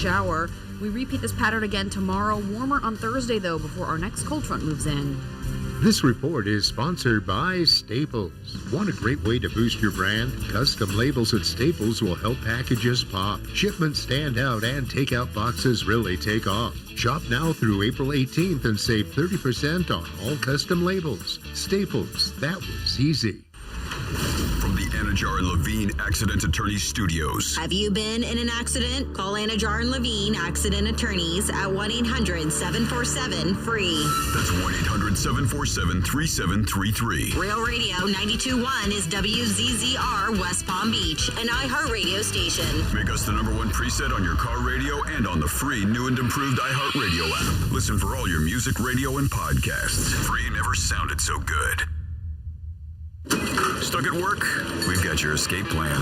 shower. We repeat this pattern again tomorrow. Warmer on Thursday, though, before our next cold front moves in. This report is sponsored by Staples. Want a great way to boost your brand? Custom labels at Staples will help packages pop, shipments stand out, and takeout boxes really take off. Shop now through April 18th and save 30% on all custom labels. Staples, that was easy. From the Anajar and Levine Accident Attorneys Studios. Have you been in an accident? Call Anajar and Levine Accident Attorneys at 1-800-747-FREE. That's 1-800-747-3733. Real Radio 92.1 is WZZR West Palm Beach, an iHeartRadio station. Make us the #1 preset on your car radio and on the free new and improved iHeartRadio app. Listen for all your music, radio, and podcasts. Free never sounded so good. Stuck at work? We've got your escape plan.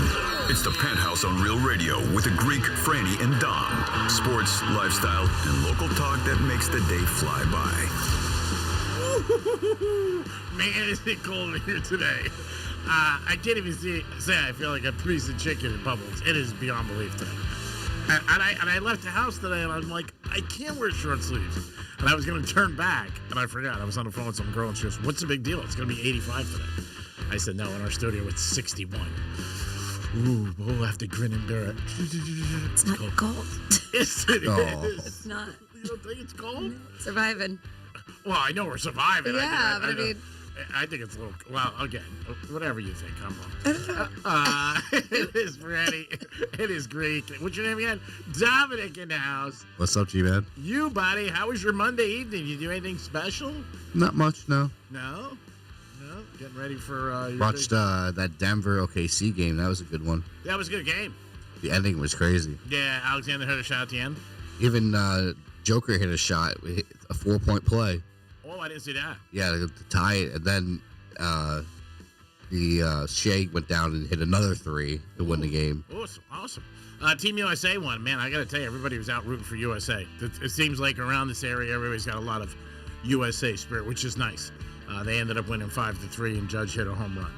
It's the Penthouse on Real Radio with the Greek, Franny, and Dom. Sports, lifestyle, and local talk that makes the day fly by. Man, is it cold here today. I can't even say I feel like a piece of chicken in Bubbles. It is beyond belief today. And I left the house today, and I'm like, I can't wear short sleeves. And I was going to turn back, and I forgot. I was on the phone with some girl, and she goes, what's the big deal? It's going to be 85 today. I said, no, in our studio, it's 61. Ooh, we'll have to grin and bear it. It's not cold. Yes, it is. It's not. You don't think it's cold? Surviving. Well, I know we're surviving. Yeah, I think it's a little, well, again, whatever you think, I'm wrong. It is Freddie. It is Greek. What's your name again? Dominic in the house. What's up, G-Man? You, buddy. How was your Monday evening? You do anything special? Not much, no. No? Getting ready for your watched that Denver OKC game. That was a good one. That was a good game. The ending was crazy. Yeah, Alexander hit a shot at the end. Even Joker hit a shot, a 4-point play. Oh, I didn't see that. Yeah, to tie it, and then Shea went down and hit another 3 to win the game. Awesome. Team USA won. Man, I got to tell you, everybody was out rooting for USA. It seems like around this area, everybody's got a lot of USA spirit, which is nice. They ended up winning 5-3, and Judge hit a home run.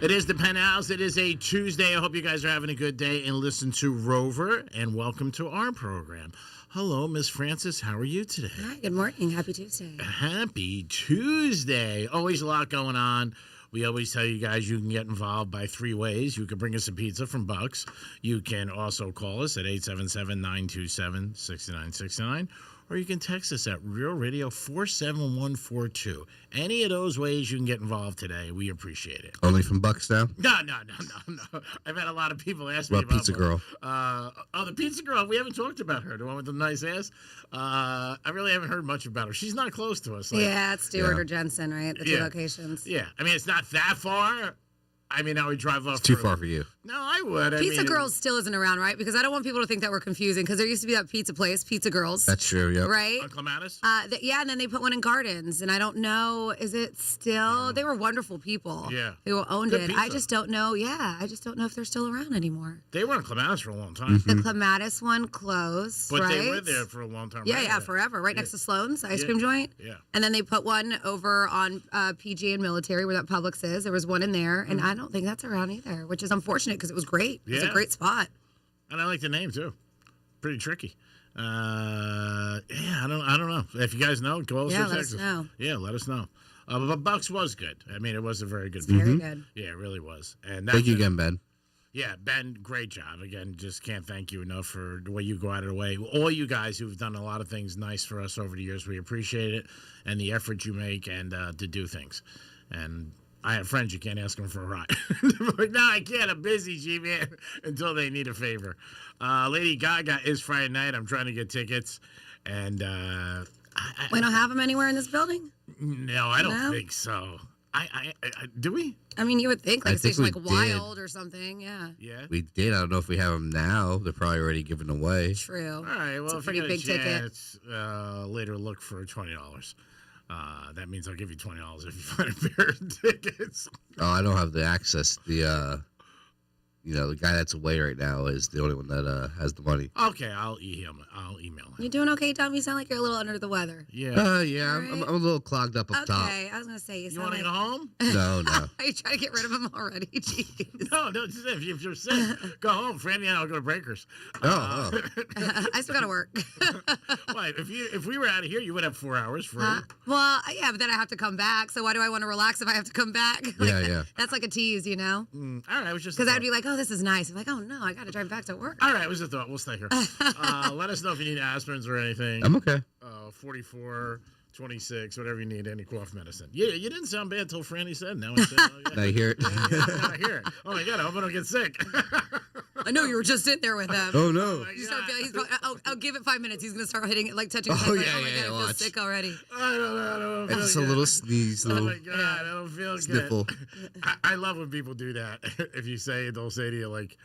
It is the Penthouse. It is a Tuesday. I hope you guys are having a good day and listen to Rover, and welcome to our program. Hello, Miss Francis. How are you today? Hi, good morning. Happy Tuesday. Happy Tuesday. Always a lot going on. We always tell you guys you can get involved by 3 ways. You can bring us a pizza from Bucks. You can also call us at 877-927-6969. Or you can text us at Real Radio 47142. Any of those ways you can get involved today. We appreciate it. Only from Bucks now? No. I've had a lot of people ask me about Pizza Girl. The Pizza Girl. We haven't talked about her. The one with the nice ass. I really haven't heard much about her. She's not close to us. Yeah, it's Stewart or Jensen, right? The 2 locations. Yeah. I mean, it's not that far. I mean, now we drive up. It's too far for you. No, I would. Pizza Girls still isn't around, right? Because I don't want people to think that we're confusing. Because there used to be that pizza place, Pizza Girls. That's true, yeah. Right? On Clematis? Yeah, and then they put one in Gardens. And I don't know, is it still? They were wonderful people. Yeah. Who owned Good it. pizza. I just don't know. Yeah, I just don't know if they're still around anymore. They were on Clematis for a long time. The Clematis one closed, But right? they were there for a long time. Yeah, forever. Right next to Sloan's ice cream joint. Yeah. And then they put one over on PG and Military where that Publix is. There was one in there. And I don't think that's around either, which is unfortunate because it was great. It was a great spot. And I like the name too. Pretty tricky. I don't know. If you guys know, call us. Yeah, let us know. Yeah, let us know. But Bucks was good. I mean, it was a very good. Very good. Yeah, it really was. And Thank you again, Ben. Yeah, Ben, great job. Again, just can't thank you enough for the way you go out of the way. All you guys who've done a lot of things nice for us over the years, we appreciate it, and the effort you make and to do things. And I have friends, you can't ask them for a ride. Like, no, I can't. I'm busy, G-Man, until they need a favor. Lady Gaga is Friday night. I'm trying to get tickets. And We don't have them anywhere in this building? No, I don't think so. Do we? I mean, you would think, like, think station like we Wild or something, yeah. Yeah? We did. I don't know if we have them now. They're probably already given away. True. All right, well, it's a if pretty you get big ticket. Later look for $20. That means I'll give you $20 if you find a pair of tickets. Oh, I don't have the access. the guy that's away right now is the only one that has the money. Okay, I'll email him. You doing okay, Tom? You sound like you're a little under the weather. Yeah. Yeah, Right. I'm a little clogged up top. Okay, I was gonna say you You sound want to like. go home? No. Are you trying to get rid of him already? Jeez. No, just if you're sick, go home. Franny and I'll go to Breakers. Oh. I still gotta work. Why? If we were out of here, you would have 4 hours free. Well, yeah, but then I have to come back. So why do I want to relax if I have to come back? Yeah. That's like a tease, you know? All right, it was just Because I'd be like, oh, this is nice. I'm like, oh no, I got to drive back to work. all right, it was a thought. We'll stay here. Let us know if you need aspirins or anything. I'm okay. 44, 26, whatever you need, any cough medicine. Yeah, you didn't sound bad till Franny said. Now I said, oh, yeah. Now you hear it. I hear it. Oh my God, I hope I don't get sick. I know you were just in there with him. Oh no. You start feeling, I'll give it 5 minutes. He's gonna start hitting it, like touching. Oh, his head, like, yeah, oh my yeah, God, I feel watch. sick already. I don't feel Just a good. little sneeze, Oh little my God, I don't feel sniffle. good. I love when people do that. If you say, they'll say to you like,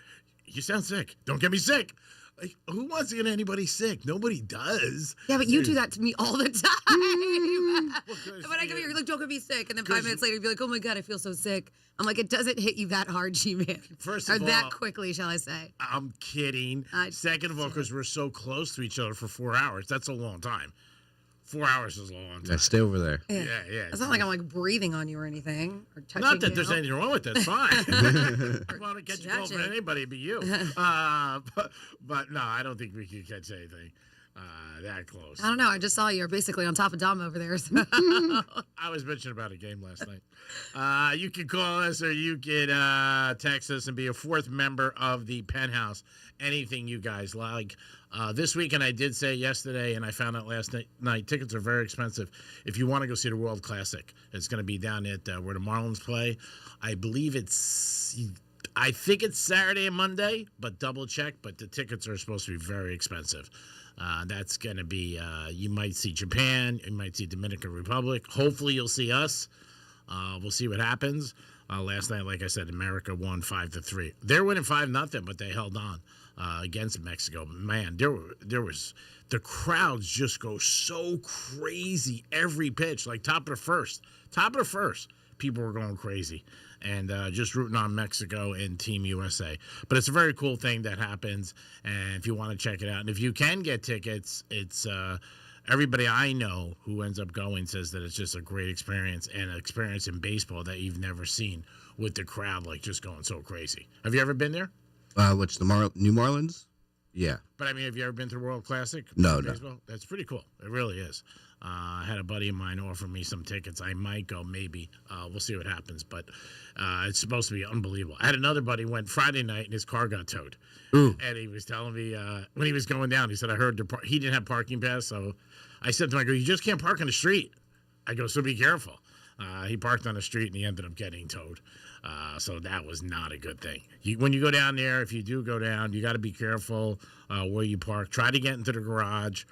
"You sound sick. Don't get me sick." Like, who wants to get anybody sick? Nobody does. Yeah, but you do that to me all the time. 'cause When I come here, you're like, don't get me sick. And then 'cause 5 minutes later, you'd be like, oh my God, I feel so sick. I'm like, it doesn't hit you that hard, G-Man. First or of that all- quickly, shall I say. I'm kidding. Second of all, because we're so close to each other for 4 hours. That's a long time. 4 hours is a long Yeah, time. stay over there. Yeah. It's not like I'm like breathing on you or anything. Or touching Not that you. there's anything wrong with that. It's fine. I want to catch a cold Judging. from anybody but you. But no, I don't think we can catch anything that close. I don't know. I just saw you're basically on top of Dom over there. So. I was bitching about a game last night. You can call us or you can text us and be a fourth member of the Penthouse. Anything you guys like. This weekend, I did say yesterday, and I found out last night, tickets are very expensive. If you want to go see the World Classic, it's going to be down at where the Marlins play. I think it's Saturday and Monday, but double check. But the tickets are supposed to be very expensive. That's going to be, you might see Japan, you might see Dominican Republic. Hopefully you'll see us. We'll see what happens. Last night, like I said, America won 5-3. They're winning 5-0, but they held on against Mexico. Man, there was the crowds just go so crazy every pitch. Like top of the first, people were going crazy and just rooting on Mexico and Team USA. But it's a very cool thing that happens, and if you want to check it out, and if you can get tickets, it's everybody I know who ends up going says that it's just a great experience and an experience in baseball that you've never seen with the crowd like just going so crazy. Have you ever been there? Which the New Marlins? Yeah. But I mean, have you ever been to World Classic? No. Baseball? That's pretty cool. It really is. I had a buddy of mine offer me some tickets. I might go, maybe. We'll see what happens. But it's supposed to be unbelievable. I had another buddy went Friday night and his car got towed. Ooh. And he was telling me when he was going down, he said, I heard he didn't have parking pass. So I said to him, I go, you just can't park on the street. I go, so be careful. He parked on the street and he ended up getting towed. So that was not a good thing. When you go down there, if you do go down, you got to be careful where you park. Try to get into the garage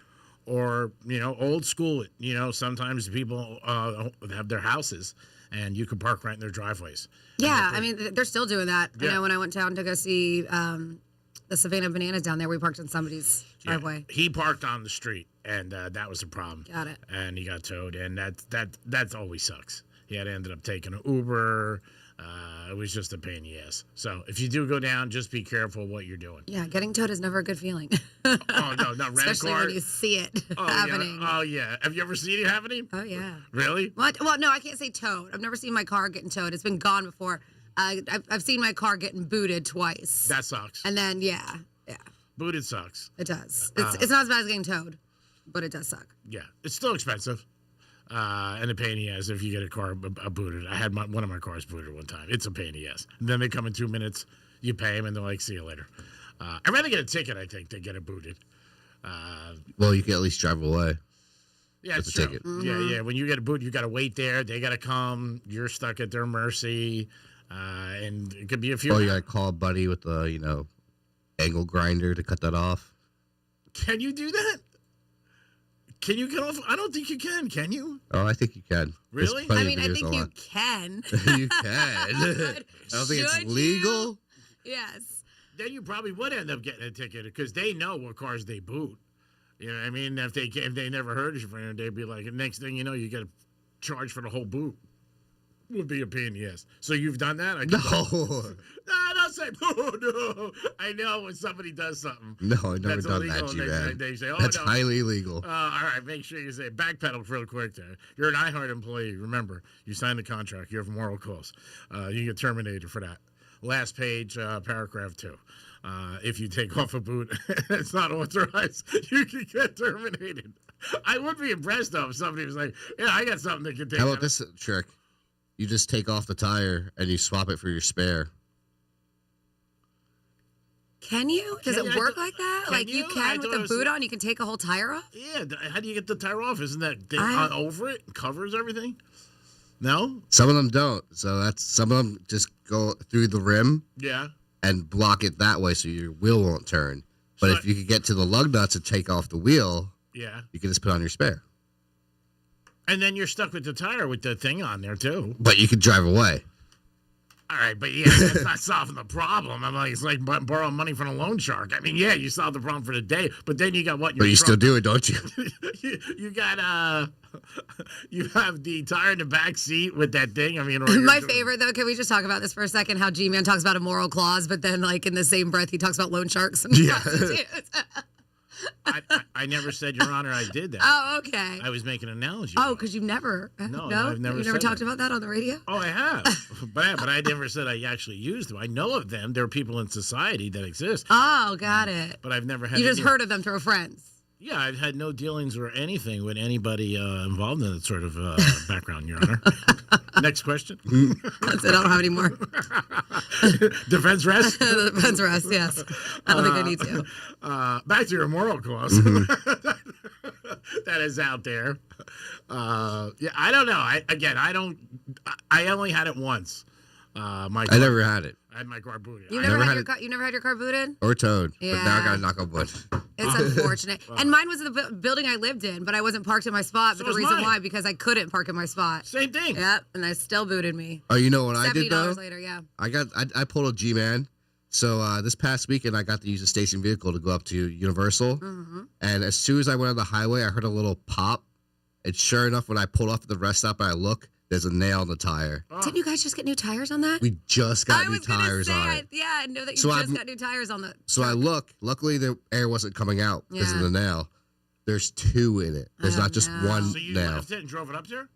or, old school it. Sometimes people have their houses and you can park right in their driveways. Yeah, I mean, they're still doing that. Yeah. I know when I went down to go see the Savannah Bananas down there, we parked in somebody's driveway. Yeah. He parked on the street, and that was a problem. Got it. And he got towed, and that always sucks. He had ended up taking an Uber. It was just a pain in the ass. So if you do go down, just be careful what you're doing. Yeah, getting towed is never a good feeling. Oh, no, not rent a Especially car. when you see it Oh, happening. Yeah. Oh, yeah. Have you ever seen it happening? Oh, yeah. Really? Well, no, I can't say towed. I've never seen my car getting towed. It's been gone before. I've seen my car getting booted twice. That sucks. And then, yeah. Booted sucks. It does. It's not as bad as getting towed, but it does suck. Yeah. It's still expensive. And a pain in the ass if you get a car booted. I had one of my cars booted one time. It's a pain in the ass. And then they come in 2 minutes, you pay them, and they're like, see you later. I'd rather get a ticket, I think, than get it booted. Well, you can at least drive away. Yeah, it's the true. ticket. Mm-hmm. Yeah. When you get a boot, you got to wait there. They got to come. You're stuck at their mercy. And it could be a few. Oh, you got to call a buddy with the, angle grinder to cut that off. Can you do that? Can you cut off? I don't think you can you? Oh, I think you can. There's Really? plenty I of mean, I videos think online. you can. You can. I don't think it's Should legal. you? Yes. Then you probably would end up getting a ticket because they know what cars they boot. You know what I mean? If they never heard of you, they'd be like, next thing you know, you get a charge for the whole boot. Would be a pain in the ass. So you've done that? No. No, say, no. I know when somebody does something. No, I've never that's done illegal, that, and G-Man. they say, oh, That's no. highly illegal. All right, make sure you say backpedal real quick there. You're an iHeart employee. Remember, you signed the contract. You have moral cause. You get terminated for that. Last page, paragraph 2. If you take off a boot, it's not authorized. You can get terminated. I would be impressed though if somebody was like, "Yeah, I got something that can take." How about this trick? You just take off the tire and you swap it for your spare. Can you? Does it work like that? Can Like you you? I can with thought it the was- boot on, you can take a whole tire off? Yeah, how do you get the tire off? Isn't that thing I- over it? Covers everything? No. Some of them don't. So some of them just go through the rim Yeah. and block it that way so your wheel won't turn. But So if you could get to the lug nuts and take off the wheel, Yeah. you can just put on your spare. And then you're stuck with the tire with the thing on there too. But you could drive away. All right, but yeah, that's not solving the problem. I'm like, it's like borrowing money from a loan shark. I mean, yeah, you solved the problem for the day, but then you got what? But you still do it, don't you? you got you have the tire in the back seat with that thing. I mean, My favorite though, can we just talk about this for a second? How G-Man talks about a moral clause, but then like in the same breath he talks about loan sharks and prostitutes. I never said, Your Honor, I did that. Oh, okay. I was making an analogy. Oh, because you've never. No, no, I've never you never said talked that. about that on the radio. Oh, I have, but I never said I actually used them. I know of them. There are people in society that exist, Oh, got it. but I've never had. You just any- heard of them through friends. Yeah, I've had no dealings or anything with anybody involved in that sort of background, Your Honor. Next question. That's it. I don't have any more. Defense rest. The defense rest, yes. I don't think I need to. Back to your moral clause. That is out there. Yeah, I don't know. I only had it once. I never had it. I had my car booted. You I- never never had had your it. car, you never had your car booted? Or towed. But now I Yeah. got to knock on wood. It's unfortunate. And mine was in the building I lived in, but I wasn't parked in my spot. So But the was reason mine. why, because I couldn't park in my spot. Same thing. Yep, and they still booted me. Oh, you know what I did though? $70 later, yeah. I pulled a G-Man. So this past weekend, I got to use a station vehicle to go up to Universal. Mm-hmm. And as soon as I went on the highway, I heard a little pop. And sure enough, when I pulled off at the rest stop and I look, there's a nail in the tire. Oh. Didn't you guys just get new tires on that? We just got I new was gonna tires say, on it. I know that you So just I'm- got new tires on the. So I look. Luckily, the air wasn't coming out because of Yeah. the nail. There's 2 in it. There's Oh, not just no. one So you nail. left it and drove it up there?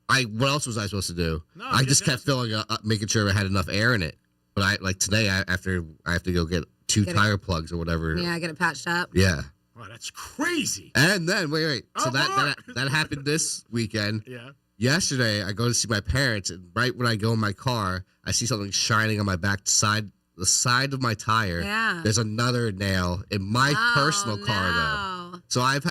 What else was I supposed to do? No, I just just kept filling up, making sure I had enough air in it. But today, after I have to go get 2 Get it- tire plugs or whatever. Yeah, get it patched up. Yeah. Wow, that's crazy. And then wait. So Oh, that happened this weekend. Yeah. Yesterday, I go to see my parents, and right when I go in my car, I see something shining on my back side, the side of my tire. Yeah. There's another nail in my personal car, though. no. So I've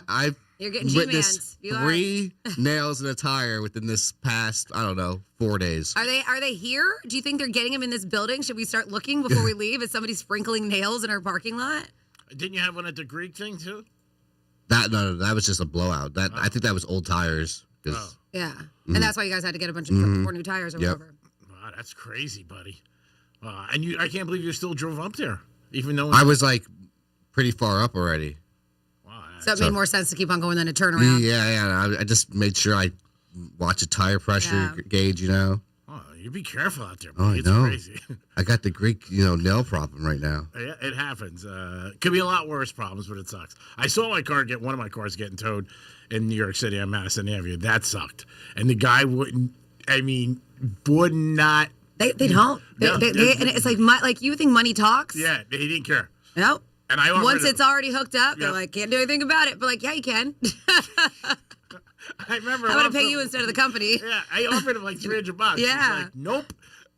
You're getting witnessed G-Mans. You are. 3 nails in a tire within this past, 4 days. Are they here? Do you think they're getting them in this building? Should we start looking before we leave? Is somebody sprinkling nails in our parking lot? Didn't you have one at the Greek thing too? No, that was just a blowout. I think that was old tires. 'Cause- Oh. Yeah. And that's why you guys had to get a bunch of 4 new tires or Yep. whatever. Wow, that's crazy, buddy. And I can't believe you still drove up there, even though I was pretty far up already. Wow, So it made more sense to keep on going than to turn around. Yeah. I just made sure I watch a tire pressure Yeah. gauge. oh, you be careful out there, Oh, buddy. I It's know. crazy. I got the Greek, nail problem right now. Yeah, it happens. Could be a lot worse problems, but it sucks. I saw one of my cars getting towed in New York City on Madison Avenue. That sucked. And the guy would not. They don't. No, And it's like you think money talks? Yeah, he didn't care. Nope. And I offered Once him- it's already hooked up, they're Yep. like, can't do anything about it. But like, yeah, you can. I remember. I'm going to also- pay you instead of the company. Yeah, I offered him like $300. Yeah. He's like, nope.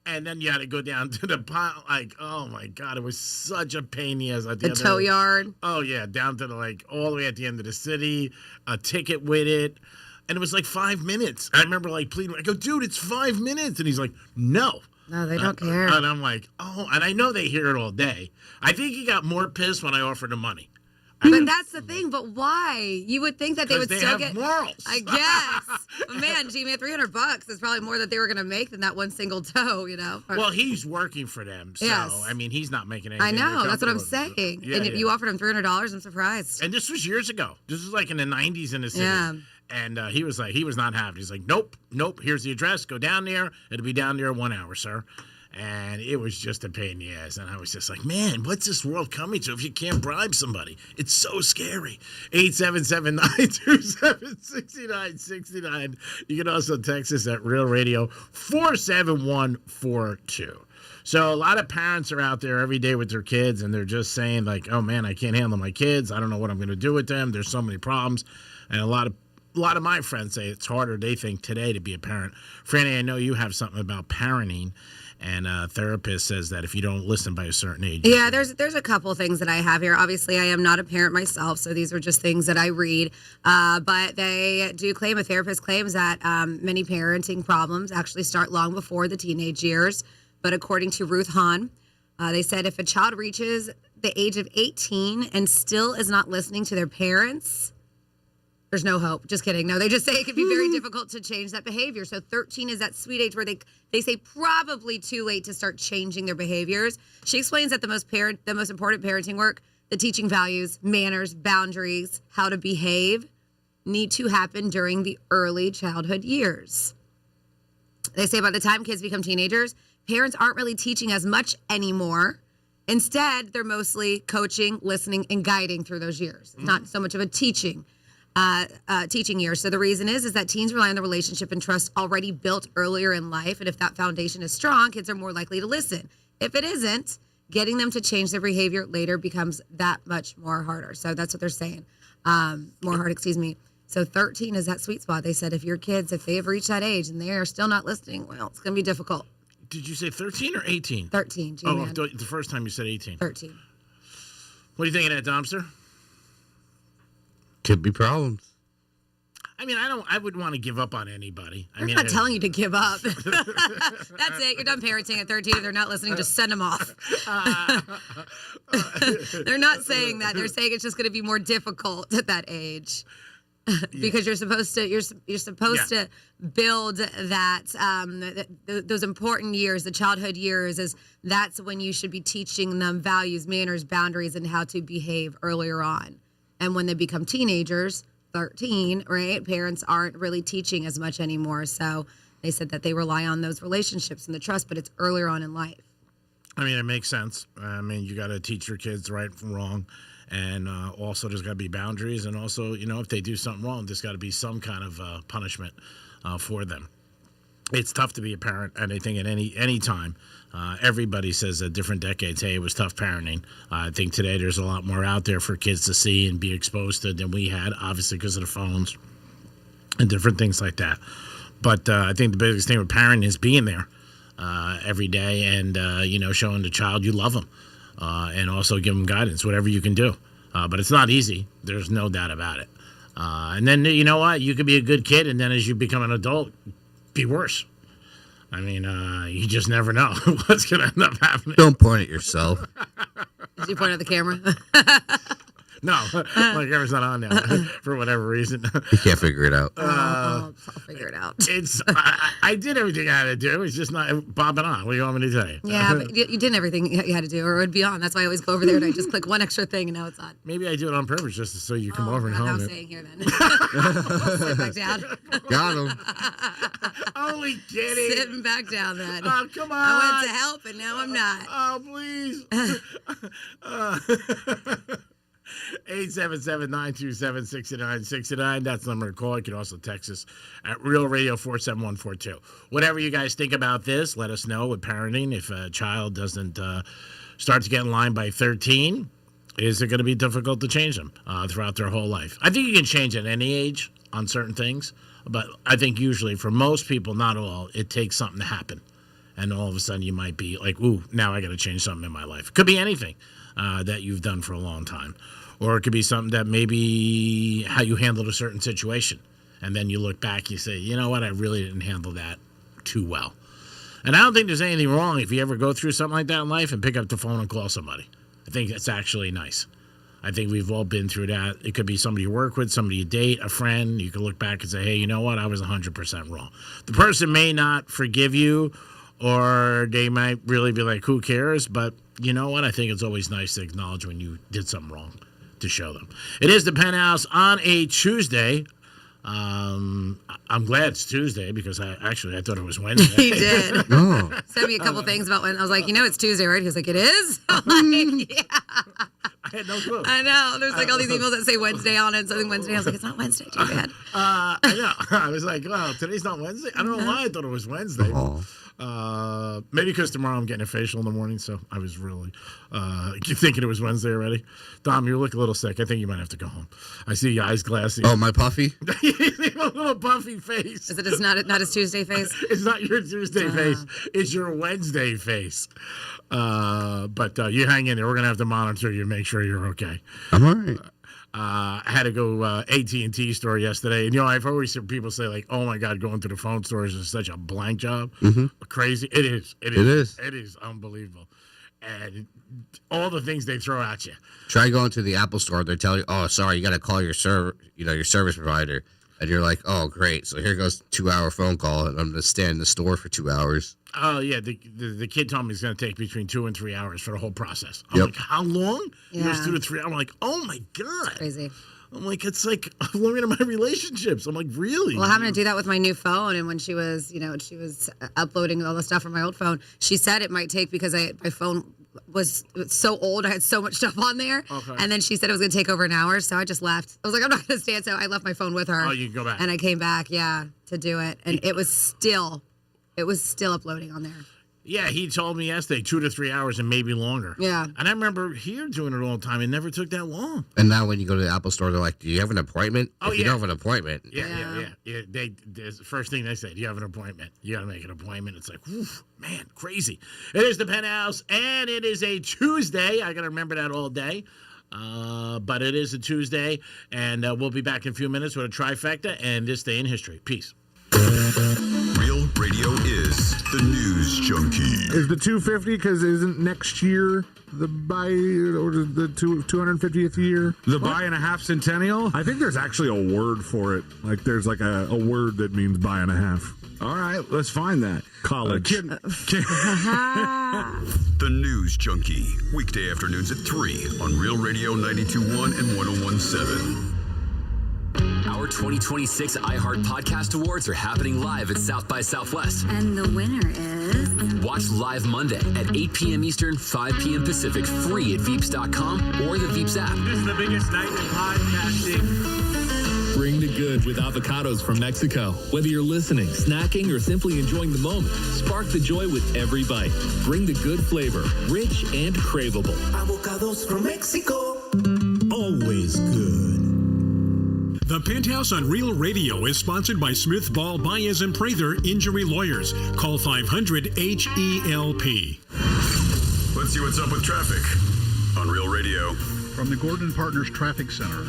And then you had to go down to the pile. Like, oh my God, it was such a pain in the ass. At the The other- tow yard. Oh yeah, down to all the way at the end of the city, a ticket with it. And it was like 5 minutes. I remember pleading. I go, dude, it's 5 minutes. And he's like, no. No, they don't care. And I'm like, oh, and I know they hear it all day. I think he got more pissed when I offered him money. But that's the thing. But why? You would think that they would Because they still have get morals. I guess. But man, G-Man, $300 is probably more that they were going to make than that one single tow, Well, he's working for them. So, Yes. I mean, he's not making anything. I know. They're That's what I'm comfortable with it. saying. Yeah, And if yeah. you offered him $300, I'm surprised. And this was years ago. This was like in the 90s in the city. Yeah. And he was not happy. He's like, nope. Here's the address. Go down there. It'll be down there in 1 hour, sir. And it was just a pain in the ass. And I was just like, man, what's this world coming to if you can't bribe somebody? It's so scary. 877-927-6969. You can also text us at Real Radio 47142. So a lot of parents are out there every day with their kids, and they're just saying, like, oh, man, I can't handle my kids. I don't know what I'm going to do with them. There's so many problems. And a lot of my friends say it's harder, they think, today to be a parent. Franny, I know you have something about parenting. And a therapist says that if you don't listen by a certain age. Yeah, there's a couple things that I have here. Obviously, I am not a parent myself, so these are just things that I read. But they do claim, a therapist claims that many parenting problems actually start long before the teenage years. But according to Ruth Hahn, they said if a child reaches the age of 18 and still is not listening to their parents, there's no hope. Just kidding. No, they just say it can be very difficult to change that behavior. So 13 is that sweet age where they say probably too late to start changing their behaviors. She explains that the most important parenting work, the teaching values, manners, boundaries, how to behave, need to happen during the early childhood years. They say by the time kids become teenagers, parents aren't really teaching as much anymore. Instead, they're mostly coaching, listening, and guiding through those years. It's not so much of a teaching years. So the reason is that teens rely on the relationship and trust already built earlier in life. And if that foundation is strong, kids are more likely to listen. If it isn't, getting them to change their behavior later becomes that much more harder. So that's what they're saying. So 13 is that sweet spot. They said if your kids, if they have reached that age and they are still not listening, well, it's going to be difficult. Did you say 13 or 18? 13. G-man. Oh, the first time you said 18. 13. What are you thinking of that, Domster? Could be problems. I mean, I wouldn't want to give up on anybody. I'm not telling you to give up. That's it. You're done parenting at 13. If they're not listening, just send them off. They're not saying that. They're saying it's just going to be more difficult at that age. Because you're supposed to build that those important years, the childhood years, that's when you should be teaching them values, manners, boundaries, and how to behave earlier on. And when they become teenagers, 13, right, parents aren't really teaching as much anymore. So they said that they rely on those relationships and the trust, but it's earlier on in life. I mean, it makes sense. I mean, you got to teach your kids right from wrong. And also there's got to be boundaries. And also, if they do something wrong, there's got to be some kind of punishment for them. It's tough to be a parent, and I think at any time. Everybody says at different decades, hey, it was tough parenting. I think today there's a lot more out there for kids to see and be exposed to than we had, obviously because of the phones and different things like that. But I think the biggest thing with parenting is being there every day and, showing the child you love them and also give them guidance, whatever you can do. But it's not easy. There's no doubt about it. And then, you know what? You could be a good kid, and then as you become an adult, be worse. I mean, you just never know what's going to end up happening. Don't point at yourself. Did you point at the camera? No, my camera's not on now for whatever reason. You can't figure it out. I'll figure it out. I did everything I had to do. It's just not bobbing on. What do you want me to tell you? Yeah, but you did everything you had to do, or it would be on. That's why I always go over there and I just click one extra thing, and now it's on. Maybe I do it on purpose just so you come over and home. I'm staying here then. Sit back down. Got him. Only kidding. Sitting back down then. Oh, come on. I went to help, and now I'm not. Oh, please. 877-927-6969. That's the number to call. You can also text us at Real Radio 47142. Whatever you guys think about this, let us know with parenting. If a child doesn't start to get in line by 13, is it going to be difficult to change them throughout their whole life? I think you can change at any age on certain things, but I think usually for most people, not all, it takes something to happen. And all of a sudden you might be like, ooh, now I got to change something in my life. It could be anything that you've done for a long time. Or it could be something that maybe how you handled a certain situation. And then you look back, you say, you know what, I really didn't handle that too well. And I don't think there's anything wrong if you ever go through something like that in life and pick up the phone and call somebody. I think that's actually nice. I think we've all been through that. It could be somebody you work with, somebody you date, a friend. You can look back and say, hey, you know what, I was 100% wrong. The person may not forgive you, or they might really be like, who cares? But you know what? I think it's always nice to acknowledge when you did something wrong to show them. It is the Penthouse on a Tuesday. I'm glad it's Tuesday because I thought it was Wednesday. He did. Oh. Sent me a couple things about when I was like, it's Tuesday, right? He was like, it is? I'm like, yeah. I had no clue. I know. There's like all these emails that say Wednesday on it and something Wednesday. I was like, it's not Wednesday. Too bad. I know. I was like, well, today's not Wednesday. I don't know why I thought it was Wednesday. Maybe because tomorrow I'm getting a facial in the morning, so I was really thinking it was Wednesday already. Dom, you look a little sick. I think you might have to go home. I see your eyes glassy. Oh, my puffy? You have a little puffy face. Is it just not his Tuesday face? It's not your Tuesday face. It's your Wednesday face. But you hang in there. We're going to have to monitor you and make sure you're okay. I'm all right. I had to go AT&T store yesterday. And, I've always heard people say, like, oh, my God, going to the phone stores is such a blank job. Crazy. It is. It is unbelievable. And all the things they throw at you. Try going to the Apple store. They tell you, oh, sorry, you got to call your service provider. And you're like, oh, great. So here goes a 2-hour phone call, and I'm going to stand in the store for 2 hours. Oh, yeah. The kid told me it's going to take between 2 and 3 hours for the whole process. I'm like, how long? Yeah. It was 2 to 3 hours. I'm like, oh, my God. It's crazy. I'm like, it's like longer than my relationships. I'm like, really? Well, having to do that with my new phone, and when she was, she was uploading all the stuff from my old phone, she said it might take because my phone was so old. I had so much stuff on there. Okay. And then she said it was going to take over an hour, so I just left. I was like, I'm not going to stand, so I left my phone with her. Oh, you can go back. And I came back, to do it. And it was still uploading on there. Yeah, he told me yesterday 2 to 3 hours and maybe longer. Yeah. And I remember here doing it all the time. It never took that long. And now when you go to the Apple store, they're like, do you have an appointment? Oh, if you don't have an appointment. Yeah. The first thing they say, do you have an appointment? You got to make an appointment. It's like, whew, man, crazy. It is the Penthouse, and it is a Tuesday. I got to remember that all day. But it is a Tuesday, and we'll be back in a few minutes with a trifecta and this day in history. Peace. Real Radio is the News Junkie. Is the 250 because isn't next year the the 250th year? The buy and a half centennial? I think there's actually a word for it. Like there's like a word that means buy and a half. All right, let's find that. College. The News Junkie. Weekday afternoons at 3 on Real Radio 92.1 and 101.7. Our 2026 iHeart Podcast Awards are happening live at South by Southwest. And the winner is... Watch live Monday at 8 p.m. Eastern, 5 p.m. Pacific, free at Veeps.com or the Veeps app. This is the biggest night in podcasting. Bring the good with avocados from Mexico. Whether you're listening, snacking, or simply enjoying the moment, spark the joy with every bite. Bring the good flavor, rich and craveable. Avocados from Mexico. Always good. The Penthouse on Real Radio is sponsored by Smith Ball Baez and Prather Injury Lawyers. Call 500-HELP. Let's see what's up with traffic on Real Radio. From the Gordon Partners Traffic Center.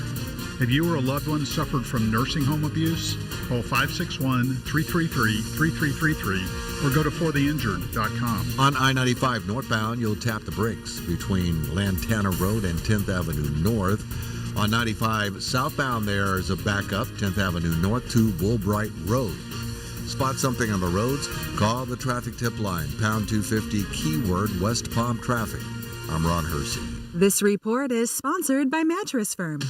Have you or a loved one suffered from nursing home abuse? Call 561-333-3333 or go to fortheinjured.com. On I-95 northbound, you'll tap the brakes between Lantana Road and 10th Avenue North. On 95 southbound, there is a backup, 10th Avenue North to Woolbright Road. Spot something on the roads? Call the traffic tip line, pound 250, keyword West Palm Traffic. I'm Ron Hersey. This report is sponsored by Mattress Firm.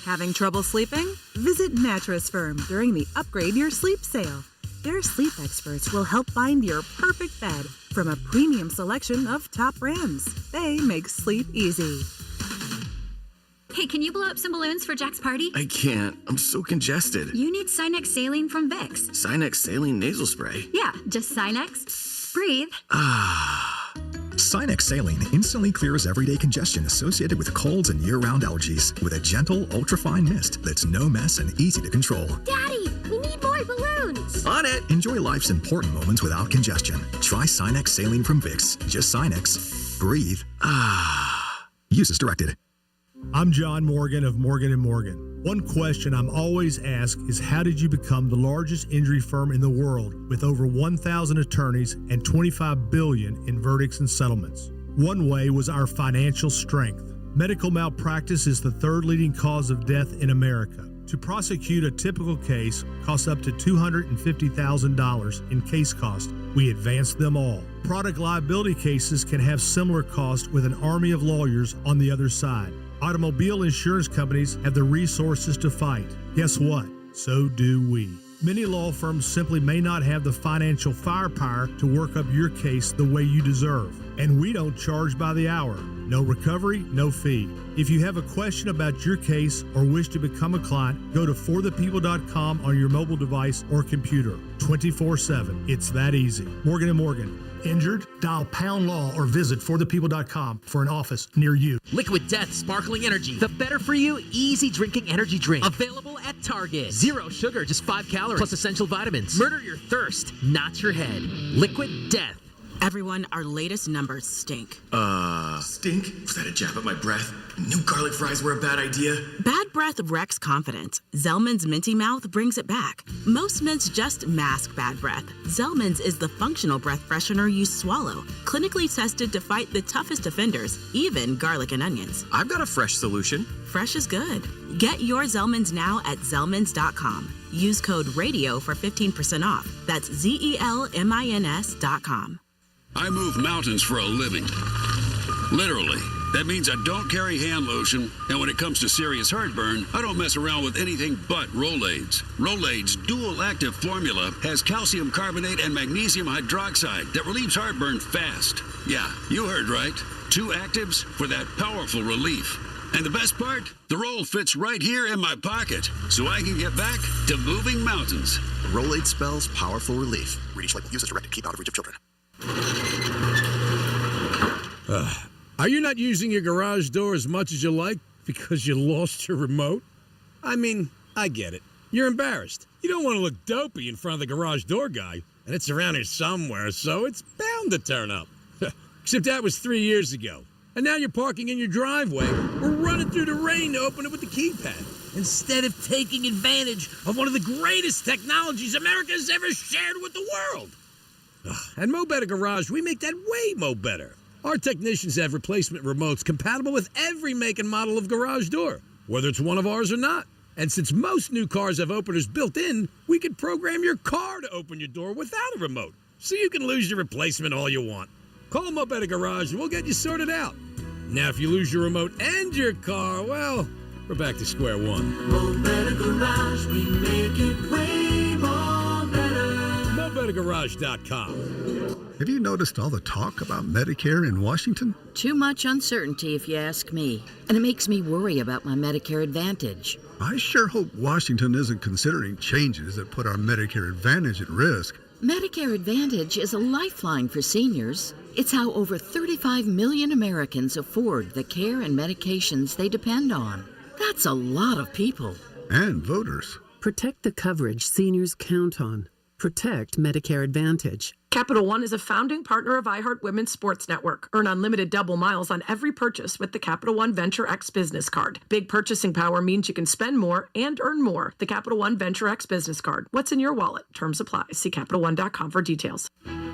Having trouble sleeping? Visit Mattress Firm during the Upgrade Your Sleep sale. Their sleep experts will help find your perfect bed from a premium selection of top brands. They make sleep easy. Hey, can you blow up some balloons for Jack's party? I can't. I'm so congested. You need Sinex Saline from Vicks. Sinex Saline nasal spray? Yeah, just Sinex. Breathe. Sinex Saline instantly clears everyday congestion associated with colds and year-round allergies with a gentle, ultrafine mist that's no mess and easy to control. Daddy, we need more balloons. On it. Enjoy life's important moments without congestion. Try Sinex Saline from Vicks. Just Sinex. Breathe. Use as directed. I'm John Morgan of Morgan & Morgan. One question I'm always asked is how did you become the largest injury firm in the world with over 1,000 attorneys and $25 billion in verdicts and settlements? One way was our financial strength. Medical malpractice is the third leading cause of death in America. To prosecute a typical case costs up to $250,000 in case costs. We advance them all. Product liability cases can have similar costs with an army of lawyers on the other side. Automobile insurance companies have the resources to fight. Guess what? so do we. Many law firms simply may not have the financial firepower to work up your case the way you deserve. And we don't charge by the hour. No recovery, no fee. If you have a question about your case or wish to become a client, go to forthepeople.com on your mobile device or computer. 24/7. It's that easy. Morgan & Morgan. Injured? Dial pound law or visit forthepeople.com for an office near you. Liquid Death Sparkling Energy. The better for you, easy drinking energy drink. Available at Target. 0 sugar, just 5 calories. Plus essential vitamins. Murder your thirst, not your head. Liquid Death. Everyone, our latest numbers stink. Stink? Was that a jab at my breath? Knew garlic fries were a bad idea. Bad breath wrecks confidence. Zellman's Minty Mouth brings it back. Most mints just mask bad breath. Zellman's is the functional breath freshener you swallow. Clinically tested to fight the toughest offenders, even garlic and onions. I've got a fresh solution. Fresh is good. Get your Zellman's now at Zellman's.com. Use code RADIO for 15% off. That's ZELMINS.com. I move mountains for a living. Literally. That means I don't carry hand lotion, and when it comes to serious heartburn, I don't mess around with anything but Rolaids. Rolaids' dual-active formula has calcium carbonate and magnesium hydroxide that relieves heartburn fast. Yeah, you heard right. 2 actives for that powerful relief. And the best part? The roll fits right here in my pocket, so I can get back to moving mountains. Rolade spells powerful relief. Read each label. Use as directed. Keep out of reach of children. Are you not using your garage door as much as you like because you lost your remote? I mean, I get it. You're embarrassed. You don't want to look dopey in front of the garage door guy, and it's around here somewhere, so it's bound to turn up. Except that was 3 years ago. And now you're parking in your driveway or running through the rain to open it with the keypad, instead of taking advantage of one of the greatest technologies America's ever shared with the world. At Mo Better Garage, we make that way mo better. Our technicians have replacement remotes compatible with every make and model of garage door, whether it's one of ours or not. And since most new cars have openers built in, we can program your car to open your door without a remote, so you can lose your replacement all you want. Call Mo Better Garage and we'll get you sorted out. Now, if you lose your remote and your car, well, we're back to square one. Mo Better Garage, we make it way more better. MoBetterGarage.com. Have you noticed all the talk about Medicare in Washington? Too much uncertainty, if you ask me. And it makes me worry about my Medicare Advantage. I sure hope Washington isn't considering changes that put our Medicare Advantage at risk. Medicare Advantage is a lifeline for seniors. It's how over 35 million Americans afford the care and medications they depend on. That's a lot of people. And voters. Protect the coverage seniors count on. Protect Medicare Advantage. Capital One is a founding partner of iHeart Women's Sports Network. Earn unlimited double miles on every purchase with the Capital One Venture X Business Card. Big purchasing power means you can spend more and earn more. The Capital One Venture X Business Card. What's in your wallet? Terms apply. See CapitalOne.com for details.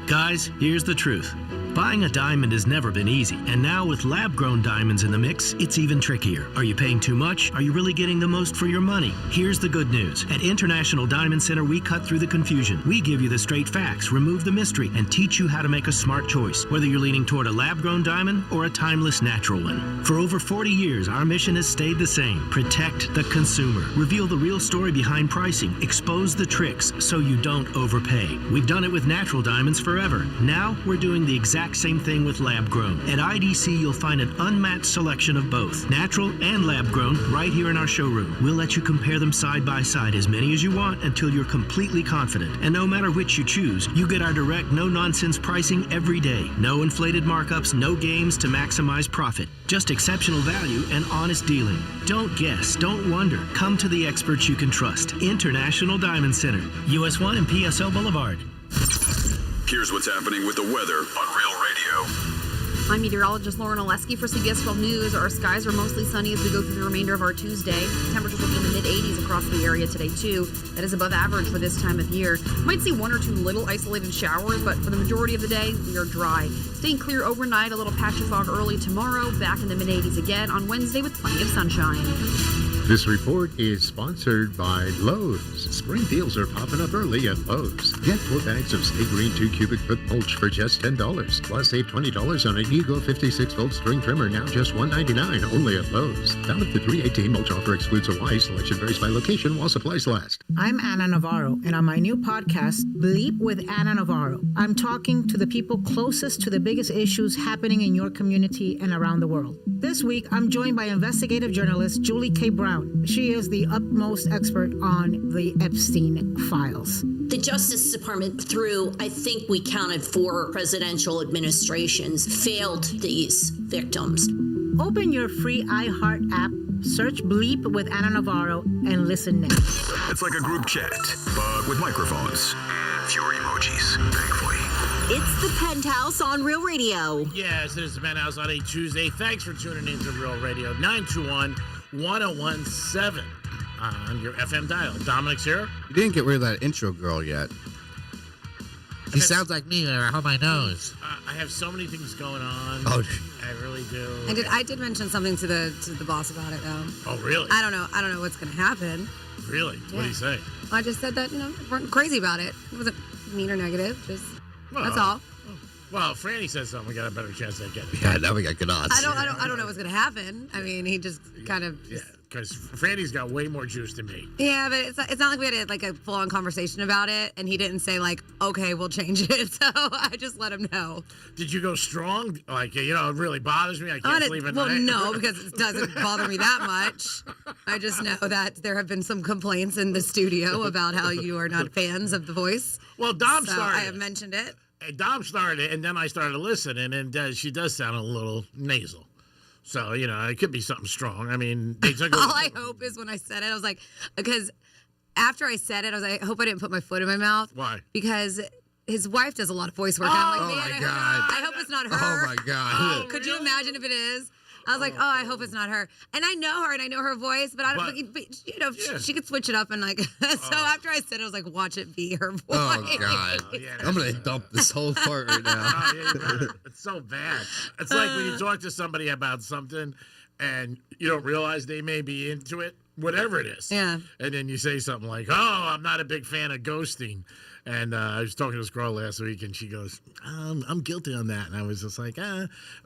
Guys, here's the truth. Buying a diamond has never been easy, and now with lab-grown diamonds in the mix, it's even trickier. Are you paying too much? Are you really getting the most for your money? Here's the good news. At International Diamond Center, we cut through the confusion. We give you the straight facts, remove the mystery, and teach you how to make a smart choice, whether you're leaning toward a lab-grown diamond or a timeless natural one. For over 40 years, our mission has stayed the same. Protect the consumer. Reveal the real story behind pricing. Expose the tricks so you don't overpay. We've done it with natural diamonds forever. Now, we're doing the exact same thing with lab-grown. At IDC, you'll find an unmatched selection of both, natural and lab-grown, right here in our showroom. We'll let you compare them side by side, as many as you want, until you're completely confident. And no matter which you choose, you get our direct, no-nonsense pricing every day. No inflated markups, no games to maximize profit. Just exceptional value and honest dealing. Don't guess, don't wonder. Come to the experts you can trust. International Diamond Center, US 1 and PSO Boulevard. Here's what's happening with the weather on Real Radio. I'm meteorologist Lauren Oleski for CBS 12 News. Our skies are mostly sunny as we go through the remainder of our Tuesday. Temperatures will be in the mid-80s across the area today, too. That is above average for this time of year. Might see one or two little isolated showers, but for the majority of the day, we are dry. Staying clear overnight, a little patch of fog early tomorrow. Back in the mid-80s again on Wednesday with plenty of sunshine. This report is sponsored by Lowe's. Spring deals are popping up early at Lowe's. Get 4 bags of Stay Green 2 cubic foot mulch for just $10. Plus save $20 on an Eagle 56-volt string trimmer, now just $199, only at Lowe's. Valid through 3/18. Mulch offer excludes Hawaii. Selection varies by location while supplies last. I'm Anna Navarro, and on my new podcast, Bleep with Anna Navarro, I'm talking to the people closest to the biggest issues happening in your community and around the world. This week, I'm joined by investigative journalist Julie K. Brown. She is the utmost expert on the Epstein files. The Justice Department, through, I think we counted 4 presidential administrations, failed these victims. Open your free iHeart app, search Bleep with Anna Navarro, and listen now. It's like a group chat, but with microphones and fewer emojis, thankfully. It's the Penthouse on Real Radio. Yes, it is the Penthouse on a Tuesday. Thanks for tuning in to Real Radio 921-1017 on your FM dial. Dominic's here. You didn't get rid of that intro girl yet. He sounds like me when I hold my nose. I have so many things going on. Oh, I really do. I did mention something to the boss about it though. Oh, really? I don't know what's going to happen. Really? Yeah. What do you say? I just said that weren't crazy about it. It wasn't mean or negative. Just that's all. Well, if Franny says something, we got a better chance at getting it. Yeah, now we got good odds. I don't know what's going to happen. I mean, he just kind of. Yeah, because Franny's got way more juice than me. Yeah, but it's not like we had a full-on conversation about it, and he didn't say okay, we'll change it. So I just let him know. Did you go strong? It really bothers me. I can't sleep at night. Well, no, because it doesn't bother me that much. I just know that there have been some complaints in the studio about how you are not fans of The Voice. Well, Dom started. I have mentioned it. Dom started, and then I started listening, and she does sound a little nasal. So, it could be something strong. I mean, they took all I hope is when I said it, I was like, because after I said it, I was like, I hope I didn't put my foot in my mouth. Why? Because his wife does a lot of voice work. And I'm like, man, I hope it's not her. Oh, my God. Could you imagine if it is? I was like, I hope it's not her. And I know her, and I know her voice, but I don't. But she could switch it up and so after I said it, I was like, watch it be her voice. Oh God, I'm gonna dump this whole part right now. It's so bad. It's like when you talk to somebody about something, and you don't realize they may be into it, whatever it is. Yeah. And then you say something like, I'm not a big fan of ghosting. And I was talking to this girl last week, and she goes, I'm guilty on that. And I was just like,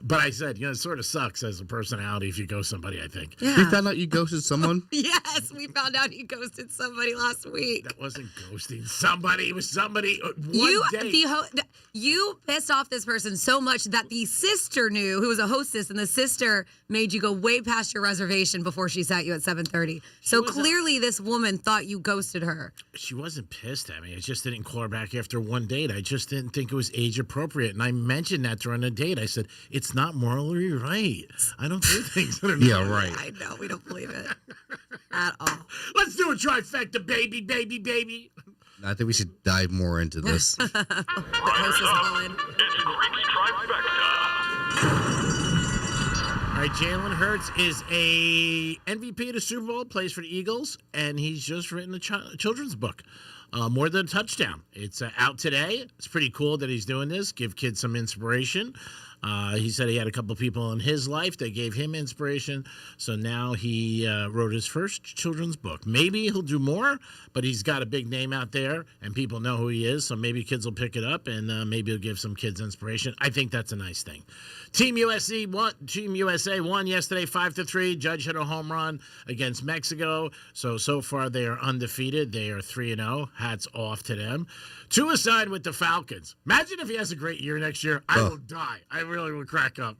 But I said, it sort of sucks as a personality if you ghost somebody, I think. Yeah. You found out you ghosted someone? Yes, we found out he ghosted somebody last week. That wasn't ghosting somebody. It was somebody You pissed off this person so much that the sister knew, who was a hostess, and the sister made you go way past your reservation before she sat you at 7:30. So clearly this woman thought you ghosted her. She wasn't pissed at me. It just didn't call her back after one date. I just didn't think it was age appropriate. And I mentioned that during the date. I said, it's not morally right. I don't do things that are Yeah, right. I know. We don't believe it at all. Let's do a trifecta, baby, baby, baby. I think we should dive more into this. The host is calling. All right, Jalen Hurts is a MVP of the Super Bowl, plays for the Eagles, and he's just written a children's book, More Than a Touchdown. It's out today. It's pretty cool that he's doing this, give kids some inspiration. He said he had a couple people in his life that gave him inspiration. So now he wrote his first children's book. Maybe he'll do more, but he's got a big name out there and people know who he is. So maybe kids will pick it up and maybe he'll give some kids inspiration. I think that's a nice thing. Team USA won yesterday 5-3. Judge hit a home run against Mexico. So far they are undefeated. They are 3-0. Hats off to them. Tua signed with the Falcons. Imagine if he has a great year next year. I will die. I really will crack up.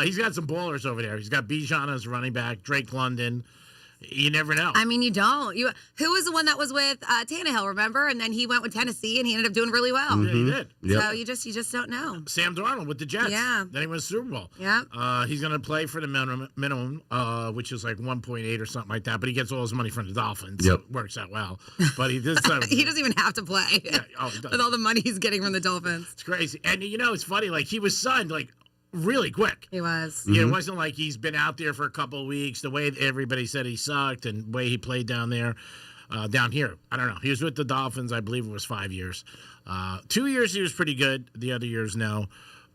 He's got some ballers over there. He's got Bijan as running back, Drake London. You never know. I mean, you don't. Who was the one that was with Tannehill, remember? And then he went with Tennessee, and he ended up doing really well. Yeah, he did. Yep. So you just don't know. Sam Darnold with the Jets. Yeah. Then he went to Super Bowl. Yeah. He's going to play for the minimum, which is like 1.8 or something like that. But he gets all his money from the Dolphins. Yep. So it works out well. But he did. He doesn't even have to play. Yeah. Oh, he does. With all the money he's getting from the Dolphins. It's crazy. And it's funny. Like he was signed really quick. He was. It wasn't like he's been out there for a couple of weeks. The way everybody said he sucked and the way he played down there, down here. I don't know. He was with the Dolphins. I believe it was 5 years. 2 years he was pretty good. The other years, no.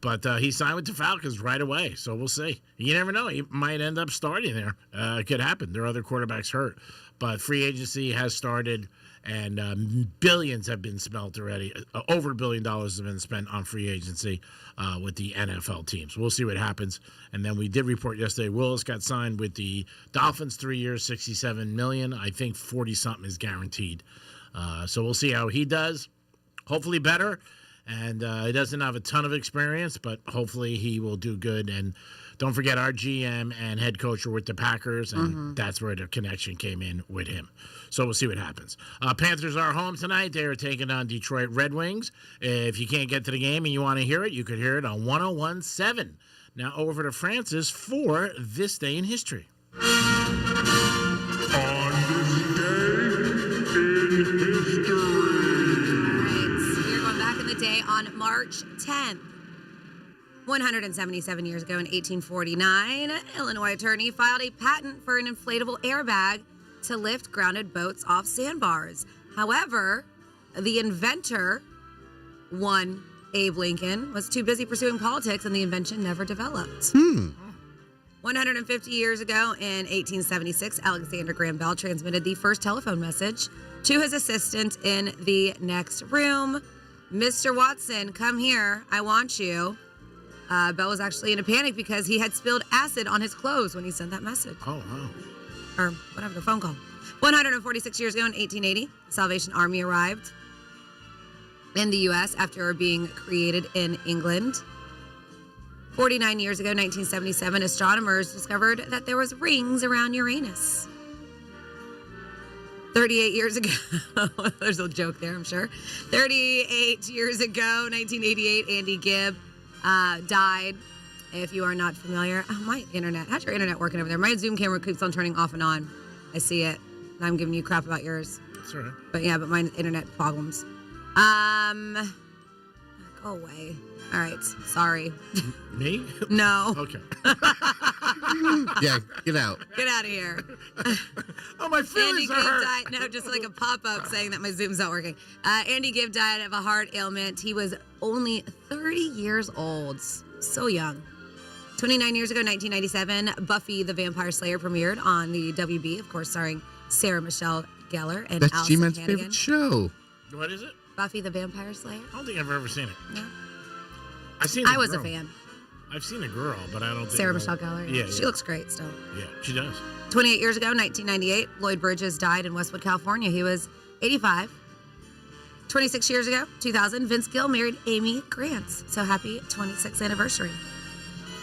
But he signed with the Falcons right away, so we'll see. You never know. He might end up starting there. It could happen. There are other quarterbacks hurt. But free agency has started, and billions have been spent already. Over $1 billion have been spent on free agency with the NFL teams. We'll see what happens. And then we did report yesterday, Willis got signed with the Dolphins, 3 years, $67 million. I think 40-something is guaranteed. So we'll see how he does. Hopefully better. And he doesn't have a ton of experience, but hopefully he will do good. And don't forget, our GM and head coach were with the Packers, and that's where the connection came in with him. So we'll see what happens. Panthers are home tonight. They are taking on Detroit Red Wings. If you can't get to the game and you want to hear it, you could hear it on 101.7. Now over to Francis for This Day in History. On this day in history. Day on March 10th. 177 years ago in 1849, Illinois attorney filed a patent for an inflatable airbag to lift grounded boats off sandbars. However, the inventor, one Abe Lincoln, was too busy pursuing politics and the invention never developed. 150 years ago in 1876, Alexander Graham Bell transmitted the first telephone message to his assistant in the next room. Mr. Watson, come here. I want you. Bell was actually in a panic because he had spilled acid on his clothes when he sent that message. Oh, wow. Or whatever, the phone call. 146 years ago in 1880, the Salvation Army arrived in the U.S. after being created in England. 49 years ago, 1977, astronomers discovered that there was rings around Uranus. 38 years ago, there's a joke there, I'm sure. 38 years ago, 1988, Andy Gibb died. If you are not familiar, my internet, how's your internet working over there? My Zoom camera keeps on turning off and on. I see it. I'm giving you crap about yours. That's all right. But yeah, but my internet problems. Go away. All right, sorry. Me? No. Okay. Yeah, get out. Get out of here. Oh, my Andy feelings Gibb are hurt. died. No, just like a pop-up saying that my Zoom's not working. Andy Gibb died of a heart ailment. He was only 30 years old. So young. 29 years ago, 1997, Buffy the Vampire Slayer premiered on the WB, of course, starring Sarah Michelle Gellar and That's Allison G-Man's Hannigan. favorite show. What is it? Buffy the Vampire Slayer. I don't think I've ever seen it. No. I was girl. a fan. I've seen a girl, but I don't think... Sarah Michelle Gellar. Yeah, She looks great still. Yeah, she does. 28 years ago, 1998, Lloyd Bridges died in Westwood, California. He was 85. 26 years ago, 2000, Vince Gill married Amy Grant. So happy 26th anniversary.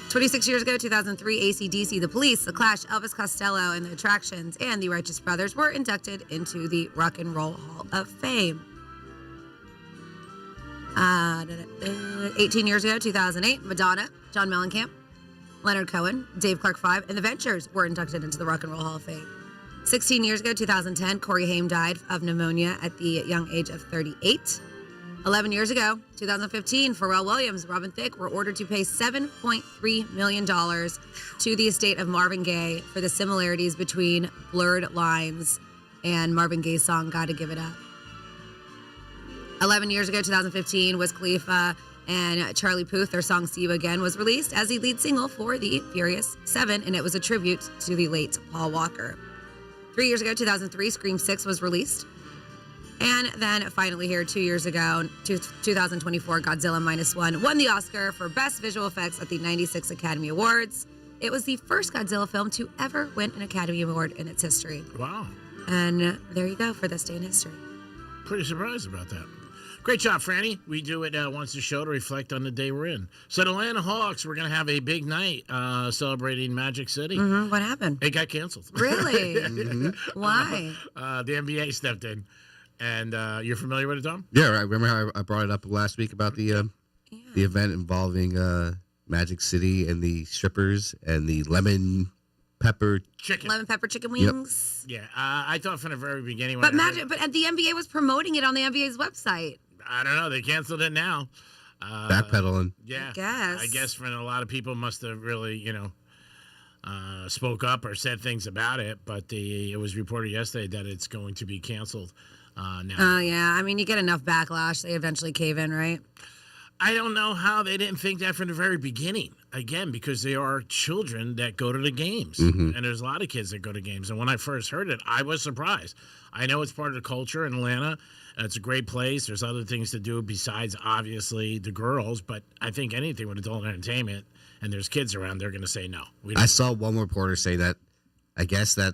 26 years ago, 2003, AC/DC, The Police, The Clash, Elvis Costello, and The Attractions, and The Righteous Brothers were inducted into the Rock and Roll Hall of Fame. 18 years ago, 2008, Madonna, John Mellencamp, Leonard Cohen, Dave Clark 5, and The Ventures were inducted into the Rock and Roll Hall of Fame. 16 years ago, 2010, Corey Haim died of pneumonia at the young age of 38. 11 years ago, 2015, Pharrell Williams, Robin Thicke were ordered to pay $7.3 million to the estate of Marvin Gaye for the similarities between Blurred Lines and Marvin Gaye's song, Gotta Give It Up. 11 years ago, 2015, Wiz Khalifa and Charlie Puth, their song See You Again, was released as the lead single for the Furious 7, and it was a tribute to the late Paul Walker. 3 years ago, 2003, Scream 6 was released. And then finally here, 2 years ago, 2024, Godzilla Minus One won the Oscar for Best Visual Effects at the 96 Academy Awards. It was the first Godzilla film to ever win an Academy Award in its history. Wow. And there you go for this day in history. Pretty surprised about that. Great job, Franny. We do it once a show to reflect on the day we're in. So the Atlanta Hawks, we're going to have a big night celebrating Magic City. Mm-hmm. What happened? It got canceled. Really? Mm-hmm. Why? The NBA stepped in. And you're familiar with it, Tom? Yeah, I remember how I brought it up last week about the event involving Magic City and the strippers and the lemon pepper chicken wings. Yep. Yeah, I thought from the very beginning. But the NBA was promoting it on the NBA's website. I don't know. They canceled it now. Backpedaling. Yeah, I guess for a lot of people must have really, spoke up or said things about it. But it was reported yesterday that it's going to be canceled now. Oh, yeah. I mean, you get enough backlash, they eventually cave in, right? I don't know how they didn't think that from the very beginning. Again, because they are children that go to the games. Mhm. And there's a lot of kids that go to games. And when I first heard it, I was surprised. I know it's part of the culture in Atlanta. It's a great place. There's other things to do besides, obviously, the girls. But I think anything with adult entertainment and there's kids around, they're going to say no. I saw one reporter say that I guess that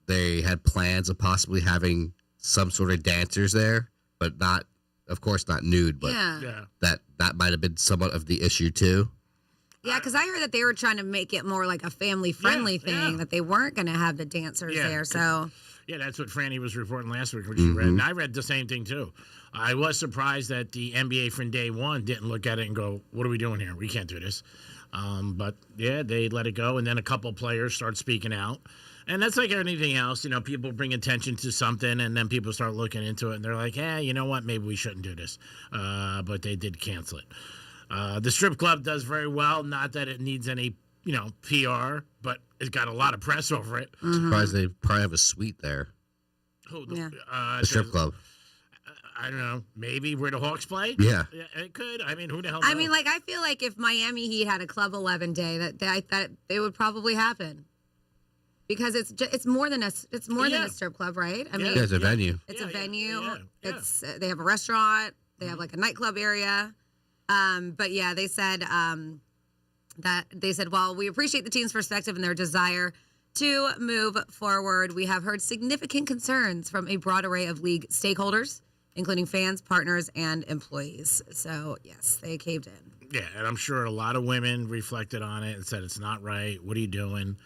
they had plans of possibly having some sort of dancers there, but not, of course, not nude, but Yeah. that might have been somewhat of the issue too. Yeah, because I heard that they were trying to make it more like a family-friendly thing, that they weren't going to have the dancers there. So, yeah, that's what Franny was reporting last week, which she read. And I read the same thing, too. I was surprised that the NBA from day one didn't look at it and go, what are we doing here? We can't do this. But, yeah, they let it go. And then a couple players start speaking out. And that's like anything else. You know, people bring attention to something, and then people start looking into it. And they're like, you know what? Maybe we shouldn't do this. But they did cancel it. The strip club does very well. Not that it needs any, PR, but it's got a lot of press over it. Surprised they probably have a suite there. Who, The strip club. I don't know. Maybe where the Hawks play? Yeah. It could. I mean, who the hell I knows? mean, like, I feel like if Miami Heat had a Club 11 day, that it would probably happen. Because it's more than a strip club, right? I mean, it's a venue. It's a venue. It's they have a restaurant. They have like a nightclub area. But yeah, they said while we appreciate the team's perspective and their desire to move forward, we have heard significant concerns from a broad array of league stakeholders, including fans, partners, and employees. So yes, they caved in. Yeah, and I'm sure a lot of women reflected on it and said it's not right. What are you doing?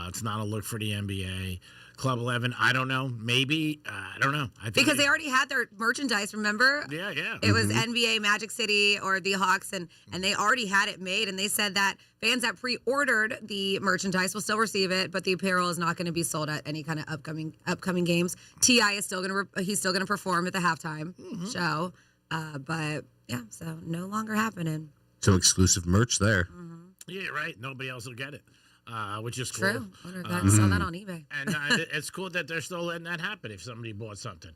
It's not a look for the NBA. Club 11, I don't know. Maybe, I don't know. I think Because they already had their merchandise, remember? Yeah. It was NBA, Magic City, or the Hawks, and they already had it made, and they said that fans that pre-ordered the merchandise will still receive it, but the apparel is not going to be sold at any kind of upcoming games. T.I. is still going to perform at the halftime show, but yeah, so no longer happening. So exclusive merch there. Yeah, right. Nobody else will get it. Which is cool. True. Wonder if I can sell that on eBay. And it's cool that they're still letting that happen if somebody bought something.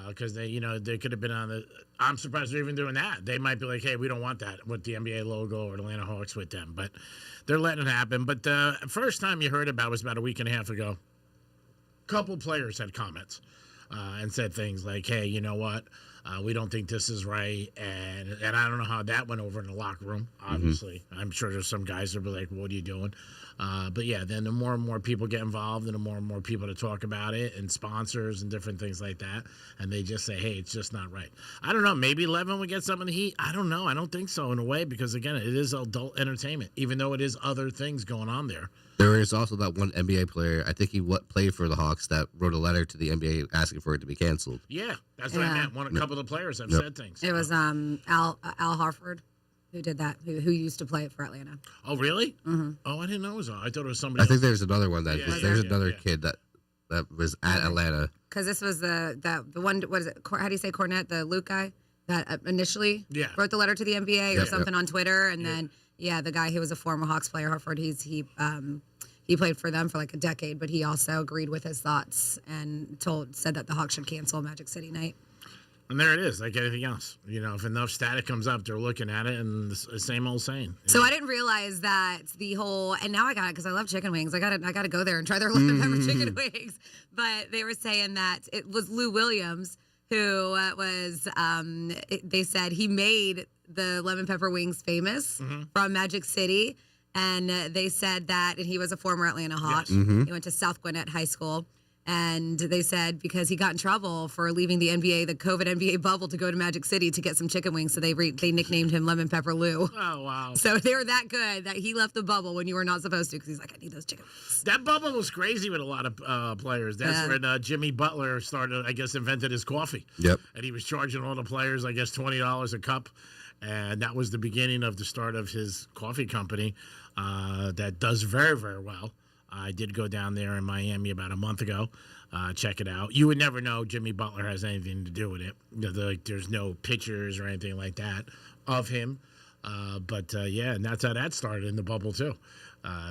Because they could have been on the. I'm surprised they're even doing that. They might be like, hey, we don't want that with the NBA logo or Atlanta Hawks with them. But they're letting it happen. But the first time you heard about it was about a week and a half ago. A couple players had comments and said things like, hey, you know what? We don't think this is right, and I don't know how that went over in the locker room, obviously. I'm sure there's some guys that will be like, what are you doing? But yeah, then the more and more people get involved and the more and more people to talk about it and sponsors and different things like that, and they just say, hey, it's just not right. I don't know. Maybe 11 would get some of the heat. I don't know. I don't think so in a way because, again, it is adult entertainment, even though it is other things going on there. There is also that one NBA player, I think he played for the Hawks, that wrote a letter to the NBA asking for it to be canceled. Yeah, that's what I meant. A couple of the players have said things. It was Al Harford who did that, who used to play for Atlanta. Oh, really? Mm-hmm. Oh, I didn't know it was. I thought it was somebody. I think there's another one there's another yeah. kid that was at Atlanta. Because this was the one. What is it? How do you say Cornette, the Luke guy that initially wrote the letter to the NBA or something on Twitter, and then the guy who was a former Hawks player, Harford. He played for them for like a decade, but he also agreed with his thoughts and said that the Hawks should cancel Magic City night. And there it is, like anything else. If enough static comes up, they're looking at it, and the same old saying. So I didn't realize that the whole, and now I got it because I love chicken wings. I got to go there and try their lemon pepper chicken wings. But they were saying that it was Lou Williams who was. They said he made the lemon pepper wings famous from Magic City. And they said that, and he was a former Atlanta Hawk. Yes. He went to South Gwinnett High School. And they said because he got in trouble for leaving the COVID NBA bubble to go to Magic City to get some chicken wings. So they nicknamed him Lemon Pepper Lou. Oh, wow. So they were that good that he left the bubble when you were not supposed to because he's like, I need those chicken wings. That bubble was crazy with a lot of players. That's when Jimmy Butler invented his coffee. Yep. And he was charging all the players, I guess, $20 a cup. And that was the beginning of the start of his coffee company that does very, very well. I did go down there in Miami about a month ago. Check it out. You would never know Jimmy Butler has anything to do with it. There's no pictures or anything like that of him. But and that's how that started in the bubble, too.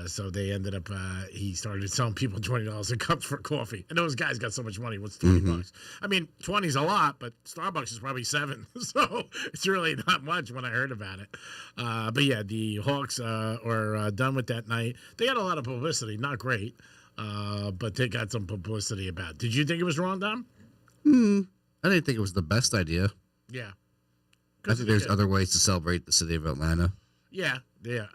So they ended up, he started selling people $20 a cup for coffee. And those guys got so much money. What's $20? I mean, 20 is a lot, but Starbucks is probably $7. So it's really not much when I heard about it. But yeah, the Hawks were done with that night. They got a lot of publicity, not great, but they got some publicity about it. Did you think it was wrong, Dom? I didn't think it was the best idea. Yeah. I think there's other ways to celebrate the city of Atlanta. Yeah,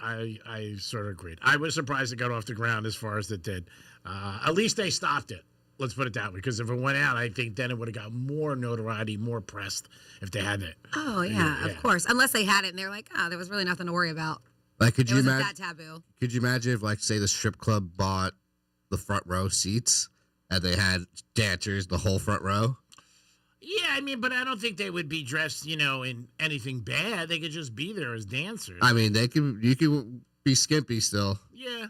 I sort of agreed. I was surprised it got off the ground as far as it did. At least they stopped it. Let's put it that way. Because if it went out, I think then it would have got more notoriety, more pressed if they had it. Oh, yeah, of course. Unless they had it and they're like, there was really nothing to worry about. Like, could you wasn't imagine? that taboo. Could you imagine if, like, say, the strip club bought the front row seats and they had dancers the whole front row? Yeah, I mean, but I don't think they would be dressed, in anything bad. They could just be there as dancers. I mean, you could be skimpy still. Yeah.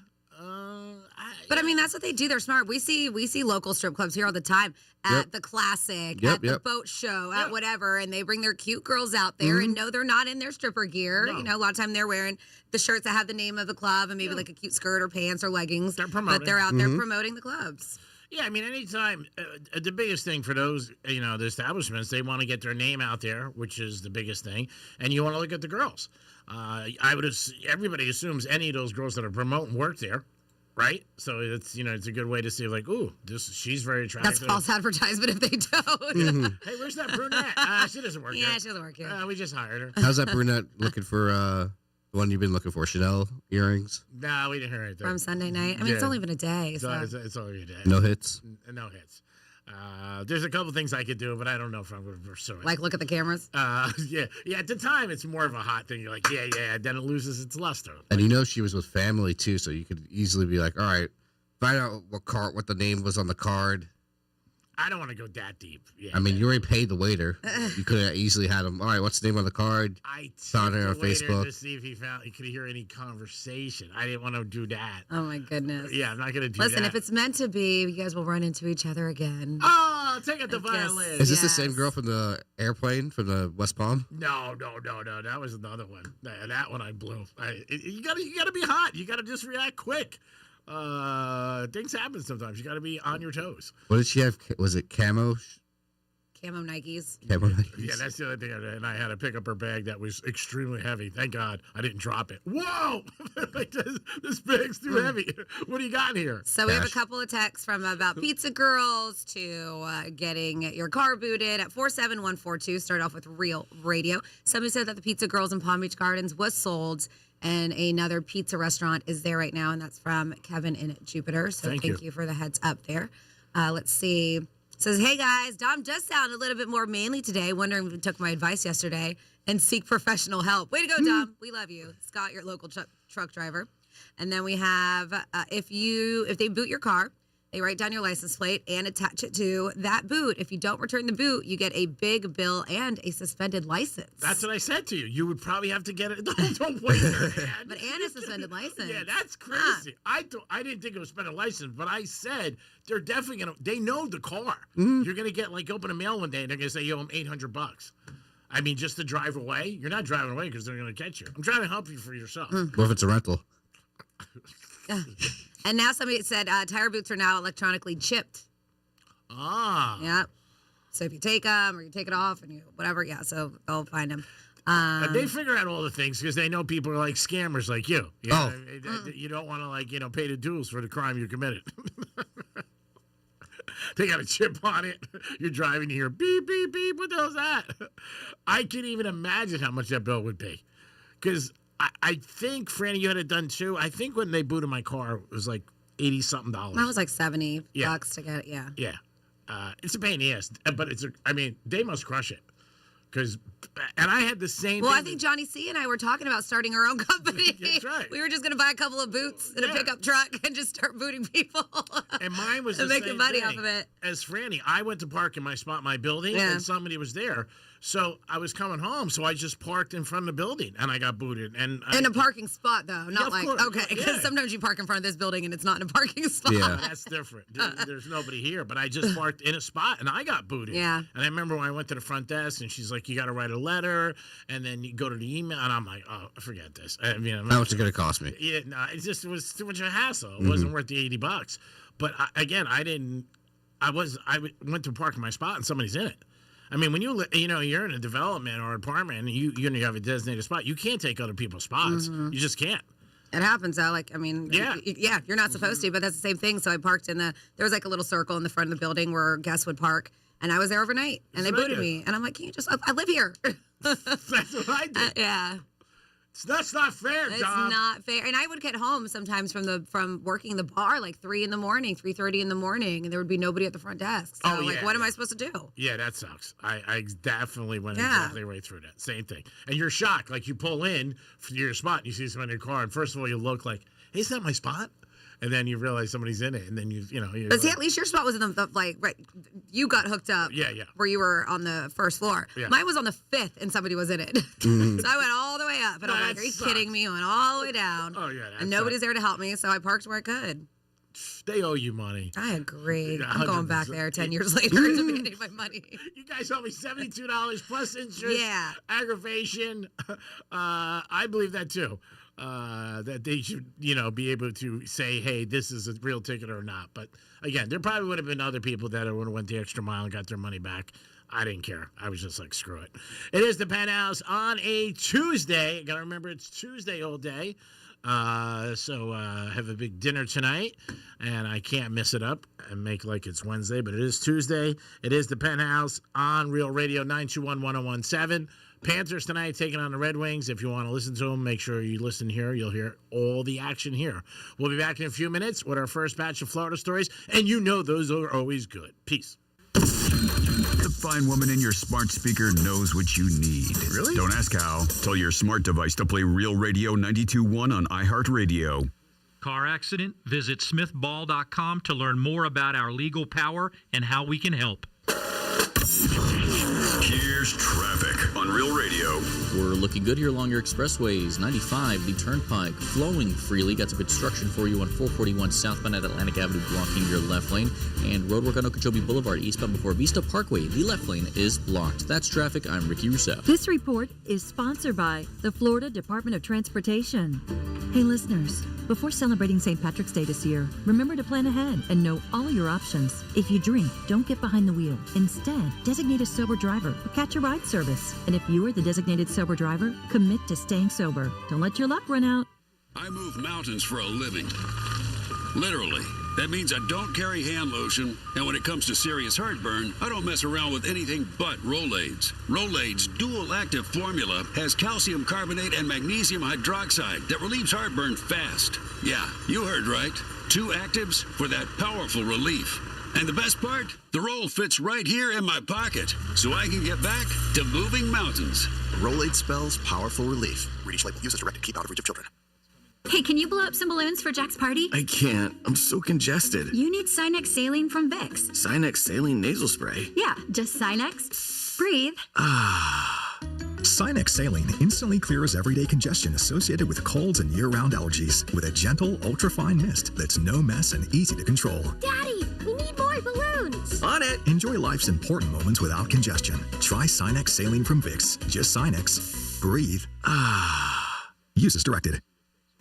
But I mean, that's what they do. They're smart. We see local strip clubs here all the time at the Classic, at the boat show, at whatever, and they bring their cute girls out there and no, they're not in their stripper gear. No. A lot of time they're wearing the shirts that have the name of the club and maybe like a cute skirt or pants or leggings. But they're out there promoting the clubs. Yeah, I mean, anytime, the biggest thing for those, the establishments, they want to get their name out there, which is the biggest thing, and you want to look at the girls. Everybody assumes any of those girls that are promoting work there, right? So it's, it's a good way to see, like, ooh, she's very attractive. That's false advertisement if they don't. Hey, where's that brunette? She doesn't work here. Yeah, she doesn't work here. We just hired her. How's that brunette looking for the one you've been looking for, Chanel earrings? No, we didn't hear anything. From Sunday night. I mean, it's only been a day. So. It's only a day. No hits? No hits. There's a couple things I could do, but I don't know if I'm going to pursue it. Like look at the cameras? Yeah. At the time, it's more of a hot thing. You're like, yeah. Then it loses its luster. And she was with family, too, so you could easily be like, all right, find out what the name was on the card. I don't want to go that deep. Yeah, I mean, you already paid the waiter. You could have easily had him. All right, what's the name on the card? I found it on Facebook to see if he could hear any conversation. I didn't want to do that. Oh my goodness. Yeah, I'm not going to do that. Listen, if it's meant to be, you guys will run into each other again. Oh, take out the violin. Is this the same girl from the airplane from the West Palm? No. That was another one. That one I blew. You gotta be hot. You gotta just react quick. Things happen sometimes. You got to be on your toes. What did she have? Was it camo? Camo Nikes. Camo Nikes. Yeah, that's the other thing. And I had to pick up her bag that was extremely heavy. Thank God I didn't drop it. Whoa! This bag's too heavy. What do you got in here? So we have a couple of texts from about pizza girls to getting your car booted at 47142. Start off with Real Radio. Somebody said that the Pizza Girls in Palm Beach Gardens was sold. And another pizza restaurant is there right now, and that's from Kevin in Jupiter. So thank you for the heads up there. Let's see. It says, hey, guys, Dom does sound a little bit more manly today. Wondering if you took my advice yesterday and seek professional help. Way to go, Dom. We love you. Scott, your local truck driver. And then we have, if they boot your car, they write down your license plate and attach it to that boot. If you don't return the boot, you get a big bill and a suspended license. That's what I said to you. You would probably have to get it. Don't wait. But and a suspended license. Yeah, that's crazy. I didn't think it was suspended license, but I said they're definitely going to. They know the car. You're going to get open a mail one day and they're going to say you owe them $800. I mean, just to drive away. You're not driving away because they're going to catch you. I'm trying to help you for yourself. What if it's a rental? And now somebody said tire boots are now electronically chipped. Ah. Yeah. So if you take them or you take it off and whatever, so they'll find them. They figure out all the things because they know people are like scammers like you. You don't want to pay the dues for the crime you committed. They got a chip on it. You're driving here, beep, beep, beep. What the hell's that? I can't even imagine how much that bill would be. Because I think, Franny, you had it done too. I think when they booted my car, it was like $80-something. That was like $70 to get it, yeah. Yeah. It's a pain in the ass. But they must crush it. And I had the same Well, thing. I think Johnny C. and I were talking about starting our own company. That's right. We were just going to buy a couple of boots and a pickup truck and just start booting people. And mine was and the making same money thing. off of it. As Franny, I went to park in my building, and somebody was there. So I was coming home, so I just parked in front of the building, and I got booted. And in a parking spot, though, not of course. because sometimes you park in front of this building and it's not in a parking spot. Yeah, that's different. There's nobody here, but I just parked in a spot, and I got booted. Yeah. And I remember when I went to the front desk, and she's like, like, you got to write a letter, and then you go to the email, and I'm like, oh, forget this. I mean, How much is it going to cost me? Yeah, no, it was too much of a hassle. It wasn't worth the $80. But I went to park in my spot, and somebody's in it. I mean, when you're in a development or apartment, and you have a designated spot, you can't take other people's spots. You just can't. It happens though. Like, I mean, you're not supposed to, but that's the same thing. So I parked there was like a little circle in the front of the building where guests would park, and I was there overnight, and they booted me, and I'm like, can you I live here. That's what I did. Yeah. That's not fair, Dom. It's not fair. And I would get home sometimes from working the bar like 3:30 in the morning, and there would be nobody at the front desk. So what am I supposed to do? Yeah, that sucks. I definitely went exactly right through that. Same thing. And you're shocked. Like, you pull in for your spot, and you see someone in your car, and first of all, you look like, hey, is that my spot? And then you realize somebody's in it, and then But see, at least your spot was in the right. You got hooked up. Yeah. Where you were on the first floor. Yeah. Mine was on the 5th, and somebody was in it. So I went all the way up, and I'm like, "Are you kidding me?" I went all the way down. Oh yeah. And nobody's there to help me, so I parked where I could. They owe you money. I agree. Yeah, I'm going back there 10 years later demanding my money. You guys owe me $72 plus interest. Yeah. Aggravation. I believe that too. That they should, be able to say, hey, this is a real ticket or not. But again, there probably would have been other people that would have went the extra mile and got their money back. I didn't care. I was just like, screw it. It is the Penthouse on a Tuesday. Got to remember, it's Tuesday all day. So have a big dinner tonight, and I can't miss it up and make like it's Wednesday, but it is Tuesday. It is the Penthouse on Real Radio 921-1017. Panthers tonight taking on the Red Wings. If you want to listen to them, make sure you listen here. You'll hear all the action here. We'll be back in a few minutes with our first batch of Florida stories, and those are always good. Peace. The fine woman in your smart speaker knows what you need. Really? Don't ask how. Tell your smart device to play Real Radio 92.1 on iHeartRadio. Car accident? Visit smithball.com to learn more about our legal power and how we can help. Here's traffic on Real Radio. We're looking good here along your expressways. 95, the Turnpike, flowing freely. Got some construction for you on 441 southbound at Atlantic Avenue, blocking your left lane. And roadwork on Okeechobee Boulevard, eastbound before Vista Parkway. The left lane is blocked. That's traffic. I'm Ricky Rousseau. This report is sponsored by the Florida Department of Transportation. Hey, listeners, before celebrating St. Patrick's Day this year, remember to plan ahead and know all your options. If you drink, don't get behind the wheel. Instead, designate a sober driver or catch a ride service. And if you are the designated sober driver, commit to staying sober. Don't let your luck run out. I move mountains for a living. Literally. That means I don't carry hand lotion, and when it comes to serious heartburn, I don't mess around with anything but Rolaids. Rolaids' dual-active formula has calcium carbonate and magnesium hydroxide that relieves heartburn fast. Yeah, you heard right. 2 actives for that powerful relief. And the best part? The roll fits right here in my pocket, so I can get back to moving mountains. Rolade spells powerful relief. Read each label. Use as directed. Keep out of reach of children. Hey, can you blow up some balloons for Jack's party? I can't. I'm so congested. You need Sinex Saline from Vicks. Sinex Saline nasal spray. Yeah, just Sinex. Breathe. Sinex Saline instantly clears everyday congestion associated with colds and year-round allergies with a gentle, ultra-fine mist that's no mess and easy to control. Daddy, we need more balloons. On it. Enjoy life's important moments without congestion. Try Sinex Saline from Vicks. Just Sinex. Breathe. Use as directed.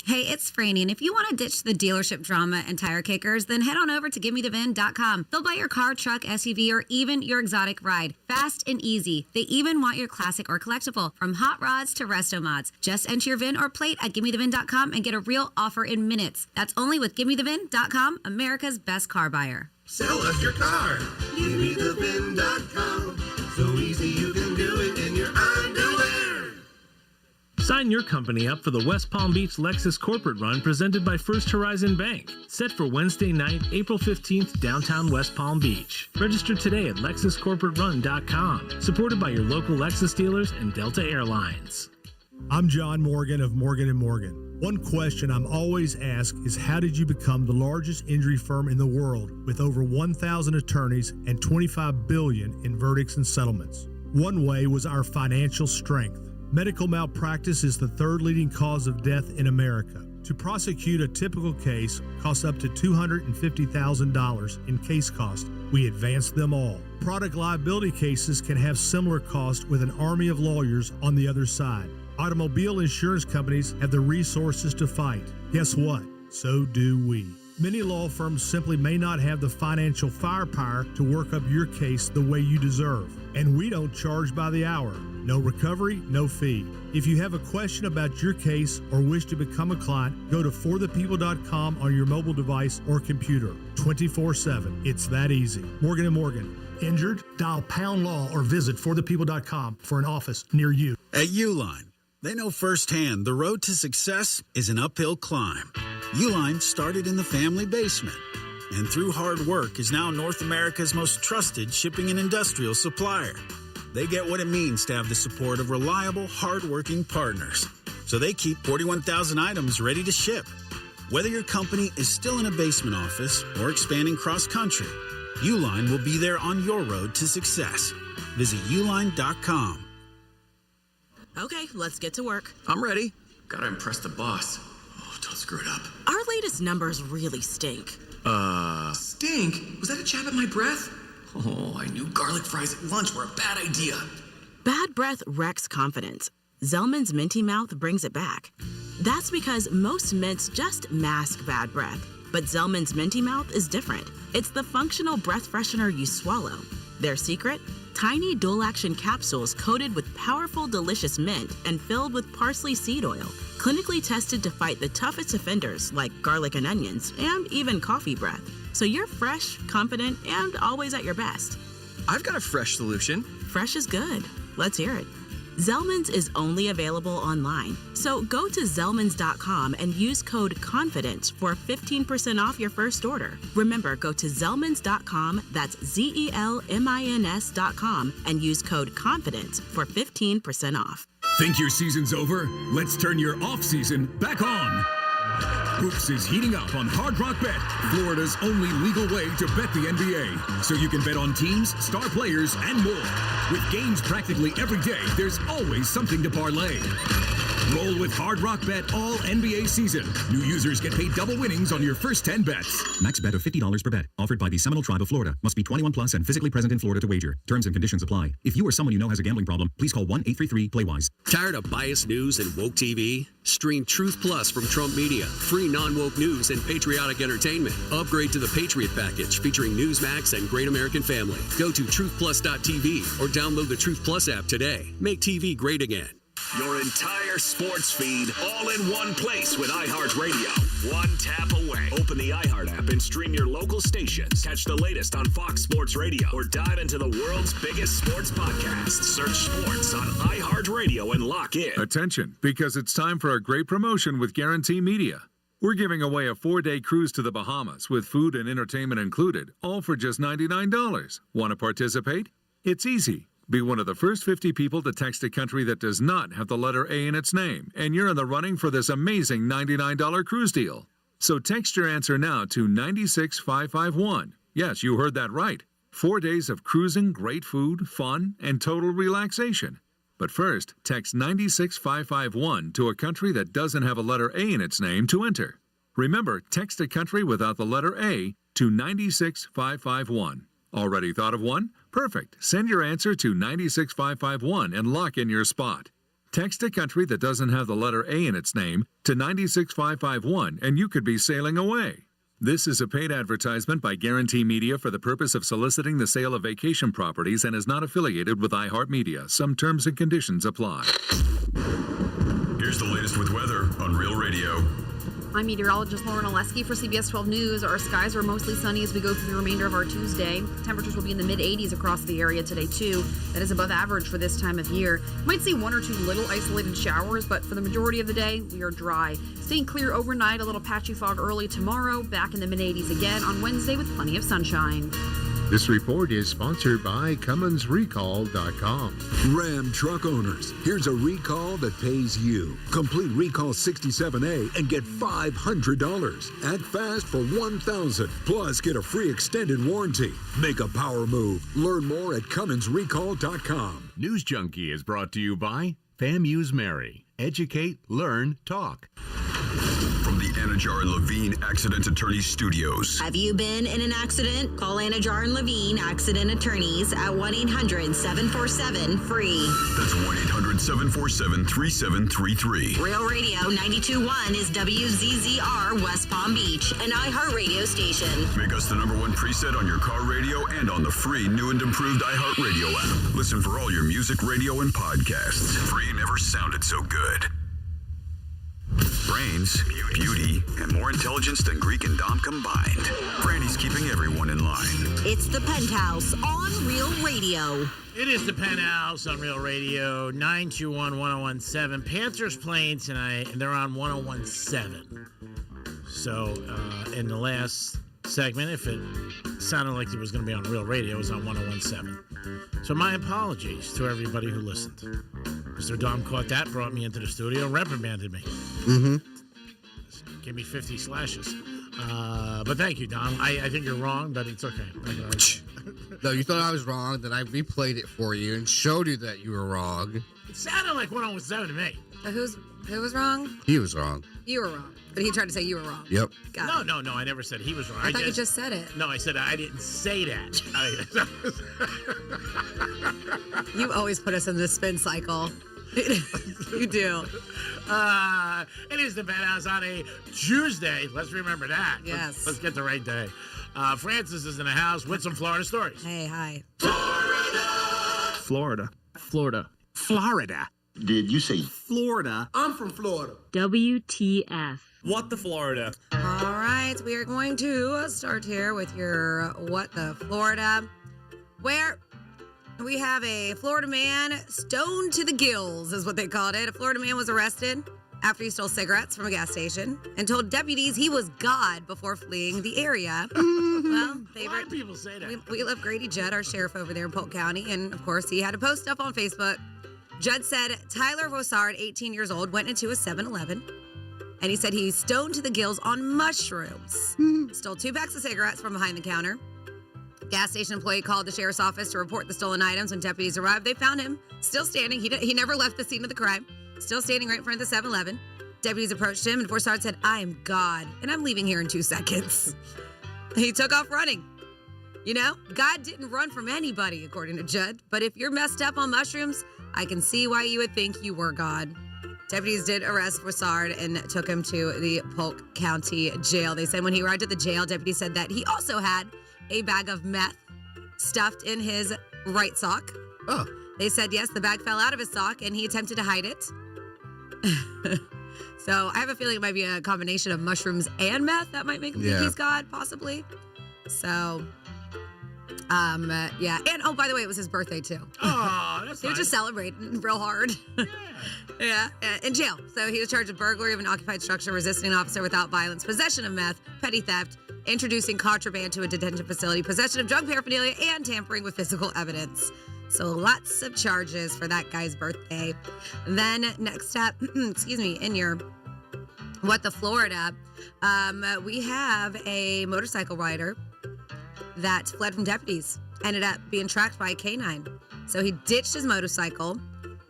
Hey, it's Franny, and if you want to ditch the dealership drama and tire kickers, then head on over to GiveMeTheVin.com. They'll buy your car, truck, SUV, or even your exotic ride. Fast and easy. They even want your classic or collectible, from hot rods to resto mods. Just enter your VIN or plate at GiveMeTheVin.com and get a real offer in minutes. That's only with GiveMeTheVin.com, America's best car buyer. Sell us your car. GiveMeTheVin.com. So easy you can do it in your underwear. Sign your company up for the West Palm Beach Lexus Corporate Run presented by First Horizon Bank. Set for Wednesday night, April 15th, downtown West Palm Beach. Register today at LexusCorporateRun.com. Supported by your local Lexus dealers and Delta Airlines. I'm John Morgan of Morgan & Morgan. One question I'm always asked is, how did you become the largest injury firm in the world with over 1,000 attorneys and $25 billion in verdicts and settlements? One way was our financial strength. Medical malpractice is the 3rd leading cause of death in America. To prosecute a typical case costs up to $250,000 in case cost. We advance them all. Product liability cases can have similar costs with an army of lawyers on the other side. Automobile insurance companies have the resources to fight. Guess what? So do we. Many law firms simply may not have the financial firepower to work up your case the way you deserve. And we don't charge by the hour. No recovery, no fee. If you have a question about your case or wish to become a client, go to forthepeople.com on your mobile device or computer. 24/7. It's that easy. Morgan & Morgan. Injured? Dial pound law or visit forthepeople.com for an office near you. At Uline, they know firsthand the road to success is an uphill climb. Uline started in the family basement, and through hard work is now North America's most trusted shipping and industrial supplier. They get what it means to have the support of reliable, hard-working partners. So they keep 41,000 items ready to ship. Whether your company is still in a basement office or expanding cross-country, Uline will be there on your road to success. Visit uline.com. Okay, let's get to work. I'm ready. Gotta impress the boss. Oh, don't screw it up. Our latest numbers really stink. Stink? Was that a jab at my breath? Oh, I knew garlic fries at lunch were a bad idea. Bad breath wrecks confidence. Zellman's Minty Mouth brings it back. That's because most mints just mask bad breath. But Zellman's Minty Mouth is different. It's the functional breath freshener you swallow. Their secret? Tiny dual-action capsules coated with powerful, delicious mint and filled with parsley seed oil. Clinically tested to fight the toughest offenders like garlic and onions, and even coffee breath. So you're fresh, confident, and always at your best. I've got a fresh solution. Fresh is good. Let's hear it. Zellman's is only available online. So go to Zellmans.com and use code CONFIDENCE for 15% off your first order. Remember, go to Zellmans.com, that's ZELMINS.com, and use code CONFIDENCE for 15% off. Think your season's over? Let's turn your off-season back on. Hoops is heating up on Hard Rock Bet, Florida's only legal way to bet the NBA. So you can bet on teams, star players, and more. With games practically every day, there's always something to parlay. Roll with Hard Rock Bet all NBA season. New users get paid double winnings on your first 10 bets. Max bet of $50 per bet. Offered by the Seminole Tribe of Florida. Must be 21 plus and physically present in Florida to wager. Terms and conditions apply. If you or someone you know has a gambling problem, please call 1-833-PLAY-WISE. Tired of biased news and woke TV? Stream Truth Plus from Trump Media. Free non-woke news and patriotic entertainment. Upgrade to the Patriot package featuring Newsmax and Great American Family. Go to truthplus.tv or download the Truth Plus app today. Make TV great again. Your entire sports feed all in one place with iHeartRadio. One tap away. Open the iHeart app and stream your local stations. Catch the latest on Fox Sports Radio or dive into the world's biggest sports podcast. Search sports on iHeartRadio and lock in. Attention, because it's time for a great promotion with Guarantee Media. We're giving away a 4-day cruise to the Bahamas with food and entertainment included, all for just $99. Want to participate? It's easy. Be one of the first 50 people to text a country that does not have the letter A in its name, and you're in the running for this amazing $99 cruise deal. So text your answer now to 96551. Yes, you heard that right. 4 days of cruising, great food, fun, and total relaxation. But first, text 96551 to a country that doesn't have a letter A in its name to enter. Remember, text a country without the letter A to 96551. Already thought of one? Perfect. Send your answer to 96551 and lock in your spot. Text a country that doesn't have the letter A in its name to 96551 and you could be sailing away. This is a paid advertisement by Guarantee Media for the purpose of soliciting the sale of vacation properties and is not affiliated with iHeartMedia. Some terms and conditions apply. Here's the latest with weather on Real Radio. I'm meteorologist Lauren Oleski for CBS 12 News. Our skies are mostly sunny as we go through the remainder of our Tuesday. Temperatures will be in the mid-80s across the area today, too. That is above average for this time of year. Might see one or two little isolated showers, but for the majority of the day, we are dry. Staying clear overnight, a little patchy fog early tomorrow, back in the mid-80s again on Wednesday with plenty of sunshine. This report is sponsored by CummonsRecall.com. Ram truck owners, here's a recall that pays you. Complete Recall 67A and get $500. Act fast for $1,000. Plus, get a free extended warranty. Make a power move. Learn more at CummonsRecall.com. News Junkie is brought to you by FAMU's Mary. Educate, learn, talk. From Anajar and Levine Accident Attorney Studios. Have you been in an accident? Call Anajar and Levine Accident Attorneys at 1-800-747-FREE. That's 1-800-747-3733. Real Radio 92.1 is WZZR West Palm Beach, an iHeartRadio station. Make us the #1 preset on your car radio and on the free new and improved iHeartRadio app. Listen for all your music, radio, and podcasts. Free never sounded so good. Brains, beauty, and more intelligence than Greek and Dom combined. Franny's keeping everyone in line. It's the Penthouse on Real Radio. It is the Penthouse on Real Radio, 921-1017. Panthers playing tonight, and they're on 1017. So, in the last segment, if it sounded like it was going to be on Real Radio, it was on 1017. So my apologies to everybody who listened. Mr. Dom caught that, brought me into the studio, reprimanded me. Mm-hmm. Gave me 50 slashes. But thank you, Dom. I think you're wrong, but it's okay. No, you thought I was wrong, then I replayed it for you and showed you that you were wrong. It sounded like 1017 to me. Who was wrong? He was wrong. You were wrong. But he tried to say you were wrong. Yep. No, I never said he was wrong. I thought you just said it. No, I said I didn't say that. You always put us in this spin cycle. You do. It is the Penthouse on a Tuesday. Let's remember that. Yes. Let's get the right day. Francis is in the house with some Florida stories. Hey, hi. Florida. Florida. Did you say Florida? I'm from Florida. WTF. what the Florida? All right, we are going to start here with your What the Florida, where we have a Florida man stoned to the gills, is what they called it. A Florida man was arrested after he stole cigarettes from a gas station and told deputies he was God before fleeing the area. Well, a lot of people say that. We love Grady Judd, our sheriff over there in Polk County, and of course he had to post stuff on Facebook. Judd said Tyler Vossard, 18 years old, went into a 7-Eleven, and he said he's stoned to the gills on mushrooms. Stole 2 packs of cigarettes from behind the counter. Gas station employee called the sheriff's office to report the stolen items. When deputies arrived, they found him still standing. He never left the scene of the crime. Still standing right in front of the 7-Eleven. Deputies approached him, and Vossard said, "I am God, and I'm leaving here in 2 seconds." He took off running. You know, God didn't run from anybody, according to Judd. But if you're messed up on mushrooms, I can see why you would think you were God. Deputies did arrest Vossard and took him to the Polk County Jail. They said when he arrived at the jail, deputies said that he also had a bag of meth stuffed in his right sock. Oh. They said, yes, the bag fell out of his sock and he attempted to hide it. So I have a feeling it might be a combination of mushrooms and meth that might make him think he's God, possibly. So, yeah. And, oh, by the way, it was his birthday, too. Oh, that's He was just celebrating real hard. Yeah, in jail. So he was charged with burglary of an occupied structure, resisting an officer without violence, possession of meth, petty theft, introducing contraband to a detention facility, possession of drug paraphernalia, and tampering with physical evidence. So lots of charges for that guy's birthday. Then next up, excuse me, in your What the Florida, we have a motorcycle rider that fled from deputies, ended up being tracked by a canine. So he ditched his motorcycle,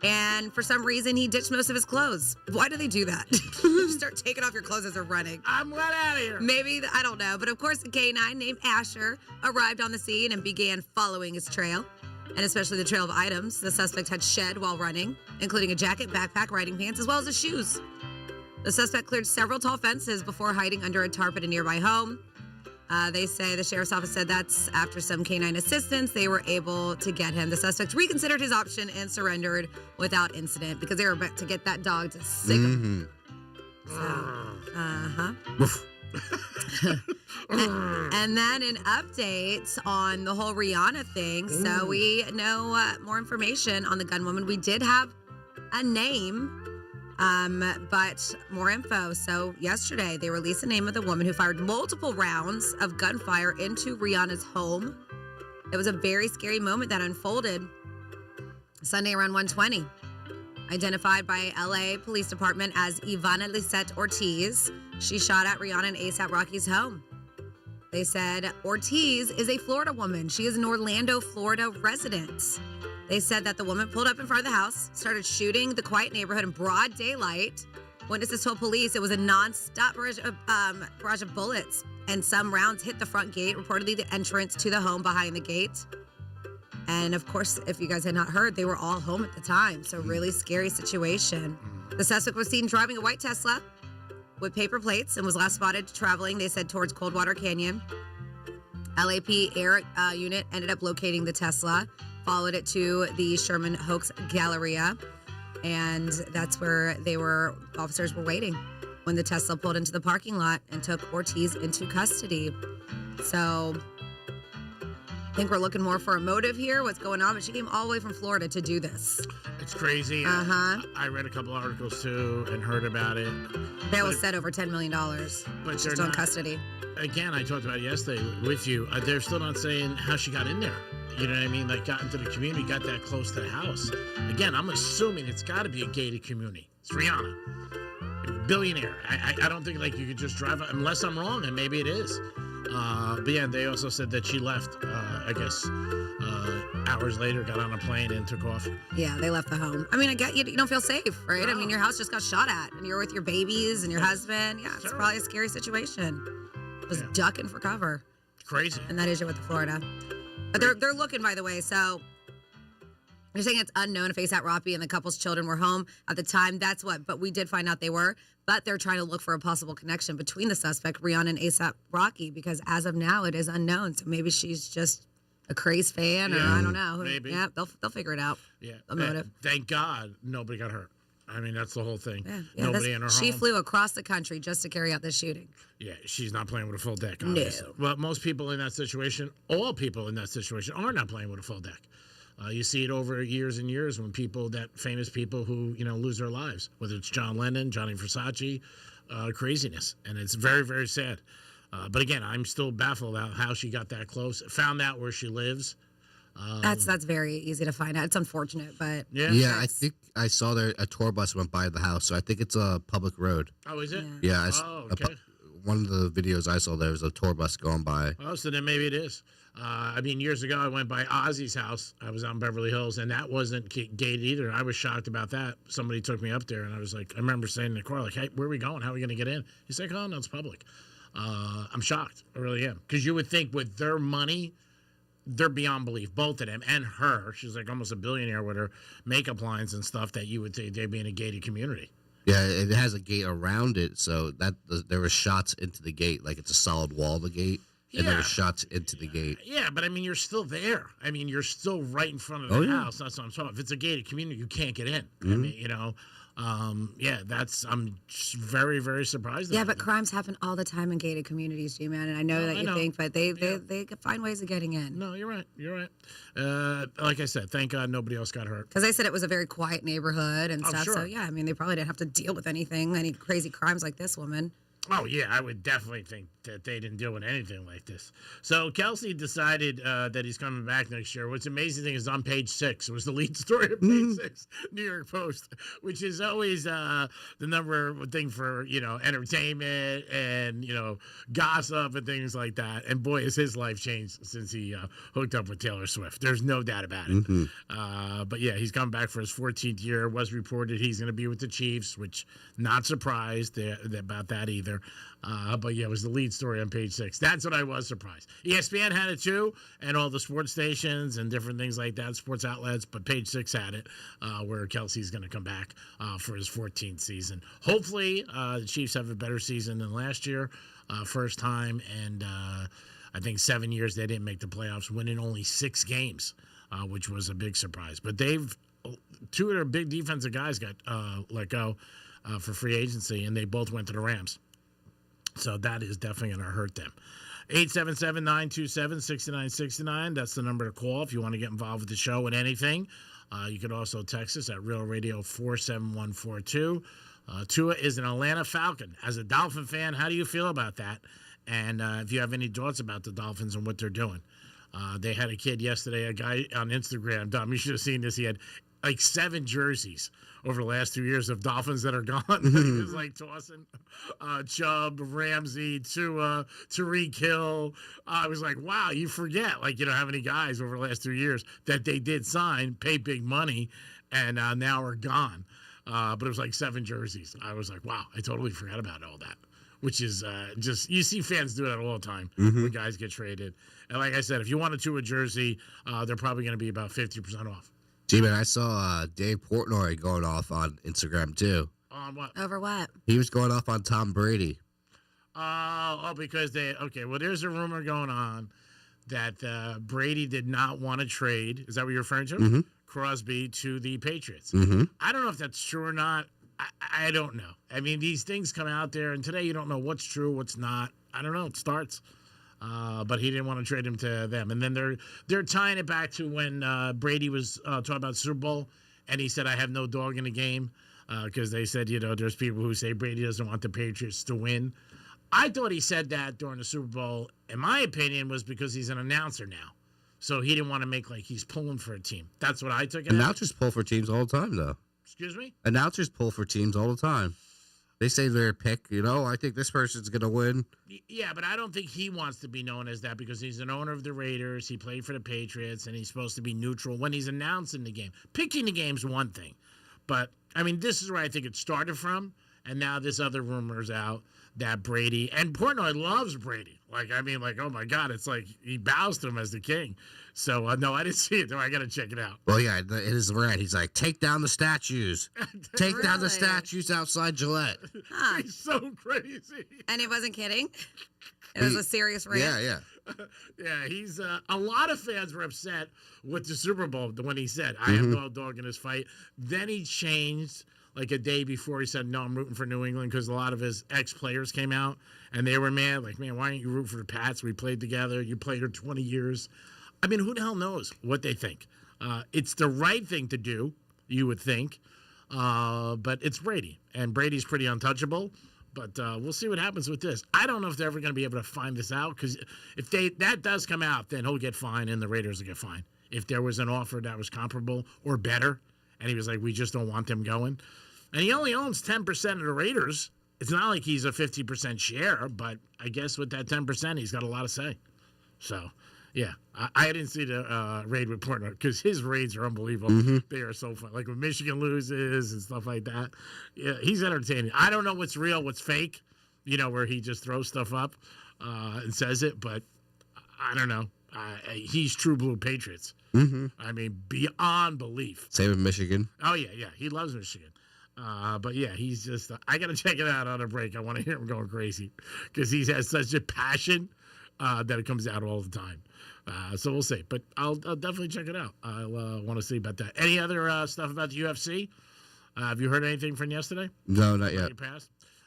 and for some reason, he ditched most of his clothes. Why do they do that? Just start taking off your clothes as they're running. I'm let out of here. Maybe, I don't know. But of course, a canine named Asher arrived on the scene and began following his trail, and especially the trail of items the suspect had shed while running, including a jacket, backpack, riding pants, as well as his shoes. The suspect cleared several tall fences before hiding under a tarp at a nearby home. They say the sheriff's office said that's after some canine assistance, they were able to get him. The suspect reconsidered his option and surrendered without incident because they were about to get that dog to sick him. And then an update on the whole Rihanna thing. So we know more information on the gunwoman. We did have a name. But more info. So yesterday, they released the name of the woman who fired multiple rounds of gunfire into Rihanna's home. It was a very scary moment that unfolded Sunday around 1:20. Identified by LA Police Department as Ivana Lisette Ortiz, she shot at Rihanna and A$AP Rocky's home. They said Ortiz is a Florida woman. She is an Orlando, Florida resident. They said that the woman pulled up in front of the house, started shooting the quiet neighborhood in broad daylight, Witnesses told police it was a non-stop barrage of bullets, and some rounds hit the front gate, reportedly the entrance to the home behind the gate. And of course, if you guys had not heard, they were all home at the time. So really scary situation. The suspect was seen driving a white Tesla with paper plates and was last spotted traveling, they said, towards Coldwater Canyon. LAP Air Unit ended up locating the Tesla, followed it to the Sherman Oaks Galleria, and that's where officers were waiting when the Tesla pulled into the parking lot and took Ortiz into custody. So I think we're looking more for a motive here, what's going on, but she came all the way from Florida to do this. It's crazy. I read a couple articles too and heard about it. Bail said over $10 million. But she's still in custody. Again, I talked about it yesterday with you. They're still not saying how she got in there. You know what I mean? Like, got into the community, got that close to the house. Again, I'm assuming it's got to be a gated community. It's Rihanna, billionaire. I don't think like you could just drive unless I'm wrong, and maybe it is. But yeah, they also said that she left. I guess hours later, got on a plane and took off. Yeah, they left the home. I mean, I get you don't feel safe, right? No. I mean, your house just got shot at, and you're with your babies and your husband. Yeah, it's probably a scary situation. Just ducking for cover. Crazy. And that is it with Florida. But they're looking, by the way. So they're saying it's unknown if ASAP Rocky and the couple's children were home at the time. That's what. But we did find out they were. But they're trying to look for a possible connection between the suspect, Rihanna, and ASAP Rocky, because as of now, it is unknown. So maybe she's just a craze fan, or I don't know. Maybe. Yeah, they'll figure it out. Yeah. The motive. Thank God nobody got hurt. I mean, that's the whole thing. Yeah, nobody in her home. She flew across the country just to carry out this shooting. Yeah, she's not playing with a full deck, obviously. No. Well, most people in that situation, all people in that situation, are not playing with a full deck. You see it over years and years when famous people who, lose their lives, whether it's John Lennon, Johnny Versace, craziness. And it's very, very sad. But again, I'm still baffled about how she got that close. Found out where she lives. That's very easy to find out. It's unfortunate, but yeah, I think I saw a tour bus went by the house, so I think it's a public road. Oh, is it? Yeah. Okay. One of the videos I saw, there was a tour bus going by. Oh, so then maybe it is. Years ago, I went by Ozzy's house. I was out in Beverly Hills, and that wasn't gated either. I was shocked about that. Somebody took me up there, and I was like, I remember saying in the car, like, hey, where are we going? How are we going to get in? He's like, oh, no, it's public. I'm shocked. I really am. Because you would think with their money, they're beyond belief, both of them and her. She's like almost a billionaire with her makeup lines and stuff that you would think they'd be in a gated community. Yeah, it has a gate around it, so that there were shots into the gate, like it's a solid wall, the gate, and there were shots into the gate. Yeah, but I mean, you're still there. I mean, you're still right in front of the house. That's what I'm talking about. If it's a gated community, you can't get in. Mm-hmm. I mean, I'm just very, very surprised. Yeah, but crimes happen all the time in gated communities, G-Man, and I know that you think, but they find ways of getting in. No, you're right. You're right. Like I said, thank God nobody else got hurt. Because they said it was a very quiet neighborhood and stuff. Sure. So yeah, I mean, they probably didn't have to deal with any crazy crimes like this woman. Oh, yeah, I would definitely think that they didn't deal with anything like this. So Kelsey decided that he's coming back next year. What's amazing thing is on page 6. It was the lead story of page 6, New York Post, which is always the number one thing for, entertainment and, gossip and things like that. And boy, has his life changed since he hooked up with Taylor Swift. There's no doubt about it. Mm-hmm. But yeah, he's coming back for his 14th year. It was reported he's going to be with the Chiefs, which not surprised about that either. But yeah, it was the lead story on page 6. That's what I was surprised. ESPN had it too, and all the sports stations and different things like that, sports outlets, but page 6 had it, where Kelsey's going to come back for his 14th season. Hopefully, the Chiefs have a better season than last year, first time, and I think 7 years they didn't make the playoffs, winning only 6 games, which was a big surprise. But two of their big defensive guys got let go for free agency, and they both went to the Rams. So that is definitely going to hurt them. 877-927-6969. That's the number to call if you want to get involved with the show with anything. You can also text us at Real Radio 47142. Tua is an Atlanta Falcon. As a Dolphin fan, how do you feel about that? And if you have any thoughts about the Dolphins and what they're doing. They had a kid yesterday, a guy on Instagram. Dom, you should have seen this. He had like 7 jerseys over the last 2 years of Dolphins that are gone. He was like tossing Chubb, Ramsey, Tua, Tyreek Hill. I was like, wow, you forget, how many guys over the last 2 years that they did sign, pay big money, and now are gone. but it was like 7 jerseys. I was like, wow, I totally forgot about all that. Which is just, you see fans do that all the time when guys get traded. And like I said, if you want a jersey, they're probably going to be about 50% off. Gee-man, I saw Dave Portnoy going off on Instagram, too. On what? Over what? He was going off on Tom Brady. Because well, there's a rumor going on that Brady did not want to trade. Is that what you're referring to? Crosby to the Patriots. I don't know if that's true or not. I don't know. I mean, these things come out there, and today you don't know what's true, what's not. I don't know. It starts. But he didn't want to trade him to them. And then they're tying it back to when Brady was talking about Super Bowl, and he said, I have no dog in the game, because they said, there's people who say Brady doesn't want the Patriots to win. I thought he said that during the Super Bowl, in my opinion, was because he's an announcer now. So he didn't want to make like he's pulling for a team. That's what I took it Announcers pull for teams all the time, though. Excuse me? Announcers pull for teams all the time. They say their pick, I think this person's going to win. Yeah, but I don't think he wants to be known as that because he's an owner of the Raiders. He played for the Patriots, and he's supposed to be neutral when he's announcing the game. Picking the game's one thing. But, I mean, this is where I think it started from, and now this other rumor's out that Brady, and Portnoy loves Brady. Oh my God, it's like he bows to him as the king. So, no, I didn't see it, though. I got to check it out. Well, yeah, it is red. He's like, take down the statues. Take down the statues outside Gillette. Huh. He's so crazy. And he wasn't kidding? It was a serious rant? Yeah. Yeah, he's a lot of fans were upset with the Super Bowl when he said, I have no dog in this fight. Then he changed like a day before. He said, no, I'm rooting for New England because a lot of his ex-players came out and they were mad. Like, man, why don't you root for the Pats? We played together. You played here 20 years. I mean, who the hell knows what they think? It's the right thing to do, you would think. But it's Brady, and Brady's pretty untouchable. But we'll see what happens with this. I don't know if they're ever going to be able to find this out because if that does come out, then he'll get fined and the Raiders will get fined. If there was an offer that was comparable or better, and he was like, we just don't want them going. And he only owns 10% of the Raiders. It's not like he's a 50% share, but I guess with that 10%, he's got a lot to say. So, yeah, I didn't see the raid with Portnoy because his raids are unbelievable. They are so fun. Like when Michigan loses and stuff like that. Yeah, he's entertaining. I don't know what's real, what's fake, where he just throws stuff up and says it, but I don't know. He's true blue Patriots. I mean, beyond belief. Same with Michigan. Oh, yeah. He loves Michigan. But, yeah, he's just I got to check it out on a break. I want to hear him going crazy because he has such a passion that it comes out all the time. So we'll see. But I'll definitely check it out. I'll want to see about that. Any other stuff about the UFC? Have you heard anything from yesterday? No, not yet. A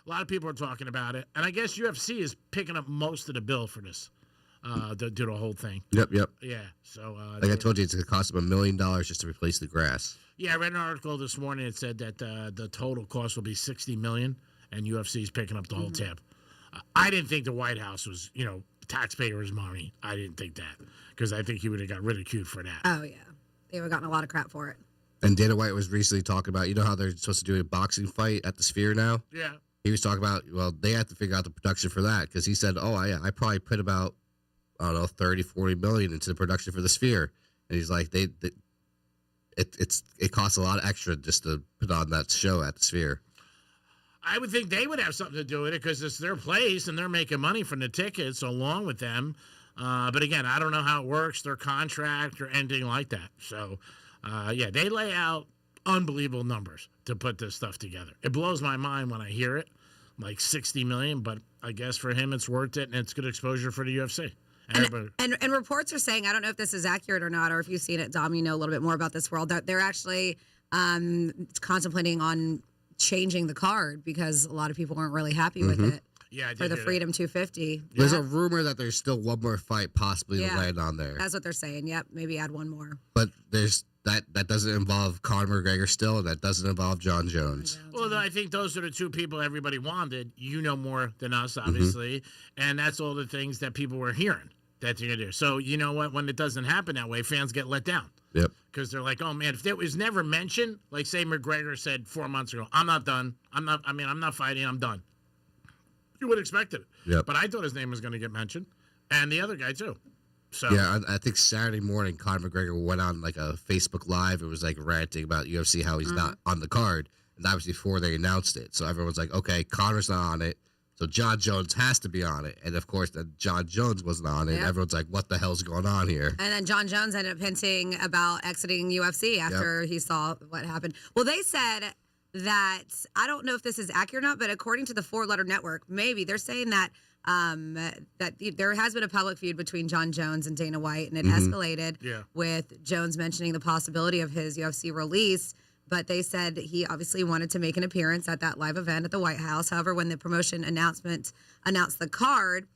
lot of people are talking about it. And I guess UFC is picking up most of the bill for this. To do the whole thing. Yep. Yeah. So, like I told you, it's going to cost them $1 million just to replace the grass. Yeah, I read an article this morning. It said that the total cost will be $60 million, and UFC is picking up the whole tab. I didn't think the White House was, taxpayers' money. I didn't think that because I think he would have got ridiculed for that. Oh yeah, they would have gotten a lot of crap for it. And Dana White was recently talking about, how they're supposed to do a boxing fight at the Sphere now. Yeah. He was talking about, they have to figure out the production for that because he said, I probably put about, I don't know, 30, 40 million into the production for the Sphere. And he's like, it costs a lot of extra just to put on that show at the Sphere. I would think they would have something to do with it because it's their place and they're making money from the tickets along with them. But again, I don't know how it works, their contract or anything like that. So, they lay out unbelievable numbers to put this stuff together. It blows my mind when I hear it, like 60 million, but I guess for him it's worth it and it's good exposure for the UFC. And reports are saying, I don't know if this is accurate or not, or if you've seen it, Dom, you know a little bit more about this world, that they're actually contemplating on changing the card because a lot of people weren't really happy with it. Yeah, I did for the hear Freedom 250. There's a rumor that there's still one more fight possibly to land on there. That's what they're saying. Yep, maybe add one more. But there's that doesn't involve Conor McGregor still, and that doesn't involve John Jones. Well, I think those are the two people everybody wanted. You know more than us, obviously, and that's all the things that people were hearing that they're going to do. So, you know what? When it doesn't happen that way, fans get let down. Yep. Because they're like, oh, man, if it was never mentioned, like, say, McGregor said 4 months ago, I'm not done. I'm not fighting. I'm done. You would have expected it. Yep. But I thought his name was going to get mentioned. And the other guy, too. So yeah, I think Saturday morning, Conor McGregor went on like a Facebook Live. It was like ranting about UFC, how he's not on the card. and that was before they announced it. So everyone's like, okay, Connor's not on it, so John Jones has to be on it. And of course, John Jones wasn't on it. Yep. And everyone's like, what the hell's going on here? And then John Jones ended up hinting about exiting UFC after he saw what happened. Well, they said that, I don't know if this is accurate or not, but according to the Four Letter Network, maybe they're saying that that there has been a public feud between John Jones and Dana White, and it escalated with Jones mentioning the possibility of his UFC release. But they said he obviously wanted to make an appearance at that live event at the White House. However, when the promotion announced the card,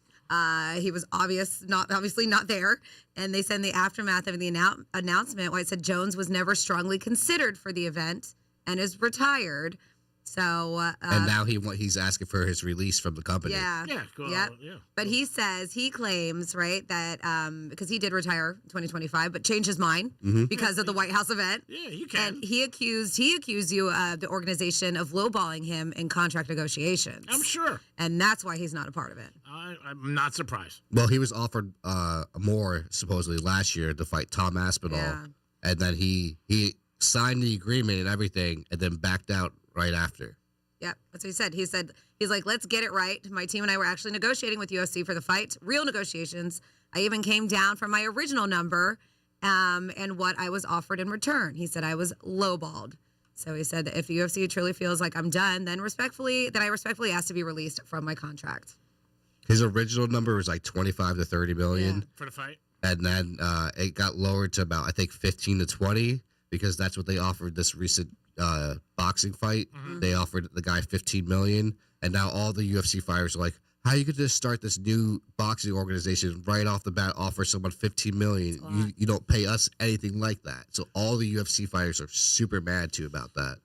he was obviously not there. And they said in the aftermath of the announcement, White said Jones was never strongly considered for the event and is retired. So and now he's asking for his release from the company. Yeah. Cool. Yeah. Yeah. But he claims, right, that because he did retire 2025, but changed his mind because of the White House event. Yeah, you can. And he accused you, the organization, of lowballing him in contract negotiations. I'm sure. And that's why he's not a part of it. I'm not surprised. Well, he was offered more supposedly last year to fight Tom Aspinall, and then he signed the agreement and everything, and then backed out right after. Yeah, that's what he said. He's like, let's get it right. My team and I were actually negotiating with UFC for the fight, real negotiations. I even came down from my original number and what I was offered in return. He said I was lowballed. So he said that if UFC truly feels like I'm done, then I respectfully ask to be released from my contract. His original number was like 25 to 30 million for the fight, and then it got lowered to about, I think, 15 to 20 because that's what they offered this recent boxing fight. They offered the guy 15 million, and now all the UFC fighters are like, how you could just start this new boxing organization right off the bat, offer someone 15 million? You don't pay us anything like that. So all the UFC fighters are super mad too about that.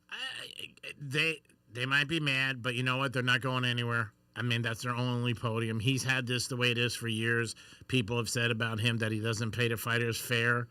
They might be mad, but you know what? They're not going anywhere. I mean, that's their only podium. He's had this the way it is for years. People have said about him that he doesn't pay the fighters fair.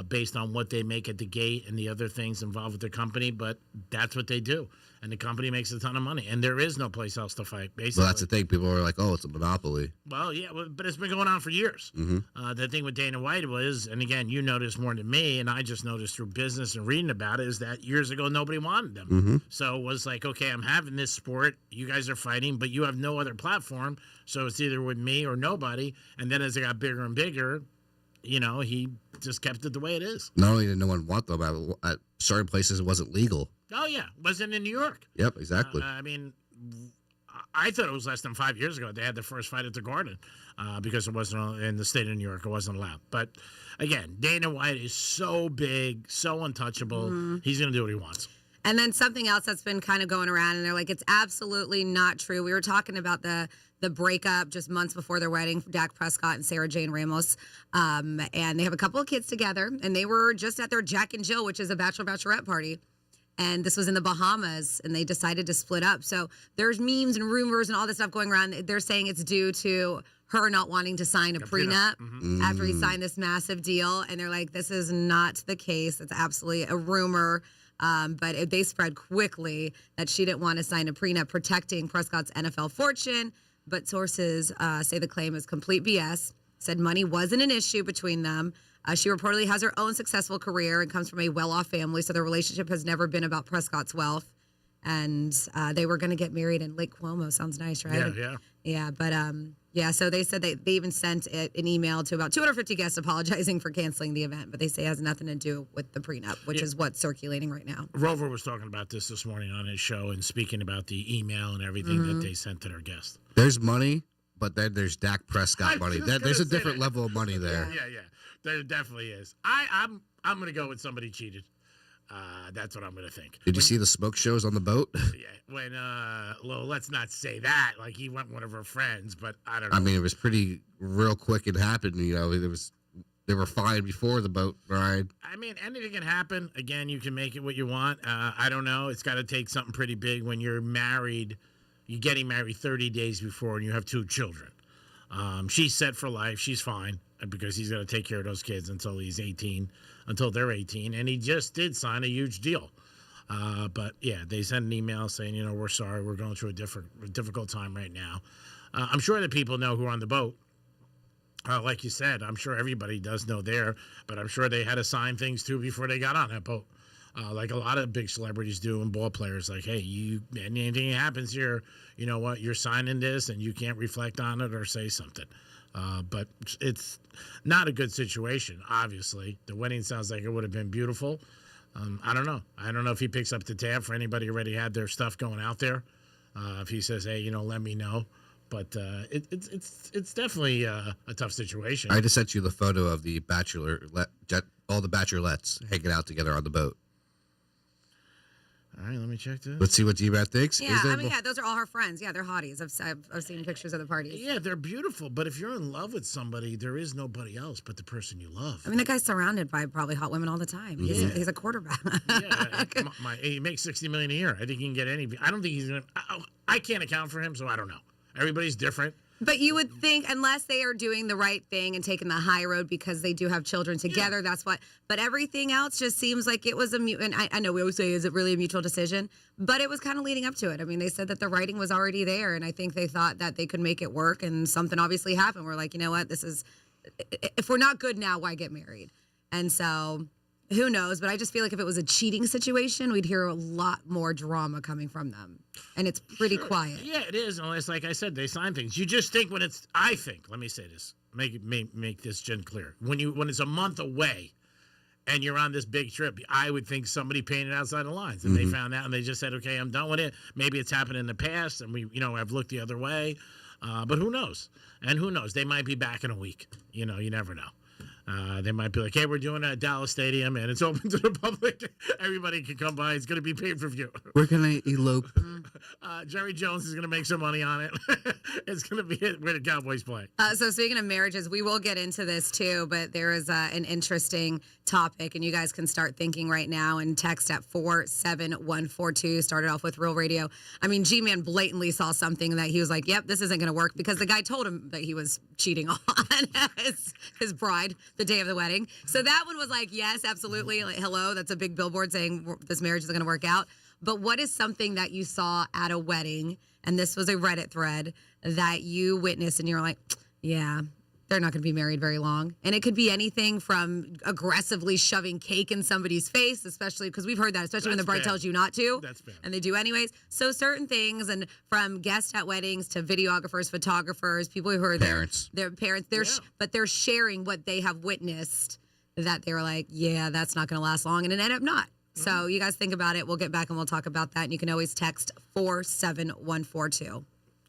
Based on what they make at the gate and the other things involved with the company, but that's what they do. And the company makes a ton of money, and there is no place else to fight, basically. Well, that's the thing. People are like, oh, it's a monopoly. Well, yeah, but it's been going on for years. The thing with Dana White was, and again, you noticed more than me, and I just noticed through business and reading about it, is that years ago, nobody wanted them. So it was like, okay, I'm having this sport. You guys are fighting, but you have no other platform. So it's either with me or nobody. And then as it got bigger and bigger, you know, he just kept it the way it is. Not only did no one want them, at certain places it wasn't legal. Oh, yeah. Wasn't in New York. Yep, exactly. I mean, I thought it was less than 5 years ago they had the first fight at the Garden because it wasn't in the state of New York. It wasn't allowed. But, again, Dana White is so big, so untouchable. He's going to do what he wants. And then something else that's been kind of going around, and they're like, it's absolutely not true. We were talking about the breakup just months before their wedding, Dak Prescott and Sarah Jane Ramos. And they have a couple of kids together, and they were just at their Jack and Jill, which is a bachelorette party. And this was in the Bahamas, and they decided to split up. So there's memes and rumors and all this stuff going around. They're saying it's due to her not wanting to sign a prenup after he signed this massive deal. And they're like, this is not the case. It's absolutely a rumor. But they spread quickly that she didn't want to sign a prenup protecting Prescott's NFL fortune. But sources say the claim is complete BS. Said money wasn't an issue between them. She reportedly has her own successful career and comes from a well-off family, so their relationship has never been about Prescott's wealth. And they were going to get married in Lake Como. Sounds nice, right? Yeah, but so they said they even sent an email to about 250 guests apologizing for canceling the event, but they say it has nothing to do with the prenup, which is what's circulating right now. Rover was talking about this morning on his show and speaking about the email and everything that they sent to their guests. There's money, but then there's Dak Prescott money. There's a different level of money there. Yeah. There definitely is. I'm going to go with somebody cheated. That's what I'm going to think. Did you see the smoke shows on the boat? Yeah, when, well, let's not say that. Like, he went one of her friends, but I don't know. I mean, it was pretty real quick. It happened, you know. They were fine before the boat ride. I mean, anything can happen. Again, you can make it what you want. I don't know. It's got to take something pretty big when you're married. You're getting married 30 days before and you have 2 children. She's set for life. She's fine because he's going to take care of those kids until they're 18. And he just did sign a huge deal. But, yeah, they sent an email saying, you know, we're sorry. We're going through a difficult time right now. I'm sure that people know who are on the boat. Like you said, I'm sure everybody does know there. But I'm sure they had to sign things, too, before they got on that boat. like a lot of big celebrities do and ball players. Like, hey, anything happens here, you know what? You're signing this, and you can't reflect on it or say something. But it's not a good situation. Obviously, the wedding sounds like it would have been beautiful. I don't know. I don't know if he picks up the tab for anybody who already had their stuff going out there. If he says, hey, let me know. But it's definitely a tough situation. I just sent you the photo of the all the bachelorettes hanging out together on the boat. All right, let me check this. Let's see what G-Rat thinks. Yeah, I mean, those are all her friends. Yeah, they're hotties. I've seen pictures of the parties. Yeah, they're beautiful. But if you're in love with somebody, there is nobody else but the person you love. I mean, that guy's surrounded by probably hot women all the time. He's a quarterback. He makes $60 million a year. I think he can get any. I don't think he's gonna. I can't account for him, so I don't know. Everybody's different. But you would think, unless they are doing the right thing and taking the high road because they do have children together, that's what. But everything else just seems like it was and I know we always say, is it really a mutual decision? But it was kind of leading up to it. I mean, they said that the writing was already there, and I think they thought that they could make it work, and something obviously happened. We're like, you know what, if we're not good now, why get married? And so, who knows? But I just feel like if it was a cheating situation, we'd hear a lot more drama coming from them. And it's pretty quiet. Yeah, it is. Unless, like I said, they sign things. You just think when it's. I think. Let me say this. Make this Jen clear. When it's a month away, and you're on this big trip, I would think somebody painted outside the lines, and they found out, and they just said, "Okay, I'm done with it." Maybe it's happened in the past, and we, have looked the other way. But who knows? And who knows? They might be back in a week. You never know. They might be like, hey, we're doing a Dallas Stadium, and it's open to the public. Everybody can come by. It's going to be pay-per-view. We're going to elope. Jerry Jones is going to make some money on it. It's going to be where the Cowboys play. So speaking of marriages, we will get into this too, but there is an interesting topic, and you guys can start thinking right now and text at 47142. Started off with Real Radio. I mean, G-Man blatantly saw something that he was like, yep, this isn't going to work, because the guy told him that he was cheating on his bride the day of the wedding. So that one was like, yes, absolutely. Like, hello, that's a big billboard saying this marriage isn't going to work out. But what is something that you saw at a wedding, and this was a Reddit thread, that you witnessed and you're like, yeah, they're not going to be married very long? And it could be anything from aggressively shoving cake in somebody's face, especially because we've heard that, especially when the bride tells you not to. That's bad. And they do anyways. So certain things, and from guests at weddings to videographers, photographers, people who are parents. Their parents, but they're sharing what they have witnessed, that they were like, yeah, that's not going to last long, and it ended up not. So you guys think about it. We'll get back and we'll talk about that. And you can always text 47142.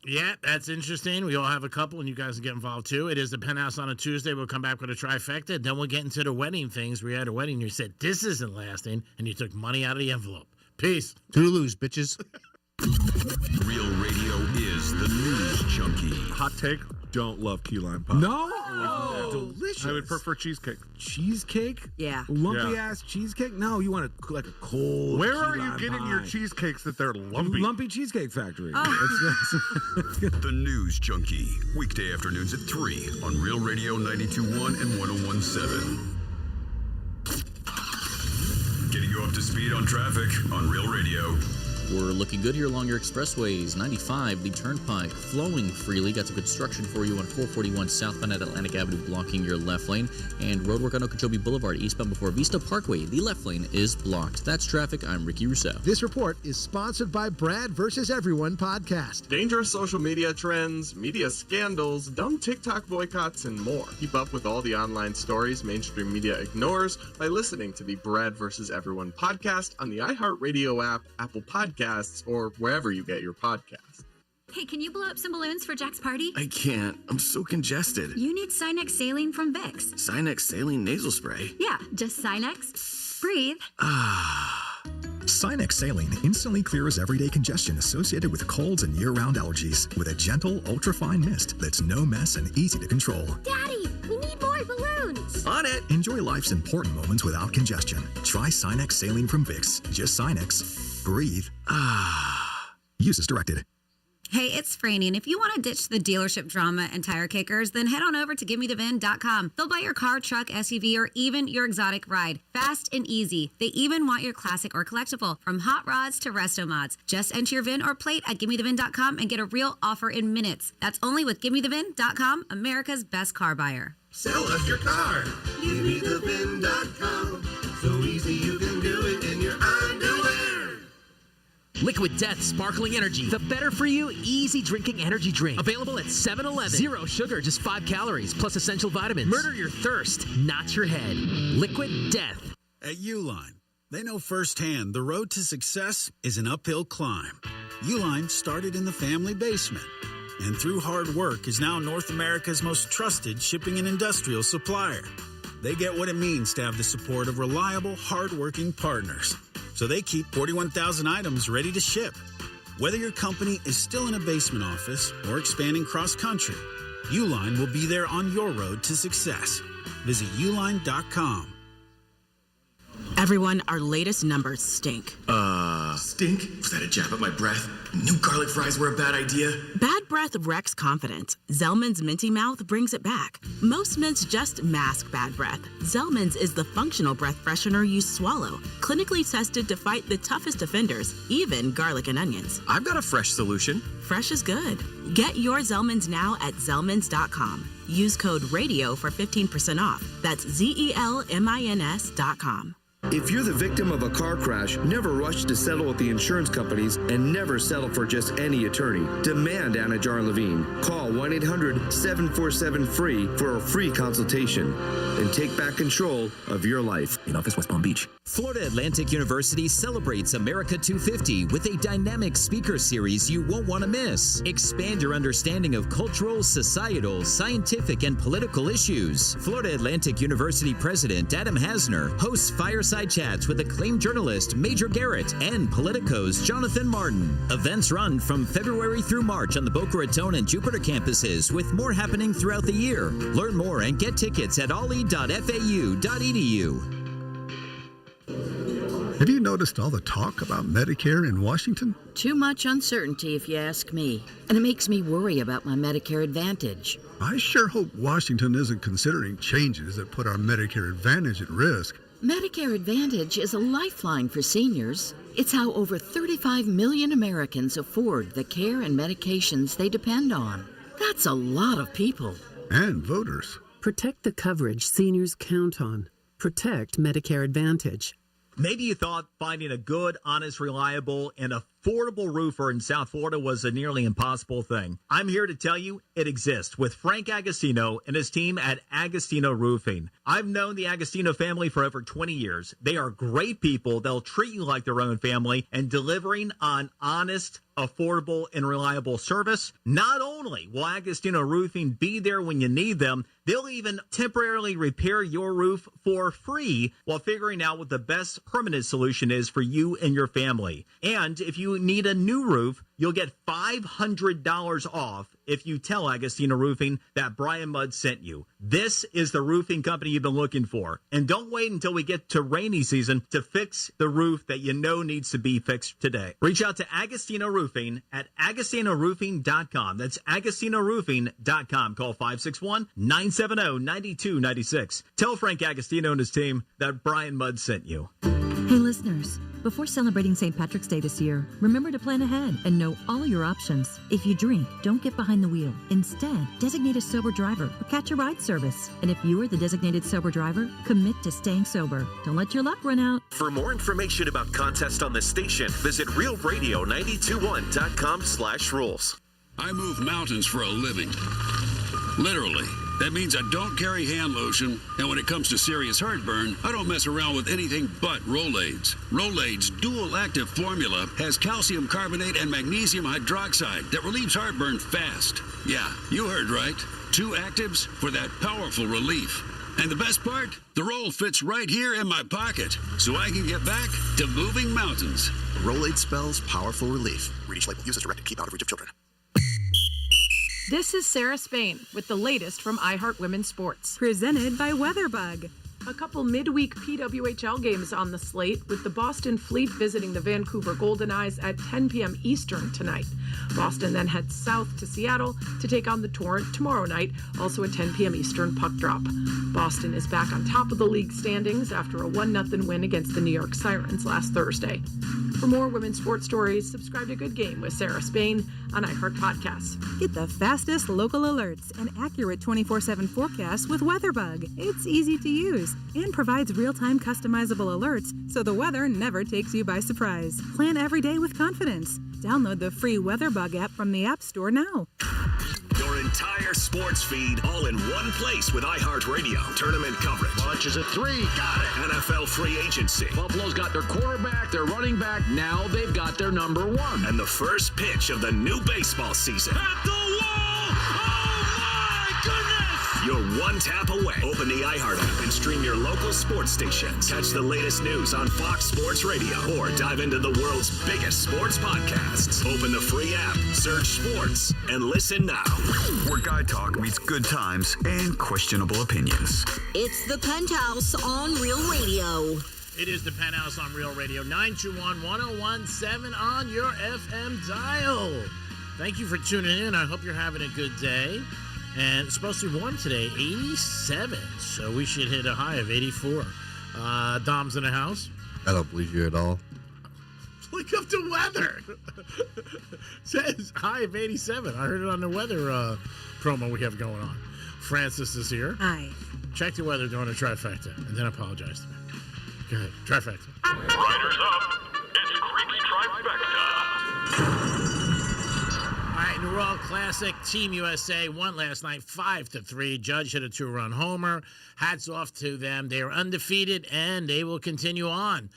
Yeah, that's interesting. We all have a couple, and you guys can get involved too. It is the Penthouse on a Tuesday. We'll come back with a trifecta. Then we'll get into the wedding things. We had a wedding. You said, this isn't lasting, and you took money out of the envelope. Peace. Toodaloos, bitches. Real Radio is the news junkie. Hot take, don't love key lime pie. No? Delicious. I would prefer cheesecake. Cheesecake? Yeah. Lumpy ass cheesecake? No, you want like a cold. Where are key you lime getting pie. your cheesecakes that they're lumpy? Lumpy Cheesecake Factory. The News Junkie. Weekday afternoons at 3 on Real Radio 92.1 and 101.7. Getting you up to speed on traffic on Real Radio. We're looking good here along your expressways. 95, the Turnpike, flowing freely. Got some construction for you on 441 southbound at Atlantic Avenue, blocking your left lane. And roadwork on Okeechobee Boulevard, eastbound before Vista Parkway. The left lane is blocked. That's traffic. I'm Ricky Rousseau. This report is sponsored by Brad vs. Everyone podcast. Dangerous social media trends, media scandals, dumb TikTok boycotts, and more. Keep up with all the online stories mainstream media ignores by listening to the Brad vs. Everyone podcast on the iHeartRadio app, Apple Podcasts, or wherever you get your podcasts. Hey, can you blow up some balloons for Jack's party? I can't. I'm so congested. You need Sinex Saline from Vicks. Sinex Saline Nasal Spray? Yeah, just Sinex. Breathe. Sinex Saline instantly clears everyday congestion associated with colds and year-round allergies with a gentle, ultra-fine mist that's no mess and easy to control. Daddy, we need more balloons. On it. Enjoy life's important moments without congestion. Try Sinex Saline from Vicks. Just Sinex. Breathe. Use as directed. Hey, it's Franny, and if you want to ditch the dealership drama and tire kickers, then head on over to GiveMeTheVin.com. They'll buy your car, truck, SUV, or even your exotic ride. Fast and easy. They even want your classic or collectible, from hot rods to resto mods. Just enter your VIN or plate at GiveMeTheVin.com and get a real offer in minutes. That's only with GiveMeTheVin.com, America's best car buyer. Sell us your car. GiveMeTheVin.com. So easy you can do it in your Liquid Death Sparkling Energy. The better for you, easy drinking energy drink. Available at 7-Eleven. 0 sugar, just 5 calories, plus essential vitamins. Murder your thirst, not your head. Liquid Death. At Uline, they know firsthand the road to success is an uphill climb. Uline started in the family basement, and through hard work is now North America's most trusted shipping and industrial supplier. They get what it means to have the support of reliable, hard-working partners. So they keep 41,000 items ready to ship. Whether your company is still in a basement office or expanding cross-country, Uline will be there on your road to success. Visit uline.com. Everyone, our latest numbers stink. Stink? Was that a jab at my breath? Knew garlic fries were a bad idea. Bad breath wrecks confidence. Zellman's Minty Mouth brings it back. Most mints just mask bad breath. Zellman's is the functional breath freshener you swallow, clinically tested to fight the toughest offenders, even garlic and onions. I've got a fresh solution. Fresh is good. Get your Zellman's now at Zellman's.com. Use code RADIO for 15% off. That's ZELMINS.com. If you're the victim of a car crash, never rush to settle with the insurance companies and never settle for just any attorney. Demand Anna Jar Levine. Call 1-800-747-FREE for a free consultation and take back control of your life. In office, West Palm Beach. Florida Atlantic University celebrates America 250 with a dynamic speaker series you won't want to miss. Expand your understanding of cultural, societal, scientific, and political issues. Florida Atlantic University President Adam Hasner hosts fireside chats with acclaimed journalist Major Garrett and Politico's Jonathan Martin. Events run from February through March on the Boca Raton and Jupiter campuses, with more happening throughout the year. Learn more and get tickets at ollie.fau.edu. Have you noticed all the talk about Medicare in Washington? Too much uncertainty, if you ask me. And it makes me worry about my Medicare Advantage. I sure hope Washington isn't considering changes that put our Medicare Advantage at risk. Medicare Advantage is a lifeline for seniors. It's how over 35 million Americans afford the care and medications they depend on. That's a lot of people. And voters. Protect the coverage seniors count on. Protect Medicare Advantage. Maybe you thought finding a good, honest, reliable, and affordable roofer in South Florida was a nearly impossible thing. I'm here to tell you it exists with Frank Agostino and his team at Agostino Roofing. I've known the Agostino family for over 20 years. They are great people. They'll treat you like their own family, and delivering on honest, affordable, and reliable service. Not only will Agostino Roofing be there when you need them, they'll even temporarily repair your roof for free while figuring out what the best permanent solution is for you and your family. And if you need a new roof, you'll get $500 off if you tell Agostino Roofing that Brian Mudd sent you. This is the roofing company you've been looking for. And don't wait until we get to rainy season to fix the roof that you know needs to be fixed today. Reach out to Agostino Roofing at AgostinoRoofing.com. That's AgostinoRoofing.com. Call 561-970-9296. Tell Frank Agostino and his team that Brian Mudd sent you. Hey listeners, before celebrating St. Patrick's Day this year, remember to plan ahead and know all your options. If you drink, don't get behind the wheel. Instead, designate a sober driver or catch a ride service. And if you are the designated sober driver, commit to staying sober. Don't let your luck run out. For more information about contests on this station, visit realradio921.com/rules. I move mountains for a living. Literally. That means I don't carry hand lotion, and when it comes to serious heartburn, I don't mess around with anything but Rolaids. Rolaids' dual-active formula has calcium carbonate and magnesium hydroxide that relieves heartburn fast. Yeah, you heard right. 2 actives for that powerful relief. And the best part? The roll fits right here in my pocket, so I can get back to moving mountains. Rolade spells powerful relief. Read each label. Use as directed. Keep out of reach of children. This is Sarah Spain with the latest from iHeart Women's Sports. Presented by Weatherbug. A couple midweek PWHL games on the slate, with the Boston Fleet visiting the Vancouver Golden Eyes at 10 p.m. Eastern tonight. Boston then heads south to Seattle to take on the Torrent tomorrow night, also at 10 p.m. Eastern puck drop. Boston is back on top of the league standings after a 1-0 win against the New York Sirens last Thursday. For more women's sports stories, subscribe to Good Game with Sarah Spain on iHeart Podcasts. Get the fastest local alerts and accurate 24/7 forecasts with WeatherBug. It's easy to use and provides real-time customizable alerts so the weather never takes you by surprise. Plan every day with confidence. Download the free WeatherBug app from the App Store now. Your entire sports feed all in one place with iHeartRadio. Tournament coverage. Launches a three. Got it. NFL free agency. Buffalo's got their quarterback, their running back. Now they've got their number one. And the first pitch of the new baseball season. At the wall! Oh, my goodness! You're one tap away. Open the iHeart app and stream your local sports stations. Catch the latest news on Fox Sports Radio or dive into the world's biggest sports podcasts. Open the free app, search sports, and listen now. Where guy talk meets good times and questionable opinions. It's the Penthouse on Real Radio. It is the Penthouse on Real Radio, 921-1017 on your FM dial. Thank you for tuning in. I hope you're having a good day. And it's supposed to be warm today, 87. So we should hit a high of 84. Dom's in the house. I don't believe you at all. Look up the weather. Says high of 87. I heard it on the weather promo we have going on. Francis is here. Hi. Check the weather during the trifecta, and then apologize to me. Go ahead. Trifecta. Riders up. It's Creek's Trifecta. All right, New World Classic, Team USA won last night 5-3. Judge hit a 2-run homer. Hats off to them. They are undefeated, and they will continue on.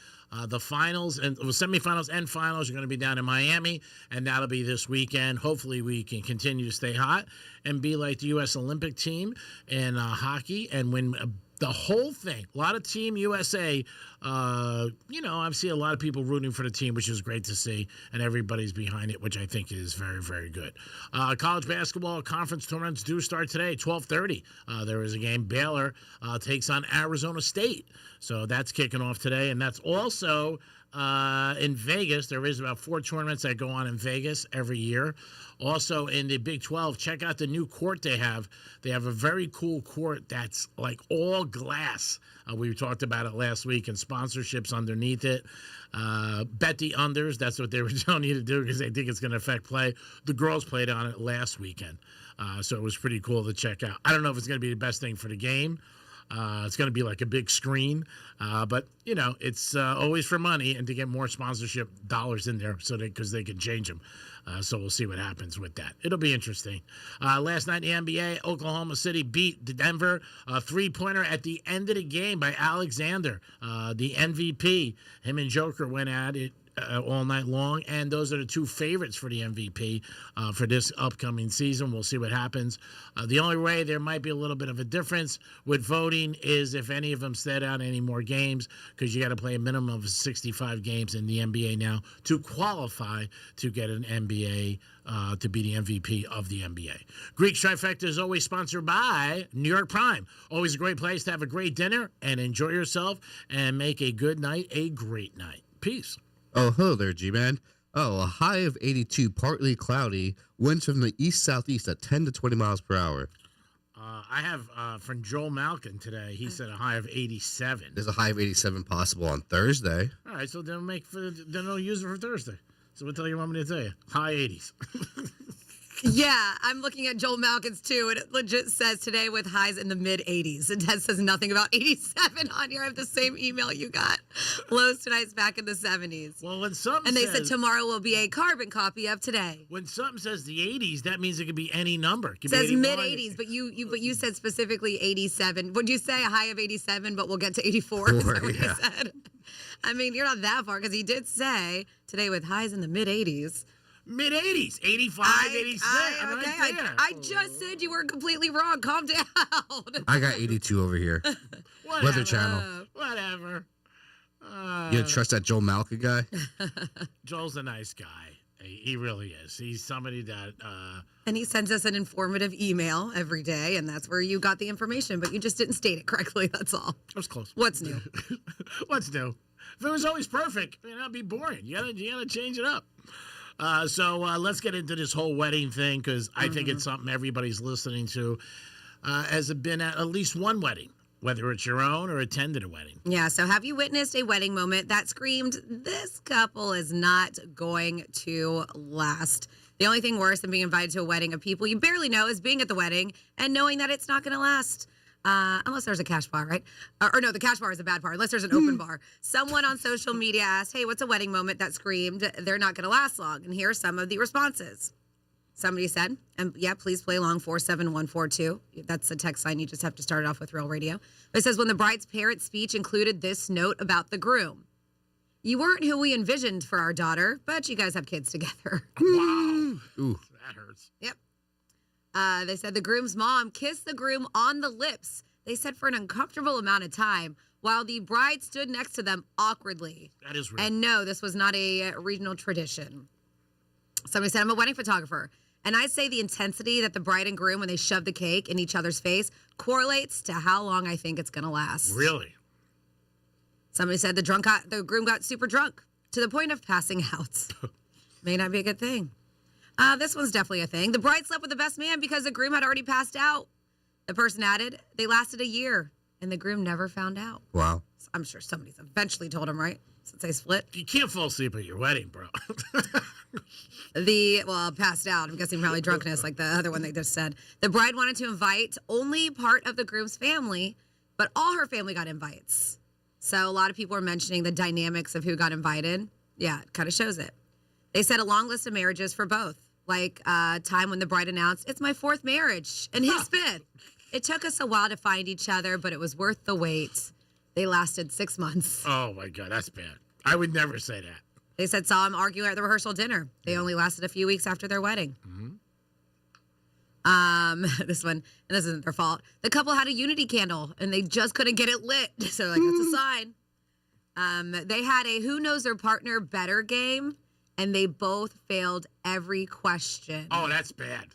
The finals and semifinals and finals are going to be down in Miami, and that'll be this weekend. Hopefully, we can continue to stay hot and be like the U.S. Olympic team in hockey and win the whole thing. A lot of Team USA, I've seen a lot of people rooting for the team, which is great to see, and everybody's behind it, which I think is very, very good. College basketball conference tournaments do start today, 12:30. There is a game. Baylor takes on Arizona State. So that's kicking off today, and that's also in Vegas. There is about 4 tournaments that go on in Vegas every year. Also in the Big 12, check out the new court they have. They have a very cool court that's like all glass. We talked about it last week, and sponsorships underneath it. Bet the unders. That's what they were telling you to do because they think it's going to affect play. The girls played on it last weekend, so it was pretty cool to check out. I don't know if it's going to be the best thing for the game. It's going to be like a big screen, but it's always for money and to get more sponsorship dollars in there, because they can change them. So we'll see what happens with that. It'll be interesting. Last night in the NBA, Oklahoma City beat Denver. A 3-pointer at the end of the game by Alexander, the MVP. Him and Joker went at it all night long, and those are the 2 favorites for the MVP for this upcoming season. We'll see what happens. The only way there might be a little bit of a difference with voting is if any of them set out any more games, because you got to play a minimum of 65 games in the NBA now to qualify to get an NBA to be the MVP of the NBA. Greek Trifecta is always sponsored by New York Prime. Always a great place to have a great dinner and enjoy yourself and make a good night a great night. Peace. Oh, hello there, G-Man. Oh, a high of 82, partly cloudy, winds from the east-southeast at 10 to 20 miles per hour. I have from Joel Malkin today. He said a high of 87. There's a high of 87 possible on Thursday. All right, so then they'll use it for Thursday. So what the hell you want me to tell you? High 80s. Yeah, I'm looking at Joel Malkin's too, and it legit says today with highs in the mid-80s. It says nothing about 87 on here. I have the same email you got. Lows tonight's back in the 70s. Well, when something and they said tomorrow will be a carbon copy of today. When something says the 80s, that means it could be any number. It says mid-80s, but you said specifically 87. Would you say a high of 87, but we'll get to 84? Is that what you said? I mean, you're not that far, because he did say today with highs in the mid-80s. Mid-80s, 85, 86. I just said you were completely wrong. Calm down. I got 82 over here. Weather Channel. Whatever. You trust that Joel Malkin guy? Joel's a nice guy. He really is. He's somebody that... And he sends us an informative email every day, and that's where you got the information, but you just didn't state it correctly, that's all. That was close. What's new? What's new? If it was always perfect, it'd be boring. You gotta change it up. So let's get into this whole wedding thing, because I think it's something everybody's listening to. Has been at least one wedding whether it's your own or attended a wedding. Yeah, so have you witnessed a wedding moment that screamed, this couple is not going to last? The only thing worse than being invited to a wedding of people you barely know is being at the wedding and knowing that it's not going to last. Unless there's a cash bar, right? Or no, the cash bar is a bad bar, unless there's an open bar. Someone on social media asked, hey, what's a wedding moment that screamed, they're not going to last long? And here are some of the responses. Somebody said, and yeah, please play along 47142. That's the text line. You just have to start it off with Real Radio. It says, when the bride's parents' speech included this note about the groom. You weren't who we envisioned for our daughter, but you guys have kids together. Wow. Ooh. That hurts. Yep. They said the groom's mom kissed the groom on the lips. They said for an uncomfortable amount of time while the bride stood next to them awkwardly. That is real. And no, this was not a regional tradition. Somebody said, I'm a wedding photographer. And I say the intensity that the bride and groom, when they shove the cake in each other's face, correlates to how long I think it's going to last. Really? Somebody said the groom got super drunk to the point of passing out. May not be a good thing. This one's definitely a thing. The bride slept with the best man because the groom had already passed out. The person added, they lasted a year, and the groom never found out. Wow. I'm sure somebody's eventually told him, right? Since they split. You can't fall asleep at your wedding, bro. Passed out. I'm guessing probably drunkenness, like the other one they just said. The bride wanted to invite only part of the groom's family, but all her family got invites. So a lot of people are mentioning the dynamics of who got invited. Yeah, it kind of shows it. They said a long list of marriages for both. Like time when the bride announced, it's my 4th marriage and his 5th. It took us a while to find each other, but it was worth the wait. They lasted 6 months. Oh, my God. That's bad. I would never say that. They said saw him arguing at the rehearsal dinner. They only lasted a few weeks after their wedding. This one, and this isn't their fault. The couple had a unity candle, and they just couldn't get it lit. So, like, that's a sign. They had a who knows their partner better game, and they both failed every question. Oh, that's bad.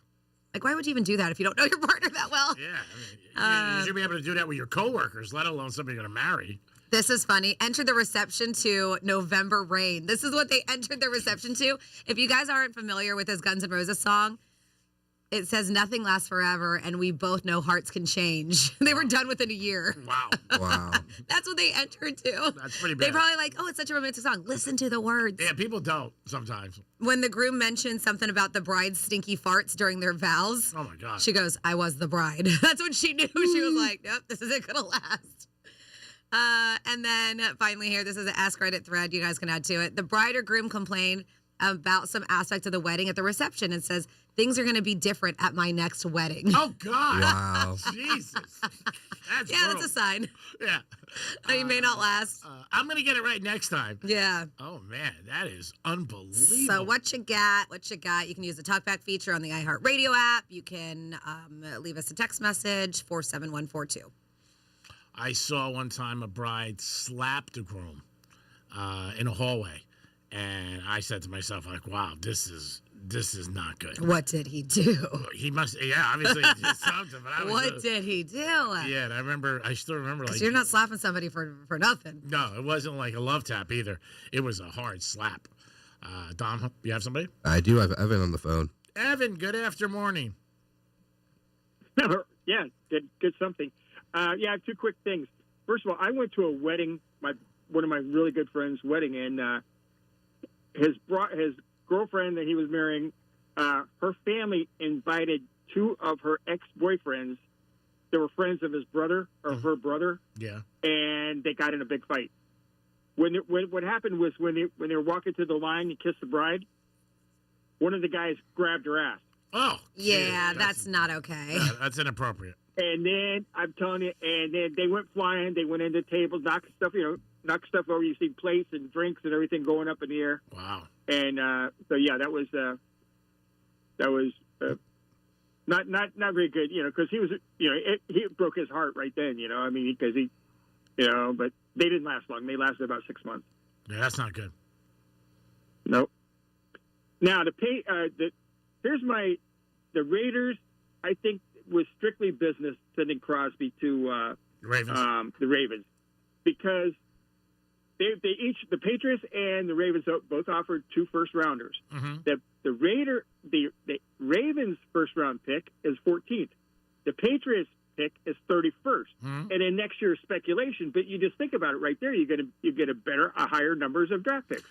Like, why would you even do that if you don't know your partner that well? Yeah, you should be able to do that with your coworkers, let alone somebody you're going to marry. This is funny. Enter the reception to November Rain. This is what they entered the reception to. If you guys aren't familiar with this Guns N' Roses song, it says nothing lasts forever, and we both know hearts can change. They were done within a year. Wow. Wow. That's what they entered to. That's pretty bad. They probably like, oh, it's such a romantic song. Listen to the words. Yeah, people don't sometimes. When the groom mentioned something about the bride's stinky farts during their vows, oh my God, she goes, I was the bride. That's when she knew. She was like, nope, this isn't going to last. And then finally here, this is an Ask Reddit thread. You guys can add to it. The bride or groom complained about some aspect of the wedding at the reception and says, things are going to be different at my next wedding. Oh, God. Wow. Jesus. That's yeah, brutal. that's a sign. Yeah. You may not last. I'm going to get it right next time. Yeah. Oh, man, that is unbelievable. So what you got? You can use the talkback feature on the iHeartRadio app. You can leave us a text message, 47142. I saw one time a bride slap the groom in a hallway. And I said to myself, like, wow, this is not good. What did he do? He must, obviously he did something. But what did he do? Yeah, and I still remember, like. You're not slapping somebody for nothing. No, it wasn't like a love tap either. It was a hard slap. Dom, you have somebody? I do have Evan on the phone. Evan, good after morning. Yeah, good something. I have two quick things. First of all, I went to a wedding, one of my really good friends' wedding, and his girlfriend that he was marrying, her family invited two of her ex-boyfriends that were friends of his brother or her brother. Yeah. And they got in a big fight. What happened was when they were walking to the line to kiss the bride, one of the guys grabbed her ass. Oh. Yeah, that's not okay. Yeah, that's inappropriate. And then I'm telling you, and then they went flying. They went into tables, knocked stuff over. You see plates and drinks and everything going up in the air. Wow. And so yeah, that was not very good, because he was, he broke his heart right then, I mean, because he, but they didn't last long. They lasted about 6 months. Yeah, that's not good. Nope. Now the Raiders, I think, was strictly business sending Crosby to the Ravens, because they each, the Patriots and the Ravens, both offered 2 first-rounders. Mm-hmm. The Ravens' first-round pick is 14th. The Patriots' pick is 31st, and then next year's speculation. But you just think about it right there. You get a higher numbers of draft picks.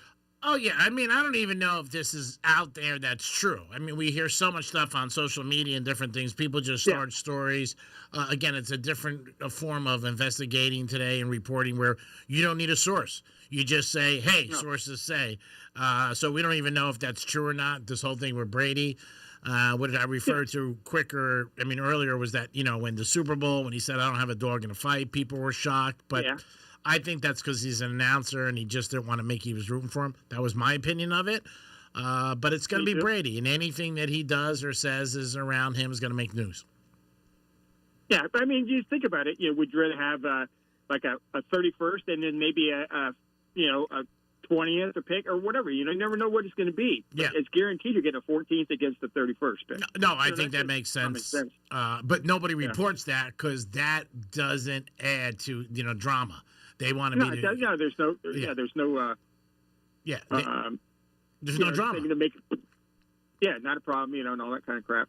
Oh, yeah. I mean, I don't even know if this is out there that's true. I mean, we hear so much stuff on social media and different things. People just start stories. Again, it's a different form of investigating today and reporting where you don't need a source. You just say, hey, sources say. So we don't even know if that's true or not, this whole thing with Brady. What did I refer to quicker? I mean, earlier was that, when the Super Bowl, when he said, I don't have a dog in a fight, people were shocked. But I think that's because he's an announcer and he just didn't want to make he was rooting for him. That was my opinion of it. But it's going to be Brady, and anything that he does or says is around him is going to make news. Yeah, I mean, you think about it. Would you rather have like a 31st and then maybe a 20th pick or whatever? You never know what it's going to be. Yeah, it's guaranteed you're getting a 14th against the 31st pick. No, I think that makes sense. But nobody reports that because that doesn't add to drama. They want to be. There's no. There's no. There's no drama. Not a problem. And all that kind of crap.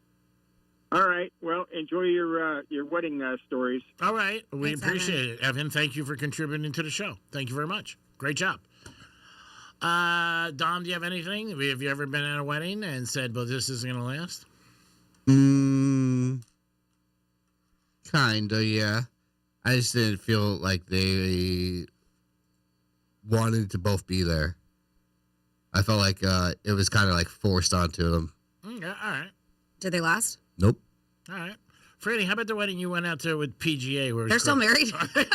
All right. Well, enjoy your wedding stories. All right. We appreciate it, Evan. Thank you for contributing to the show. Thank you very much. Great job. Dom, do you have anything? Have you ever been at a wedding and said, well, this isn't going to last? Kinda, yeah. I just didn't feel like they wanted to both be there. I felt like it was kind of like forced onto them. Okay, all right. Did they last? Nope. All right. Freddie, how about the wedding you went out to with PGA? Where they're still married. And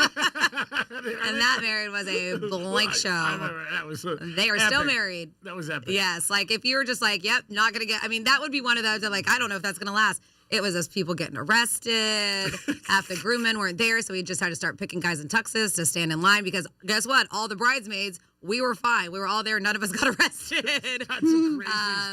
that marriage was a blank show. I remember that was they are epic. Still married. That was epic. Yes, like if you were just like, yep, not gonna get. I mean, that would be one of those that like I don't know if that's gonna last. It was those people getting arrested. Half the groommen weren't there, so we just had to start picking guys in tuxes to stand in line because guess what? All the bridesmaids, we were fine. We were all there. None of us got arrested. That's a crazy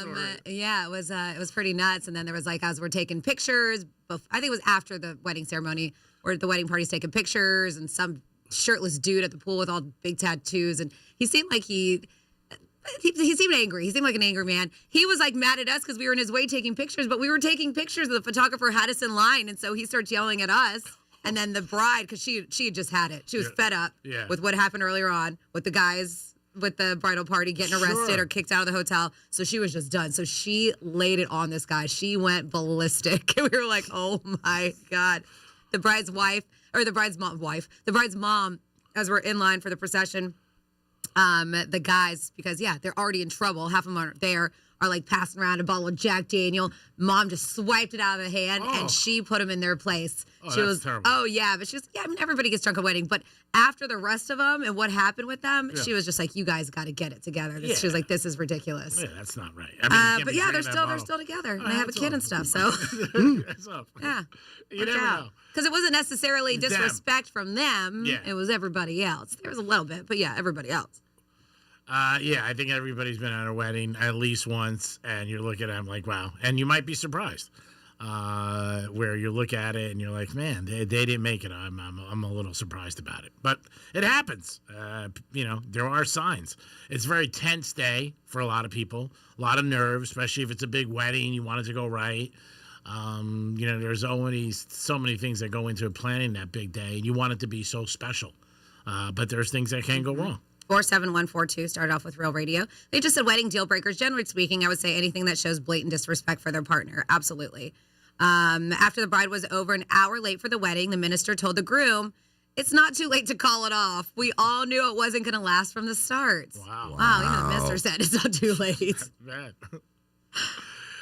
story. Yeah, it was pretty nuts. And then there was like as we're taking pictures. I think it was after the wedding ceremony where the wedding party's taking pictures and some shirtless dude at the pool with all big tattoos, and he seemed like he seemed angry. He seemed like an angry man. He was like mad at us because we were in his way taking pictures, but we were taking pictures. The photographer had us in line, and so he starts yelling at us. And then the bride, because she had just had it. She was fed up with what happened earlier on with the guys with the bridal party getting arrested or kicked out of the hotel. So she was just done. So she laid it on this guy. She went ballistic. And we were like, oh my God. The bride's mom, as we're in line for the procession, the guys, because they're already in trouble. Half of them aren't there, are like passing around a bottle of Jack Daniel. Mom just swiped it out of the hand and she put them in their place. She was terrible. Oh yeah, but she was I mean everybody gets drunk at wedding, but after the rest of them and what happened with them, she was just like, you guys got to get it together. She was like, this is ridiculous. Yeah, that's not right. I mean, but yeah, they're still together. And they have a kid and stuff. So yeah, you never know. Because it wasn't necessarily disrespect from them. Yeah. It was everybody else. There was a little bit, but yeah, everybody else. I think everybody's been at a wedding at least once, and you're looking at them like, wow. And you might be surprised where you look at it and you're like, man, they didn't make it. I'm a little surprised about it. But it happens. There are signs. It's a very tense day for a lot of people, a lot of nerves, especially if it's a big wedding. You want it to go right. There's always so many things that go into planning that big day, and you want it to be so special. But there's things that can go wrong. 47142 started off with Real Radio. They just said wedding deal breakers. Generally speaking, I would say anything that shows blatant disrespect for their partner. Absolutely. After the bride was over an hour late for the wedding, the minister told the groom, it's not too late to call it off. We all knew it wasn't going to last from the start. Wow. Even the minister said it's not too late. Bad.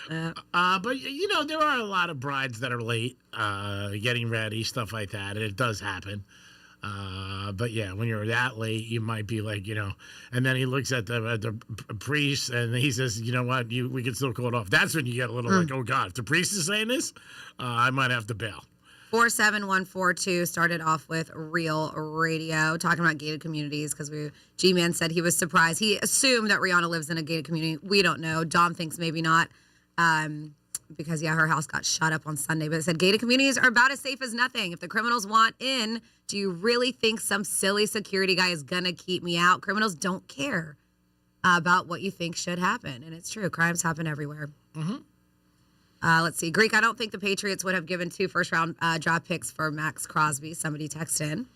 But there are a lot of brides that are late, getting ready, stuff like that. And it does happen. But yeah, when you're that late, you might be like, and then he looks at the priest and he says, you know what, we can still call it off. That's when you get a little like, oh God, if the priest is saying this, I might have to bail. 47142 started off with Real Radio, talking about gated communities because G-Man said he was surprised. He assumed that Rihanna lives in a gated community. We don't know. Dom thinks maybe not. Because, her house got shot up on Sunday. But it said gated communities are about as safe as nothing. If the criminals want in, do you really think some silly security guy is going to keep me out? Criminals don't care about what you think should happen. And it's true. Crimes happen everywhere. Mm-hmm. Let's see. Greek, I don't think the Patriots would have given 2 first-round draft picks for Max Crosby. Somebody text in.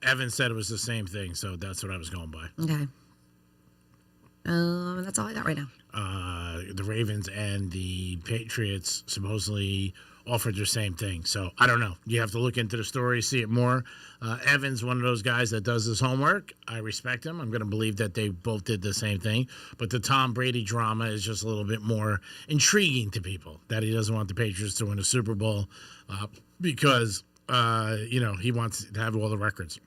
Evan said it was the same thing, so that's what I was going by. Okay. That's all I got right now. The Ravens and the Patriots supposedly offered the same thing. So I don't know. You have to look into the story, see it more. Evan's one of those guys that does his homework. I respect him. I'm going to believe that they both did the same thing. But the Tom Brady drama is just a little bit more intriguing to people, that he doesn't want the Patriots to win a Super Bowl because, he wants to have all the records.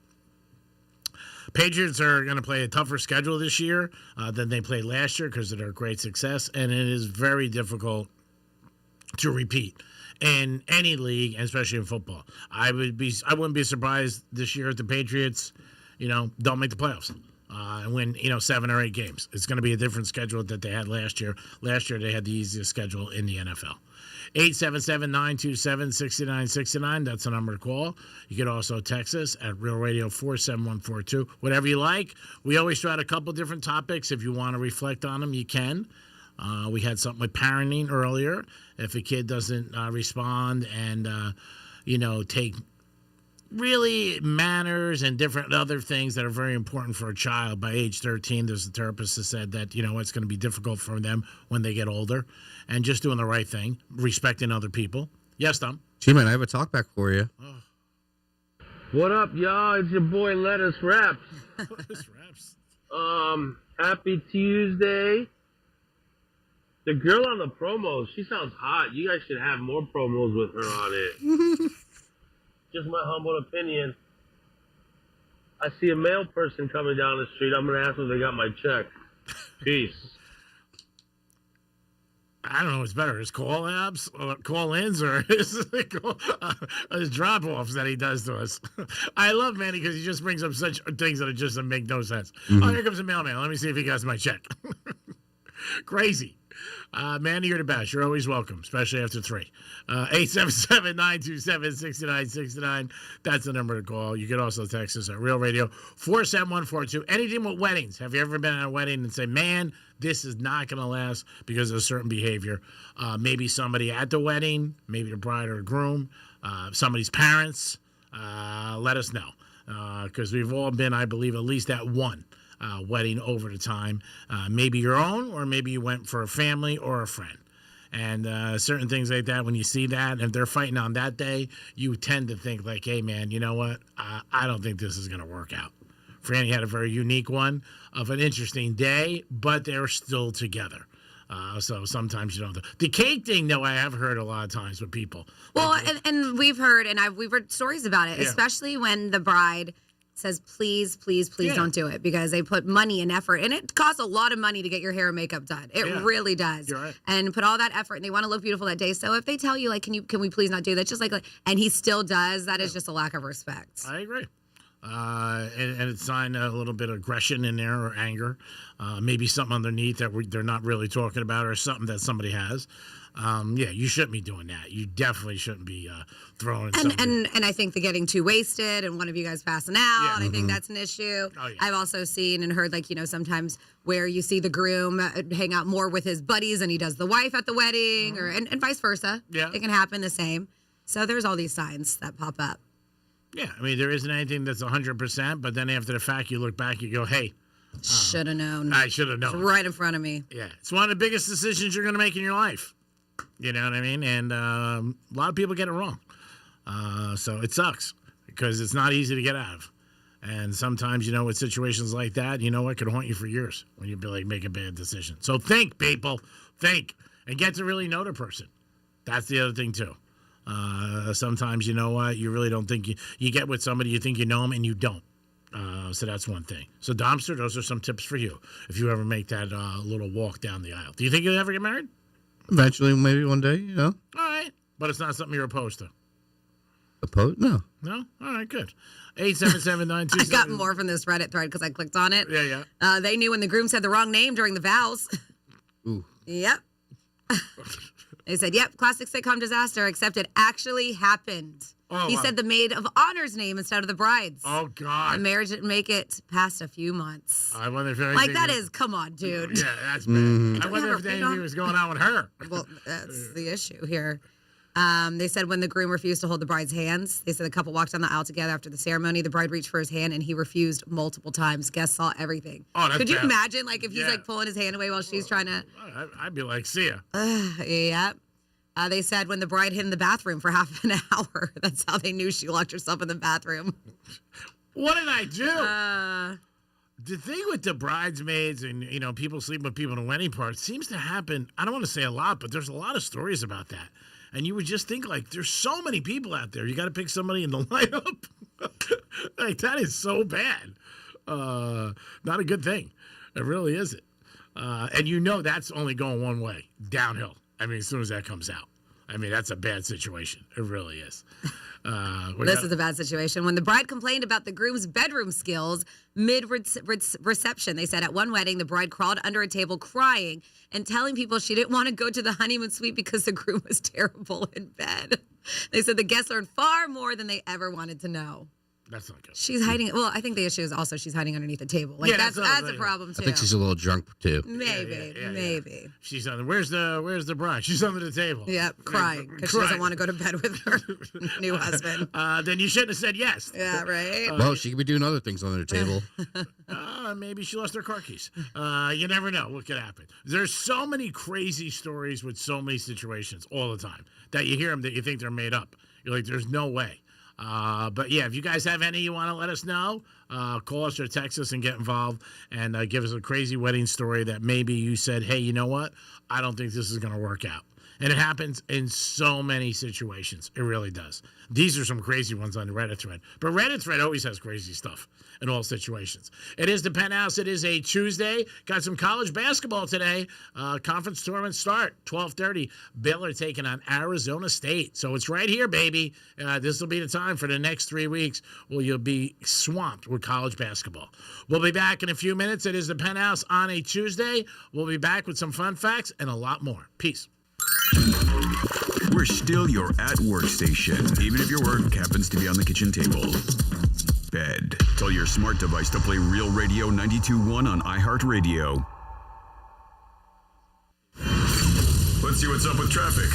Patriots are going to play a tougher schedule this year than they played last year because of their great success, and it is very difficult to repeat in any league, especially in football. I wouldn't be surprised this year if the Patriots, don't make the playoffs and win, 7 or 8 games. It's going to be a different schedule that they had last year. Last year they had the easiest schedule in the NFL. 877-927-6969. That's the number to call. You can also text us at Real Radio 47142. Whatever you like. We always try out a couple different topics. If you want to reflect on them, you can. We had something with parenting earlier. If a kid doesn't respond and, take really manners and different other things that are very important for a child by age 13, there's a therapist that said that, it's going to be difficult for them when they get older. And just doing the right thing, respecting other people. Yes, Tom? G-Man, I have a talk back for you. What up, y'all? It's your boy Lettuce Raps. Lettuce Raps. Happy Tuesday. The girl on the promos, she sounds hot. You guys should have more promos with her on it. Just my humble opinion. I see a male person coming down the street. I'm going to ask them if they got my check. Peace. I don't know what's better, his call-ups, call-ins, or his drop-offs that he does to us. I love Manny because he just brings up such things that just make no sense. Mm-hmm. Oh, here comes a mailman. Let me see if he got my check. Crazy. Manny, you're the best. You're always welcome, especially after 3. 877-927-6969. That's the number to call. You can also text us at Real Radio 47142. Anything with weddings. Have you ever been at a wedding and say, man, this is not going to last because of a certain behavior? Maybe somebody at the wedding, maybe the bride or groom, somebody's parents. Let us know because we've all been, I believe, at least at one wedding over the time. Maybe your own, or maybe you went for a family or a friend. And certain things like that, when you see that, and if they're fighting on that day, you tend to think like, hey, man, you know what? I don't think this is going to work out. Franny had a very unique one of an interesting day, but they're still together. So sometimes you don't. The cake thing, though, I have heard a lot of times with people. Well, and we've heard, we've heard stories about it, especially when the bride says, please don't do it, because they put money and effort, and it costs a lot of money to get your hair and makeup done. It really does. You're right. And put all that effort, and they want to look beautiful that day. So if they tell you, like, can we please not do that? Just like and he still does, that is just a lack of respect. I agree. And it's sign a little bit of aggression in there, or anger, maybe something underneath that they're not really talking about, or something that somebody has. You shouldn't be doing that. You definitely shouldn't be throwing and I think the getting too wasted and one of you guys passing out, I think that's an issue. Oh, yeah. I've also seen and heard, like, sometimes where you see the groom hang out more with his buddies than he does the wife at the wedding, or and vice versa. Yeah. It can happen the same. So there's all these signs that pop up. Yeah, I mean, there isn't anything that's 100%, but then after the fact, you look back, you go, hey, should have known. I should have known. It's right in front of me. Yeah, it's one of the biggest decisions you're going to make in your life. You know what I mean? And a lot of people get it wrong. So it sucks because it's not easy to get out of. And sometimes, with situations like that, it could haunt you for years when you make a bad decision. So think, people. Think. And get to really know the person. That's the other thing, too. Sometimes, you know what? You really don't think you get with somebody, you think you know them, and you don't. So that's one thing. So, Domster, those are some tips for you if you ever make that little walk down the aisle. Do you think you'll ever get married? Eventually, maybe one day, All right. But it's not something you're opposed to. Opposed? No. No? All right, good. 877-927. I got more from this Reddit thread because I clicked on it. Yeah. They knew when the groom said the wrong name during the vows. Ooh. Yep. They said, yep, classic sitcom disaster, except it actually happened. He said the maid of honor's name instead of the bride's. Oh, God. The marriage didn't make it past a few months. I wonder if Like, that is, come on, dude. Yeah, that's bad. I wonder if anything was going on with her. Well, that's the issue here. They said when the groom refused to hold the bride's hands, they said the couple walked down the aisle together after the ceremony. The bride reached for his hand and he refused multiple times. Guests saw everything. Oh, that's Could you bad. imagine, like, if he's like pulling his hand away while she's trying to? I'd be like, see ya. Yeah. They said when the bride hid in the bathroom for half an hour. That's how they knew she locked herself in the bathroom. What did I do? The thing with the bridesmaids and, people sleeping with people in a wedding party seems to happen. I don't want to say a lot, but there's a lot of stories about that. And you would just think, like, there's so many people out there. You got to pick somebody in the lineup. Like, that is so bad. Not a good thing. It really isn't. And that's only going one way, downhill. I mean, as soon as that comes out. I mean, that's a bad situation. It really is. This is a bad situation. When the bride complained about the groom's bedroom skills mid-reception, they said at one wedding, the bride crawled under a table crying and telling people she didn't want to go to the honeymoon suite because the groom was terrible in bed. They said the guests learned far more than they ever wanted to know. That's not good. She's hiding. Well, I think the issue is also she's hiding underneath the table. Like, Yeah, that's that's a problem too. I think she's a little drunk too. Maybe. She's on. Where's the bride? She's under the table. Yep, crying because she doesn't want to go to bed with her new husband. Then you shouldn't have said yes. Yeah, right. Well, she could be doing other things under the table. Maybe she lost her car keys. You never know what could happen. There's so many crazy stories with so many situations all the time that you hear them that you think they're made up. You're like, there's no way. But yeah, if you guys have any you want to let us know, call us or text us and get involved and give us a crazy wedding story that maybe you said, hey, you know what? I don't think this is going to work out. And it happens in so many situations. It really does. These are some crazy ones on the Reddit thread. But Reddit thread always has crazy stuff in all situations. It is the Penthouse. It is a Tuesday. Got some college basketball today. Conference tournament start, 12:30. Baylor taking on Arizona State. So it's right here, baby. This will be the time for the next 3 weeks where you'll be swamped with college basketball. We'll be back in a few minutes. It is the Penthouse on a Tuesday. We'll be back with some fun facts and a lot more. Peace. We're still your at-work station, even if your work happens to be on the kitchen table. Bed. Tell your smart device to play Real Radio 92.1 on iHeartRadio. Let's see what's up with traffic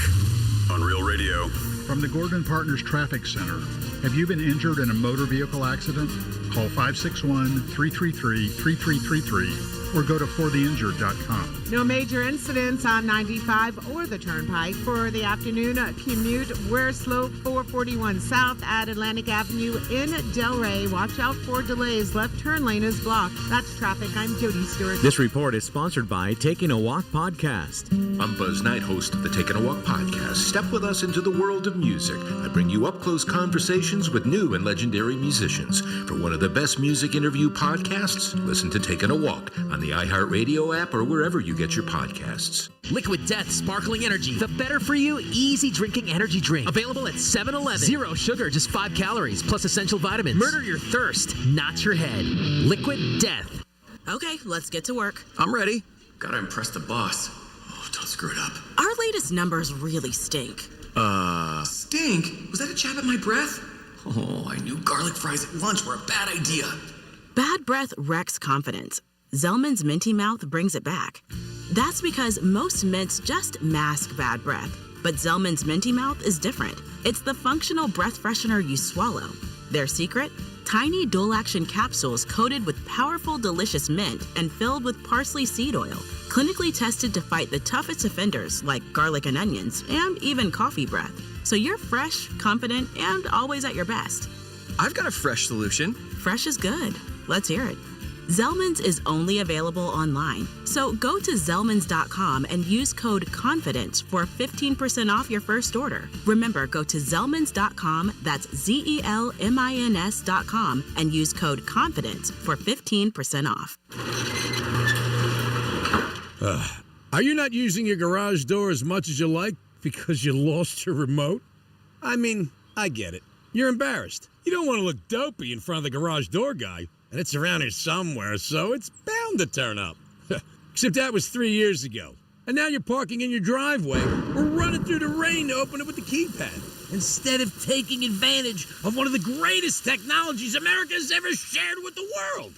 on Real Radio. From the Gordon Partners Traffic Center. Have you been injured in a motor vehicle accident? Call 561-333-3333 or go to fortheinjured.com. No major incidents on 95 or the Turnpike for the afternoon commute. We're slow 441 south at Atlantic Avenue in Delray. Watch out for delays. Left turn lane is blocked. That's traffic. I'm Jody Stewart. This report is sponsored by Taking a Walk podcast. I'm Buzz Knight, host of the Taking a Walk podcast. Step with us into the world of music. I bring you up-close conversations with new and legendary musicians. For one of the best music interview podcasts, listen to Taking a Walk on the iHeartRadio app or wherever you get your podcasts. Liquid Death Sparkling Energy. The better-for-you, easy drinking energy drink. Available at 7-Eleven. Zero sugar, just 5 calories, plus essential vitamins. Murder your thirst, not your head. Liquid Death. Okay, let's get to work. I'm ready. Gotta impress the boss. Oh, don't screw it up. Our latest numbers really stink. Stink? Was that a jab at my breath? Oh, I knew garlic fries at lunch were a bad idea. Bad breath wrecks confidence. Zellman's Minty Mouth brings it back. That's because most mints just mask bad breath. But Zellman's Minty Mouth is different. It's the functional breath freshener you swallow. Their secret? Tiny dual-action capsules coated with powerful, delicious mint and filled with parsley seed oil. Clinically tested to fight the toughest offenders like garlic and onions and even coffee breath. So you're fresh, confident, and always at your best. I've got a fresh solution. Fresh is good. Let's hear it. Zellman's is only available online. So go to Zellmans.com and use code CONFIDENCE for 15% off your first order. Remember, go to Zellmans.com, that's Zellmins.com, and use code CONFIDENCE for 15% off. Are you not using your garage door as much as you like because you lost your remote? I mean, I get it. You're embarrassed. You don't want to look dopey in front of the garage door guy. And it's around here somewhere, so it's bound to turn up. Except that was 3 years ago. And now you're parking in your driveway or running through the rain to open it with the keypad. Instead of taking advantage of one of the greatest technologies America's ever shared with the world.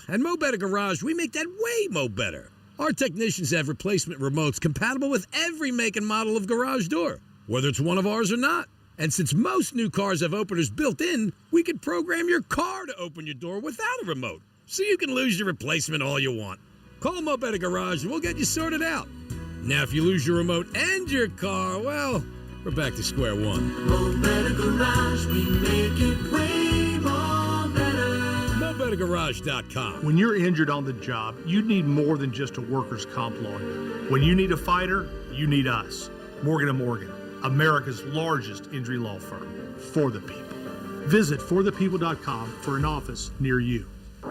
At Mo Better Garage, we make that way mo better. Our technicians have replacement remotes compatible with every make and model of garage door, whether it's one of ours or not. And since most new cars have openers built in, we can program your car to open your door without a remote, so you can lose your replacement all you want. Call Mo Better Garage and we'll get you sorted out. Now, if you lose your remote and your car, well, we're back to square one. Mo Better Garage, we make it way more better. MoBetterGarage.com. When you're injured on the job, you need more than just a workers' comp lawyer. When you need a fighter, you need us. Morgan & Morgan, America's largest injury law firm. For the people. Visit forthepeople.com for an office near you.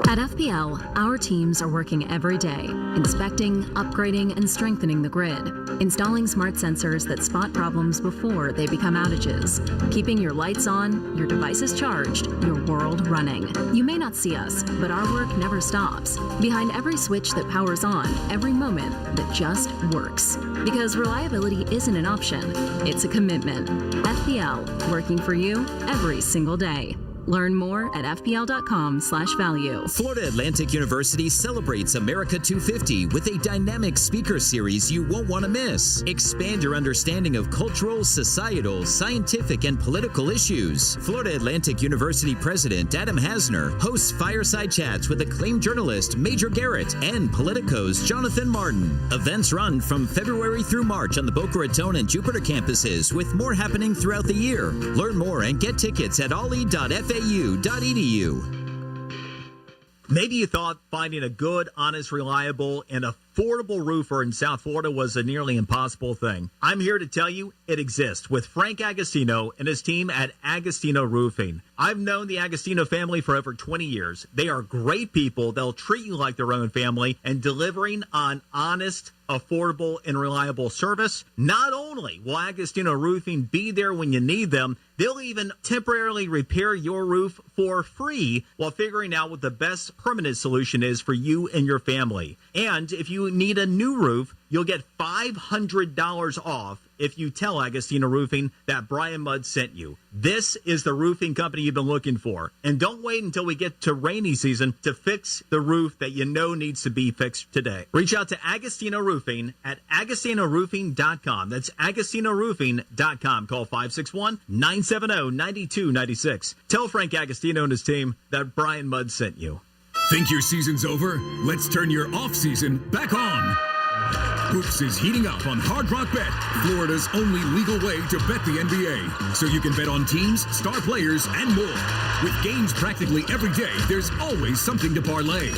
At FPL, our teams are working every day, inspecting, upgrading, and strengthening the grid, installing smart sensors that spot problems before they become outages, keeping your lights on, your devices charged, your world running. You may not see us, but our work never stops. Behind every switch that powers on, every moment that just works. Because reliability isn't an option, it's a commitment. FPL, working for you every single day. Learn more at fpl.com/value. Florida Atlantic University celebrates America 250 with a dynamic speaker series you won't want to miss. Expand your understanding of cultural, societal, scientific, and political issues. Florida Atlantic University President Adam Hasner hosts fireside chats with acclaimed journalist Major Garrett and Politico's Jonathan Martin. Events run from February through March on the Boca Raton and Jupiter campuses, with more happening throughout the year. Learn more and get tickets at ollie.fau.edu. Maybe you thought finding a good, honest, reliable, and affordable roofer in South Florida was a nearly impossible thing. I'm here to tell you it exists with Frank Agostino and his team at Agostino Roofing. I've known the Agostino family for over 20 years. They are great people. They'll treat you like their own family, and delivering on honest, affordable, and reliable service. Not only will Agostino Roofing be there when you need them, they'll even temporarily repair your roof for free while figuring out what the best permanent solution is for you and your family. And if you need a new roof, you'll get $500 off if you tell Agostino Roofing that Brian Mudd sent you. This is the roofing company you've been looking for. And don't wait until we get to rainy season to fix the roof that you know needs to be fixed today. Reach out to Agostino Roofing at agostinoroofing.com. That's agostinoroofing.com. Call 561-970-9296. Tell Frank Agostino and his team that Brian Mudd sent you. Think your season's over? Let's turn your off season back on. Hoops is heating up on Hard Rock Bet, Florida's only legal way to bet the NBA. So you can bet on teams, star players, and more. With games practically every day, there's always something to parlay.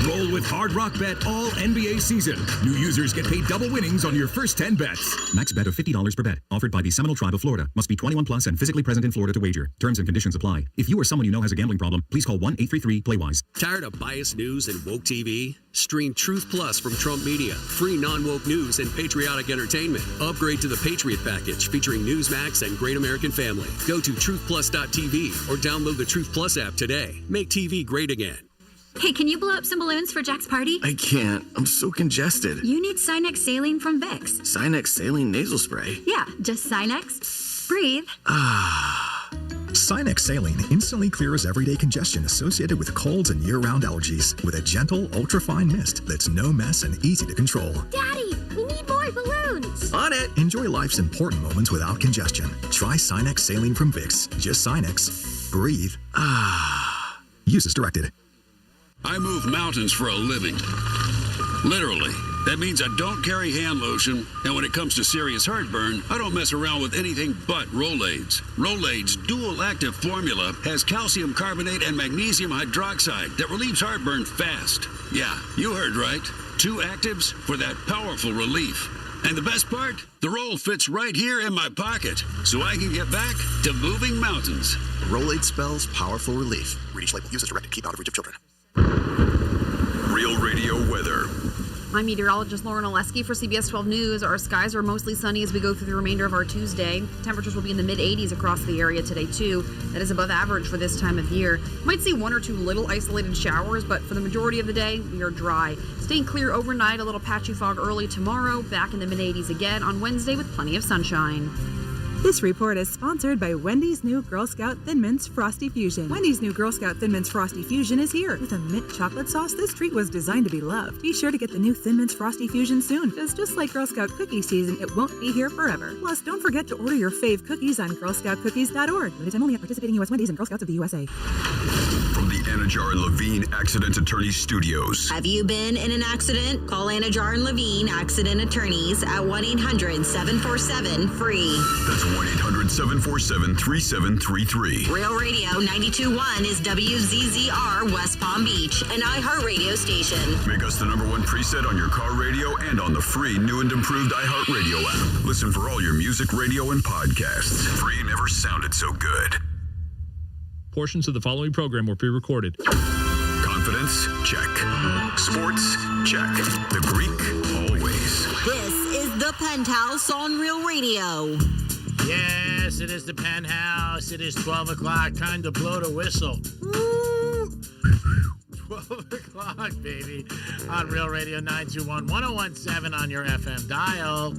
Roll with Hard Rock Bet all NBA season. New users get paid double winnings on your first 10 bets. Max bet of $50 per bet. Offered by the Seminole Tribe of Florida. Must be 21 plus and physically present in Florida to wager. Terms and conditions apply. If you or someone you know has a gambling problem, please call 1-833-PLAY-WISE. Tired of biased news and woke TV? Stream Truth Plus from Trump Media. Free non-woke news and patriotic entertainment. Upgrade to the Patriot package featuring Newsmax and Great American Family. Go to truthplus.tv or download the Truth Plus app today. Make TV great again. Hey, can you blow up some balloons for Jack's party? I can't. I'm so congested. You need Sinex Saline from Vicks. Sinex Saline nasal spray? Yeah, just Sinex. Breathe. Sinex Saline instantly clears everyday congestion associated with colds and year-round allergies with a gentle, ultra-fine mist that's no mess and easy to control. Daddy, we need more balloons. On it. Enjoy life's important moments without congestion. Try Sinex Saline from Vicks. Just Sinex. Breathe. Use as directed. I move mountains for a living. Literally. That means I don't carry hand lotion, and when it comes to serious heartburn, I don't mess around with anything but Rolaids. Rolaids' dual-active formula has calcium carbonate and magnesium hydroxide that relieves heartburn fast. Yeah, you heard right. 2 actives for that powerful relief. And the best part? The roll fits right here in my pocket, so I can get back to moving mountains. Rolade spells powerful relief. Read each label. Use as directed. Keep out of reach of children. Real Radio weather. I'm meteorologist Lauren Oleski for CBS 12 News. Our skies are mostly sunny as we go through the remainder of our Tuesday. Temperatures will be in the mid-80s across the area today, too. That is above average for this time of year. Might see one or two little isolated showers, but for the majority of the day, we are dry. Staying clear overnight, a little patchy fog early tomorrow, back in the mid-80s again on Wednesday with plenty of sunshine. This report is sponsored by Wendy's new Girl Scout Thin Mints Frosty Fusion. Wendy's new Girl Scout Thin Mints Frosty Fusion is here. With a mint chocolate sauce, this treat was designed to be loved. Be sure to get the new Thin Mints Frosty Fusion soon, because just like Girl Scout cookie season, it won't be here forever. Plus, don't forget to order your fave cookies on girlscoutcookies.org. Limited time only at participating U.S. Wendy's and Girl Scouts of the USA. From the Anajar and Levine Accident Attorney Studios. Have you been in an accident? Call Anajar and Levine Accident Attorneys at 1-800-747-FREE. That's 1-800-747-3733. Real Radio 92.1 is WZZR West Palm Beach, an iHeartRadio station. Make us the #1 preset on your car radio and on the free new and improved iHeartRadio app. Listen for all your music, radio, and podcasts. Free never sounded so good. Portions of the following program were pre-recorded. Confidence? Check. Sports? Check. The Greek? Always. This is the Penthouse on Real Radio. Yes, it is the Penthouse. It is 12 o'clock. Time to blow the whistle. 12 o'clock, baby. On Real Radio 921-1017 on your FM dial.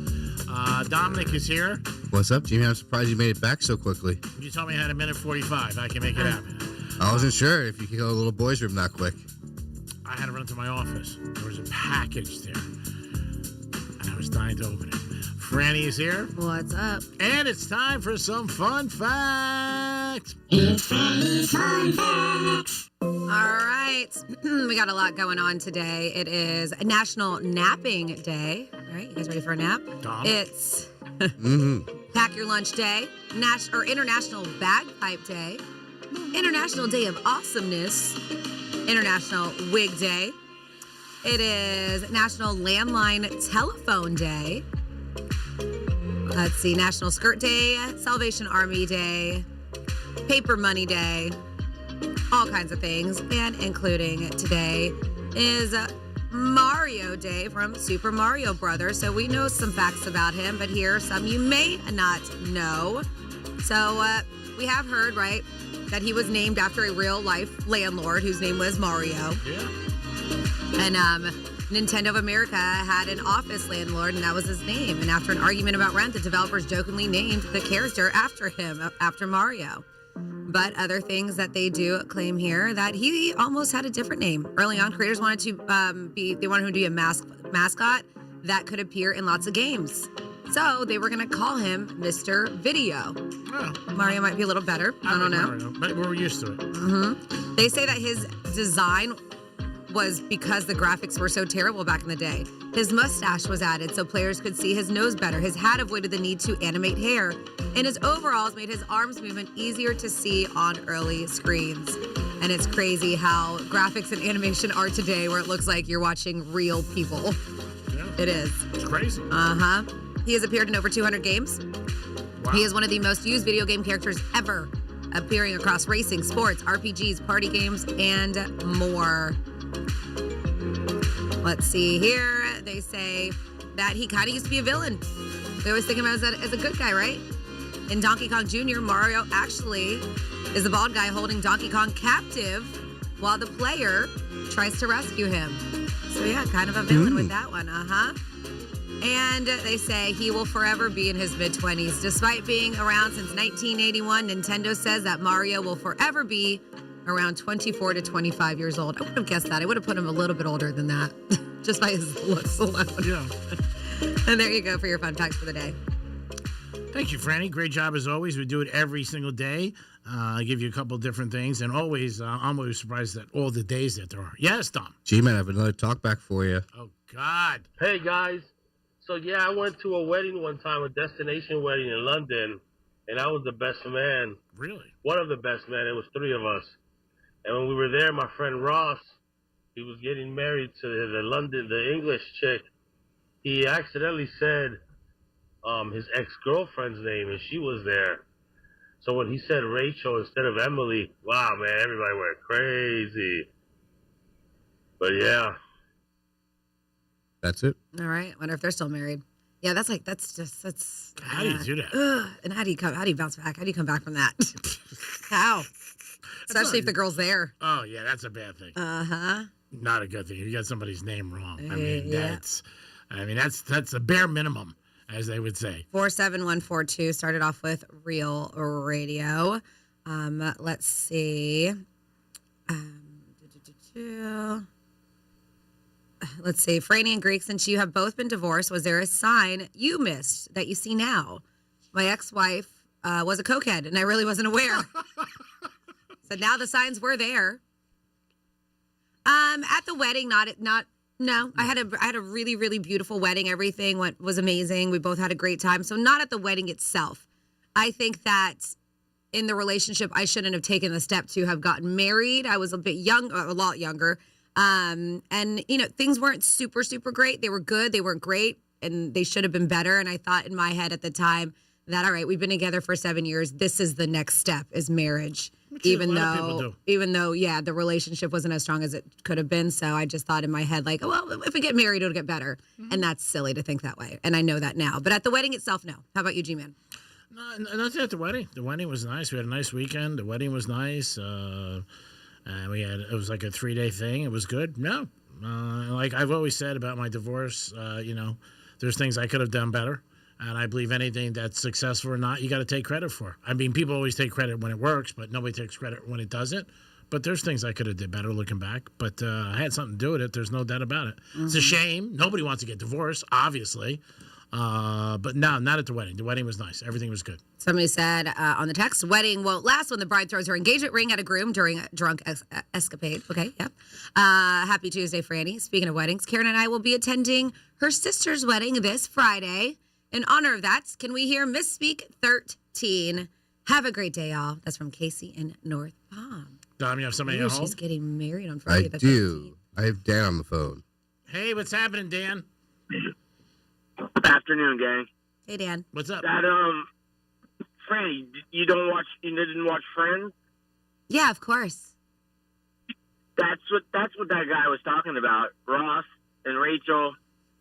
Dominic is here. What's up, Jimmy? I'm surprised you made it back so quickly. You told me I had a minute 45. I can make it happen. I wasn't sure if you could go to the little boy's room that quick. I had to run to my office. There was a package there, and I was dying to open it. Franny is here. What's up? And it's time for some fun facts. It's Franny's Fun Facts. All right. We got a lot going on today. It is National Napping Day. All right, you guys ready for a nap? Dom. It's Pack Your Lunch Day, International Bagpipe Day, International Day of Awesomeness, International Wig Day. It is National Landline Telephone Day. Let's see, National Skirt Day, Salvation Army Day, Paper Money Day, all kinds of things. And including today is Mario Day from Super Mario Brothers. So we know some facts about him, but here are some you may not know. So we have heard, right, that he was named after a real life landlord whose name was Mario. Yeah. And Nintendo of America had an office landlord, and that was his name. And after an argument about rent, the developers jokingly named the character after him, after Mario. But other things that they do claim here, that he almost had a different name. Early on, creators wanted to they wanted him to be a mascot that could appear in lots of games. So they were going to call him Mr. Video. Oh. Mario might be a little better. I don't know. Mario, but we're used to it. Mm-hmm. They say that his design was because the graphics were so terrible back in the day. His mustache was added so players could see his nose better. His hat avoided the need to animate hair. And his overalls made his arms movement easier to see on early screens. And it's crazy how graphics and animation are today, where it looks like you're watching real people. Yeah. It is. It's crazy. Uh-huh. He has appeared in over 200 games. Wow. He is one of the most used video game characters ever, appearing across racing, sports, RPGs, party games, and more. Let's see here. They say that he kind of used to be a villain. They always think of him as a good guy, right? In Donkey Kong Jr., Mario actually is the bald guy holding Donkey Kong captive while the player tries to rescue him. So yeah, kind of a villain with that one, uh-huh. And they say he will forever be in his mid-20s. Despite being around since 1981, Nintendo says that Mario will forever be around 24 to 25 years old. I wouldn't have guessed that. I would have put him a little bit older than that, just by his looks alone. Yeah. And there you go for your fun facts for the day. Thank you, Franny. Great job as always. We do it every single day. I give you a couple different things, and always, I'm always surprised at all the days that there are. Yes, Tom. G-Man, I have another talk back for you. Oh, God. Hey, guys. So, yeah, I went to a wedding one time, a destination wedding in London, and I was the best man. Really? One of the best men. It was 3 of us. And when we were there, my friend Ross, he was getting married to the English chick. He accidentally said his ex-girlfriend's name, and she was there. So when he said Rachel instead of Emily, wow, man, everybody went crazy. But yeah. That's it. All right. Wonder if they're still married. Yeah, that's How do you do that? And how do you bounce back? How do you come back from that? How? Especially if the girl's there. Oh yeah, that's a bad thing. Uh-huh. Not a good thing. You got somebody's name wrong. Yeah. That's a bare minimum, as they would say. 47142 started off with Real Radio. Let's see. Let's see. Franny and Greek, since you have both been divorced, was there a sign you missed that you see now? My ex-wife was a cokehead, and I really wasn't aware. So now the signs were there. At the wedding, no. I had a really, really beautiful wedding. Everything was amazing. We both had a great time. So not at the wedding itself. I think that in the relationship, I shouldn't have taken the step to have gotten married. I was a lot younger. And things weren't super, super great. They were good. They weren't great, and they should have been better. And I thought in my head at the time that, all right, we've been together for 7 years. This is the next step, is marriage. Even though, the relationship wasn't as strong as it could have been. So I just thought in my head, like, well, if we get married, it'll get better. Mm-hmm. And that's silly to think that way. And I know that now. But at the wedding itself, no. How about you, G-Man? No, nothing at the wedding. The wedding was nice. We had a nice weekend. The wedding was nice. And it was like a 3-day thing. It was good. No, like I've always said about my divorce, there's things I could have done better. And I believe anything that's successful or not, you got to take credit for. I mean, people always take credit when it works, but nobody takes credit when it doesn't. But there's things I could have did better looking back. But I had something to do with it. There's no doubt about it. Mm-hmm. It's a shame. Nobody wants to get divorced, obviously. But no, not at the wedding. The wedding was nice. Everything was good. Somebody said on the text, wedding won't last when the bride throws her engagement ring at a groom during a drunk escapade. Okay, yeah. Happy Tuesday, Franny. Speaking of weddings, Karen and I will be attending her sister's wedding this Friday. In honor of that, can we hear Misspeak 13? Have a great day, y'all. That's from Casey in North Palm. Dom, you have somebody at home? She's getting married on Friday the 13th. do. I have Dan on the phone. Hey, what's happening, Dan? Afternoon, gang. Hey, Dan. What's up? That Franny, you didn't watch Friends? Yeah, of course. That's what that guy was talking about. Ross and Rachel.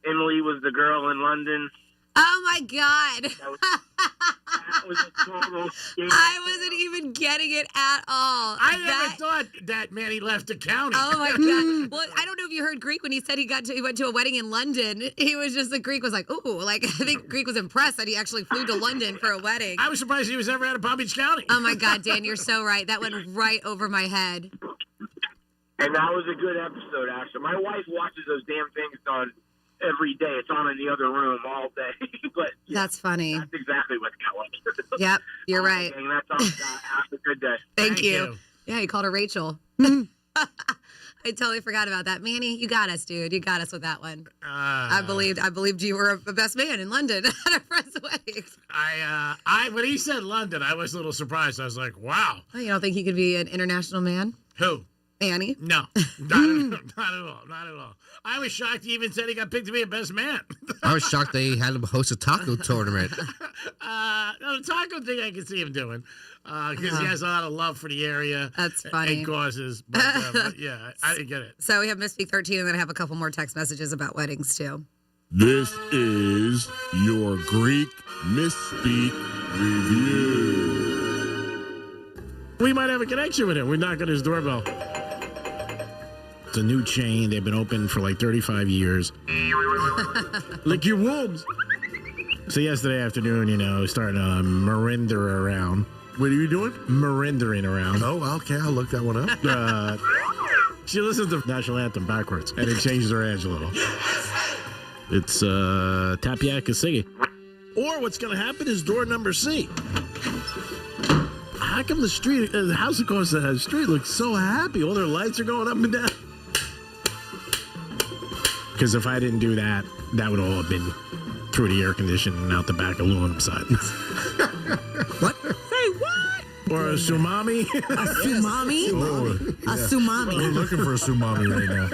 Emily was the girl in London. Oh my God. That was a total scam. I wasn't even getting it at all. I never thought that Manny left the county. Oh my God. Well, I don't know if you heard Greek when he said he went to a wedding in London. He was just, the Greek was like, ooh, like, I think Greek was impressed that he actually flew to London for a wedding. I was surprised he was ever out of Palm Beach County. Oh my God, Dan, you're so right. That went right over my head. And that was a good episode, actually. My wife watches those damn things on every day. It's on in the other room all day. But yeah, that's funny. That's exactly what's going. Yep, you're right. Dang, that's all. Have a good day. Thank you. Yeah, he called her Rachel. I totally forgot about that. Manny, you got us, dude. You got us with that one. I believed you were the best man in London at our friend's wedding. When he said London, I was a little surprised. I was like, wow. Oh, you don't think he could be an international man? Who? Annie? No, not at all. I was shocked he even said he got picked to be a best man. I was shocked they had him host a taco tournament. The taco thing I can see him doing because he has a lot of love for the area. That's funny. And causes. But yeah, I didn't get it. So we have Misspeak 13, and then I have a couple more text messages about weddings, too. This is your Greek Misspeak Review. We might have a connection with him. We knock on his doorbell. It's a new chain. They've been open for like 35 years. Lick your wombs. So yesterday afternoon, starting to marinder around. What are you doing? Marindering around. Oh, okay. I'll look that one up. She listens to the national anthem backwards, and it changes her edge a little. It's Tapiaca singing. Or what's going to happen is door number C. How come the house across the street looks so happy? All their lights are going up and down. Because if I didn't do that, that would all have been through the air conditioning and out the back aluminum side. What? Say what? Or a tsunami. A tsunami? A tsunami. We're looking for a tsunami right now.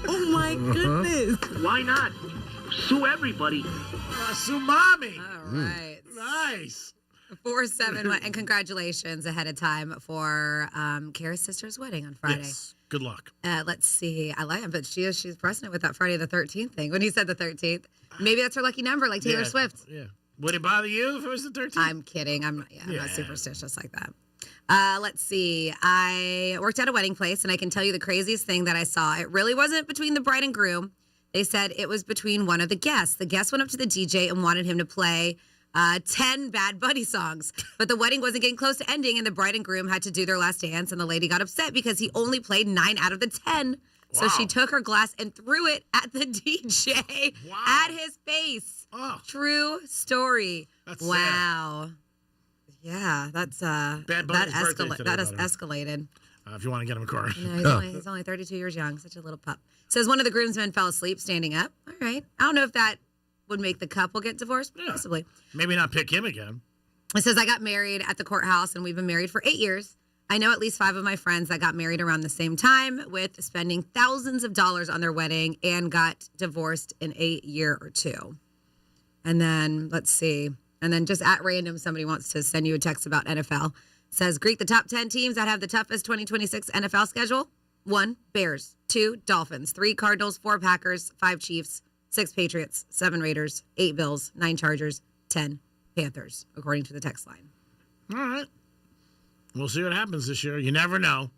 Oh my goodness. Why not? Sue everybody. A tsunami. All right. Nice. 471. And congratulations ahead of time for Kara's sister's wedding on Friday. Yes. Good luck. Let's see. I like it, but she's pressing it with that Friday the 13th thing. When he said the 13th, maybe that's her lucky number, like Taylor Swift. Yeah. Would it bother you if it was the 13th? I'm kidding. I'm not superstitious like that. Let's see. I worked at a wedding place, and I can tell you the craziest thing that I saw. It really wasn't between the bride and groom. They said it was between one of the guests. The guest went up to the DJ and wanted him to play 10 Bad Bunny songs. But the wedding wasn't getting close to ending, and the bride and groom had to do their last dance, and the lady got upset because he only played 9 out of the 10. So she took her glass and threw it at the DJ at his face. Oh. True story. That's wow. Yeah, that's Bad that Bunny's birthday has today, escalated. If you want to get him a card. He's only 32 years young, such a little pup. Says one of the groomsmen fell asleep standing up. All right. I don't know if that would make the couple get divorced, possibly. Maybe not pick him again. It says I got married at the courthouse, and we've been married for 8 years. I know at least 5 of my friends that got married around the same time, with spending thousands of dollars on their wedding, and got divorced in a year or two. And then, let's see. And then just at random, somebody wants to send you a text about NFL. Says, Greek, the top 10 teams that have the toughest 2026 NFL schedule. 1, Bears. 2, Dolphins. 3, Cardinals. 4, Packers. 5, Chiefs. 6, Patriots. 7, Raiders. 8, Bills. 9, Chargers. 10, Panthers, according to the text line. All right. We'll see what happens this year. You never know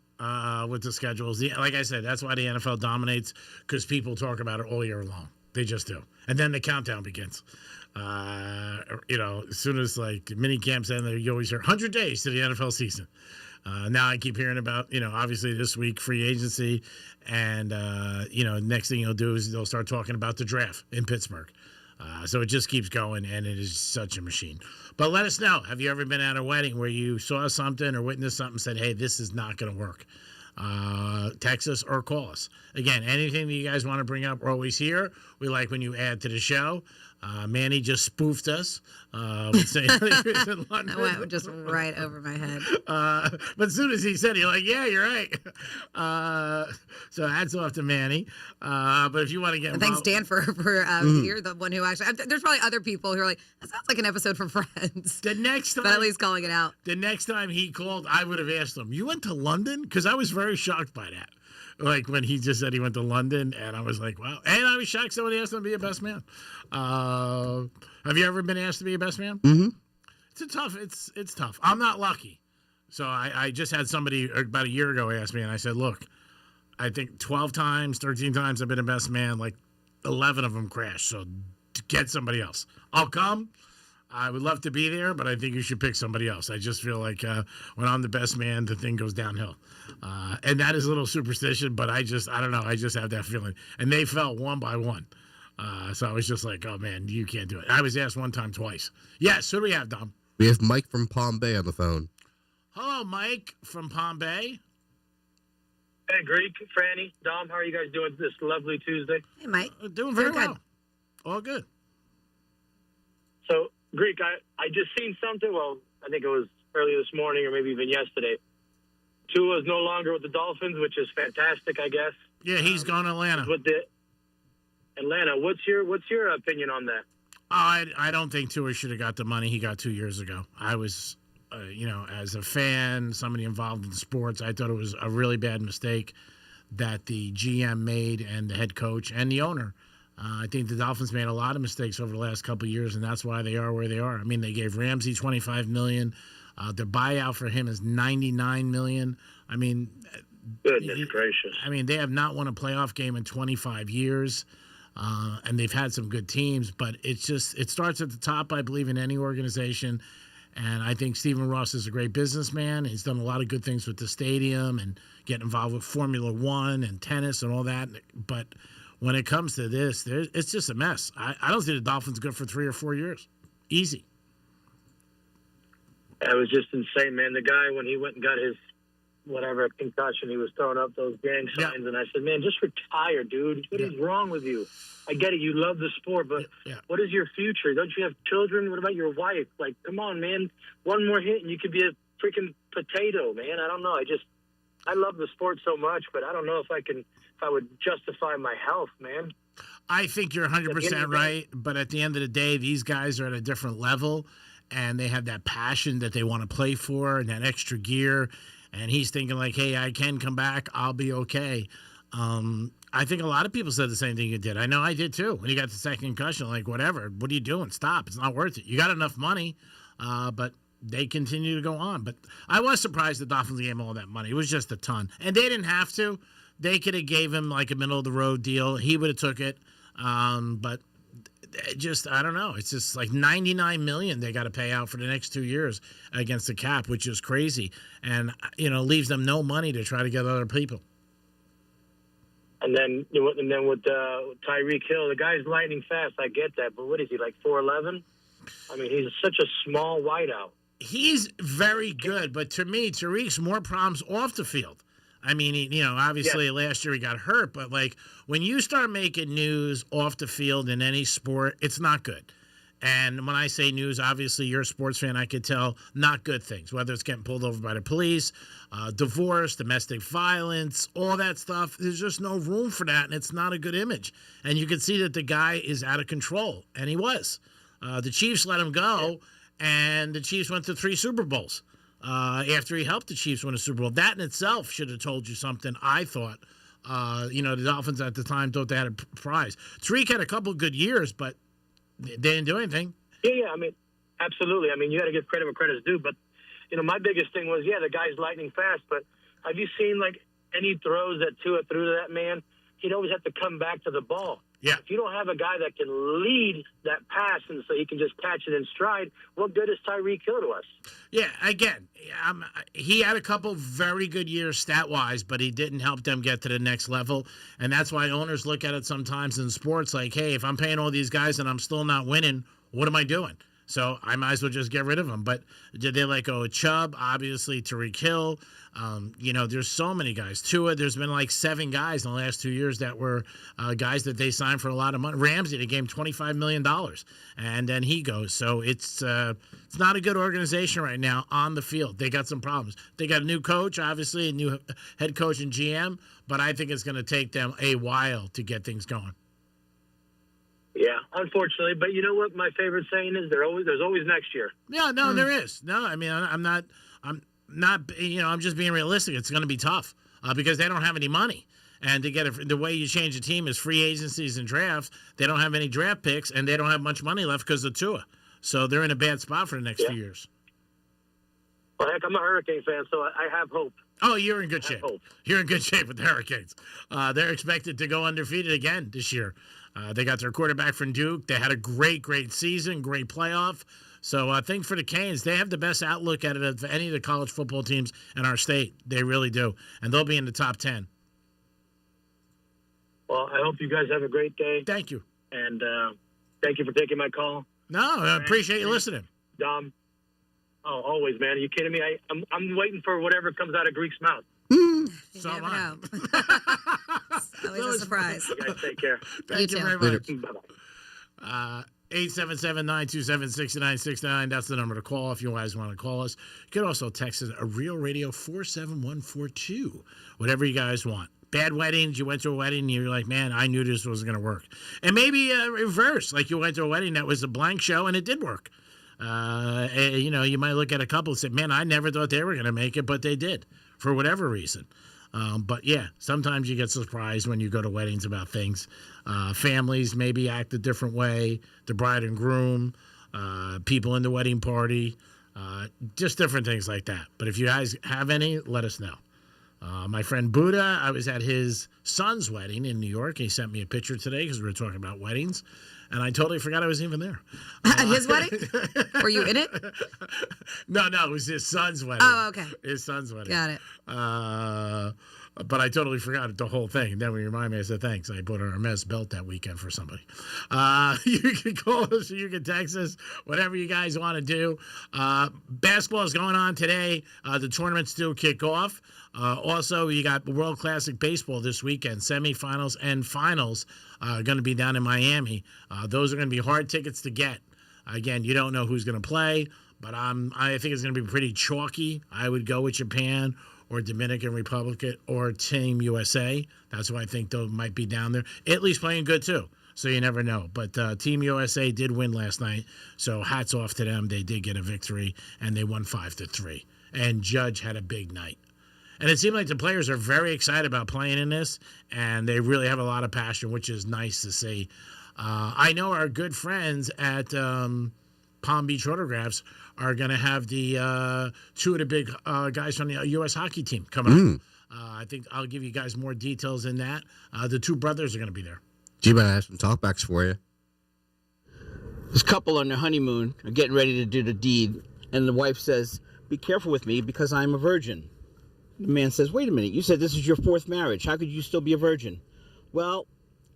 with the schedules. Like I said, that's why the NFL dominates, because people talk about it all year long. They just do. And then the countdown begins. As soon as like mini camps end, you always hear 100 days to the NFL season. Now I keep hearing about, obviously this week, free agency. And, next thing you'll do is they'll start talking about the draft in Pittsburgh. So it just keeps going, and it is such a machine. But let us know. Have you ever been at a wedding where you saw something or witnessed something and said, hey, this is not going to work? Text us or call us. Again, anything that you guys want to bring up, we're always here. We like when you add to the show. Manny just spoofed us with saying he was in London. That went just right over my head. But as soon as he said it, you're like, yeah, you're right. So hats off to Manny. But if you want to get and involved, thanks, Dan, for you're the one who actually. There's probably other people who are like, that sounds like an episode from Friends. The next time, but at least calling it out. The next time he called, I would have asked him, you went to London? Because I was very shocked by that. Like when he just said he went to London, and I was like, wow. And I was shocked somebody asked him to be a best man. Have you ever been asked to be a best man? Mm-hmm. It's tough. I'm not lucky. So I just had somebody about a year ago ask me, and I said, look, I think 12 times, 13 times I've been a best man. Like 11 of them crashed. So get somebody else. I'll come. I would love to be there, but I think you should pick somebody else. I just feel like when I'm the best man, the thing goes downhill. And that is a little superstition, but I don't know. I just have that feeling. And they fell one by one. So I was just like, oh, man, you can't do it. I was asked one time twice. Yes, who do we have, Dom? We have Mike from Palm Bay on the phone. Hello, Mike from Palm Bay. Hey, Greek, Franny, Dom, how are you guys doing this lovely Tuesday? Hey, Mike. Doing very well. All good. So, Greek, I just seen something. Well, I think it was early this morning or maybe even yesterday. Tua is no longer with the Dolphins, which is fantastic, I guess. Yeah, he's gone to Atlanta. With the Atlanta, what's your opinion on that? I don't think Tua should have got the money he got 2 years ago. I was, as a fan, somebody involved in sports, I thought it was a really bad mistake that the GM made and the head coach and the owner. I think the Dolphins made a lot of mistakes over the last couple of years, and that's why they are where they are. I mean, they gave Ramsey $25 million. The buyout for him is $99 million. I mean, goodness gracious. I mean, they have not won a playoff game in 25 years, and they've had some good teams, but it starts at the top, I believe, in any organization. And I think Stephen Ross is a great businessman. He's done a lot of good things with the stadium and getting involved with Formula One and tennis and all that. But when it comes to this, it's just a mess. I don't see the Dolphins good for 3 or 4 years. Easy. That was just insane, man. The guy, when he went and got his concussion, he was throwing up those gang signs. And I said, man, just retire, dude. What is wrong with you? I get it. You love the sport, but what is your future? Don't you have children? What about your wife? Like, come on, man. One more hit and you could be a freaking potato, man. I don't know. I love the sport so much, but I don't know if I would justify my health, man. I think you're 100% right, but at the end of the day, these guys are at a different level, and they have that passion that they want to play for and that extra gear. And he's thinking like, hey, I can come back. I'll be okay. I think a lot of people said the same thing you did. I know I did too. When you got the second concussion, like, whatever, what are you doing? Stop. It's not worth it. You got enough money, but they continue to go on. But I was surprised the Dolphins gave him all that money. It was just a ton. And they didn't have to. They could have gave him like a middle-of-the-road deal. He would have took it. But just, I don't know. It's just like $99 million they got to pay out for the next 2 years against the cap, which is crazy. And, leaves them no money to try to get other people. And then with Tyreek Hill, the guy's lightning fast. I get that, but what is he, like 4'11"? I mean, he's such a small wideout. He's very good, but to me, Tariq's more problems off the field. I mean, obviously last year he got hurt, but like when you start making news off the field in any sport, it's not good. And when I say news, obviously you're a sports fan, I could tell not good things, whether it's getting pulled over by the police, divorce, domestic violence, all that stuff. There's just no room for that, and it's not a good image. And you can see that the guy is out of control, and he was. The Chiefs let him go, and the Chiefs went to 3 Super Bowls after he helped the Chiefs win a Super Bowl. That in itself should have told you something, I thought. The Dolphins at the time thought they had a prize. Tariq had a couple of good years, but they didn't do anything. Yeah, I mean, absolutely. I mean, you got to give credit where credit's due. But, my biggest thing was, the guy's lightning fast. But have you seen, like, any throws that Tua threw to that man? He'd always have to come back to the ball. Yeah. If you don't have a guy that can lead that pass and so he can just catch it in stride, what good is Tyreek Hill to us? Yeah, again, he had a couple very good years stat-wise, but he didn't help them get to the next level. And that's why owners look at it sometimes in sports like, hey, if I'm paying all these guys and I'm still not winning, what am I doing? So I might as well just get rid of him. But did they let go of Chubb? Obviously, Tariq Hill. There's so many guys. Tua, there's been like 7 guys in the last 2 years that were guys that they signed for a lot of money. Ramsey, they gave him $25 million, and then he goes. So it's not a good organization right now on the field. They got some problems. They got a new coach, obviously, a new head coach and GM, but I think it's going to take them a while to get things going. Yeah, unfortunately. But you know what my favorite saying is? There's always next year. Yeah, no, there is. No, I mean, I'm not, I'm just being realistic. It's going to be tough because they don't have any money. And to get the way you change a team is free agencies and drafts. They don't have any draft picks, and they don't have much money left because of Tua. So they're in a bad spot for the next few years. Well, heck, I'm a Hurricane fan, so I have hope. Oh, you're in good shape. You're in good shape with the Hurricanes. They're expected to go undefeated again this year. They got their quarterback from Duke. They had a great season, great playoff. So I think for the Canes, they have the best outlook at it of any of the college football teams in our state. They really do. And they'll be in the top 10. Well, I hope you guys have a great day. Thank you. And thank you for taking my call. No, I appreciate you listening. Dom. Oh, always, man. Are you kidding me? I'm waiting for whatever comes out of Greek's mouth. So never know. Always a surprise. You guys take care. Thank you very much. Bye-bye. 877-927-6969. That's the number to call if you guys want to call us. You can also text us a Real Radio 47142. Whatever you guys want. Bad weddings. You went to a wedding and you're like, man, I knew this was going to work. And maybe reverse. Like you went to a wedding that was a blank show and it did work. You might look at a couple and say, man, I never thought they were going to make it, but they did for whatever reason. But yeah, sometimes you get surprised when you go to weddings about things. Families maybe act a different way, the bride and groom, people in the wedding party, just different things like that. But if you guys have any, let us know. My friend Buddha, I was at his son's wedding in New York. He sent me a picture today because we were talking about weddings. And I totally forgot I was even there. At his wedding? Were you in it? No, it was his son's wedding. Oh, okay. His son's wedding. Got it. But I totally forgot the whole thing. And then when you remind me, I said, thanks. I bought a Hermes belt that weekend for somebody. You can call us or you can text us, whatever you guys want to do. Basketball is going on today. The tournaments still kick off. Also, you got World Classic Baseball this weekend, semifinals and finals going to be down in Miami. Those are going to be hard tickets to get. Again, you don't know who's going to play, but I think it's going to be pretty chalky. I would go with Japan or Dominican Republic or Team USA. That's why I think they might be down there. Italy's playing good, too. So you never know. But Team USA did win last night, so hats off to them. They did get a victory, and they won 5-3. And Judge had a big night. And it seemed like the players are very excited about playing in this, and they really have a lot of passion, which is nice to see. I know our good friends at Palm Beach Autographs are going to have the two of the big guys from the U.S. hockey team coming up. I think I'll give you guys more details in that. The two brothers are going to be there. G-Man, I have some talkbacks for you. This couple on their honeymoon are getting ready to do the deed, and the wife says, "Be careful with me because I'm a virgin." The man says, "Wait a minute, you said this is your fourth marriage. How could you still be a virgin?" "Well,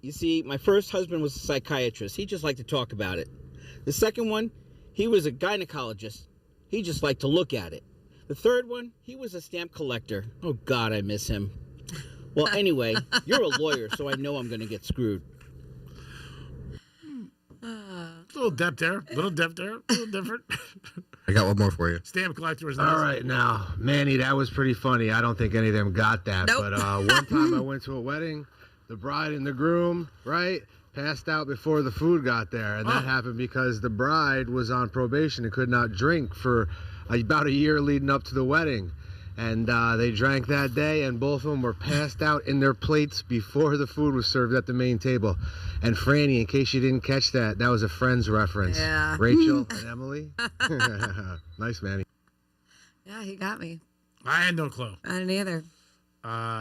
you see, my first husband was a psychiatrist. He just liked to talk about it. The second one, he was a gynecologist. He just liked to look at it. The third one, he was a stamp collector. Oh, God, I miss him. Well, anyway, you're a lawyer, so I know I'm going to get screwed." A little depth there. A little different. I got one more for you. Stamp collector was nice. All right, now, Manny, that was pretty funny. I don't think any of them got that. Nope. But one time I went to a wedding, the bride and the groom, right, passed out before the food got there. And that happened because the bride was on probation and could not drink for about a year leading up to the wedding. And they drank that day, and both of them were passed out in their plates before the food was served at the main table. And Franny, in case you didn't catch that, that was a Friends reference. Yeah. Rachel and Emily. Nice, Manny. Yeah, he got me. I had no clue. I didn't either.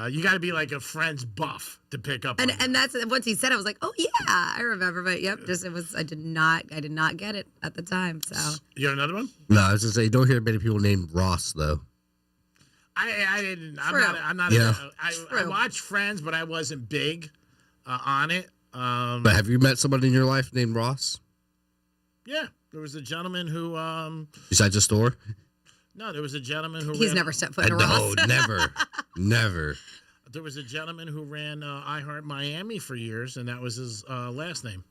You got to be like a Friends buff to pick up. And that's once he said it, I was like, oh yeah, I remember. But yep, just it was. I did not get it at the time. So you got another one? No, I was gonna say you don't hear many people named Ross though. I didn't. True. I'm not. Yeah. I watched Friends, but I wasn't big on it. But have you met someone in your life named Ross? Yeah, there was a gentleman who. Besides the store? No, there was a gentleman who. He's never stepped foot in a Ross. No, never. There was a gentleman who ran iHeart Miami for years, and that was his last name.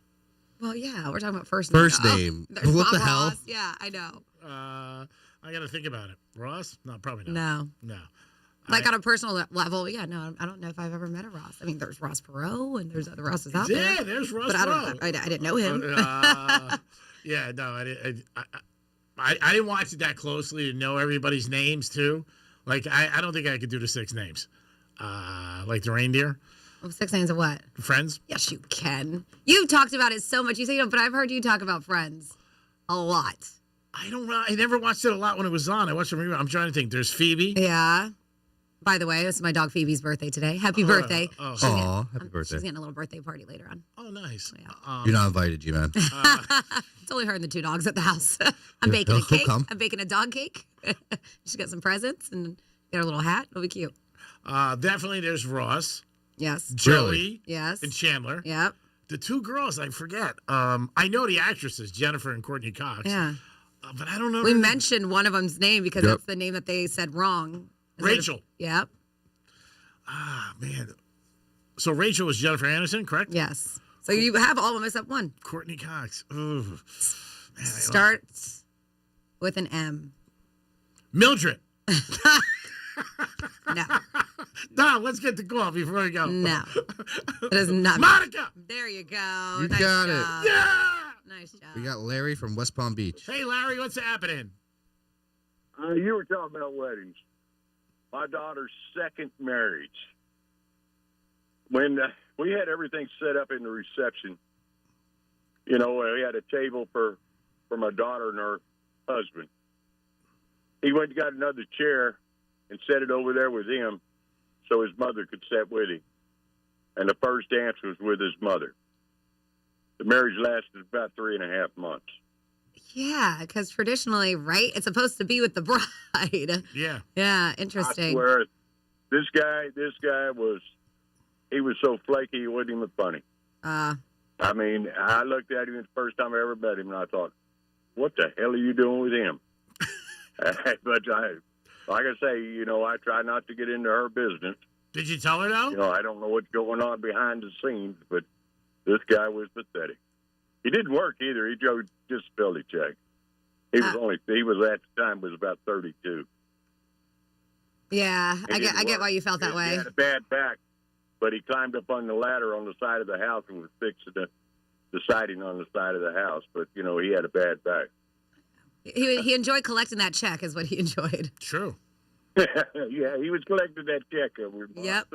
Well, yeah, we're talking about first name. First name. There's What Bob the hell? Ross. Yeah, I know. I got to think about it. Ross? No, probably not. No. No. Like on a personal level, yeah, no, I don't know if I've ever met a Ross. I mean, there's Ross Perot, and there's other Rosses out there. Yeah, there's Ross but Perot. I didn't know him. Yeah, no, I didn't watch it that closely to know everybody's names too. Like I don't think I could do the 6 names. Like the reindeer. Oh, 6 names of what? Friends. Yes, you can. You've talked about it so much. You say, but I've heard you talk about Friends a lot. I never watched it a lot when it was on. I watched it. I'm trying to think. There's Phoebe. Yeah. By the way, it's my dog Phoebe's birthday today. Happy birthday. Happy birthday. She's getting a little birthday party later on. Oh, nice. Yeah. You're not invited, G-Man. It's only her and the 2 dogs at the house. I'm baking a He'll cake. come. I'm baking a dog cake. She's got some presents and get her little hat. It'll be cute. Definitely there's Ross. Yes. Joey. Yes. And Chandler. Yep. The 2 girls, I forget. I know the actresses, Jennifer and Courtney Cox. Yeah. But I don't know. We mentioned one of them's name because that's the name that they said wrong. Rachel. Yep. Ah, man. So Rachel was Jennifer Aniston, correct? Yes. So you have all of them except one. Courtney Cox. Ooh. Man, Starts with an M. Mildred. No. No, let's get the call before we go. No. It is not. Monica. There you go. You Nice got job. it. Yeah. Nice job. We got Larry from West Palm Beach. Hey, Larry, what's happening? You were talking about weddings. My daughter's second marriage. When we had everything set up in the reception, we had a table for my daughter and her husband. He went and got another chair and set it over there with him so his mother could sit with him. And the first dance was with his mother. The marriage lasted about 3.5 months. Yeah, because traditionally, right, it's supposed to be with the bride. Yeah. Yeah, interesting. I swear, this guy was so flaky, he wasn't even funny. I mean, I looked at him the first time I ever met him, and I thought, what the hell are you doing with him? But like I say, I try not to get into her business. Did you tell her though? I don't know what's going on behind the scenes, but this guy was pathetic. He didn't work either. He drove disability check. He was at the time was about 32. Yeah, I get why you felt that way. He had a bad back, but he climbed up on the ladder on the side of the house and was fixing the siding on the side of the house. But, you know, he had a bad back. He enjoyed collecting that check, is what he enjoyed. True. Yeah, he was collecting that check over. Yep.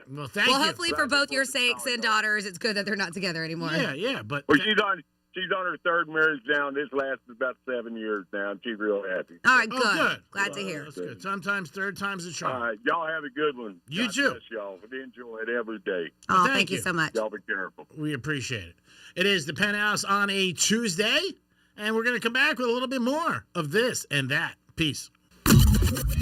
Well, thank you. Well, hopefully for both your sakes and daughters, it's good that they're not together anymore. Yeah, but... Well, she's on her third marriage now, and this lasted about 7 years now, and she's real happy. All right, good. good. Glad to hear. That's good. Sometimes third time's a charm. All right, y'all have a good one. You God too. Bless y'all. Enjoy it every day. Oh, thank you so much. Y'all be careful. We appreciate it. It is the Penthouse on a Tuesday, and we're going to come back with a little bit more of this and that. Peace.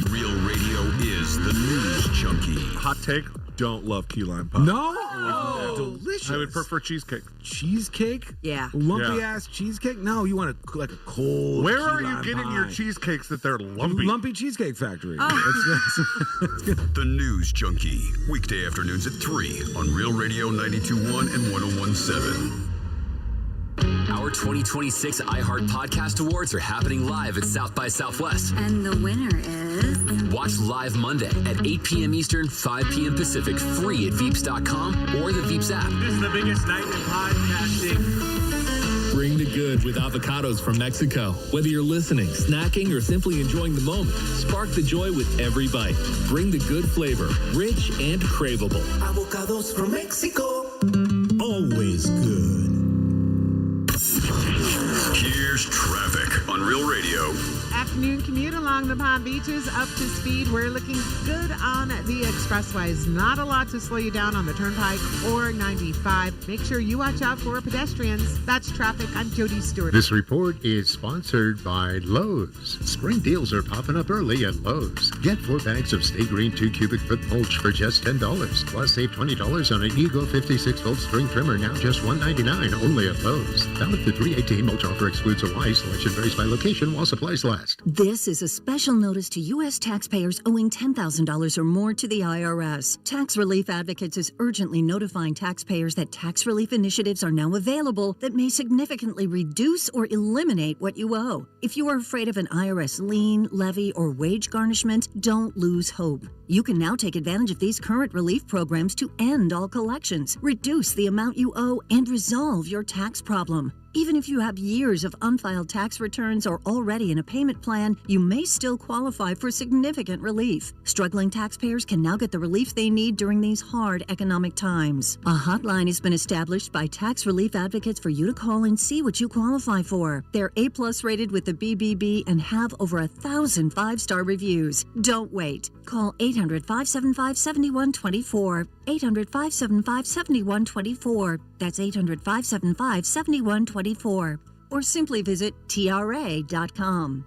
Real radio is the news junkie. Hot take, don't love key lime pie. No? Delicious. I would prefer cheesecake. Cheesecake? Yeah. Lumpy ass cheesecake? No, you want like a cold. Where key are you lime getting pie. your cheesecakes that they're lumpy? Lumpy Cheesecake Factory. The News Junkie. Weekday afternoons at 3 on Real Radio 92.1 and 101.7. Our 2026 iHeart Podcast Awards are happening live at South by Southwest. And the winner is... Watch live Monday at 8 p.m. Eastern, 5 p.m. Pacific, free at Veeps.com or the Veeps app. This is the biggest night in podcasting. Bring the good with avocados from Mexico. Whether you're listening, snacking, or simply enjoying the moment, spark the joy with every bite. Bring the good flavor, rich and craveable. Avocados from Mexico. Always good. Here's traffic on Real Radio. Afternoon commute along the Palm Beaches up to speed. We're looking good on the expressways. Not a lot to slow you down on the Turnpike or 95. Make sure you watch out for pedestrians. That's traffic. I'm Jody Stewart. This report is sponsored by Lowe's. Spring deals are popping up early at Lowe's. Get 4 bags of Stay Green 2 cubic foot mulch for just $10. Plus save $20 on an Eagle 56-volt string trimmer, now just $199 only at Lowe's. Valid through 3/18. Mulch offer excludes Hawaii. Selection varies by location while supplies last. This is a special notice to U.S. taxpayers owing $10,000 or more to the IRS. Tax Relief Advocates is urgently notifying taxpayers that tax relief initiatives are now available that may significantly reduce or eliminate what you owe. If you are afraid of an IRS lien, levy, or wage garnishment, don't lose hope. You can now take advantage of these current relief programs to end all collections, reduce the amount you owe, and resolve your tax problem. Even if you have years of unfiled tax returns or already in a payment plan, you may still qualify for significant relief. Struggling taxpayers can now get the relief they need during these hard economic times. A hotline has been established by Tax Relief Advocates for you to call and see what you qualify for. They're A+ rated with the BBB and have over 1,000 5-star reviews. Don't wait. Call 800-575-7124. 800-575-7124. That's 800-575-7124. Or simply visit TRA.com.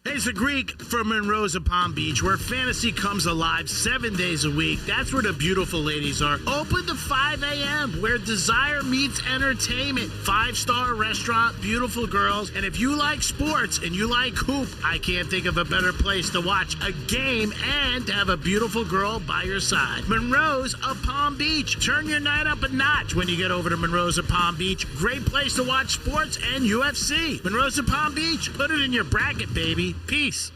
Hey, it's a Greek from Monroe's of Palm Beach, where fantasy comes alive 7 days a week. That's where the beautiful ladies are. Open to 5 a.m., where desire meets entertainment. 5-star restaurant, beautiful girls. And if you like sports and you like hoop, I can't think of a better place to watch a game and to have a beautiful girl by your side. Monroe's of Palm Beach. Turn your night up a notch when you get over to Monroe's of Palm Beach. Great place to watch sports and UFC. Monroe's of Palm Beach. Put it in your bracket, baby. Peace.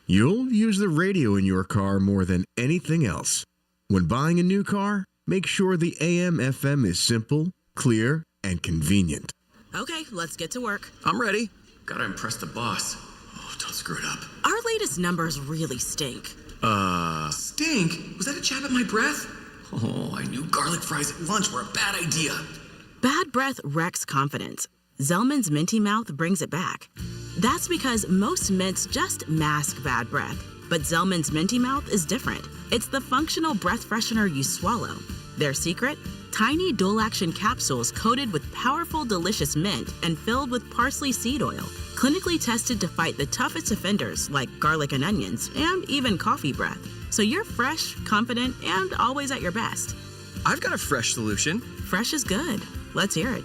You'll use the radio in your car more than anything else. When buying a new car, make sure the AM/FM is simple, clear, and convenient. Okay, let's get to work. I'm ready. Gotta impress the boss. Oh, don't screw it up. Our latest numbers really stink. Stink? Was that a jab at my breath? Oh, I knew garlic fries at lunch were a bad idea. Bad breath wrecks confidence. Zellman's Minty Mouth brings it back. That's because most mints just mask bad breath. But Zellman's Minty Mouth is different. It's the functional breath freshener you swallow. Their secret? Tiny dual-action capsules coated with powerful, delicious mint and filled with parsley seed oil. Clinically tested to fight the toughest offenders like garlic and onions, and even coffee breath. So you're fresh, confident, and always at your best. I've got a fresh solution. Fresh is good. Let's hear it.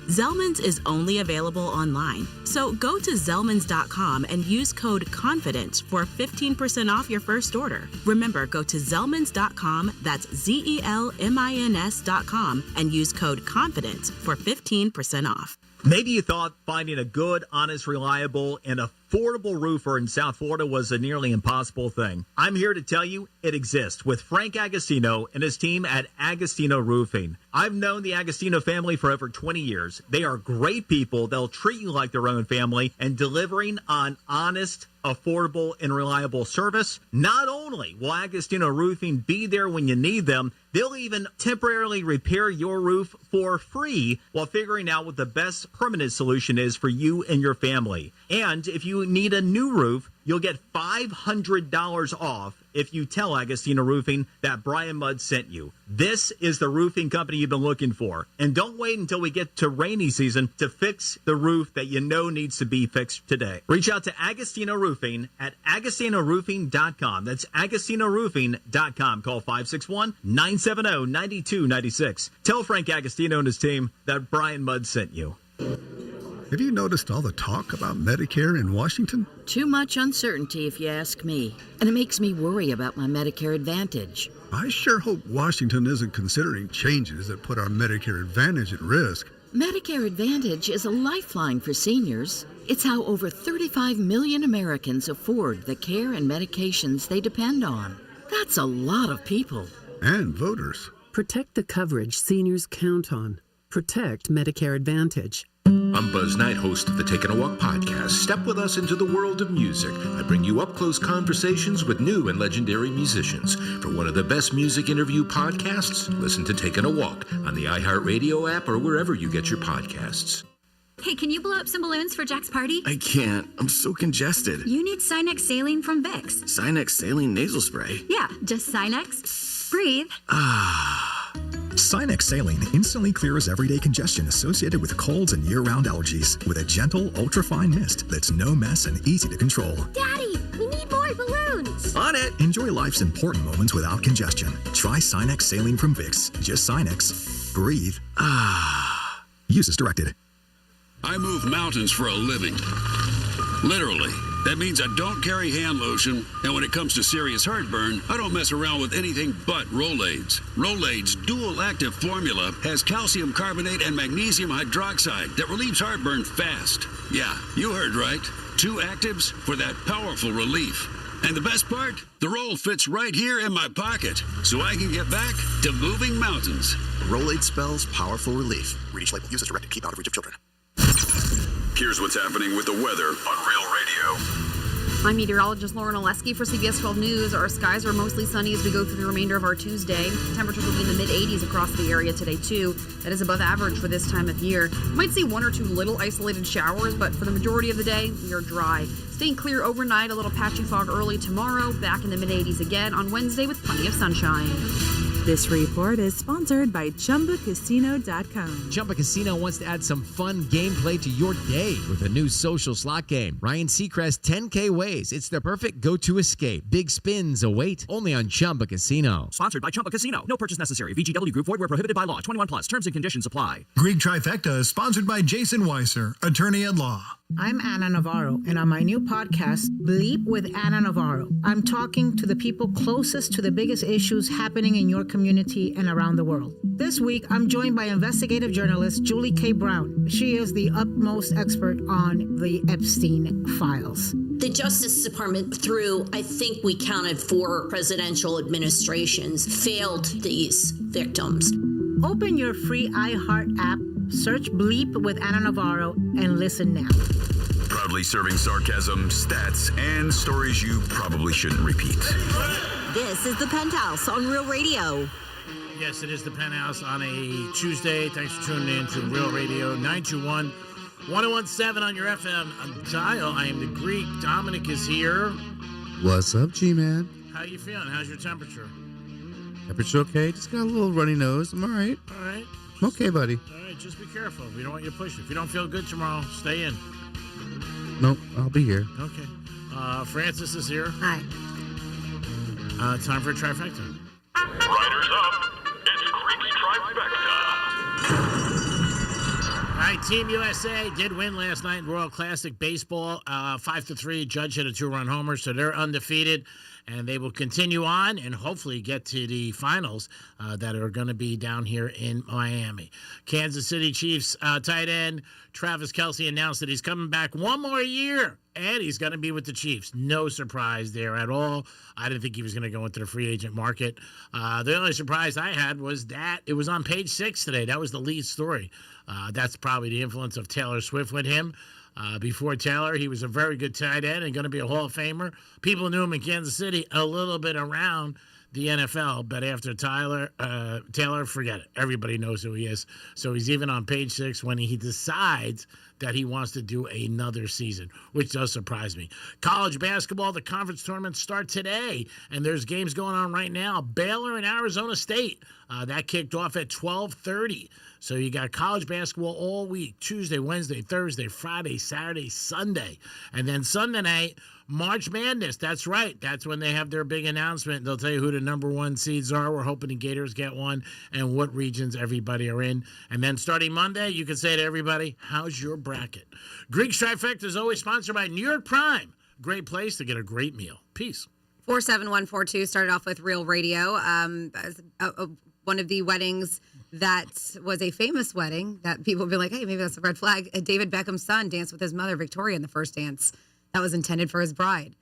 Zellman's is only available online. So go to Zellmans.com and use code CONFIDENCE for 15% off your first order. Remember, go to Zellmans.com, that's ZELMINS.com, and use code CONFIDENCE for 15% off. Maybe you thought finding a good, honest, reliable, and affordable roofer in South Florida was a nearly impossible thing. I'm here to tell you it exists with Frank Agostino and his team at Agostino Roofing. I've known the Agostino family for over 20 years. They are great people. They'll treat you like their own family and delivering on honest, affordable, and reliable service. Not only will Agostino Roofing be there when you need them, they'll even temporarily repair your roof for free while figuring out what the best permanent solution is for you and your family. And if you need a new roof, you'll get $500 off if you tell Agostino Roofing that Brian Mudd sent you. This is the roofing company you've been looking for. And don't wait until we get to rainy season to fix the roof that you know needs to be fixed today. Reach out to Agostino Roofing at AgostinoRoofing.com. That's AgostinoRoofing.com. Call 561-970-9296. Tell Frank Agostino and his team that Brian Mudd sent you. Have you noticed all the talk about Medicare in Washington? Too much uncertainty, if you ask me. And it makes me worry about my Medicare Advantage. I sure hope Washington isn't considering changes that put our Medicare Advantage at risk. Medicare Advantage is a lifeline for seniors. It's how over 35 million Americans afford the care and medications they depend on. That's a lot of people. And voters. Protect the coverage seniors count on. Protect Medicare Advantage. I'm Buzz Knight, host of the Taking a Walk podcast. Step with us into the world of music. I bring you up-close conversations with new and legendary musicians. For one of the best music interview podcasts, listen to Taking a Walk on the iHeartRadio app or wherever you get your podcasts. Hey, can you blow up some balloons for Jack's party? I can't. I'm so congested. You need Sinex Saline from Vicks. Sinex Saline Nasal Spray? Yeah, just Sinex. Breathe. Sinex Saline instantly clears everyday congestion associated with colds and year-round allergies with a gentle, ultra-fine mist that's no mess and easy to control. Daddy, we need more balloons. On it. Enjoy life's important moments without congestion. Try Sinex Saline from Vicks. Just Sinex. Breathe. Use as directed. I move mountains for a living. Literally. That means I don't carry hand lotion, and when it comes to serious heartburn, I don't mess around with anything but Rolaids. Rolaids' dual-active formula has calcium carbonate and magnesium hydroxide that relieves heartburn fast. Yeah, you heard right. 2 actives for that powerful relief. And the best part? The roll fits right here in my pocket, so I can get back to moving mountains. Rolaid spells powerful relief. Read each label. Use as directed. Keep out of reach of children. Here's what's happening with the weather on Real Radio. I'm meteorologist Lauren Oleski for CBS 12 News. Our skies are mostly sunny as we go through the remainder of our Tuesday. Temperatures will be in the mid-80s across the area today, too. That is above average for this time of year. You might see 1 or 2 little isolated showers, but for the majority of the day, we are dry. Staying clear overnight, a little patchy fog early tomorrow, back in the mid-80s again on Wednesday with plenty of sunshine. This report is sponsored by ChumbaCasino.com. Chumba Casino wants to add some fun gameplay to your day with a new social slot game. Ryan Seacrest 10K Ways. It's the perfect go-to escape. Big spins await only on Chumba Casino. Sponsored by Chumba Casino. No purchase necessary. VGW Group. Void where prohibited by law. 21 plus. Terms and conditions apply. Greek Trifecta is sponsored by Jason Weiser, attorney at law. I'm Anna Navarro, and on my new podcast, Bleep with Anna Navarro, I'm talking to the people closest to the biggest issues happening in your community and around the world. This week, I'm joined by investigative journalist Julie K. Brown. She is the utmost expert on the Epstein files. The Justice Department, through, I think we counted 4 presidential administrations, failed these victims. Open your free iHeart app, search Bleep with Anna Navarro, and listen now. Proudly serving sarcasm, stats, and stories you probably shouldn't repeat. This is the Penthouse on Real Radio. Yes, it is the Penthouse on a Tuesday. Thanks for tuning in to Real Radio 921-1017 on your FM dial. I am the Greek. Dominic is here. What's up, G-Man? How you feeling? How's your temperature? Temperature okay? Just got a little runny nose. I'm all right. All right. I'm okay, buddy. All right, just be careful. We don't want you to push it. If you don't feel good tomorrow, stay in. Nope, I'll be here. Okay. Francis is here. Hi. Time for a trifecta. Riders up. It's Creaky Trifecta. All right, Team USA did win last night in Royal Classic Baseball, 5-3. Judge hit a 2-run homer, so they're undefeated. and they will continue on and hopefully get to the finals that are going to be down here in Miami. Kansas City Chiefs tight end Travis Kelce announced that he's coming back one more year, and he's going to be with the Chiefs. No surprise there at all. I didn't think he was going to go into the free agent market. The only surprise I had was that it was on page 6 today. That was the lead story. That's probably the influence of Taylor Swift with him. Before Taylor, he was a very good tight end and going to be a Hall of Famer. People knew him in Kansas City a little bit around the NFL, but after Taylor, forget it. Everybody knows who he is. So he's even on page 6 when he decides that he wants to do another season, which does surprise me. College basketball, the conference tournaments start today, and there's games going on right now. Baylor and Arizona State. That kicked off at 12:30. So you got college basketball all week, Tuesday, Wednesday, Thursday, Friday, Saturday, Sunday. And then Sunday night, March Madness. That's right. That's when they have their big announcement. They'll tell you who the number 1 seeds are. We're hoping the Gators get one and what regions everybody are in. And then starting Monday, you can say to everybody, how's your bracket? Greek's Trifecta is always sponsored by New York Prime. Great place to get a great meal. Peace. 47142 started off with Real Radio. One of the weddings that was a famous wedding that people have been like, hey, maybe that's a red flag. David Beckham's son danced with his mother, Victoria, in the first dance that was intended for his bride.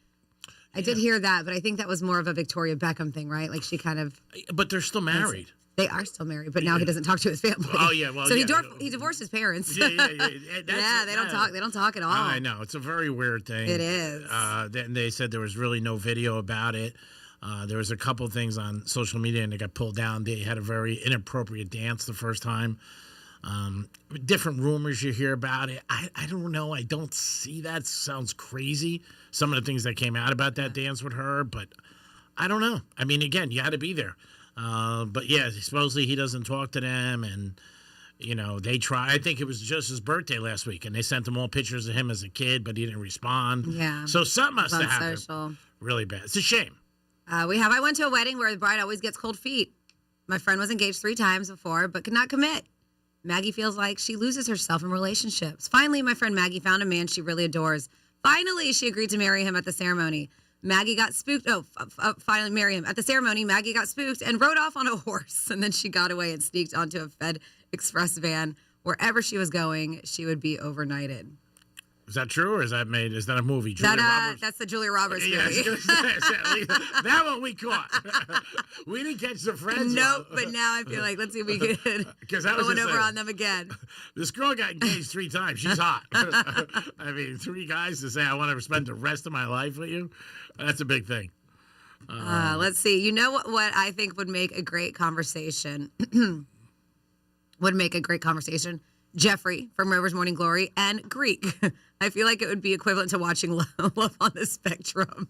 I did hear that, but I think that was more of a Victoria Beckham thing, right? Like she kind of... But they're still married. They are still married, but now he doesn't talk to his family. Oh, yeah. Well, so he divorced his parents. Yeah. They don't talk. They don't talk at all. I know. It's a very weird thing. It is. Then they said there was really no video about it. There was a couple things on social media, and they got pulled down. They had a very inappropriate dance the first time. Different rumors you hear about it. I don't know. I don't see that. Sounds crazy. Some of the things that came out about that dance with her, but I don't know. I mean, again, you had to be there. But yeah, supposedly he doesn't talk to them, and they try. I think it was just his birthday last week, and they sent him all pictures of him as a kid, but he didn't respond. Yeah. So something must have happened. Social. Really bad. It's a shame. I went to a wedding where the bride always gets cold feet. My friend was engaged 3 times before, but could not commit. Maggie feels like she loses herself in relationships. Finally, my friend Maggie found a man she really adores. Finally, she agreed to marry him at the ceremony. Maggie got spooked. Finally marry him. At the ceremony, Maggie got spooked and rode off on a horse. And then she got away and sneaked onto a Fed Express van. Wherever she was going, she would be overnighted. Is that true, or is that a movie? Julia Roberts? That's the Julia Roberts movie. That one we caught. We didn't catch the Friends. Nope, but now I feel like, let's see if we can go over on them again. This girl got engaged 3 times. She's hot. I mean, 3 guys to say, I want to spend the rest of my life with you? That's a big thing. Let's see. You know what I think would make a great conversation? Jeffrey from Rover's Morning Glory and Greek. I feel like it would be equivalent to watching Love on the Spectrum.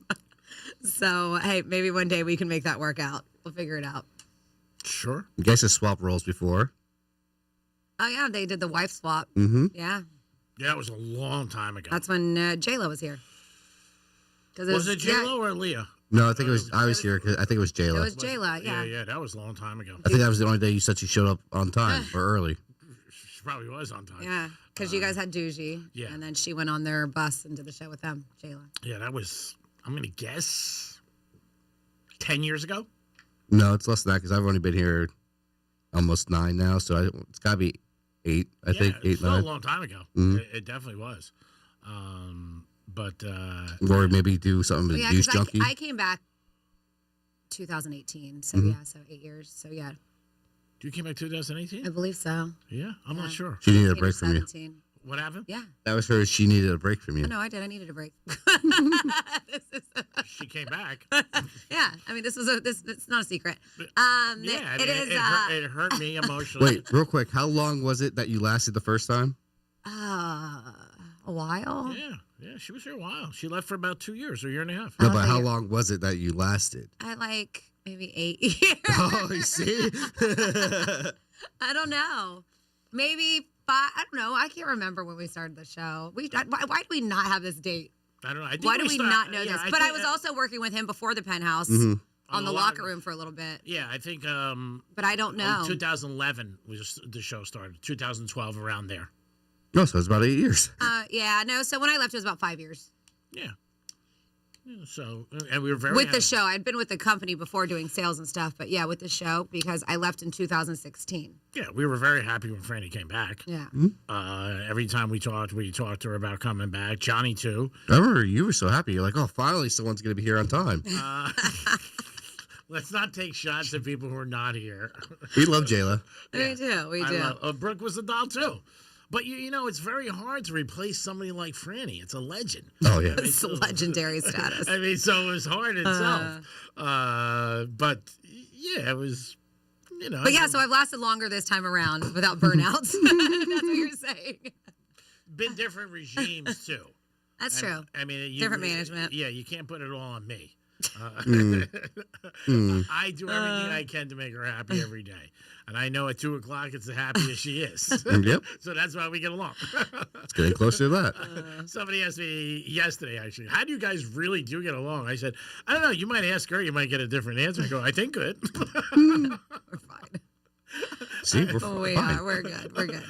So, hey, maybe one day we can make that work out. We'll figure it out. Sure. You guys have swapped roles before. Oh, yeah, they did the wife swap. Mm-hmm. Yeah. Yeah, it was a long time ago. That's when J-Lo was here. Was it J-Lo or Leah? No, I think it was. I was here because I think it was J-Lo. It was J-Lo, yeah. Yeah, that was a long time ago. I think that was the only day you said she showed up on time or early. She probably was on time. Yeah, because you guys had Doogie. Yeah. And then she went on their bus and did the show with them, J-Lo. Yeah, that was, I'm going to guess, 10 years ago? No, it's less than that because I've only been here almost 9 now, so it's got to be 8, I think. 8, 9. A long time ago. Mm-hmm. It definitely was. Or maybe do something with Deuce Junkie. I came back 2018, so Mm-hmm. yeah, so 8 years, so yeah. You came back 2018? I believe so. Yeah, I'm not sure. She needed a break from you. What happened? Yeah. That was her. She needed a break from you. Oh, no, I did. I needed a break. She came back. Yeah, I mean, it's not a secret. Yeah, it hurt me emotionally. Wait, real quick. How long was it that you lasted the first time? A while. Yeah, she was here a while. She left for about 2 years or 1.5 years. No, but how long was it that you lasted? I maybe 8 years. Oh, you see? I don't know. Maybe 5. I don't know. I can't remember when we started the show. Why do we not have this date? I don't know. Why do we not know this? But I was also working with him before the Penthouse on the locker room for a little bit. Yeah, I think. But I don't know. 2011 was the show started. 2012, around there. No, so it's about 8 years. Yeah, no. So when I left, it was about 5 years. Yeah. So, and we were very with happy. the show. I'd been with the company before doing sales and stuff, but yeah, with the show because I left in 2016. Yeah, we were very happy when Franny came back. Yeah. Every time we talked to her about coming back. Johnny too. I remember you were so happy. You're like, oh, finally someone's going to be here on time. Let's not take shots at people who are not here. We love Jayla. We do. Brooke was a doll too. But you know, it's very hard to replace somebody like Franny. It's a legend. Oh yeah, it's legendary status. I mean, so it was hard itself. But yeah, it was. You know. But yeah, so I've lasted longer this time around without burnouts. That's what you're saying. Been different regimes too. That's true. I mean, different management. Yeah, you can't put it all on me. I do everything I can to make her happy every day. And I know at 2 o'clock it's the happiest she is. Yep. So that's why we get along. It's getting closer to that. Somebody asked me yesterday, actually, how do you guys really do get along? I said, I don't know. You might ask her. You might get a different answer. I go, I think good. We're fine. See, we're fine. We're good. We're good.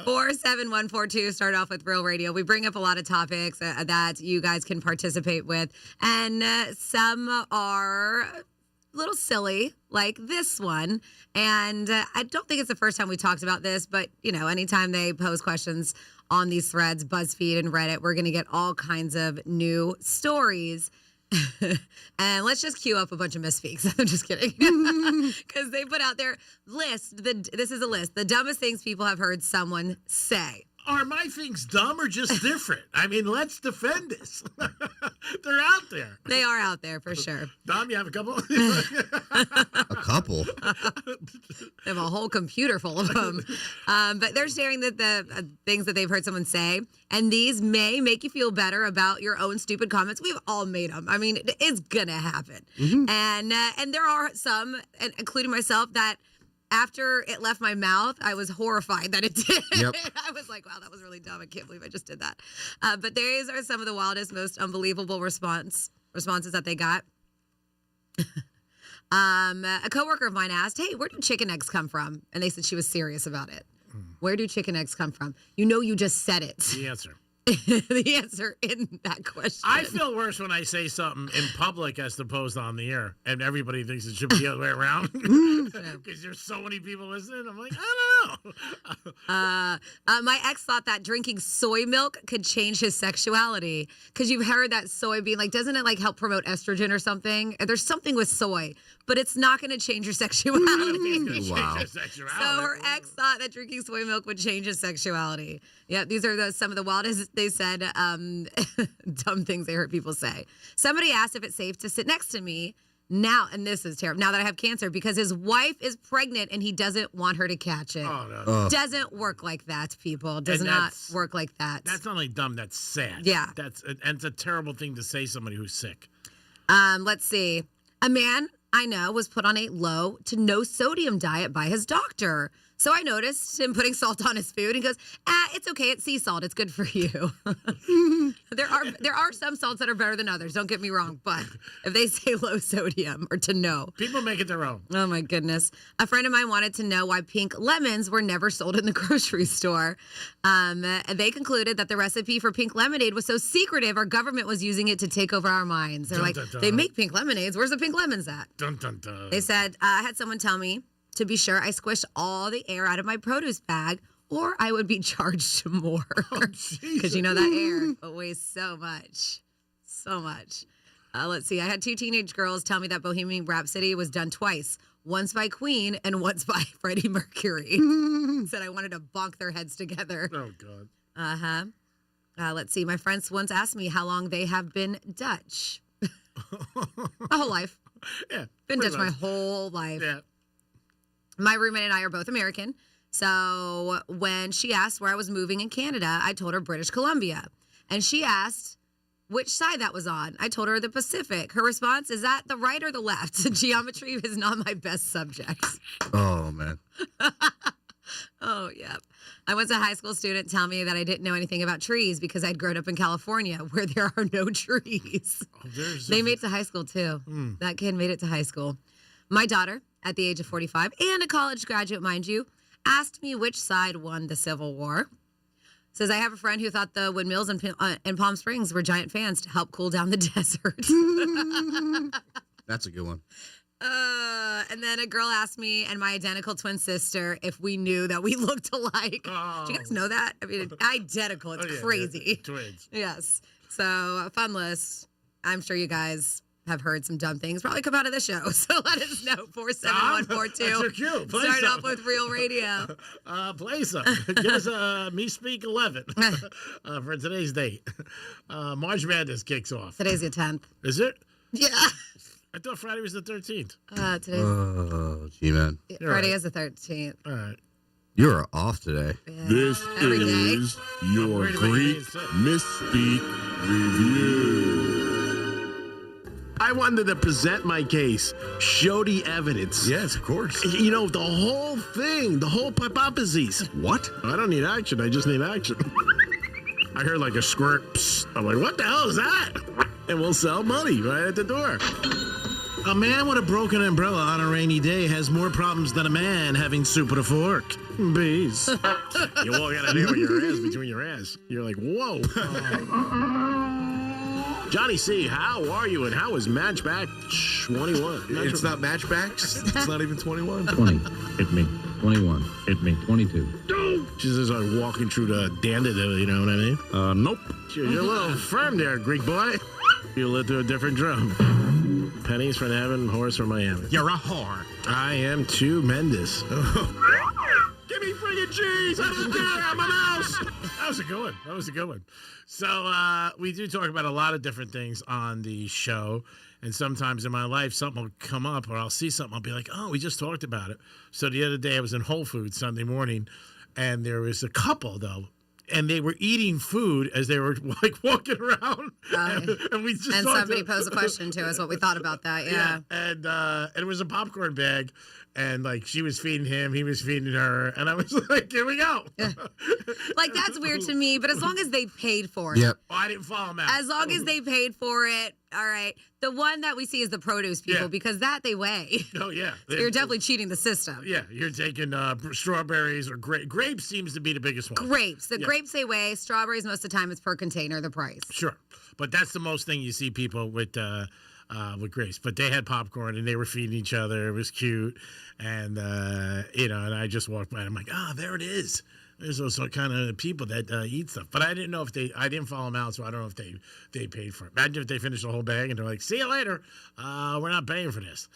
47142. Start off with Real Radio. We bring up a lot of topics that you guys can participate with, and some are a little silly, like this one. And I don't think it's the first time we talked about this, but you know, anytime they pose questions on these threads, BuzzFeed and Reddit, we're going to get all kinds of new stories. And let's just queue up a bunch of misspeaks. I'm just kidding. Because they put out their list. This is a list. The dumbest things people have heard someone say. Are my things dumb or just different? I mean, let's defend this. They're out there. They are out there for sure. Dom, you have a couple? A couple? They have a whole computer full of them. But they're sharing the things that they've heard someone say. And these may make you feel better about your own stupid comments. We've all made them. I mean, it's going to happen. Mm-hmm. And there are some, including myself, that after it left my mouth, I was horrified that it did. Yep. I was like, wow, that was really dumb. I can't believe I just did that. But these are some of the wildest, most unbelievable responses that they got. A coworker of mine asked, hey, where do chicken eggs come from? And they said she was serious about it. Where do chicken eggs come from? You know, you just said it. The answer. The answer in that question. I feel worse when I say something in public as opposed to on the air, and everybody thinks it should be the other way around because there's so many people listening. I'm like, I don't know. My ex thought that drinking soy milk could change his sexuality because you've heard that soy being like, doesn't it like help promote estrogen or something? And there's something with soy, but it's not going to change your sexuality. Wow. So her ex thought that drinking soy milk would change his sexuality. Yeah, these are some of the wildest, they said, dumb things they heard people say. Somebody asked if it's safe to sit next to me now, and this is terrible, now that I have cancer, because his wife is pregnant and he doesn't want her to catch it. Oh, no. Doesn't work like that, people. Does not work like that. That's not only dumb, that's sad. Yeah. And it's a terrible thing to say to somebody who's sick. Let's see. A man I know was put on a low to no sodium diet by his doctor. So I noticed him putting salt on his food and goes, it's okay. It's sea salt. It's good for you. There are some salts that are better than others. Don't get me wrong. But if they say low sodium or to no. People make it their own. Oh, my goodness. A friend of mine wanted to know why pink lemons were never sold in the grocery store. They concluded that the recipe for pink lemonade was so secretive, our government was using it to take over our minds. They're like, they make pink lemonades. Where's the pink lemons at? Dun, dun, dun. They said, I had someone tell me, to be sure, I squished all the air out of my produce bag or I would be charged more. Because you know that air weighs so much. So much. Let's see. I had 2 teenage girls tell me that Bohemian Rhapsody was done twice. Once by Queen and once by Freddie Mercury. Said I wanted to bonk their heads together. Oh, God. Uh-huh. Let's see. My friends once asked me how long they have been Dutch. My whole life. Yeah. Been Dutch my whole life. Yeah. My roommate and I are both American. So when she asked where I was moving in Canada, I told her British Columbia. And she asked which side that was on. I told her the Pacific. Her response, is that the right or the left? Geometry is not my best subject. Oh, man. Oh, yeah. I once a high school student tell me that I didn't know anything about trees because I'd grown up in California where there are no trees. They made it to high school, too. That kid made it to high school. My daughter, at the age of 45, and a college graduate, mind you, asked me which side won the Civil War. Says, I have a friend who thought the windmills in Palm Springs were giant fans to help cool down the desert. That's a good one. And then a girl asked me and my identical twin sister if we knew that we looked alike. Oh. Do you guys know that? I mean, identical. It's crazy. Twins. Yes. So, a fun list. I'm sure you guys have heard some dumb things probably come out of the show. So let us know. 47142. That's your cue. Play Start some. off with Real Radio. Play some. Give us Me Speak 11 for today's date. March Madness kicks off. Today's the 10th. Is it? Yeah. I thought Friday was the 13th. Today's Oh, G-Man. Friday is the 13th. All right. You're off today. Yeah. This Every day. is your worried about great being sick. Misspeak Review. I wanted to present my case, show the evidence. Yes, of course. You know, the whole thing, the whole hypothesis. What? I don't need action, I just need action. I heard like a squirt. Psst. I'm like, what the hell is that? And we'll sell money right at the door. A man with a broken umbrella on a rainy day has more problems than a man having soup with a fork. Bees. You walk out of there with your ass between your ass. You're like, whoa. Johnny C., how are you? And how is Matchback 21? It's not matchbacks. It's not even 21. 20. Hit me. 21. Hit me. 22. Just as I'm walking through the dandelion, you know what I mean? Nope. You're a little firm there, Greek boy. You lit to a different drum. Pennies from heaven, horse from Miami. You're a whore. I am too Mendes. Give me friggin' cheese! I don't care! I'm a mouse! That was a good one. That was a good one. So we do talk about a lot of different things on the show. And sometimes in my life, something will come up or I'll see something. I'll be like, oh, we just talked about it. So the other day I was in Whole Foods Sunday morning and there was a couple, though. And they were eating food as they were like walking around. And we just And talked somebody posed a question to us what we thought about that. Yeah. And it was a popcorn bag. And like she was feeding him, he was feeding her. And I was like, here we go. Like, that's weird to me, but as long as they paid for it. Yep. Oh, I didn't follow him out. As long as they paid for it, all right. The one that we see is the produce people because that they weigh. Oh, yeah. So you're definitely cheating the system. Yeah, you're taking strawberries or grapes seemes to be the biggest one. Grapes. The grapes they weigh. Strawberries, most of the time, it's per container, the price. Sure. But that's the most thing you see people with grapes. But they had popcorn and they were feeding each other. It was cute. And, and I just walked by and I'm like, there it is. There's those kind of people that eat stuff. But I didn't know I didn't follow them out, so I don't know if they paid for it. Imagine if they finished the whole bag and they're like, see you later. We're not paying for this.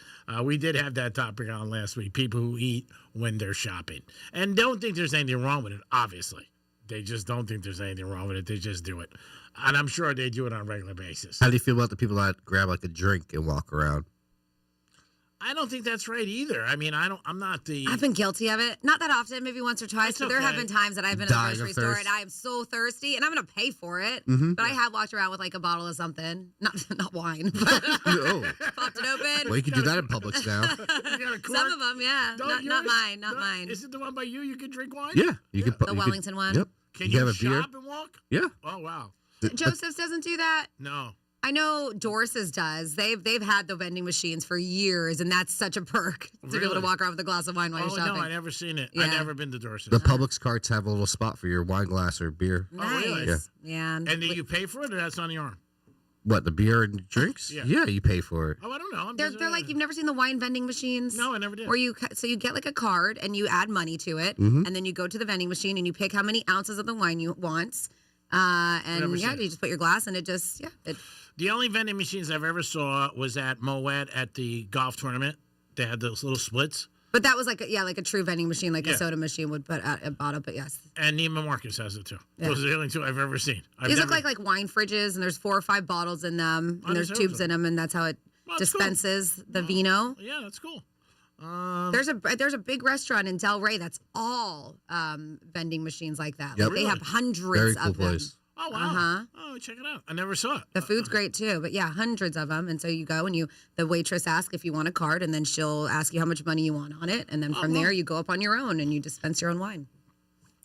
We did have that topic on last week, people who eat when they're shopping. And don't think there's anything wrong with it, obviously. They just don't think there's anything wrong with it. They just do it. And I'm sure they do it on a regular basis. How do you feel about the people that grab like a drink and walk around? I don't think that's right either. I mean, I'm not the... I've been guilty of it. Not that often, maybe once or twice, but there have been times that I've been in the grocery store and I am so thirsty and I'm going to pay for it. Mm-hmm. But I have walked around with like a bottle of something. Not wine, but popped it open. Well, you can do that in Publix now. Some of them, yeah. Not mine. Not mine. Is it the one by you? You can drink wine? Yeah. You can The Wellington one? Yep. Can you have a shop beer? and walk? Yeah. Oh, wow. Joseph's doesn't do that? No. I know Doris's does. They've had the vending machines for years, and that's such a perk to be able to walk around with a glass of wine while you're shopping. No, I never seen it. Yeah. I've never been to Dorsey's. The Publix carts have a little spot for your wine glass or beer. Nice. Oh, really? Yeah. And do you pay for it, or that's on the arm? What, the beer and drinks? Yeah. You pay for it. Oh, I don't know. They're like, you've never seen the wine vending machines? No, I never did. Where you get like a card and you add money to it, Mhm. and then you go to the vending machine and you pick how many ounces of the wine you want, Never and seen you just put your glass and it just The only vending machines I've ever saw was at Moet at the golf tournament. They had those little splits. But that was like a true vending machine, like Yeah. a soda machine would put at a bottle. But yes, And Neiman Marcus has it too. Yeah. Those are the only two I've ever seen. these look like wine fridges, and there's 4 or 5 bottles in them, I and there's just tubes hope so. in them, and that's how it that's cool. dispenses the vino. Yeah, that's cool. There's a big restaurant in Del Rey that's all vending machines like that. Yep. Like, they have hundreds Very cool of them. place. Oh, wow. Uh-huh. Oh, check it out. I never saw it. The food's great too, but yeah, hundreds of them. And so you go and the waitress asks if you want a card, and then she'll ask you how much money you want on it, and then from there you go up on your own and you dispense your own wine.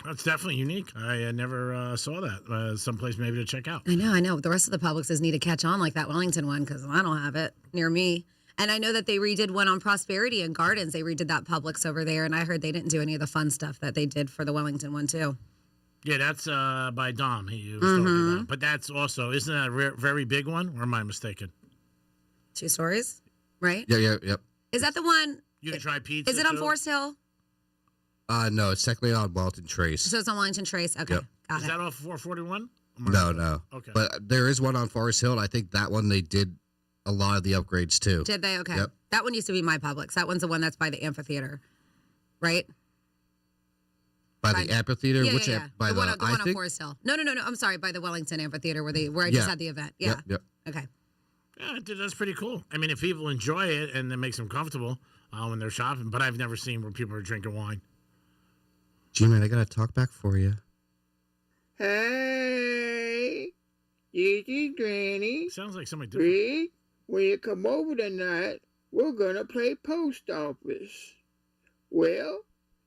That's definitely unique. I never saw that. Someplace maybe to check out. I know. The rest of the Publixes need to catch on like that Wellington one because I don't have it near me. And I know that they redid one on Prosperity and Gardens. They redid that Publix over there, and I heard they didn't do any of the fun stuff that they did for the Wellington one too. Yeah, that's by Dom. He was talking about. But that's also, isn't that a very big one? Or am I mistaken? 2 stories, right? Yeah. Is that the one? You can try pizza. Is it on too? Forest Hill? No, it's technically on Wellington Trace. So it's on Wellington Trace. Okay, Yep. got Is it. that off 441? No. Okay. But there is one on Forest Hill, and I think that one they did a lot of the upgrades too. Did they? Okay. Yep. That one used to be my Publix. That one's the one that's by the amphitheater, right? By the amphitheater? Yeah, Which yeah. by the one I on think? Forest Hill. No. I'm sorry, by the Wellington Amphitheater where I just had the event. Yeah. Yep. Okay. Yeah, that's pretty cool. I mean, if people enjoy it and it makes them comfortable when they're shopping, but I've never seen where people are drinking wine. G-Man, I got to talk back for you. Hey, this is Granny. Sounds like somebody different. Rick, when you come over tonight, we're going to play post office. Well,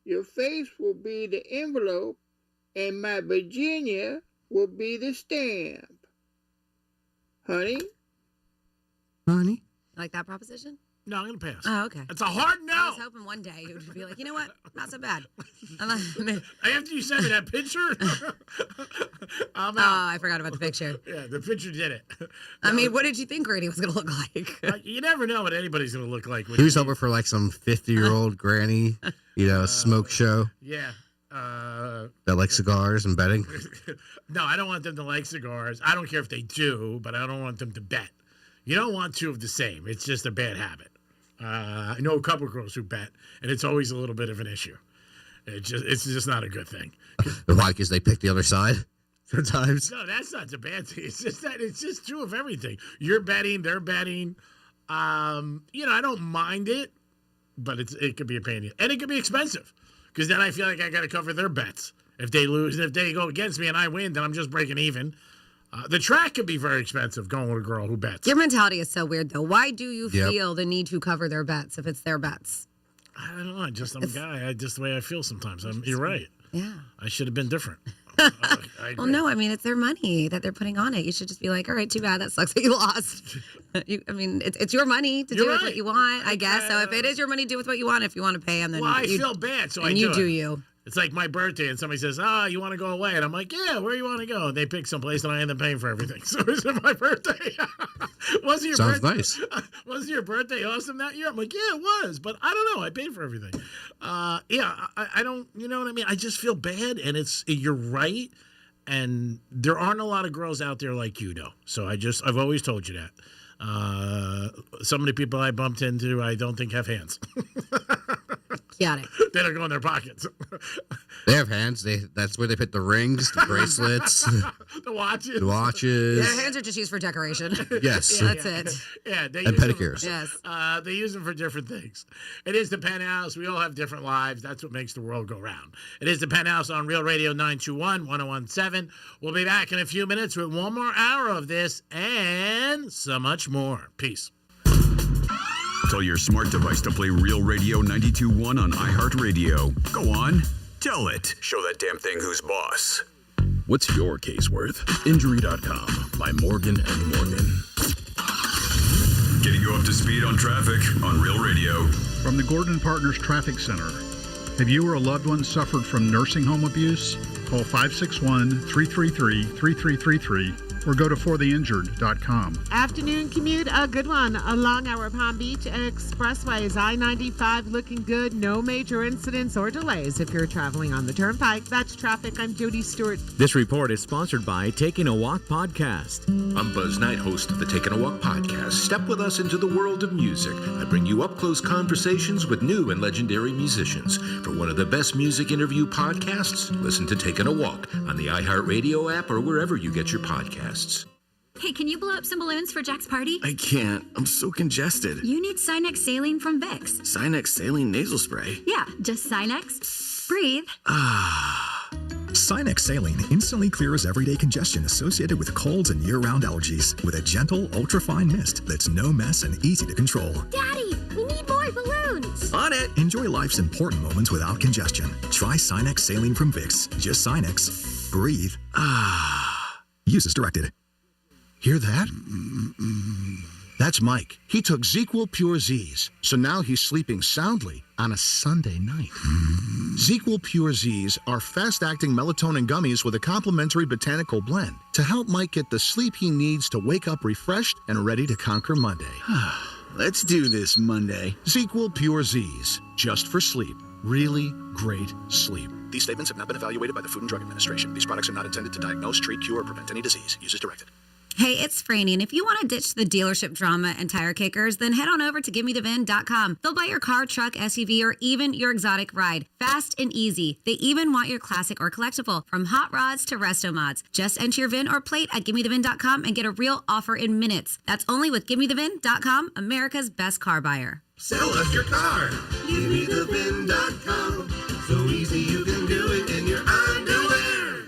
your face will be the envelope, and my Virginia will be the stamp. Honey? Honey? Like that proposition? No, I'm going to pass. Oh, okay. It's a hard no. I was hoping one day you would be like, you know what? Not so bad. After you sent me that picture, I'm out. Oh, I forgot about the picture. Yeah, the picture did it. I mean, what did you think Granny was going to look like? You never know what anybody's going to look like. He was hoping for like some 50-year-old granny, smoke show. Yeah. That likes cigars and betting. No, I don't want them to like cigars. I don't care if they do, but I don't want them to bet. You don't want two of the same. It's just a bad habit. I know a couple of girls who bet, and it's always a little bit of an issue. It's just not a good thing. Why? Because they pick the other side sometimes. No, that's not the bad thing. It's just that it's just true of everything. You're betting, they're betting. I don't mind it, but it could be a pain, and it could be expensive because then I feel like I got to cover their bets. If they lose, and if they go against me and I win, then I'm just breaking even. The track could be very expensive going with a girl who bets. Your mentality is so weird, though. Why do you feel the need to cover their bets if it's their bets? I don't know. I'm a guy. Just the way I feel sometimes. You're right. Yeah. I should have been different. Well, no, I mean, it's their money that they're putting on it. You should just be like, all right, too bad. That sucks that you lost. It's your money to do with what you want, I guess. So if it is your money, do with what you want. If you want to pay them, then I feel bad, so I do you do it. you. It's like my birthday, and somebody says, you want to go away? And I'm like, yeah, where you want to go? And they pick someplace, and I end up paying for everything. So it's my birthday. Wasn't your Sounds birthday, nice. Wasn't your birthday awesome that year? I'm like, yeah, it was. But I don't know. I paid for everything. I don't, you know what I mean? I just feel bad, and you're right. And there aren't a lot of girls out there like you, though. So I've always told you that. Some of the people I bumped into, I don't think have hands. Got it. They don't go in their pockets. They have hands. That's where they put the rings, the bracelets, the watches. The watches. Yeah, hands are just used for decoration. Yes. That's it. Yeah, they and use pedicures. Yes. They use them for different things. It is the Penthouse. We all have different lives. That's what makes the world go round. It is the Penthouse on Real Radio 921-1017. We'll be back in a few minutes with one more hour of this and so much more. Peace. Tell your smart device to play Real Radio 92.1 on iHeartRadio. Go on, tell it. Show that damn thing who's boss. What's your case worth? Injury.com by Morgan & Morgan. Getting you up to speed on traffic on Real Radio. From the Gordon Partners Traffic Center. Have you or a loved one suffered from nursing home abuse? Call 561-333-3333 or go to fortheinjured.com. Afternoon commute, a good one. Along our Palm Beach Expressway is I-95 looking good. No major incidents or delays if you're traveling on the Turnpike. That's traffic. I'm Jody Stewart. This report is sponsored by Taking a Walk podcast. I'm Buzz Knight, host of the Taking a Walk podcast. Step with us into the world of music. I bring you up-close conversations with new and legendary musicians. For one of the best music interview podcasts, listen to Taking a Walk on the iHeartRadio app or wherever you get your podcasts. Hey, can you blow up some balloons for Jack's party? I can't. I'm so congested. You need Sinex Saline from Vicks. Sinex Saline Nasal Spray? Yeah, just Sinex. Breathe. Sinex Saline instantly clears everyday congestion associated with colds and year-round allergies with a gentle, ultra-fine mist that's no mess and easy to control. Daddy, we need more balloons. On it! Enjoy life's important moments without congestion. Try Sinex Saline from Vicks. Just Sinex. Breathe. Use as directed. Hear that? That's Mike. He took ZQL Pure Z's, so now he's sleeping soundly on a Sunday night. ZQL Pure Z's are fast-acting melatonin gummies with a complementary botanical blend to help Mike get the sleep he needs to wake up refreshed and ready to conquer Monday. Let's do this Monday. ZQL Pure Z's, just for sleep. Really great sleep. These statements have not been evaluated by the Food and Drug Administration. These products are not intended to diagnose, treat, cure, or prevent any disease. Use as directed. Hey, it's Franny, and if you want to ditch the dealership drama and tire kickers, then head on over to GiveMeTheVin.com. They'll buy your car, truck, SUV, or even your exotic ride. Fast and easy. They even want your classic or collectible, from hot rods to resto mods. Just enter your VIN or plate at GiveMeTheVin.com and get a real offer in minutes. That's only with GiveMeTheVin.com, America's best car buyer. Sell us your car. GiveMeTheVin.com. So easy you can do it in your underwear.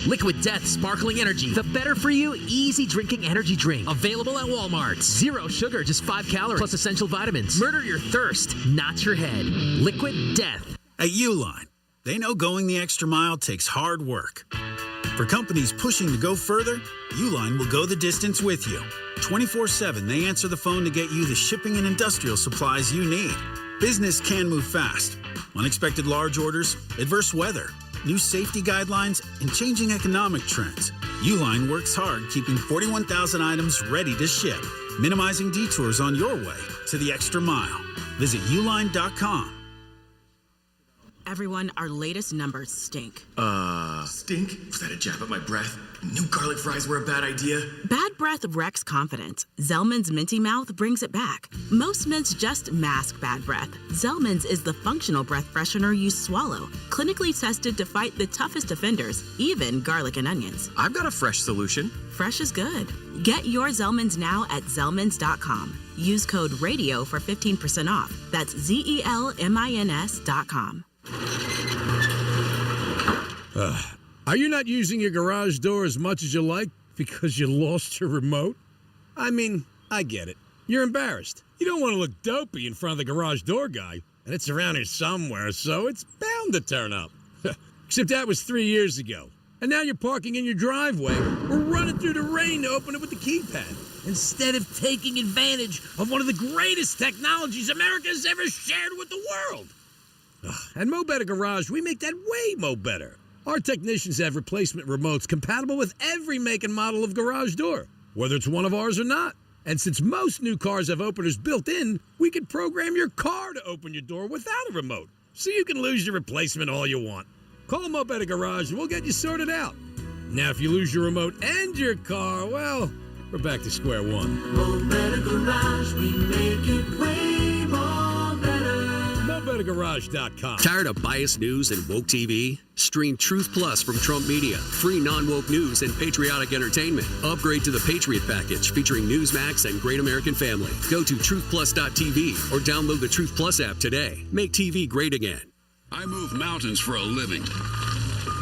Liquid Death Sparkling Energy, the better for you, easy drinking energy drink. Available at Walmart. 0 sugar, just 5 calories, plus essential vitamins. Murder your thirst, not your head. Liquid Death. At Uline, they know going the extra mile takes hard work. For companies pushing to go further, Uline will go the distance with you. 24/7, they answer the phone to get you the shipping and industrial supplies you need. Business can move fast. Unexpected large orders, adverse weather, new safety guidelines, and changing economic trends. Uline works hard keeping 41,000 items ready to ship, minimizing detours on your way to the extra mile. Visit uline.com. Everyone, our latest numbers stink. Stink? Was that a jab at my breath? Knew garlic fries were a bad idea. Bad breath wrecks confidence. Zellman's Minty Mouth brings it back. Most mints just mask bad breath. Zellman's is the functional breath freshener you swallow, clinically tested to fight the toughest offenders, even garlic and onions. I've got a fresh solution. Fresh is good. Get your Zellman's now at Zellman's.com. Use code RADIO for 15% off. That's ZELMINS.com. Are you not using your garage door as much as you like because you lost your remote? I mean, I get it. You're embarrassed. You don't want to look dopey in front of the garage door guy, and it's around here somewhere, so it's bound to turn up. Except that was 3 years ago. And now you're parking in your driveway or running through the rain to open it with the keypad, instead of taking advantage of one of the greatest technologies America's ever shared with the world. At Mo Better Garage, we make that way mo better. Our technicians have replacement remotes compatible with every make and model of garage door, whether it's one of ours or not. And since most new cars have openers built in, we can program your car to open your door without a remote, so you can lose your replacement all you want. Call Mo Better Garage and we'll get you sorted out. Now, if you lose your remote and your car, well, we're back to square one. Mo Better Garage, we make it way more better. MoBetterGarage.com. Tired of biased news and woke TV? Stream Truth Plus from Trump Media. Free non-woke news and patriotic entertainment. Upgrade to the Patriot package featuring Newsmax and Great American Family. Go to truthplus.tv or download the Truth Plus app today. Make TV great again. I move mountains for a living.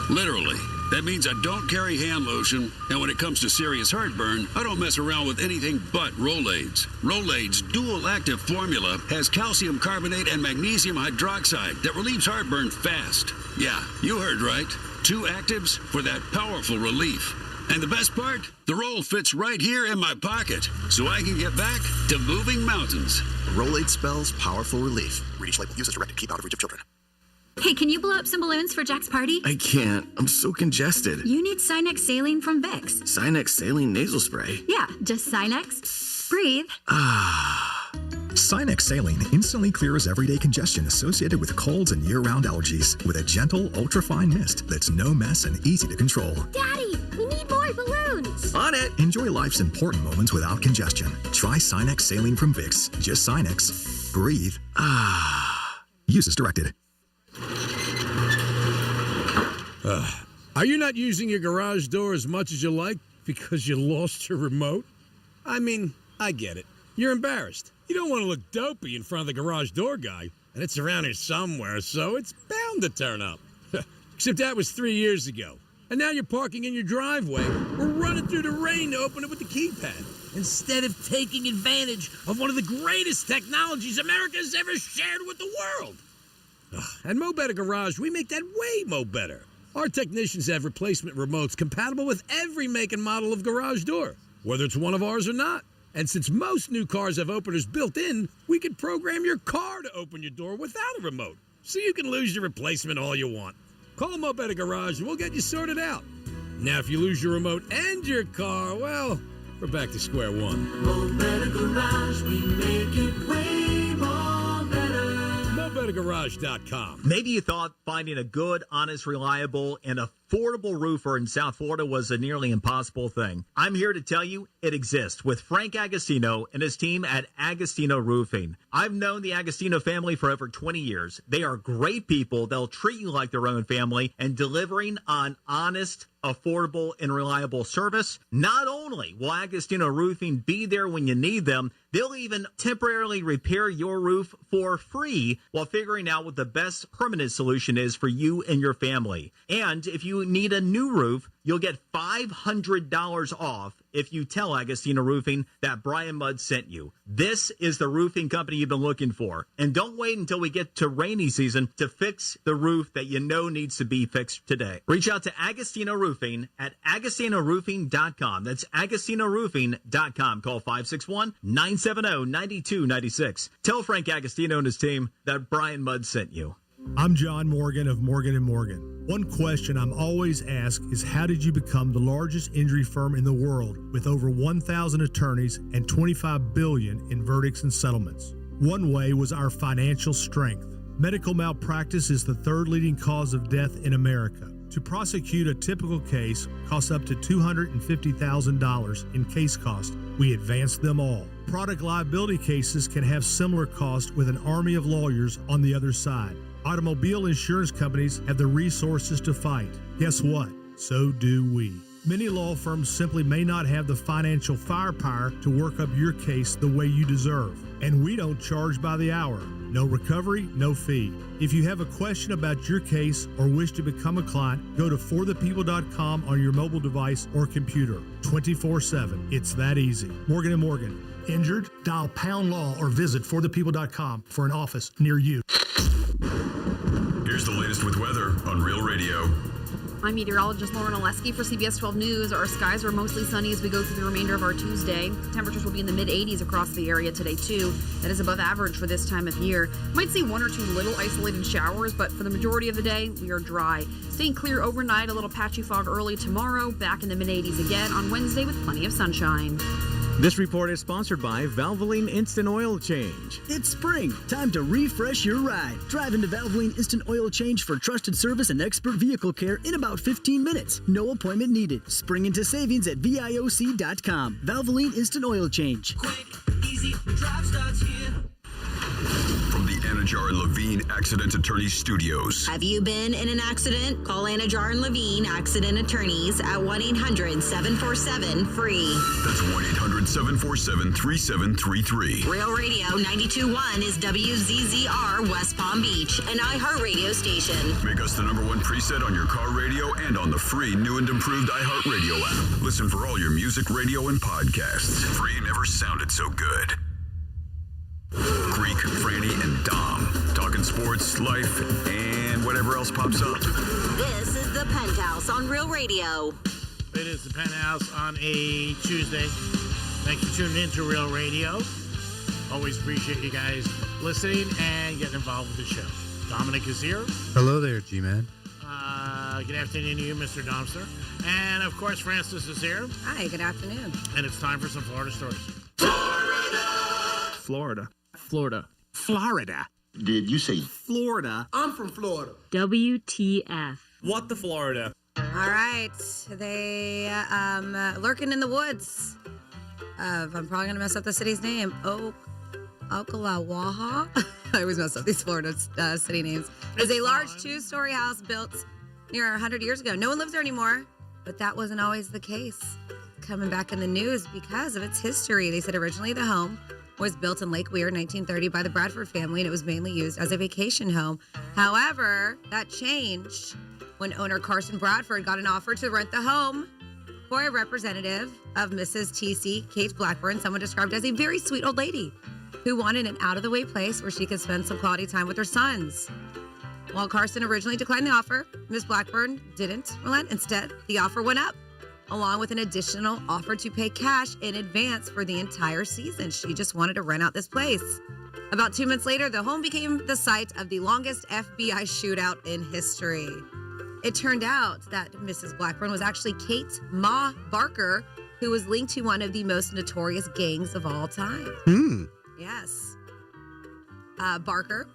Literally. That means I don't carry hand lotion, and when it comes to serious heartburn, I don't mess around with anything but Rolaids. Rolaids' dual-active formula has calcium carbonate and magnesium hydroxide that relieves heartburn fast. Yeah, you heard right. 2 actives for that powerful relief. And the best part? The roll fits right here in my pocket, so I can get back to moving mountains. Rolade spells powerful relief. Read each label. Use as directed. Keep out of reach of children. Hey, can you blow up some balloons for Jack's party? I can't. I'm so congested. You need Sinex Saline from Vicks. Sinex Saline Nasal Spray. Yeah, just Sinex. Breathe. Sinex Saline instantly clears everyday congestion associated with colds and year-round allergies with a gentle, ultra-fine mist that's no mess and easy to control. Daddy, we need more balloons. On it. Enjoy life's important moments without congestion. Try Sinex Saline from Vicks. Just Sinex. Breathe. Use as directed. Are you not using your garage door as much as you like because you lost your remote? I mean, I get it. You're embarrassed. You don't want to look dopey in front of the garage door guy, and it's around here somewhere, so it's bound to turn up. Except that was 3 years ago. And now you're parking in your driveway or running through the rain to open it with the keypad, instead of taking advantage of one of the greatest technologies America's ever shared with the world. At Mo Better Garage, we make that way mo better. Our technicians have replacement remotes compatible with every make and model of garage door, whether it's one of ours or not. And since most new cars have openers built in, we could program your car to open your door without a remote, so you can lose your replacement all you want. Call them up at a garage and we'll get you sorted out. Now, if you lose your remote and your car, well, we're back to square one. More Better Garage, we make it way more better. MoreBetterGarage.com. Maybe you thought finding a good, honest, reliable, and affordable roofer in South Florida was a nearly impossible thing. I'm here to tell you it exists with Frank Agostino and his team at Agostino Roofing. I've known the Agostino family for over 20 years. They are great people. They'll treat you like their own family and delivering on honest, affordable, and reliable service. Not only will Agostino Roofing be there when you need them, they'll even temporarily repair your roof for free while figuring out what the best permanent solution is for you and your family. And if you need a new roof, you'll get $500 off if you tell Agostino Roofing that Brian Mudd sent you. This is the roofing company you've been looking for. And don't wait until we get to rainy season to fix the roof that you know needs to be fixed today. Reach out to Agostino Roofing at AgostinoRoofing.com. That's AgostinoRoofing.com. Call 561-970-9296. Tell Frank Agostino and his team that Brian Mudd sent you. I'm John Morgan of Morgan & Morgan. One question I'm always asked is, how did you become the largest injury firm in the world with over 1,000 attorneys and $25 billion in verdicts and settlements? One way was our financial strength. Medical malpractice is the third leading cause of death in America. To prosecute a typical case costs up to $250,000 in case cost. We advance them all. Product liability cases can have similar costs with an army of lawyers on the other side. Automobile insurance companies have the resources to fight. Guess what? So do we. Many law firms simply may not have the financial firepower to work up your case the way you deserve. And we don't charge by the hour. No recovery, no fee. If you have a question about your case or wish to become a client, go to forthepeople.com on your mobile device or computer. 24/7. It's that easy. Morgan & Morgan. Injured? Dial pound law or visit forthepeople.com for an office near you. Here's the latest with weather on Real Radio. I'm meteorologist Lauren Oleski for CBS 12 News. Our skies are mostly sunny as we go through the remainder of our Tuesday. Temperatures will be in the mid-80s across the area today, too. That is above average for this time of year. Might see one or two little isolated showers, but for the majority of the day, we are dry. Staying clear overnight, a little patchy fog early tomorrow, back in the mid-80s again on Wednesday with plenty of sunshine. This report is sponsored by Valvoline Instant Oil Change. It's spring. Time to refresh your ride. Drive into Valvoline Instant Oil Change for trusted service and expert vehicle care in about 15 minutes. No appointment needed. Spring into savings at VIOC.com. Valvoline Instant Oil Change. Quick, easy, drive starts here. From the Anajar and Levine Accident Attorneys Studios. Have you been in an accident? Call Anajar and Levine Accident Attorneys at 1-800-747-FREE. That's 1-800-747-3733. Real Radio 92.1 is WZZR West Palm Beach, an iHeartRadio station. Make us the #1 preset on your car radio and on the free new and improved iHeartRadio app. Listen for all your music, radio, and podcasts. Free never sounded so good. Greek, Franny, and Dom. Talking sports, life, and whatever else pops up. This is the Penthouse on Real Radio. It is the Penthouse on a Tuesday. Thanks for tuning in to Real Radio. Always appreciate you guys listening and getting involved with the show. Dominic is here. Hello there, G-Man. Good afternoon to you, Mr. Domster. And, of course, Francis is here. Hi, good afternoon. And it's time for some Florida stories. Florida. Florida. Did you say Florida? I'm from Florida. WTF. What the Florida? All right. They lurking in the woods. I'm probably going to mess up the city's name. Okalawaha. I always mess up these Florida city names. It's a large two-story house built near 100 years ago. No one lives there anymore, but that wasn't always the case. Coming back in the news because of its history. They said originally the home was built in Lake Weir in 1930 by the Bradford family, and it was mainly used as a vacation home. However, that changed when owner Carson Bradford got an offer to rent the home for a representative of Mrs. T.C. Kate Blackburn, someone described as a very sweet old lady who wanted an out-of-the-way place where she could spend some quality time with her sons. While Carson originally declined the offer, Ms. Blackburn didn't relent. Instead, the offer went up along with an additional offer to pay cash in advance for the entire season. She just wanted to rent out this place. About 2 months later, the home became the site of the longest FBI shootout in history. It turned out that Mrs. Blackburn was actually Kate Ma Barker, who was linked to one of the most notorious gangs of all time. Yes. Barker,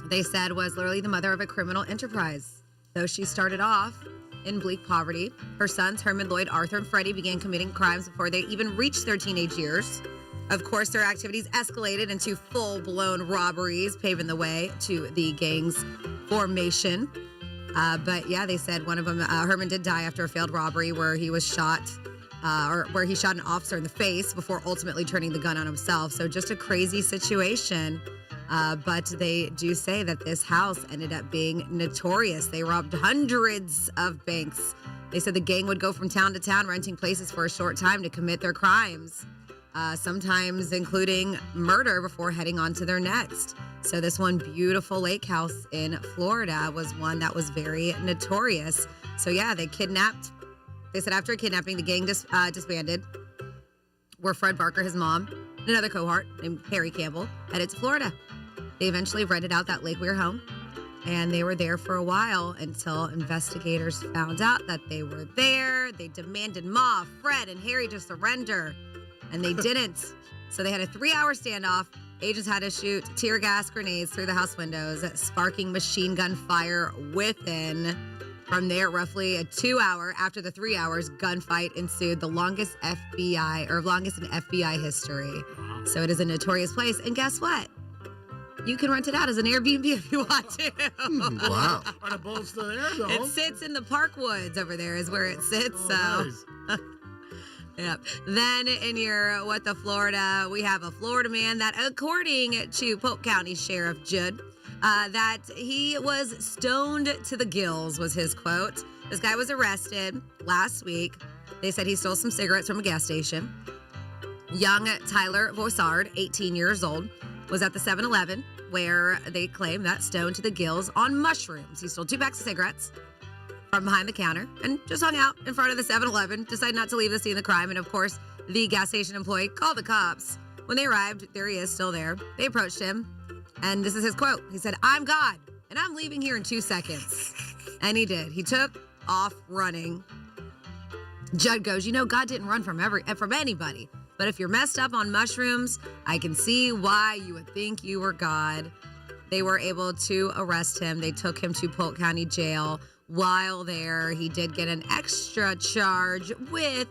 they said, was literally the mother of a criminal enterprise. Though she started off in bleak poverty, her sons, Herman, Lloyd, Arthur, and Freddie, began committing crimes before they even reached their teenage years. Of course, their activities escalated into full-blown robberies, paving the way to the gang's formation. But yeah, they said one of them, Herman, did die after a failed robbery where he was shot, or where he shot an officer in the face before ultimately turning the gun on himself. So just a crazy situation. But they do say that this house ended up being notorious. They robbed hundreds of banks. They said the gang would go from town to town, renting places for a short time to commit their crimes, sometimes including murder before heading on to their next. So this one beautiful lake house in Florida was one that was very notorious. So yeah, they kidnapped. They said after kidnapping, the gang disbanded, where Fred Barker, his mom, and another cohort named Harry Campbell headed to Florida. They eventually rented out that Lake Weir home, and they were there for a while until investigators found out that they were there. They demanded Ma, Fred, and Harry to surrender, and they didn't. So they had a 3-hour standoff. Agents had to shoot tear gas grenades through the house windows, sparking machine gun fire within. From there, roughly a 2 hour after the 3 hours, gunfight ensued, the longest in FBI history. So it is a notorious place. And guess what? You can rent it out as an Airbnb if you want to. Wow. Are the boats still there? It sits in the Park Woods over there is where it sits. Nice. Yep. Then in your What the Florida, we have a Florida man that, according to Polk County Sheriff Judd, that he was stoned to the gills was his quote. This guy was arrested last week. They said he stole some cigarettes from a gas station. Young Tyler Voissard, 18 years old, was at the 7-Eleven where they claim that stoned to the gills on mushrooms. He stole 2 packs of cigarettes from behind the counter and just hung out in front of the 7-Eleven, decided not to leave the scene of the crime. And of course, the gas station employee called the cops. When they arrived, there he is, still there. They approached him, and this is his quote. He said, "I'm God, and I'm leaving here in 2 seconds." And he did. He took off running. Judd goes, God didn't run from anybody. But if you're messed up on mushrooms, I can see why you would think you were God. They were able to arrest him. They took him to Polk County Jail. While there, he did get an extra charge with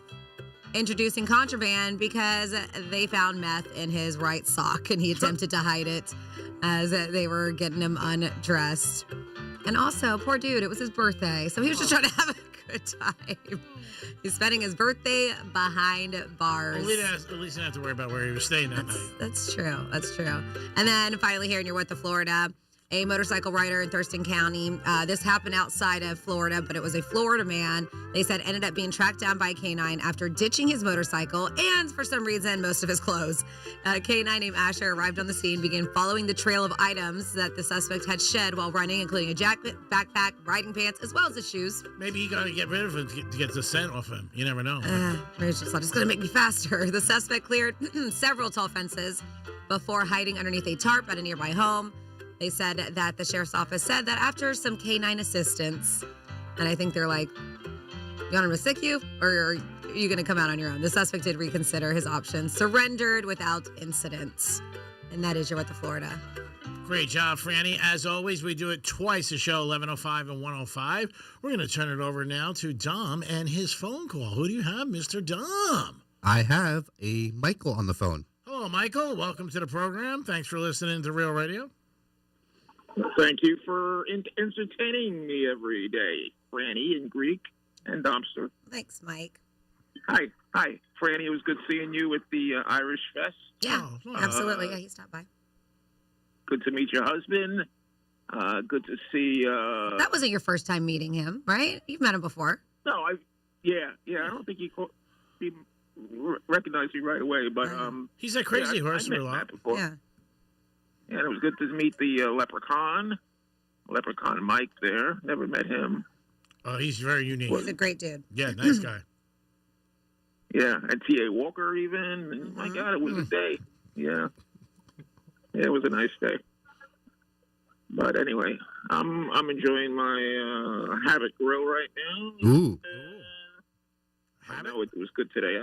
introducing contraband because they found meth in his right sock and he attempted to hide it as they were getting him undressed. And also, poor dude, it was his birthday, so he was just trying to have a good time. He's spending his birthday behind bars. At least he didn't have to worry about where he was staying that night. That's true. That's true. And then finally here in your What the Florida, a motorcycle rider in Thurston County. This happened outside of Florida, but it was a Florida man. They said ended up being tracked down by a canine after ditching his motorcycle and, for some reason, most of his clothes. A canine named Asher arrived on the scene, began following the trail of items that the suspect had shed while running, including a jacket, backpack, riding pants, as well as his shoes. Maybe he got to get rid of him to get the scent off him. You never know. Maybe it's just going to make me faster. The suspect cleared several tall fences before hiding underneath a tarp at a nearby home. They said that the sheriff's office said that after some canine assistance, and I think they're like, you want him to sick you, or are you going to come out on your own? The suspect did reconsider his options, surrendered without incident. And that is your What the Florida. Great job, Franny. As always, we do it twice a show, 11:05 and 1:05. We're going to turn it over now to Dom and his phone call. Who do you have, Mr. Dom? I have a Michael on the phone. Hello, Michael. Welcome to the program. Thanks for listening to Real Radio. Thank you for entertaining me every day, Franny in Greek and Domster. Thanks, Mike. Hi, Franny. It was good seeing you at the Irish Fest. Yeah, absolutely. Yeah, he stopped by. Good to meet your husband. Good to see. That wasn't your first time meeting him, right? You've met him before. No, I don't think he recognized me right away, but he's a crazy horse I met Matt before. Yeah. And it was good to meet the Leprechaun Mike there. Never met him. Oh, he's very unique. He's a great dude. Yeah, nice guy. Yeah, and T.A. Walker even. And my God, it was a day. Yeah. Yeah, it was a nice day. But anyway, I'm enjoying my Habit Grill right now. Ooh. I know it was good today.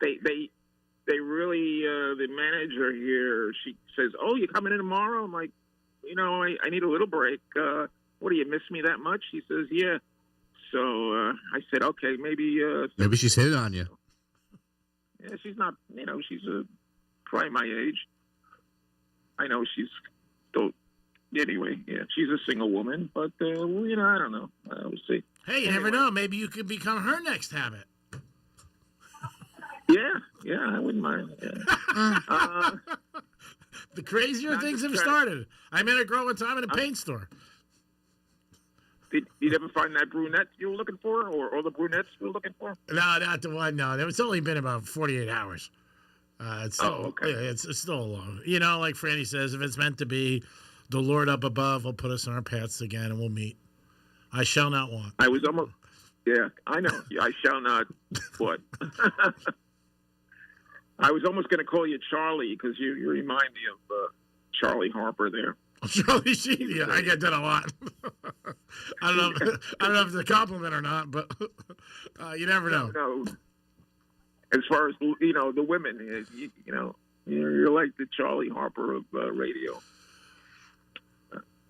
They really the manager here. She says, "Oh, you coming in tomorrow?" I'm like, I need a little break. What do you miss me that much? She says, "Yeah." So I said, "Okay, maybe." Maybe she's hitting on you. Yeah, she's not. She's probably my age. I know she's still. Anyway, yeah, she's a single woman, but I don't know. We'll see. Hey, you never know. Maybe you could become her next Habit. Yeah, I wouldn't mind. Yeah. The crazier things have started. I met a girl one time in a paint store. Did you ever find that brunette you were looking for, or the brunettes you were looking for? No, not the one. No, it's only been about 48 hours. It's still, okay. Yeah, it's still long. Like Franny says, if it's meant to be, the Lord up above will put us on our paths again, and we'll meet. I shall not want. I was almost. Yeah, I know. I shall not. What? I was almost going to call you Charlie because you remind me of Charlie Harper there. Charlie Sheen, yeah, I get that a lot. I don't know if it's a compliment or not, but you never know. No. As far as the women, you're like the Charlie Harper of radio.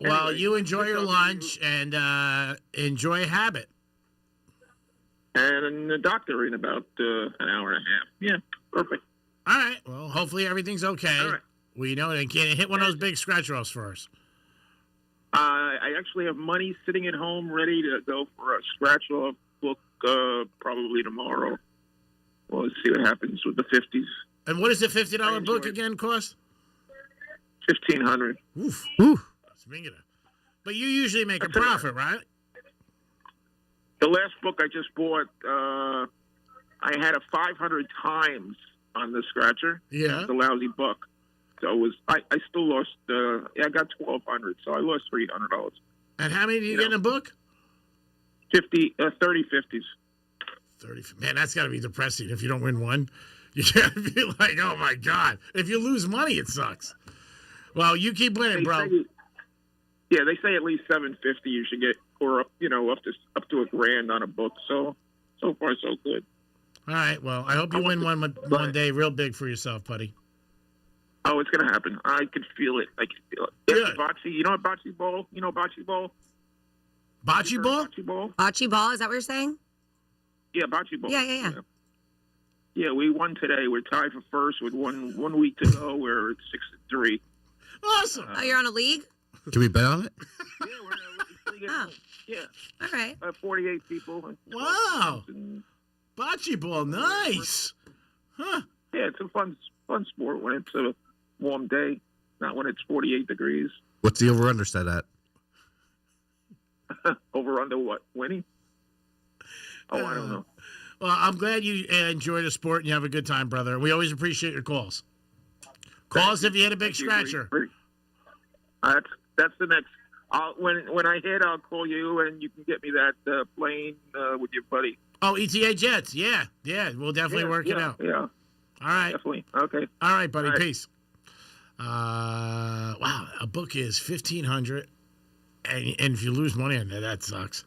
Well, Anyway, you enjoy your lunch and enjoy Habit. And the doctor in about an hour and a half. Yeah, perfect. All right. Well, hopefully everything's okay. All right. We know they can't hit one of those big scratch offs for us. I actually have money sitting at home ready to go for a scratch off book probably tomorrow. We'll see what happens with the 50s. And what does the $50 book again cost? $1,500. Oof. Speaking of, but you usually make a profit, right? The last book I just bought, I had a 500 times on the scratcher. Yeah. It's a lousy book. So it was, I still lost, I got 1,200, so I lost $300. And how many do you get in a book? 30 50s. 30. Man, that's got to be depressing if you don't win one. You got to be like, oh my God. If you lose money, it sucks. Well, you keep winning, bro. They say at least 750 you should get, or up to $1,000 on a book. So far so good. All right. Well, I hope you win one day, real big for yourself, buddy. Oh, it's gonna happen. I can feel it. Good. Bocce, you know what bocce ball? You know bocce ball? Bocce ball? Bocce ball? Bocce ball? Is that what you're saying? Yeah, bocce ball. Yeah. Yeah, we won today. We're tied for first with one week to go. We're at 6-3. Awesome. You're on a league? Can we bet on it? Yeah, we're in a league at home. Yeah. All right. 48 people. Wow. Bocce ball, nice. Huh? Yeah, it's a fun sport when it's a warm day, not when it's 48 degrees. What's the over-under set at? Over under what? Winning? Oh, I don't know. Well, I'm glad you enjoy the sport and you have a good time, brother. We always appreciate your calls. Call us if you hit a big scratcher. That's the next. When I hit, I'll call you and you can get me that plane with your buddy. Oh, ETA Jets. Yeah. We'll definitely work it out. Yeah. All right. Definitely. Okay. All right, buddy. All right. Peace. Wow, a book is $1,500, and if you lose money on that sucks.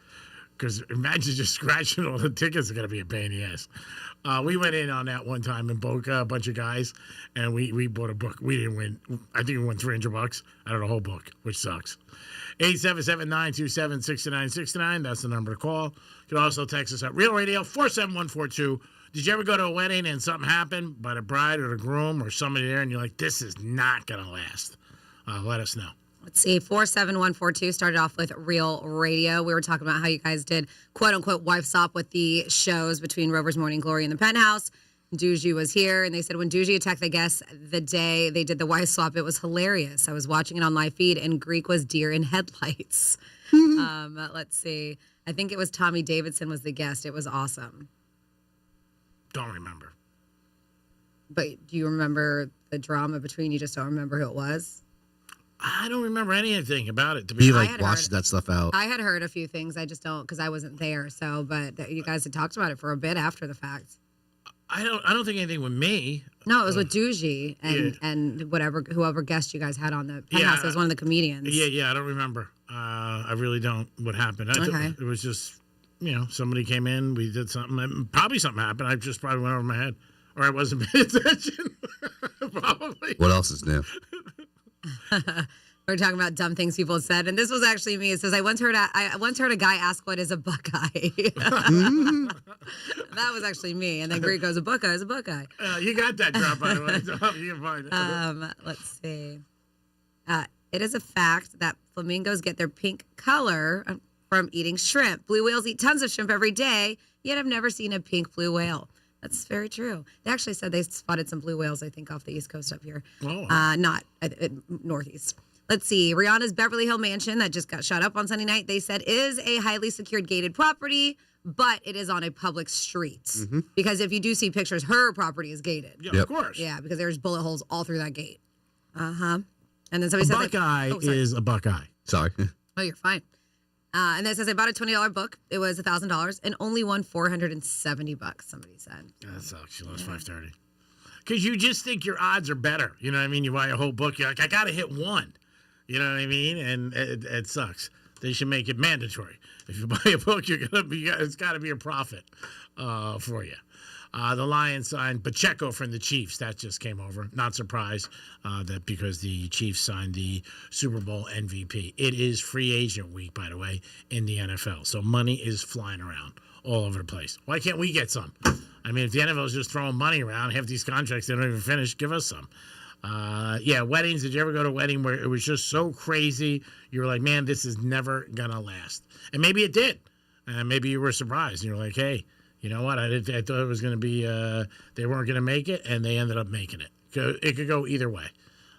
Because imagine just scratching all the tickets are going to be a pain in the ass. We went in on that one time in Boca, a bunch of guys, and we bought a book. We didn't win. I think we won $300 out of the whole book, which sucks. 877-927-6969. That's the number to call. You can also text us at Real Radio 47142. Did you ever go to a wedding and something happened by the bride or the groom or somebody there, and you're like, this is not going to last? Let us know. Let's see, 47142 started off with Real Radio. We were talking about how you guys did quote-unquote wife swap with the shows between Rover's Morning Glory and the Penthouse. Doogie was here, and they said when Doogie attacked the guests the day they did the wife swap, it was hilarious. I was watching it on live feed, and Greek was deer in headlights. Let's see. I think it was Tommy Davidson was the guest. It was awesome. Don't remember. But do you remember the drama between you? Just don't remember who it was? I don't remember anything about it. To He be honest. watches that stuff out. I had heard a few things. I just don't because I wasn't there. So, but you guys had talked about it for a bit after the fact. I don't think anything with me. No, it was with Doogie and whoever guest you guys had on the Penthouse. It was one of the comedians. Yeah, I don't remember. I really don't. What happened? It was just, somebody came in, we did something, and probably something happened. I just probably went over my head, or I wasn't paying attention. Probably. What else is new? We're talking about dumb things people have said, and this was actually me. It says I once heard a guy ask what is a buckeye. That was actually me. And then Greek goes, a buckeye is a buckeye. You got that drop, by the way. You can find it. Let's see. It is a fact that flamingos get their pink color from eating shrimp. Blue whales eat tons of shrimp every day, yet I've never seen a pink blue whale. That's very true. They actually said they spotted some blue whales, I think, off the East Coast up here. Oh. Not Northeast. Let's see. Rihanna's Beverly Hill mansion that just got shot up on Sunday night, they said is a highly secured gated property, but it is on a public street. Mm-hmm. Because if you do see pictures, her property is gated. Yeah, of course. Yeah, because there's bullet holes all through that gate. Uh-huh. And then somebody A said buckeye is a buckeye. Sorry. Oh, you're fine. And then it says I bought a $20 book. It was $1,000 and only won $470. Somebody said. That sucks. You lost $530. Because you just think your odds are better. You know what I mean? You buy a whole book. You're like, I got to hit one. You know what I mean? And it sucks. They should make it mandatory. If you buy a book, it's got to be a profit for you. The Lions signed Pacheco from the Chiefs. That just came over. Not surprised that because the Chiefs signed the Super Bowl MVP. It is free agent week, by the way, in the NFL. So money is flying around all over the place. Why can't we get some? I mean, if the NFL is just throwing money around, half these contracts they don't even finish, give us some. Weddings. Did you ever go to a wedding where it was just so crazy? You were like, man, this is never going to last. And maybe it did. Maybe you were surprised. And you're like, hey, you know what? I thought it was going to be, they weren't going to make it, and they ended up making it. It could go either way.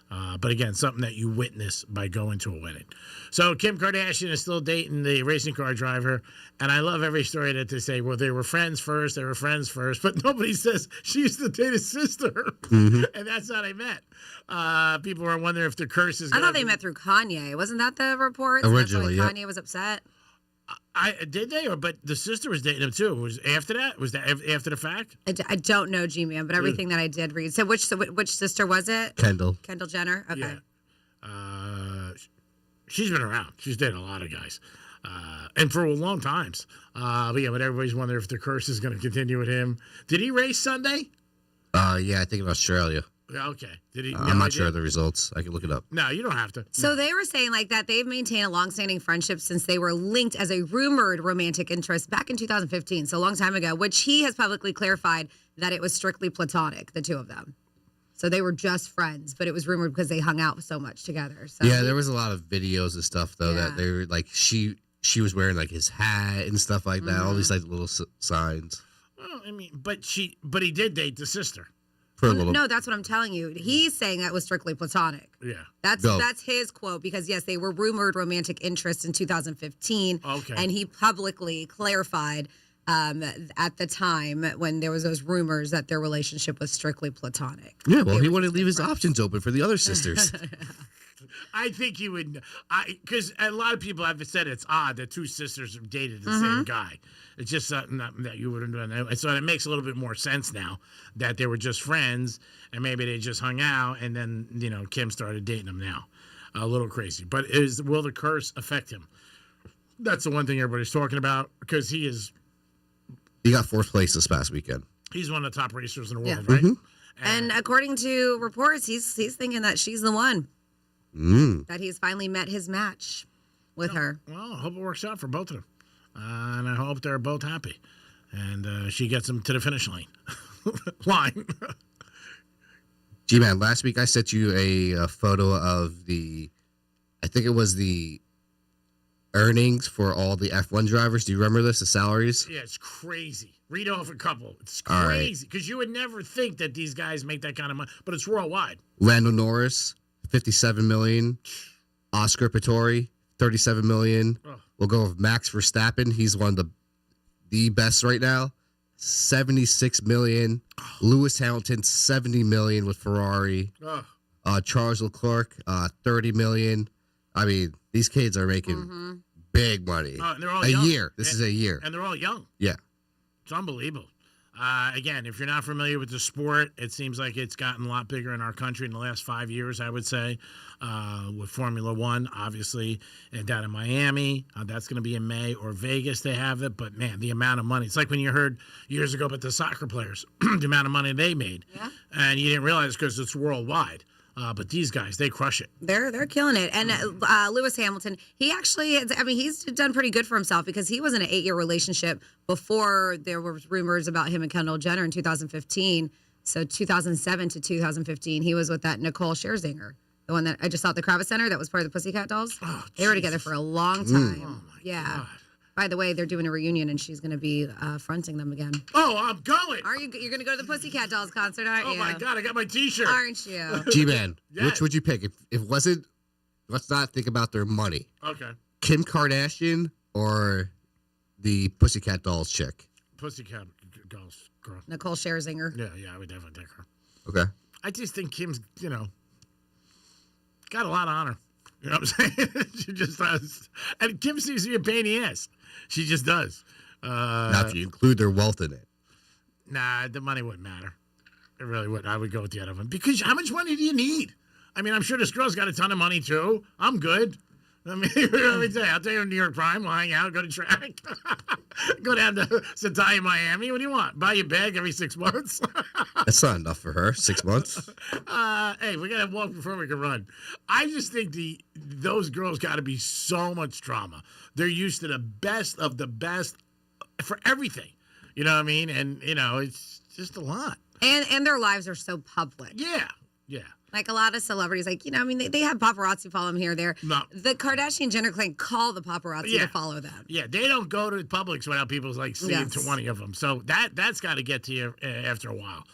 But again, something that you witness by going to a wedding. So Kim Kardashian is still dating the racing car driver. And I love every story that they say, well, they were friends first. But nobody says she used to date his sister. Mm-hmm. And that's how they met. People were wondering if the curse is I thought they met through Kanye. Wasn't that the report? Originally, that's why Kanye was upset. Did they? But the sister was dating him too. Was after that? Was that after the fact? I don't know, G-Man, but everything that I did read. So which sister was it? Kendall Jenner? Okay. Yeah. She's been around. She's dated a lot of guys. And for a long times. But everybody's wondering if the curse is going to continue with him. Did he race Sunday? Yeah, I think in Australia. Okay. Did he? I'm not sure of the results. I can look it up. No, you don't have to. So they were saying like that they've maintained a long-standing friendship since they were linked as a rumored romantic interest back in 2015, so a long time ago, which he has publicly clarified that it was strictly platonic, the two of them. So they were just friends, but it was rumored because they hung out so much together. So yeah, there was a lot of videos and stuff though that they were like she was wearing like his hat and stuff like that. All these like little signs. Well, I mean, but he did date the sister. For a little. No, that's what I'm telling you. He's saying that was strictly platonic. Yeah. That's his quote because, yes, they were rumored romantic interests in 2015. Okay. And he publicly clarified at the time when there was those rumors that their relationship was strictly platonic. Yeah, well, he wanted to leave his options open for the other sisters. I think you would, because a lot of people have said it's odd that two sisters have dated the same guy. It's just something that you wouldn't do. So it makes a little bit more sense now that they were just friends and maybe they just hung out and then, Kim started dating him now. A little crazy. But will the curse affect him? That's the one thing everybody's talking about because he got fourth place this past weekend. He's one of the top racers in the world, right? Mm-hmm. And according to reports, he's thinking that she's the one. That he's finally met his match with her. Well, I hope it works out for both of them. And I hope they're both happy. And she gets them to the finish line. G-Man, last week I sent you a photo of I think it was the earnings for all the F1 drivers. Do you remember this, the salaries? Yeah, it's crazy. Read off a couple. It's crazy. Because you would never think that these guys make that kind of money. But it's worldwide. Lando Norris, $57 million. Oscar Pistori, $37 million. We'll go with Max Verstappen. He's one of the best right now. $76 million. Lewis Hamilton, $70 million with Ferrari. Charles Leclerc, $30 million. I mean, these kids are making big money. And they're all a young. year. This is a year. And they're all young. Yeah. It's unbelievable. Again, if you're not familiar with the sport, it seems like it's gotten a lot bigger in our country in the last 5 years, I would say, with Formula One, obviously, and down in Miami. That's going to be in May, or Vegas, they have it. But, man, the amount of money. It's like when you heard years ago about the soccer players, the amount of money they made. Yeah. And you didn't realize because it's worldwide. But these guys, they crush it. They're killing it. And Lewis Hamilton, he actually, he's done pretty good for himself because he was in an 8-year relationship before there were rumors about him and Kendall Jenner in 2015. So 2007 to 2015, he was with that Nicole Scherzinger, the one that I just saw at the Kravis Center that was part of the Pussycat Dolls. Oh, they were together for a long time. Oh, my God. By the way, they're doing a reunion, and she's going to be fronting them again. Oh, I'm going. Are you? You're going to go to the Pussycat Dolls concert, aren't you? Oh, my God, I got my T-shirt. Aren't you? G-Man, Yeah. which would you pick? If it wasn't, let's not think about their money. Okay. Kim Kardashian or the Pussycat Dolls chick? Pussycat Dolls girl. Nicole Scherzinger. Yeah, I would definitely take her. Okay. I just think Kim's, got a lot of honor. You know what I'm saying? She just does. And Kim seems to be a pain in the ass. She just does. Now, if you include their wealth in it. Nah, the money wouldn't matter. It really wouldn't. I would go with the other one. Because how much money do you need? I mean, I'm sure this girl's got a ton of money, too. I'm good. I mean, let me tell you, I'll take you to New York Prime, we'll hang out, go to track. Go down to Sataya, Miami. What do you want? Buy you a bag every 6 months? That's not enough for her. 6 months. Hey, we got to walk before we can run. I just think those girls got to be so much drama. They're used to the best of the best for everything. You know what I mean? And, it's just a lot. And their lives are so public. Yeah. Like a lot of celebrities, they have paparazzi follow them here, there. No. The Kardashian Jenner clan call the paparazzi to follow them. Yeah, they don't go to the Publix without people seeing 20 of them. So that's got to get to you after a while.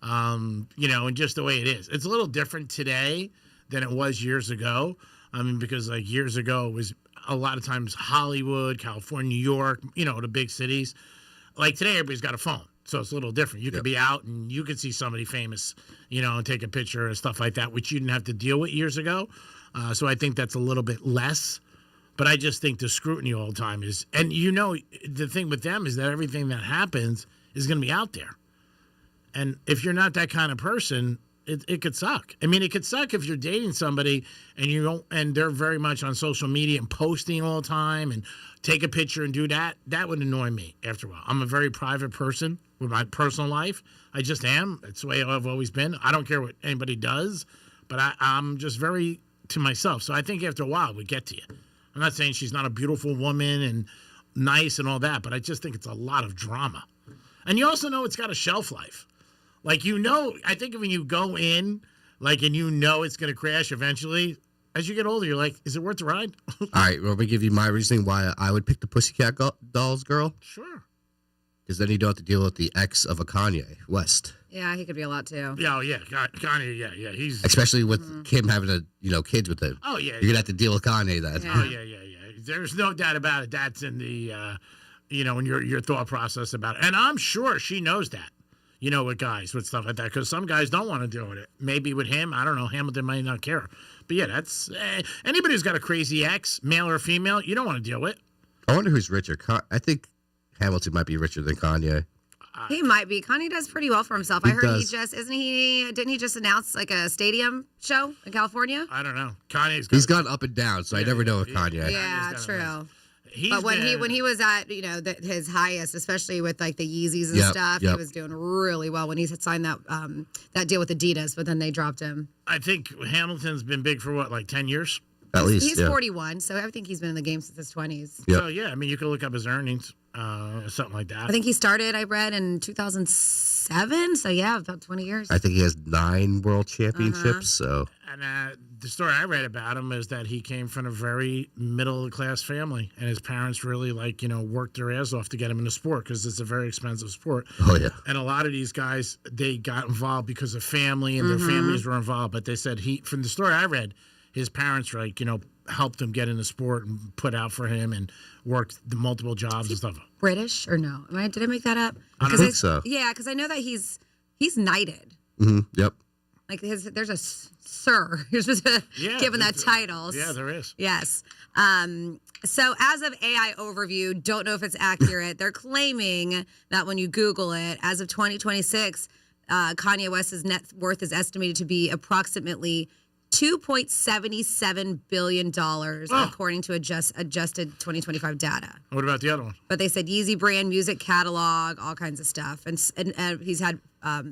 And just the way it is. It's a little different today than it was years ago. I mean, because years ago it was a lot of times Hollywood, California, New York, the big cities. Like today, everybody's got a phone. So it's a little different. You could be out and you could see somebody famous, and take a picture and stuff like that, which you didn't have to deal with years ago. So I think that's a little bit less. But I just think the scrutiny all the time is, and the thing with them is that everything that happens is going to be out there. And if you're not that kind of person, it could suck. I mean, it could suck if you're dating somebody and they're very much on social media and posting all the time and take a picture and do that. That would annoy me after a while. I'm a very private person with my personal life. I just am. It's the way I've always been. I don't care what anybody does, but I'm just very to myself. So I think after a while it would get to you. I'm not saying she's not a beautiful woman and nice and all that, but I just think it's a lot of drama. And you also know it's got a shelf life. I think when you go in, and it's going to crash eventually, as you get older, you're like, is it worth the ride? All right, well, let me give you my reasoning why I would pick the Pussycat Dolls girl. Sure. Because then you don't have to deal with the ex of a Kanye West. Yeah, he could be a lot too. Yeah, Kanye, yeah. He's especially with Kim having kids with him. Oh yeah. You're gonna have to deal with Kanye then. Oh yeah. There's no doubt about it. That's in the, in your thought process about it, and I'm sure she knows that. With guys, with stuff like that, because some guys don't want to deal with it. Maybe with him, I don't know. Hamilton might not care. But yeah, that's anybody who's got a crazy ex, male or female, you don't want to deal with. I wonder who's richer. I think Hamilton might be richer than Kanye. He might be. Kanye does pretty well for himself. I heard didn't he just announce a stadium show in California? I don't know. He's gone up and down, so I never know with Kanye. Yeah, true. But when he was at his highest, especially with the Yeezys and stuff, he was doing really well when he signed that deal with Adidas. But then they dropped him. I think Hamilton's been big for 10 years. At least he's 41, so I think he's been in the game since his 20s. Yep. So yeah, I mean you could look up his earnings, something like that. I think he started. I read in 2007. So yeah, about 20 years. I think he has 9 world championships. So. And the story I read about him is that he came from a very middle-class family, and his parents really worked their ass off to get him into sport because it's a very expensive sport. Oh yeah. And a lot of these guys, they got involved because of family, and their families were involved. But they said from the story I read, his parents helped him get into sport and put out for him and worked the multiple jobs and stuff. British or no? Did I make that up? I think so. Yeah, because I know that he's knighted. Mm-hmm. Yep. Like there's a sir who's just given that titles. Yeah, there is. Yes. So as of AI overview, don't know if it's accurate. They're claiming that when you Google it, as of 2026, Kanye West's net worth is estimated to be approximately $2.77 billion, according to adjusted 2025 data. What about the other one? But they said Yeezy brand, music catalog, all kinds of stuff. And he's had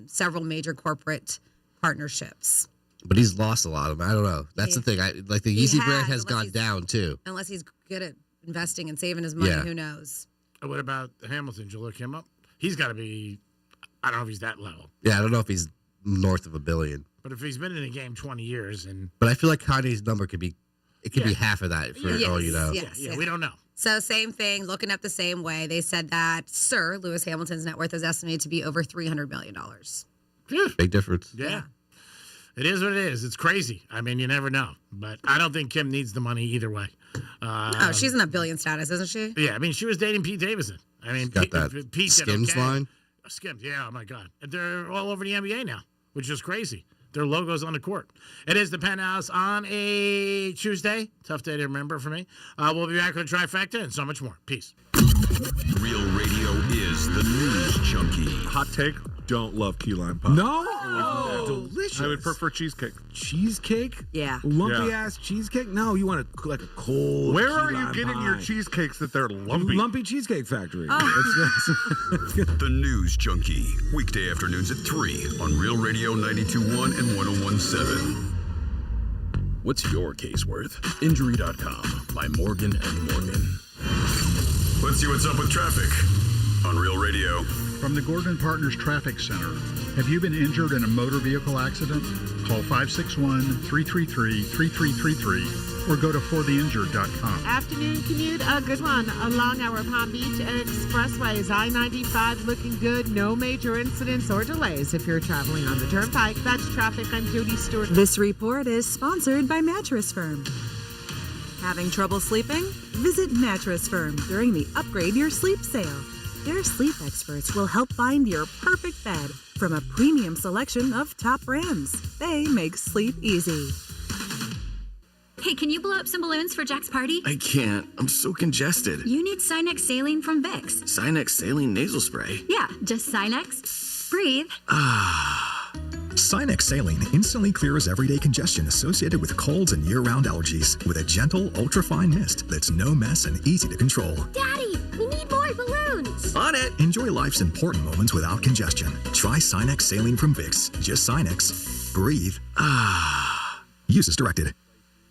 several major corporate partnerships. But he's lost a lot of them. I don't know. That's the thing. The Yeezy brand has gone down, too. Unless he's good at investing and saving his money, who knows? What about Hamilton? Did you look him up? He's got to be, I don't know if he's that level. Yeah, I don't know if he's north of $1 billion. But if he's been in the game 20 years But I feel like Kanye's number could be half of that for all you know. Yeah, we don't know. So same thing, looking up the same way. They said that Sir Lewis Hamilton's net worth is estimated to be over $300 million. Big difference. Yeah. It is what it is. It's crazy. I mean, you never know. But I don't think Kim needs the money either way. She's in that billion status, isn't she? Yeah, I mean, she was dating Pete Davidson. I mean, got that Pete Skims line? Skims, yeah, oh my God. They're all over the NBA now, which is crazy. Their logo's on the court. It is the Penthouse on a Tuesday. Tough day to remember for me. We'll be back with a trifecta and so much more. Peace. Real radio is the news junkie. Hot take, don't love key lime pie. No? Delicious. I would prefer cheesecake. Cheesecake? Yeah. Lumpy ass cheesecake? No, you want like a cold. Where are key you lime getting pie. your cheesecakes that they're lumpy? Lumpy Cheesecake Factory. The News Junkie, weekday afternoons at 3 on Real Radio 92.1 and 101.7. What's your case worth? Injury.com by Morgan & Morgan. Let's see what's up with traffic on Real Radio. From the Gordon Partners Traffic Center. Have you been injured in a motor vehicle accident? Call 561-333-3333 or go to fortheinjured.com. Afternoon commute, a good one along our Palm Beach Expressways. I-95 looking good. No major incidents or delays if you're traveling on the Turnpike. That's traffic. I'm Judy Stewart. This report is sponsored by Mattress Firm. Having trouble sleeping? Visit Mattress Firm during the Upgrade Your Sleep sale. Their sleep experts will help find your perfect bed from a premium selection of top brands. They make sleep easy. Hey, can you blow up some balloons for Jack's party? I can't. I'm so congested. You need Sinex Saline from Vicks. Sinex Saline Nasal Spray. Yeah, just Sinex. Breathe. Sinex Saline instantly clears everyday congestion associated with colds and year-round allergies with a gentle, ultra-fine mist that's no mess and easy to control. Daddy, we need more balloons. On it. Enjoy life's important moments without congestion. Try Sinex Saline from Vicks. Just Sinex. Breathe. Use as directed.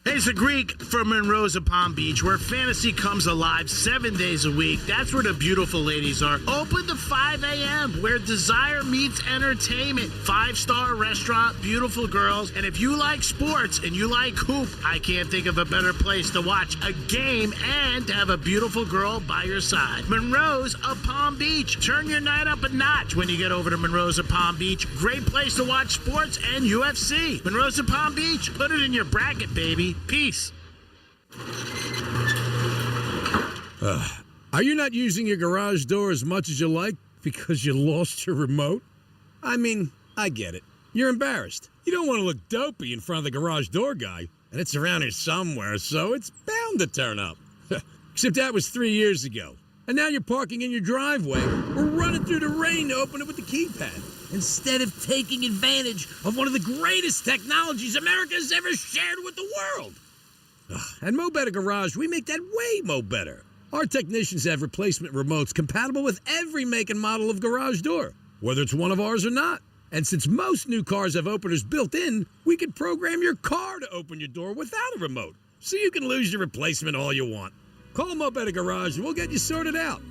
Hey, it's the Greek from Monroe's of Palm Beach, where fantasy comes alive 7 days a week. That's where the beautiful ladies are. Open to 5 a.m., where desire meets entertainment. 5-star restaurant, beautiful girls. And if you like sports and you like hoop, I can't think of a better place to watch a game and to have a beautiful girl by your side. Monroe's of Palm Beach. Turn your night up a notch when you get over to Monroe's of Palm Beach. Great place to watch sports and UFC. Monroe's of Palm Beach. Put it in your bracket, baby. Peace. Are you not using your garage door as much as you like because you lost your remote? I mean, I get it. You're embarrassed. You don't want to look dopey in front of the garage door guy, and it's around here somewhere, so it's bound to turn up. Except that was 3 years ago. And now you're parking in your driveway or running through the rain to open it with the keypad, instead of taking advantage of one of the greatest technologies America's ever shared with the world. At Mo Better Garage, we make that way mo better. Our technicians have replacement remotes compatible with every make and model of garage door, whether it's one of ours or not. And since most new cars have openers built in, we can program your car to open your door without a remote, so you can lose your replacement all you want. Call them up at a garage and we'll get you sorted out.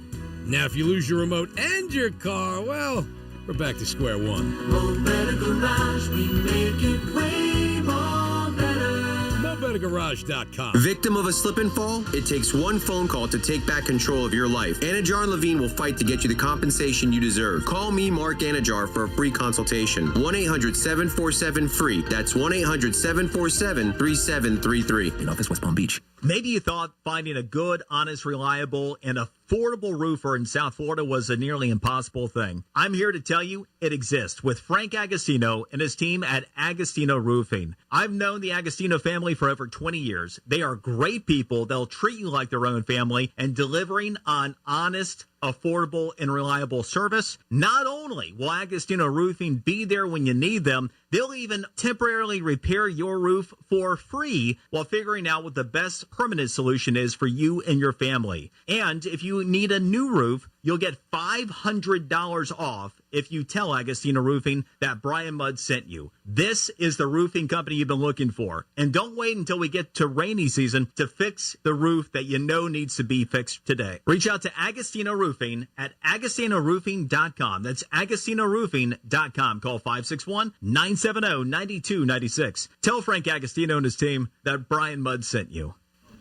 Now, if you lose your remote and your car, well, we're back to square one. Mo Better Garage, we make it way more better. MoBetterGarage.com. Victim of a slip and fall? It takes one phone call to take back control of your life. Anajar and Levine will fight to get you the compensation you deserve. Call me, Mark Anajar, for a free consultation. 1-800-747-FREE. That's 1-800-747-3733. In office, West Palm Beach. Maybe you thought finding a good, honest, reliable, and affordable roofer in South Florida was a nearly impossible thing. I'm here to tell you it exists with Frank Agostino and his team at Agostino Roofing. I've known the Agostino family for over 20 years. They are great people. They'll treat you like their own family and delivering on honest, affordable, and reliable service. Not only will Agostino Roofing be there when you need them, they'll even temporarily repair your roof for free while figuring out what the best permanent solution is for you and your family. And if you need a new roof, you'll get $500 off if you tell Agostino Roofing that Brian Mudd sent you. This is the roofing company you've been looking for. And don't wait until we get to rainy season to fix the roof that you know needs to be fixed today. Reach out to Agostino Roofing at AgostinoRoofing.com. That's AgostinoRoofing.com. Call 561-970-9296. Tell Frank Agostino and his team that Brian Mudd sent you.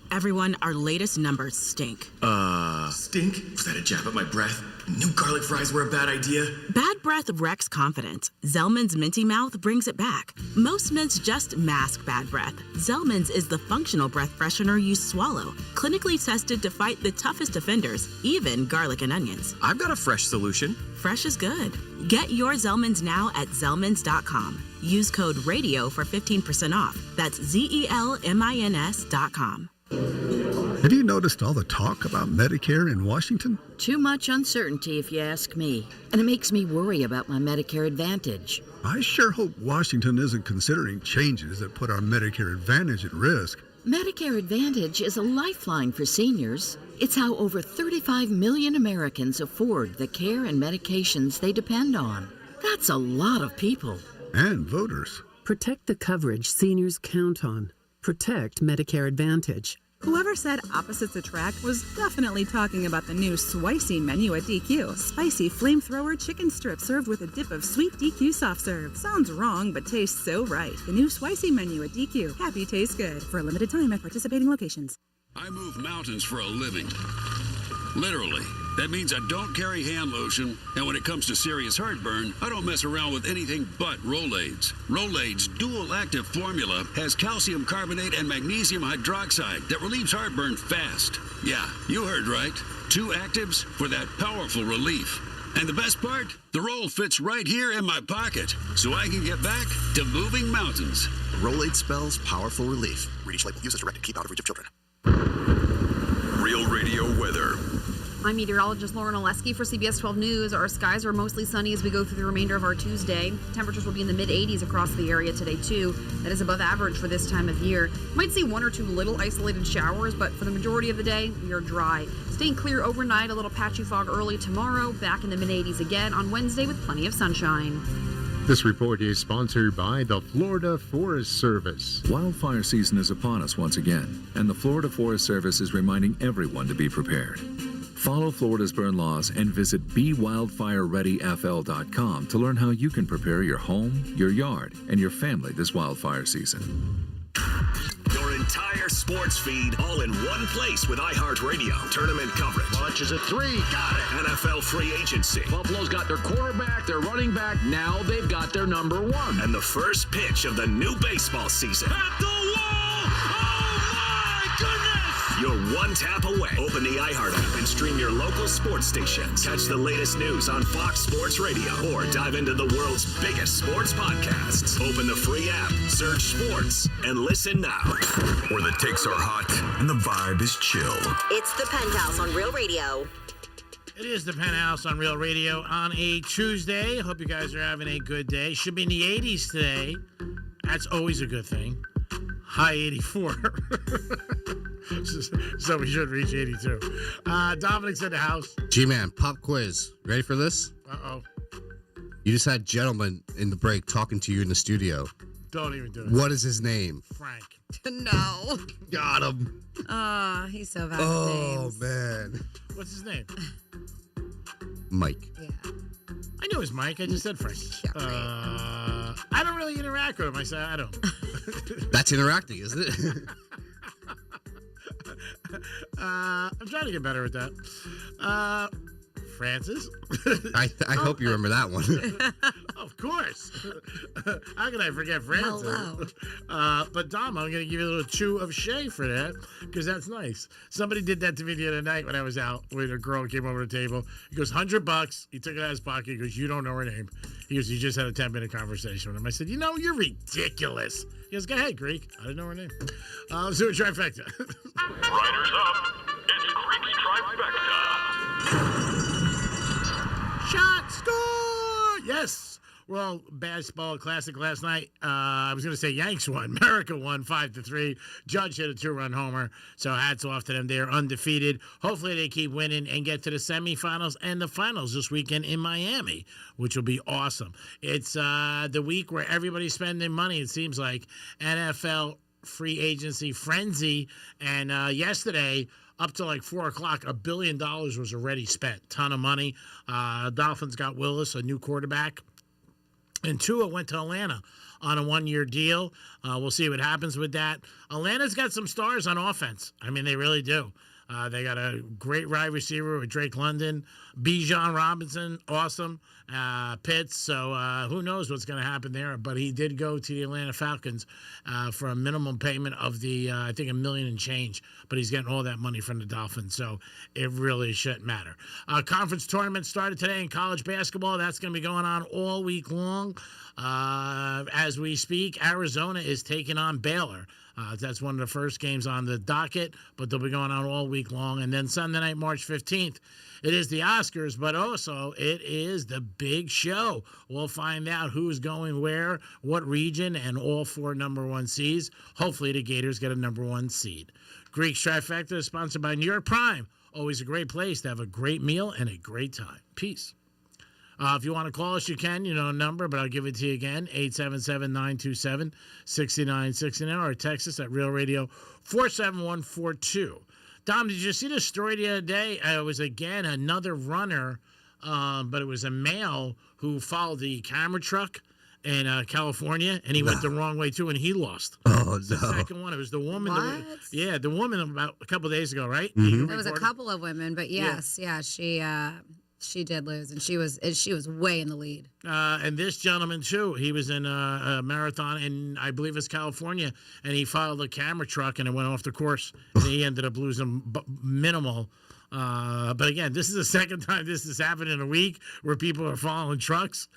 Everyone, our latest numbers stink. Stink? Was that a jab at my breath? New garlic fries were a bad idea? Bad breath wrecks confidence. Zellman's Minty Mouth brings it back. Most mints just mask bad breath. Zellman's is the functional breath freshener you swallow, clinically tested to fight the toughest offenders, even garlic and onions. I've got a fresh solution. Fresh is good. Get your Zellman's now at Zellmans.com. Use code RADIO for 15% off. That's ZELMINS.com. Have you noticed all the talk about Medicare in Washington? Too much uncertainty, if you ask me. And it makes me worry about my Medicare Advantage. I sure hope Washington isn't considering changes that put our Medicare Advantage at risk. Medicare Advantage is a lifeline for seniors. It's how over 35 million Americans afford the care and medications they depend on. That's a lot of people. And voters. Protect the coverage seniors count on. Protect Medicare Advantage. Whoever said opposites attract was definitely talking about the new Spicy menu at DQ. Spicy flamethrower chicken strips served with a dip of sweet DQ soft serve. Sounds wrong, but tastes so right. The new Spicy menu at DQ. Happy tastes good. For a limited time at participating locations. I move mountains for a living. Literally. That means I don't carry hand lotion, and when it comes to serious heartburn, I don't mess around with anything but Rolaids. Rolaids' dual-active formula has calcium carbonate and magnesium hydroxide that relieves heartburn fast. Yeah, you heard right. 2 actives for that powerful relief. And the best part? The roll fits right here in my pocket, so I can get back to moving mountains. Rolaid spells powerful relief. Read each label. Use as directed. Keep out of reach of children. Real Radio weather. I'm meteorologist Lauren Oleski for CBS 12 News. Our skies are mostly sunny as we go through the remainder of our Tuesday. Temperatures will be in the mid-80s across the area today, too. That is above average for this time of year. Might see 1 or 2 little isolated showers, but for the majority of the day, we are dry. Staying clear overnight, a little patchy fog early tomorrow, back in the mid-80s again on Wednesday with plenty of sunshine. This report is sponsored by the Florida Forest Service. Wildfire season is upon us once again, and the Florida Forest Service is reminding everyone to be prepared. Follow Florida's burn laws and visit BeWildfireReadyFL.com to learn how you can prepare your home, your yard, and your family this wildfire season. Your entire sports feed all in one place with iHeartRadio. Tournament coverage. Launches a 3. Got it. NFL free agency. Buffalo's got their quarterback, their running back. Now they've got their number 1. And the first pitch of the new baseball season. At the wall! Oh, my goodness! You're one tap away. Open the iHeart app and stream your local sports stations. Catch the latest news on Fox Sports Radio or dive into the world's biggest sports podcasts. Open the free app, search sports, and listen now. Where the takes are hot and the vibe is chill. It's the Penthouse on Real Radio. It is the Penthouse on Real Radio on a Tuesday. Hope you guys are having a good day. Should be in the 80s today. That's always a good thing. High 84. So we should reach 82. Dominic's in the house. G-Man, pop quiz. Ready for this? Uh-oh. You just had gentlemen in the break talking to you in the studio. Don't even do it. What is his name? Frank. No. Got him. Oh, he's so bad with Oh, names. man. What's his name? Mike. Yeah. I know it's Mike. I just said Frank. Yeah, right. I don't really interact with him. I say I don't. That's interacting, isn't it? I'm trying to get better at that. Francis? I hope you remember that one. Of Of course. How can I forget Francis? But Dom, I'm going to give you a little chew of Shay for that because that's nice. Somebody did that to me the other night when I was out with a girl came over the table. He goes, $100. He took it out of his pocket. He goes, you don't know her name. He goes, you just had a 10-minute conversation with him. I said, you're ridiculous. He goes, go ahead, Greek. I didn't know her name. Let's do a trifecta. Riders up. It's Greek's Trifecta. Shot, score! Yes. Well, basketball classic last night. I was going to say Yanks won. America won 5-3. Judge hit a 2-run homer. So hats off to them. They're undefeated. Hopefully they keep winning and get to the semifinals and the finals this weekend in Miami, which will be awesome. It's the week where everybody's spending money, it seems like. NFL free agency frenzy. And yesterday, up to like 4 o'clock, $1 billion was already spent. Ton of money. Dolphins got Willis, a new quarterback. And Tua went to Atlanta on a 1-year deal. We'll see what happens with that. Atlanta's got some stars on offense. I mean, they really do. They got a great wide receiver with Drake London. Bijan Robinson, awesome. Pitts. So who knows what's going to happen there. But he did go to the Atlanta Falcons for a minimum payment of I think $1 million and change. But he's getting all that money from the Dolphins. So it really shouldn't matter. Conference tournament started today in college basketball. That's going to be going on all week long. As we speak, Arizona is taking on Baylor. That's one of the first games on the docket, but they'll be going on all week long. And then Sunday night, March 15th, it is the Oscars, but also it is the big show. We'll find out who's going where, what region, and all 4 number 1 seeds. Hopefully the Gators get a number 1 seed. Greek's Trifecta is sponsored by New York Prime. Always a great place to have a great meal and a great time. Peace. If you want to call us, you can. You know a number, but I'll give it to you again, 877-927-6969, or text us at Real Radio 47142. Dom, did you see the story the other day? It was, again, another runner, but it was a male who followed the camera truck in California, and he went the wrong way, too, and he lost. Oh, the second one. It was the woman. The woman about a couple of days ago, right? Mm-hmm. There was a couple of women, but yes, she did lose, and she was way in the lead. And this gentleman too, he was in a marathon in, I believe it's California, and he followed the camera truck and it went off the course, and he ended up losing minimal. But again, this is the second time this has happened in a week where people are following trucks,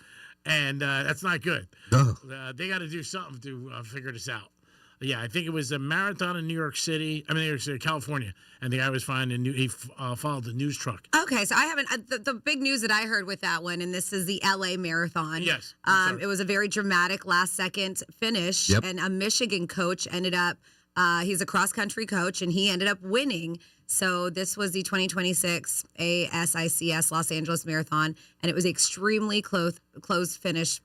and that's not good. They got to do something to figure this out. Yeah, I think it was a marathon in New York City, California, and the guy was fine, and he followed the news truck. Okay, so I haven't, the big news that I heard with that one, and this is the LA Marathon. Yes. It was a very dramatic last-second finish, and a Michigan coach ended up, he's a cross-country coach, and he ended up winning. So this was the 2026 ASICS Los Angeles Marathon, and it was extremely close finish.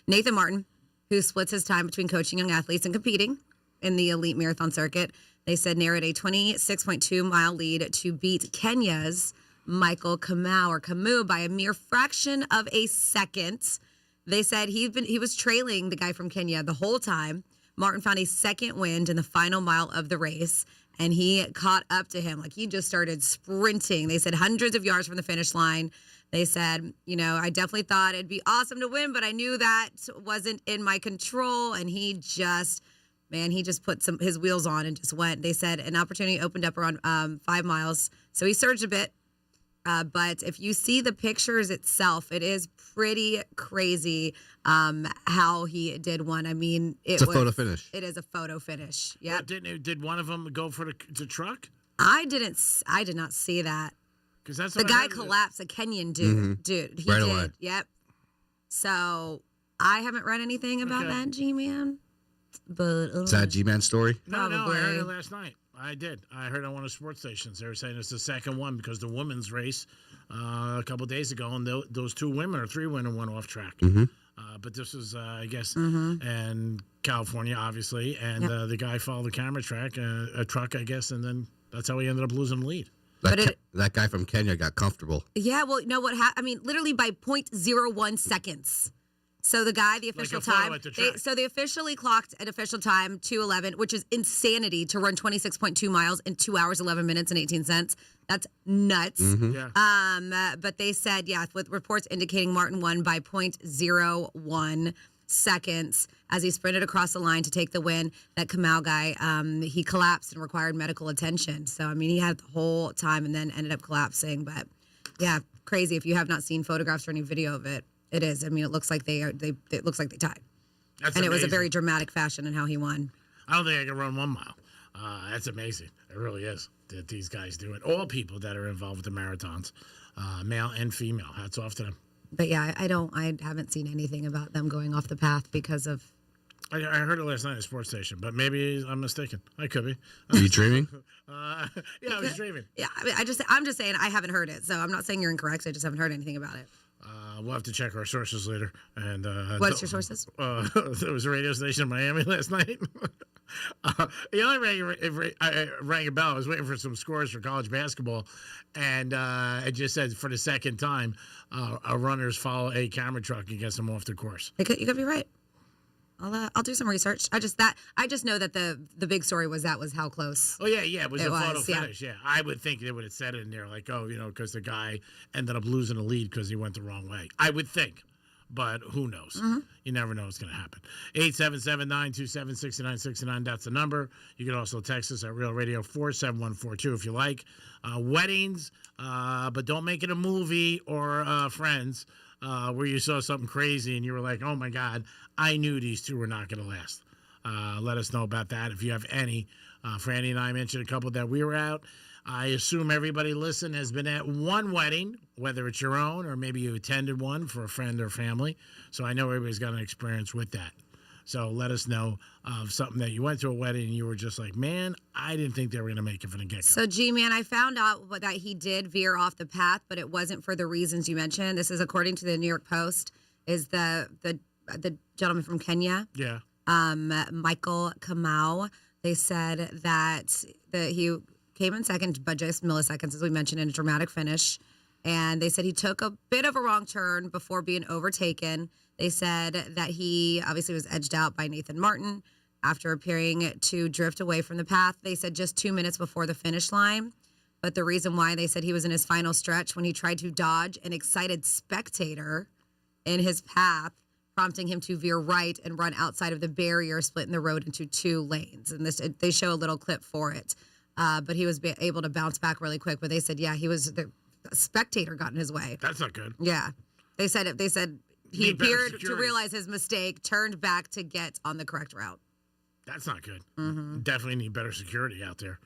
Nathan Martin, who splits his time between coaching young athletes and competing in the elite marathon circuit, they said narrowed a 26.2-mile lead to beat Kenya's Michael Camus by a mere fraction of a second. They said he was trailing the guy from Kenya the whole time. Martin found a second wind in the final mile of the race, and he caught up to him. Like, he just started sprinting. They said hundreds of yards from the finish line. They said, I definitely thought it'd be awesome to win, but I knew that wasn't in my control. And he just put his wheels on and just went. They said an opportunity opened up around 5 miles. So he surged a bit. But if you see the pictures itself, it is pretty crazy how he did one. I mean, it's a photo finish. It is a photo finish. Yeah. Did one of them go for the truck? I did not see that. Because that's the guy collapsed, a Kenyan dude. Dude, he right did. Away. Yep. So I haven't read anything about that G-Man. But is that a G-Man story? No, I heard it last night. I did. I heard on one of the sports stations. They were saying it's the second one because the women's race a couple of days ago, and those 2 women or 3 women went off track. Mm-hmm. But this was, I guess, in California, obviously, and the guy followed the camera track, a truck, I guess, and then that's how he ended up losing the lead. That guy from Kenya got comfortable. Yeah, well, you know what happened? I mean, literally by 0.01 seconds. So the guy, the official time, they officially clocked at official time 2:11, which is insanity to run 26.2 miles in 2 hours, 11 minutes, and 18 cents. That's nuts. Yeah. But they said, with reports indicating Martin won by 0.01 seconds as he sprinted across the line to take the win. That Kamau guy, he collapsed and required medical attention. So, I mean, he had the whole time and then ended up collapsing. But, yeah, crazy. If you have not seen photographs or any video of it, it is. I mean, it looks like they tied. That's and it was a amazing. very dramatic fashion in how he won. I don't think I can run 1 mile. That's amazing. It really is that these guys do it. All people that are involved with the marathons, male and female. Hats off to them. But yeah, I haven't seen anything about them going off the path because of. I heard it last night at a sports station, but maybe I'm mistaken. I could be. Are you dreaming? Yeah, I was dreaming. Yeah, I mean, I'm just saying I haven't heard it, so I'm not saying you're incorrect. I just haven't heard anything about it. We'll have to check our sources later. And what's your sources? There was a radio station in Miami last night. The only rang a bell. I was waiting for some scores for college basketball, and it just said for the second time, runners follow a camera truck and gets them off the course. You could be right. I'll do some research. I just know that the big story was how close. Oh yeah, it was a photo yeah. finish. Yeah, I would think they would have said it in there, like, because the guy ended up losing the lead because he went the wrong way. I would think, but who knows? Mm-hmm. You never know what's going to happen. 877-927-6969. That's the number. You can also text us at Real Radio 47142 if you like. Weddings, but don't make it a movie or Friends. Where you saw something crazy and you were like, oh my God, I knew these two were not going to last. Let us know about that if you have any. Franny and I mentioned a couple that we were at. I assume everybody listening has been at one wedding, whether it's your own or maybe you attended one for a friend or family. So I know everybody's got an experience with that. So let us know of something that you went to a wedding and you were just like, man, I didn't think they were going to make it from the get-go. So, G-Man, I found out that he did veer off the path, but it wasn't for the reasons you mentioned. This is according to the New York Post, is the gentleman from Kenya. Yeah. Michael Kamau. They said that he came in second by just milliseconds, as we mentioned, in a dramatic finish. And they said he took a bit of a wrong turn before being overtaken. They said that he obviously was edged out by Nathan Martin after appearing to drift away from the path. They said just 2 minutes before the finish line. But the reason why they said he was in his final stretch when he tried to dodge an excited spectator in his path, prompting him to veer right and run outside of the barrier, splitting the road into 2 lanes. And they show a little clip for it. But he was able to bounce back really quick. But they said, yeah, the spectator got in his way. That's not good. Yeah. They said he appeared to realize his mistake, turned back to get on the correct route. That's not good. Mm-hmm. Definitely need better security out there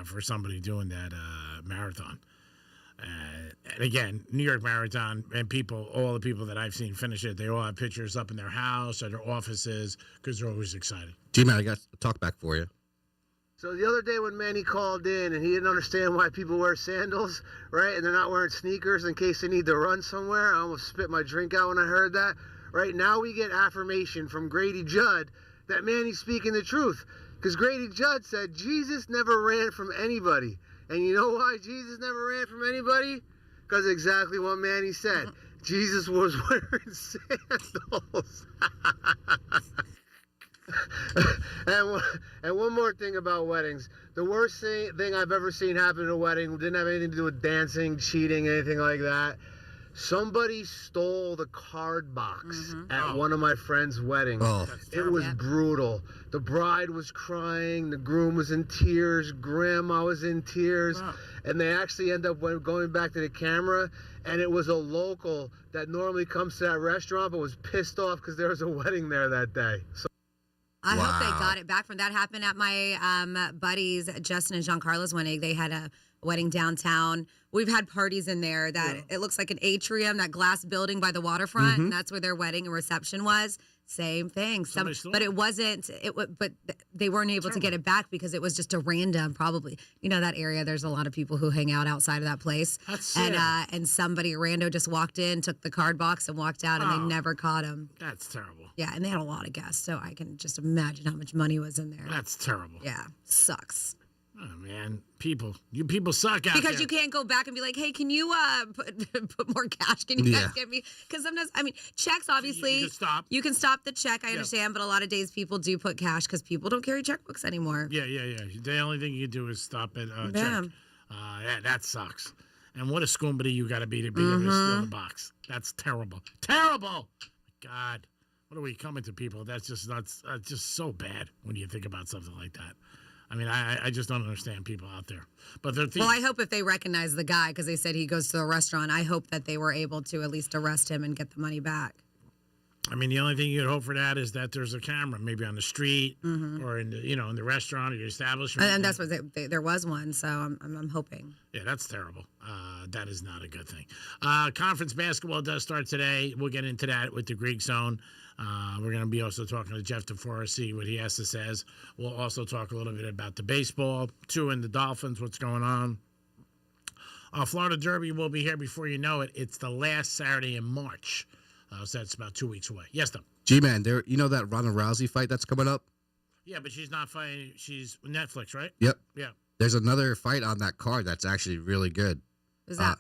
for somebody doing that marathon. And again, New York Marathon and all the people that I've seen finish it, they all have pictures up in their house or their offices because they're always excited. G-Man, I got a talk back for you. So the other day when Manny called in and he didn't understand why people wear sandals, right? And they're not wearing sneakers in case they need to run somewhere. I almost spit my drink out when I heard that. Right now we get affirmation from Grady Judd that Manny's speaking the truth. Because Grady Judd said Jesus never ran from anybody. And you know why Jesus never ran from anybody? Because exactly what Manny said. Jesus was wearing sandals. And one more thing about weddings. The worst thing I've ever seen happen at a wedding didn't have anything to do with dancing, cheating, anything like that. Somebody stole the card box at one of my friend's weddings. Oh. It was brutal. The bride was crying. The groom was in tears. Grandma was in tears. Wow. And they actually end up going back to the camera, and it was a local that normally comes to that restaurant but was pissed off because there was a wedding there that day. So I hope they got it back from that. Happened at my buddies, Justin and Giancarlo's wedding. They had a wedding downtown. We've had parties in there that it looks like an atrium, that glass building by the waterfront, and that's where their wedding and reception was. Same thing. But it wasn't. But they weren't able to get it back because it was just a random. Probably, that area. There's a lot of people who hang out outside of that place. And somebody rando just walked in, took the card box, and walked out, and they never caught him. That's terrible. Yeah, and they had a lot of guests, so I can just imagine how much money was in there. That's terrible. Yeah, sucks. Oh man, you people suck out because there. you can't go back and be like, hey, can you put more cash? Can you guys give me? Because sometimes, checks obviously you can stop the check. I understand, but a lot of days people do put cash because people don't carry checkbooks anymore. Yeah. The only thing you can do is stop it. Check. That sucks. And what a scumbag you got to be able to steal the box. That's terrible. Terrible. God, what are we coming to, people? That's just so bad when you think about something like that. I mean, I just don't understand people out there. But well, I hope if they recognize the guy, because they said he goes to the restaurant, I hope that they were able to at least arrest him and get the money back. I mean, the only thing you'd hope for that is that there's a camera, maybe on the street or in the restaurant or your establishment. And that's what there was one, so I'm hoping. Yeah, that's terrible. That is not a good thing. Conference basketball does start today. We'll get into that with the Greek Zone. We're going to be also talking to Jeff DeForest, see what he has to say. We'll also talk a little bit about the baseball, and the Dolphins, what's going on. Florida Derby will be here before you know it. It's the last Saturday in March. So that's about 2 weeks away. Yes, Tom. G-Man, you know that Ronda Rousey fight that's coming up? Yeah, but she's not fighting. She's Netflix, right? Yep. Yeah. There's another fight on that card that's actually really good. Who's that?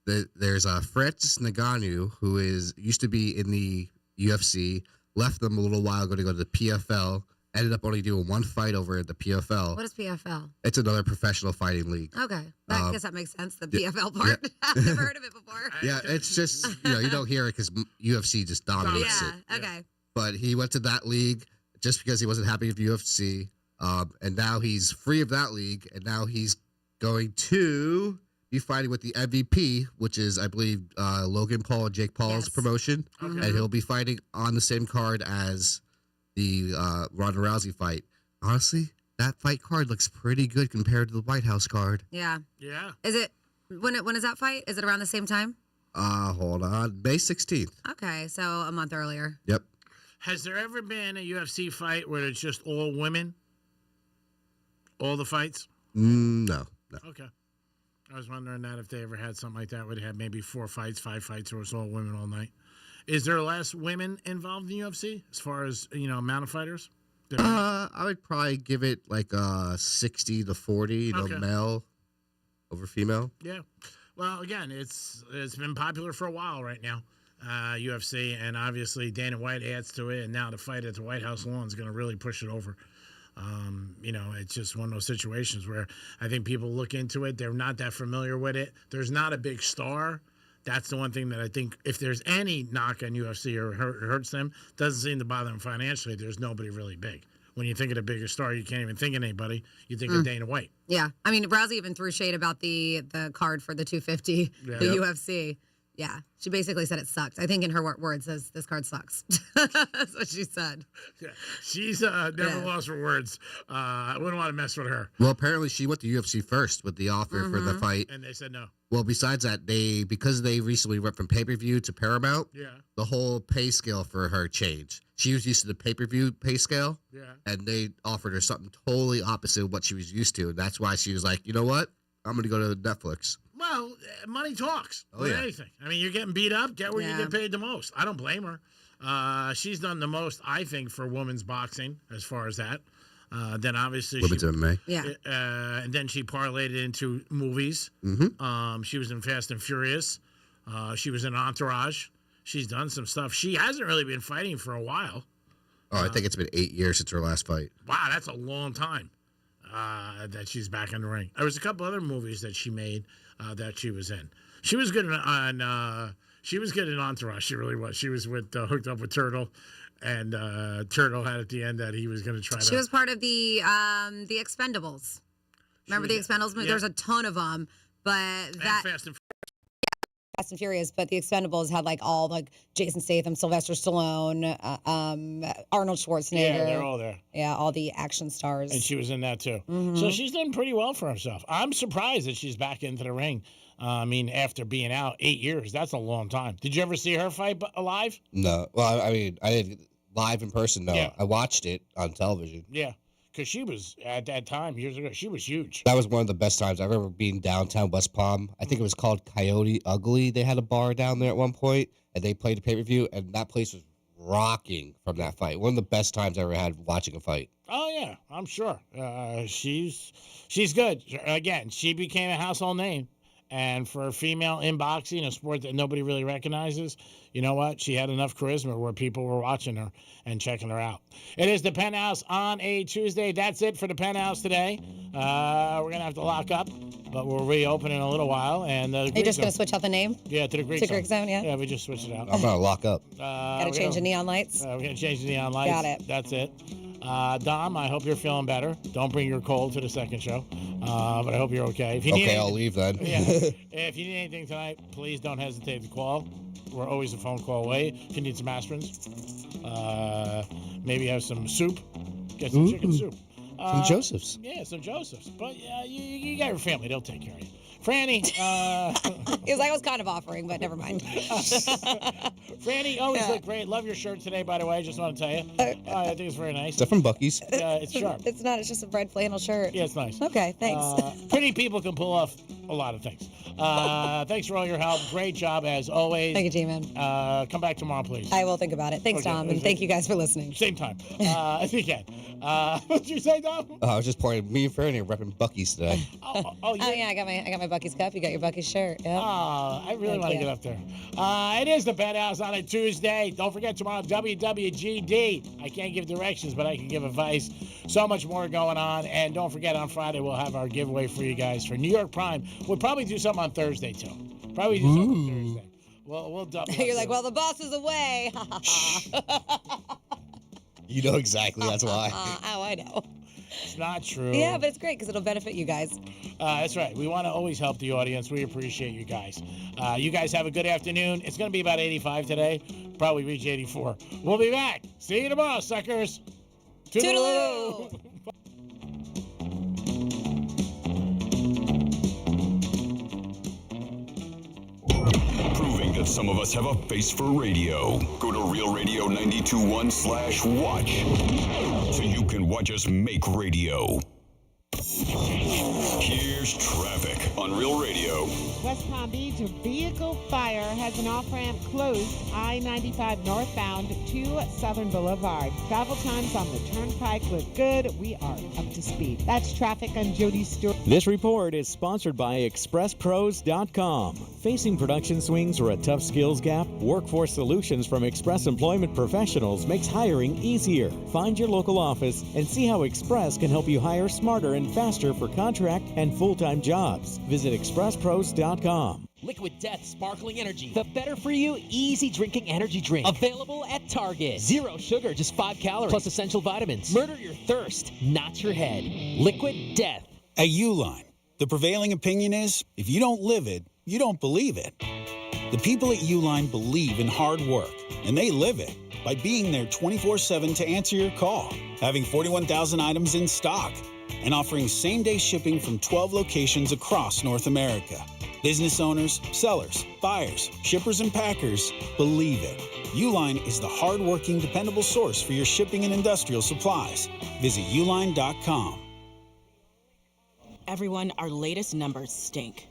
There's Francis Ngannou, who used to be in the UFC, left them a little while ago to go to the PFL, ended up only doing one fight over at the PFL. What is PFL? It's another professional fighting league. Okay. I guess that makes sense, the PFL part. Yeah. I've never heard of it before. Yeah, it's just, you don't hear it because UFC just dominates it. Yeah, okay. But he went to that league just because he wasn't happy with UFC. And now he's free of that league. And now he's going to be fighting with the MVP, which is, I believe, Logan Paul and Jake Paul's promotion. Mm-hmm. And he'll be fighting on the same card as the Ronda Rousey fight. Honestly, that fight card looks pretty good compared to the White House card. Yeah. Yeah. Is it when is that fight? Is it around the same time? Hold on. May 16th. Okay, so a month earlier. Yep. Has there ever been a UFC fight where it's just all women? All the fights? No. Okay. I was wondering that if they ever had something like that where they had maybe 4 fights, 5 fights, or it's all women all night. Is there less women involved in the UFC as far as, amount of fighters? I would probably give it like 60-40, male over female. Yeah. Well, again, it's been popular for a while right now, UFC, and obviously Dana White adds to it, and now the fight at the White House lawn is going to really push it over. It's just one of those situations where I think people look into it. They're not that familiar with it. There's not a big star. That's the one thing that I think if there's any knock on UFC or hurts them, doesn't seem to bother them financially. There's nobody really big. When you think of the biggest star, you can't even think of anybody. You think of Dana White. Yeah. I mean, Rousey even threw shade about the card for the 250, UFC. Yeah. She basically said it sucked. I think in her words says this card sucks. That's what she said. Yeah. She's never lost her words. I wouldn't want to mess with her. Well, apparently she went to UFC first with the offer for the fight. And they said no. Well, besides that, because they recently went from pay-per-view to Paramount, the whole pay scale for her changed. She was used to the pay-per-view pay scale, and they offered her something totally opposite of what she was used to. And that's why she was like, you know what? I'm going to go to Netflix. Well, money talks with anything. I mean, you're getting beat up. Get where you get paid the most. I don't blame her. She's done the most, I think, for women's boxing as far as that. Then obviously women's MMA. Yeah. And then she parlayed it into movies. Mm-hmm. She was in Fast and Furious. She was in Entourage. She's done some stuff. She hasn't really been fighting for a while. Oh, I think it's been 8 years since her last fight. Wow, that's a long time that she's back in the ring. There was a couple other movies that she made that she was in. She was good on. She was good in Entourage. She really was. She was with hooked up with Turtle, and Turtle had at the end that he was going to try. She was part of the Expendables. Remember the Expendables movie? Yeah. There's a ton of them, but that Fast and Furious, but the Expendables had all Jason Statham, Sylvester Stallone, Arnold Schwarzenegger. Yeah, they're all there. Yeah, all the action stars. And she was in that too. Mm-hmm. So she's done pretty well for herself. I'm surprised that she's back into the ring. I mean, after being out 8 years, that's a long time. Did you ever see her fight live? No. Well, I mean, I did live in person. No, Yeah. I watched it on television. Yeah, because she was, at that time, years ago, she was huge. That was one of the best times. I remember being downtown West Palm. I think it was called Coyote Ugly. They had a bar down there at one point, and they played a pay-per-view, and that place was rocking from that fight. One of the best times I ever had watching a fight. Oh, yeah, I'm sure. She's good. Again, she became a household name And for a female in boxing, a sport that nobody really recognizes, you know what? She had enough charisma where people were watching her and checking her out. It is the Penthouse on a Tuesday. That's it for the Penthouse today. We're going to have to lock up, but we'll reopen in a little while. And Are you just going to switch out the name? Yeah, to the Greek To Zone. Greek Zone, yeah. Yeah, we just switched it out. I'm gonna lock up. Got to change the neon lights. We're going to change the neon lights. Got it. That's it. Dom, I hope you're feeling better. Don't bring your cold to the second show, but I hope you're okay. If you need Okay, I'll leave then. Yeah. If you need anything tonight, please don't hesitate to call. We're always a phone call away. If you need some aspirins, maybe have some soup. Get some chicken soup. Some Joseph's. Yeah, some Joseph's. But you got your family. They'll take care of you. Franny. It was like I was kind of offering, but never mind. Franny, always look great. Love your shirt today, by the way. I just want to tell you. I think it's very nice. Is that from Buc-ee's? It's sharp. It's not. It's just a red flannel shirt. Yeah, it's nice. Okay, thanks. Pretty people can pull off a lot of things. Thanks for all your help. Great job as always. Thank you, G-Man. Come back tomorrow, please. I will think about it. Thanks, Okay. Tom, and thank you guys for listening. Same time. If you can. What'd you say, Dom? I was just pointing. Me and Fernie are repping Buc-ee's today. Oh, yeah, I got my Buc-ee's cup. You got your Buc-ee's shirt. Yeah. Oh, I really Thank want to you. get up there. It is the Penthouse on a Tuesday. Don't forget tomorrow, WWGD. I can't give directions, but I can give advice. So much more going on. And don't forget, on Friday, we'll have our giveaway for you guys for New York Prime. We'll probably do something on Thursday, too. Probably do something on Thursday. We'll double up You're like, too. well, the boss is away. You know exactly. That's why. Oh, I know. It's not true. Yeah, but it's great because it'll benefit you guys. That's right. We want to always help the audience. We appreciate you guys. You guys have a good afternoon. It's going to be about 85 today. Probably reach 84. We'll be back. See you tomorrow, suckers. Toodaloo. Proving that some of us have a face for radio. Go to realradio921/watch so you can watch us make radio. Here's traffic on Real Radio. West Palm Beach, a vehicle fire has an off-ramp closed I-95 northbound to Southern Boulevard. Travel times on the turnpike look good. We are up to speed. That's traffic on Jody Stewart. This report is sponsored by ExpressPros.com. Facing production swings or a tough skills gap? Workforce Solutions from Express Employment Professionals makes hiring easier. Find your local office and see how Express can help you hire smarter and faster for contract and full-time jobs. Visit ExpressPros.com. Liquid Death Sparkling Energy. The better for you, easy drinking energy drink. Available at Target. 0 sugar, just 5 calories. Plus essential vitamins. Murder your thirst, not your head. Liquid Death. At Uline, the prevailing opinion is, if you don't live it, you don't believe it. The people at Uline believe in hard work, and they live it by being there 24/7 to answer your call, having 41,000 items in stock, and offering same-day shipping from 12 locations across North America. Business owners, sellers, buyers, shippers, and packers believe it. Uline is the hard-working, dependable source for your shipping and industrial supplies. Visit uline.com. Everyone, our latest numbers stink.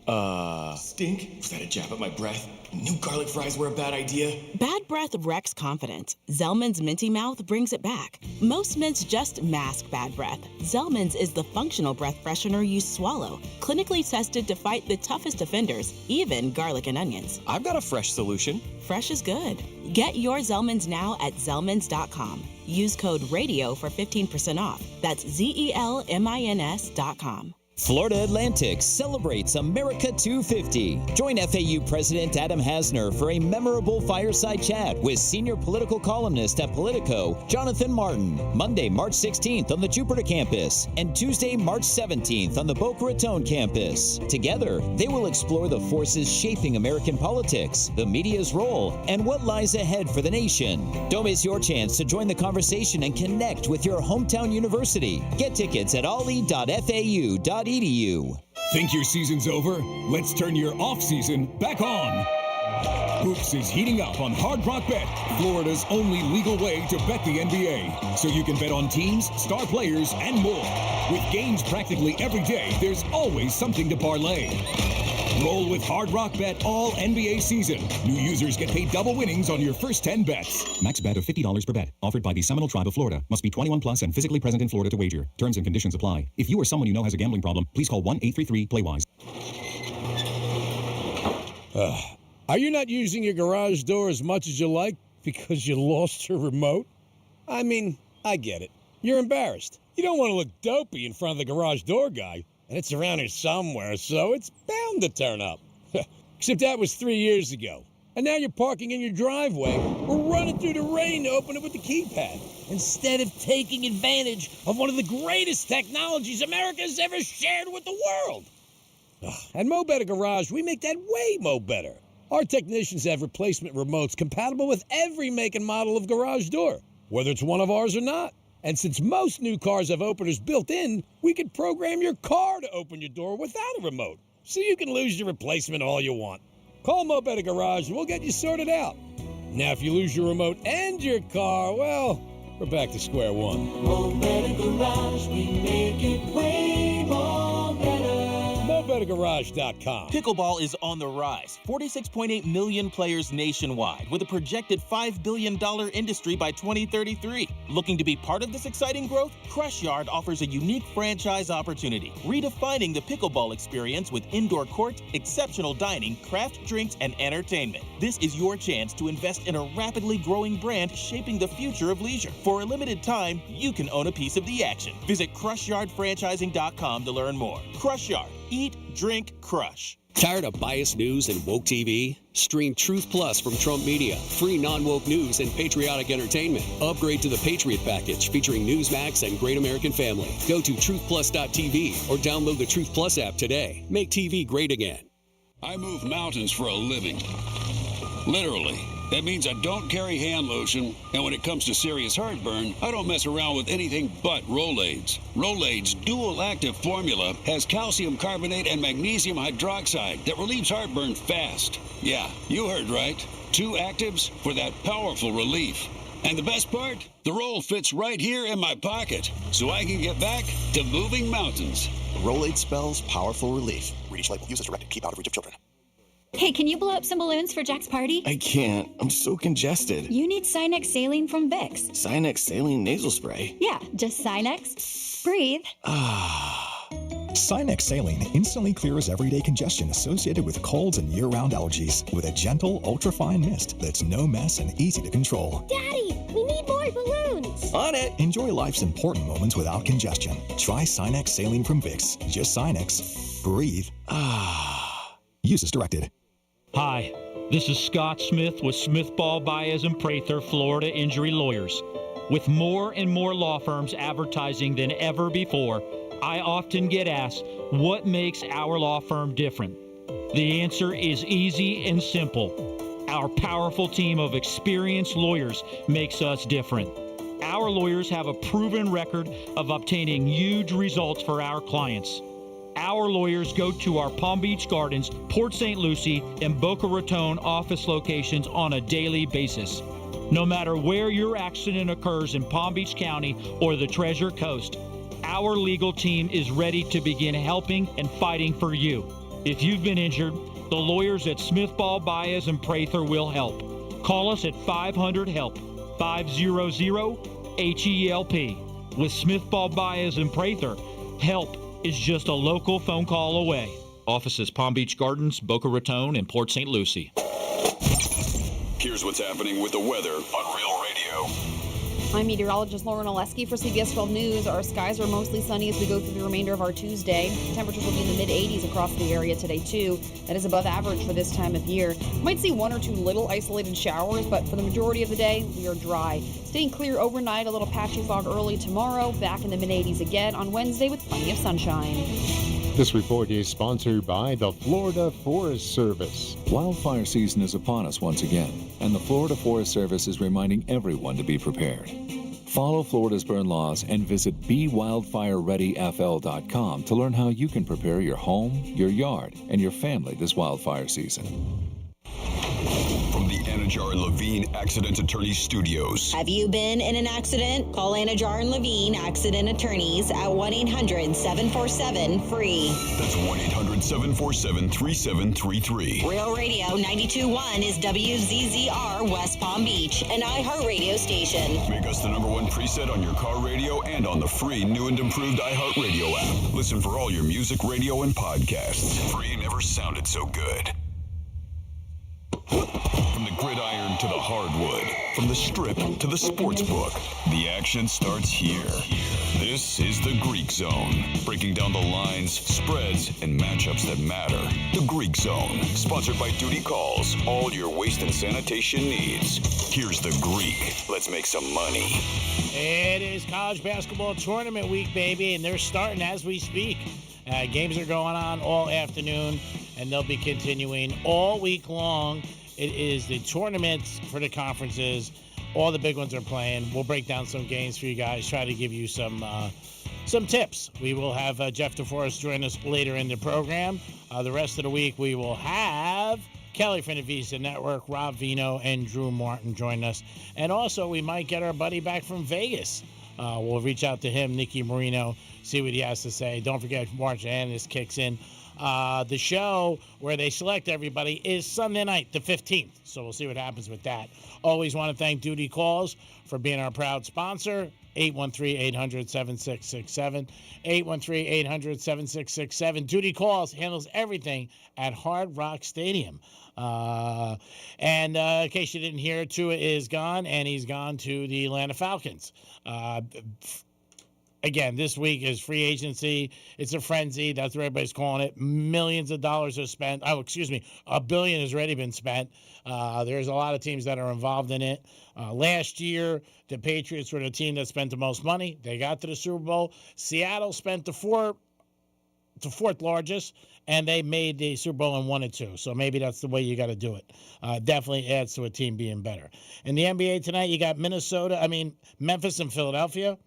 Stink? Was that a jab at my breath? New garlic fries were a bad idea. Bad breath wrecks confidence. Zellman's Minty Mouth brings it back. Most mints just mask bad breath. Zellman's is the functional breath freshener you swallow, clinically tested to fight the toughest offenders, even garlic and onions. I've got a fresh solution. Fresh is good. Get your Zellman's now at Zellmans.com. Use code RADIO for 15% off. That's ZELMINS.com. Florida Atlantic celebrates America 250. Join FAU President Adam Hasner for a memorable fireside chat with senior political columnist at Politico, Jonathan Martin, Monday, March 16th on the Jupiter campus and Tuesday, March 17th on the Boca Raton campus. Together, they will explore the forces shaping American politics, the media's role, and what lies ahead for the nation. Don't miss your chance to join the conversation and connect with your hometown university. Get tickets at ali.fau.edu. Think your season's over? Let's turn your off-season back on. Hoops is heating up on Hard Rock Bet, Florida's only legal way to bet the NBA. So you can bet on teams, star players, and more. With games practically every day, there's always something to parlay. Roll with Hard Rock Bet all NBA season. New users get paid double winnings on your first 10 bets. Max bet of $50 per bet. Offered by the Seminole Tribe of Florida. Must be 21 plus and physically present in Florida to wager. Terms and conditions apply. If you or someone you know has a gambling problem, please call 1-833-PLAY-WISE. Are you not using your garage door as much as you like because you lost your remote? I mean, I get it. You're embarrassed. You don't want to look dopey in front of the garage door guy, and it's around here somewhere, so it's bound to turn up. Except that was 3 years ago. And now you're parking in your driveway or running through the rain to open it with the keypad, instead of taking advantage of one of the greatest technologies America's ever shared with the world. At Mo Better Garage, we make that way mo better. Our technicians have replacement remotes compatible with every make and model of garage door, whether it's one of ours or not. And since most new cars have openers built in, we can program your car to open your door without a remote, so you can lose your replacement all you want. Call Mo Better Garage and we'll get you sorted out. Now, if you lose your remote and your car, well, we're back to square one. Mo Better Garage, we make it way more better. MoBetterGarage.com. Pickleball is on the rise. 46.8 million players nationwide, with a projected $5 billion industry by 2033. Looking to be part of this exciting growth? Crush Yard offers a unique franchise opportunity, redefining the pickleball experience with indoor court, exceptional dining, craft drinks, and entertainment. This is your chance to invest in a rapidly growing brand shaping the future of leisure. For a limited time, you can own a piece of the action. Visit CrushYardFranchising.com to learn more. Crush Yard. Eat, drink, crush. Tired of biased news and woke TV? Stream Truth Plus from Trump Media. Free non-woke news and patriotic entertainment. Upgrade to the Patriot package featuring Newsmax and Great American Family. Go to truthplus.tv or download the Truth Plus app today. Make TV great again. I move mountains for a living. Literally. That means I don't carry hand lotion, and when it comes to serious heartburn, I don't mess around with anything but Rolaids. Rolaids' dual-active formula has calcium carbonate and magnesium hydroxide that relieves heartburn fast. Yeah, you heard right. 2 actives for that powerful relief. And the best part? The roll fits right here in my pocket, so I can get back to moving mountains. Rolaid spells powerful relief. Read each label. Use as directed. Keep out of reach of children. Hey, can you blow up some balloons for Jack's party? I can't. I'm so congested. You need Sinex Saline from Vicks. Sinex Saline nasal spray? Yeah, just Sinex. Breathe. Sinex Saline instantly clears everyday congestion associated with colds and year-round allergies with a gentle, ultra-fine mist that's no mess and easy to control. Daddy, we need more balloons. On it. Enjoy life's important moments without congestion. Try Sinex Saline from Vicks. Just Sinex. Breathe. Use as directed. Hi, this is Scott Smith with Smith, Ball, Baez, and Prather, Florida Injury Lawyers. With more and more law firms advertising than ever before, I often get asked, what makes our law firm different? The answer is easy and simple. Our powerful team of experienced lawyers makes us different. Our lawyers have a proven record of obtaining huge results for our clients. Our lawyers go to our Palm Beach Gardens, Port St. Lucie, and Boca Raton office locations on a daily basis. No matter where your accident occurs in Palm Beach County or the Treasure Coast, our legal team is ready to begin helping and fighting for you. If you've been injured, the lawyers at Smith, Ball, Baez, and Prather will help. Call us at 500-HELP, 500-HELP. With Smith, Ball, Baez, and Prather, help is just a local phone call away. Offices Palm Beach Gardens, Boca Raton, and Port St. Lucie. Here's what's happening with the weather on Real Radio. I'm meteorologist Lauren Oleski for CBS 12 News. Our skies are mostly sunny as we go through the remainder of our Tuesday. Temperatures will be in the mid-80s across the area today, too. That is above average for this time of year. You might see 1 or 2 little isolated showers, but for the majority of the day, we are dry. Staying clear overnight, a little patchy fog early tomorrow, back in the mid-80s again on Wednesday with plenty of sunshine. This report is sponsored by the Florida Forest Service. Wildfire season is upon us once again, and the Florida Forest Service is reminding everyone to be prepared. Follow Florida's burn laws and visit BeWildfireReadyFL.com to learn how you can prepare your home, your yard, and your family this wildfire season. From the Anajar and Levine Accident Attorneys Studios. Have you been in an accident? Call Anajar and Levine Accident Attorneys at 1-800-747-FREE. That's 1-800-747-3733. Real Radio 92.1 is WZZR West Palm Beach, an iHeartRadio station. Make us the #1 preset on your car radio and on the free new and improved iHeartRadio app. Listen for all your music, radio, and podcasts. Free never sounded so good. to the hardwood, from the strip to the sports book. The action starts here. This is the Greek Zone, breaking down the lines, spreads, and matchups that matter. The Greek Zone, sponsored by Duty Calls, all your waste and sanitation needs. Here's the Greek. Let's make some money. It is college basketball tournament week, baby, and they're starting as we speak. Games are going on all afternoon, and they'll be continuing all week long. It is the tournaments for the conferences. All the big ones are playing. We'll break down some games for you guys, try to give you some tips. We will have Jeff DeForest join us later in the program. The rest of the week, we will have Kelly from the Visa Network, Rob Vino, and Drew Martin join us. And also, we might get our buddy back from Vegas. We'll reach out to him, Nicky Marino, see what he has to say. Don't forget, March Madness kicks in. The show where they select everybody is Sunday night, the 15th. So we'll see what happens with that. Always want to thank Duty Calls for being our proud sponsor. 813-800-7667. 813-800-7667. Duty Calls handles everything at Hard Rock Stadium. And in case you didn't hear, Tua is gone, and he's gone to the Atlanta Falcons. Again, this week is free agency. It's a frenzy. That's what everybody's calling it. Millions of dollars are spent. Oh, excuse me. $1 billion has already been spent. There's a lot of teams that are involved in it. Last year, the Patriots were the team that spent the most money. They got to the Super Bowl. Seattle spent the fourth largest, and they made the Super Bowl and won it too. So maybe that's the way you got to do it. Definitely adds to a team being better. In the NBA tonight, you got Memphis and Philadelphia.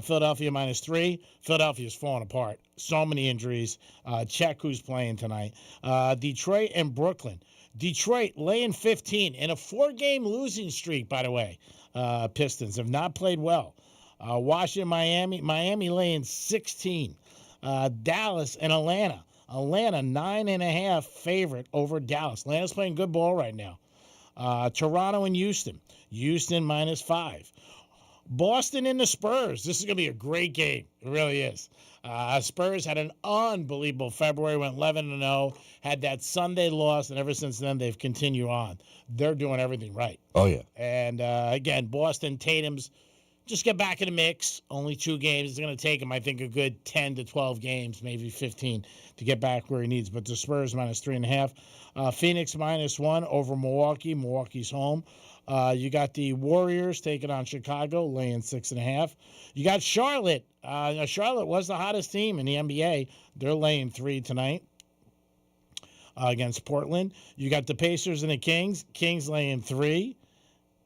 Philadelphia -3. Philadelphia's falling apart. So many injuries. Check who's playing tonight. Detroit and Brooklyn. Detroit laying 15 in a 4-game losing streak, by the way. Pistons have not played well. Washington, Miami laying 16. Dallas and Atlanta. Atlanta 9.5 favorite over Dallas. Atlanta's playing good ball right now. Toronto and Houston. Houston -5. Boston and the Spurs. This is going to be a great game. It really is. Spurs had an unbelievable February, went 11-0, had that Sunday loss, and ever since then they've continued on. They're doing everything right. Oh, yeah. And, again, Boston, Tatum's just get back in the mix. Only 2 games. It's going to take him, I think, a good 10 to 12 games, maybe 15, to get back where he needs. But the Spurs -3.5. Phoenix -1 over Milwaukee. Milwaukee's home. You got the Warriors taking on Chicago, laying 6.5. You got Charlotte. Charlotte was the hottest team in the NBA. They're laying 3 tonight against Portland. You got the Pacers and the Kings. Kings laying 3.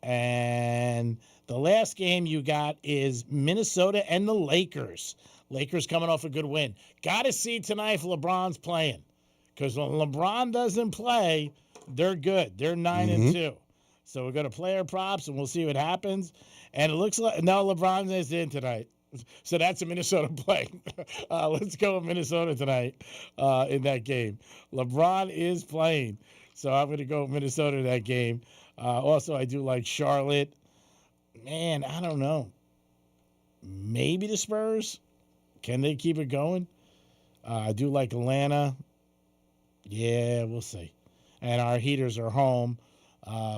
And the last game you got is Minnesota and the Lakers. Lakers coming off a good win. Got to see tonight if LeBron's playing. Because when LeBron doesn't play, they're good. They're 9-2. So we're going to play our props, and we'll see what happens. And it looks like no, LeBron is in tonight. So that's a Minnesota play. Let's go with Minnesota tonight in that game. LeBron is playing. So I'm going to go with Minnesota in that game. Also, I do like Charlotte. Man, I don't know. Maybe the Spurs. Can they keep it going? I do like Atlanta. Yeah, we'll see. And our Heaters are home.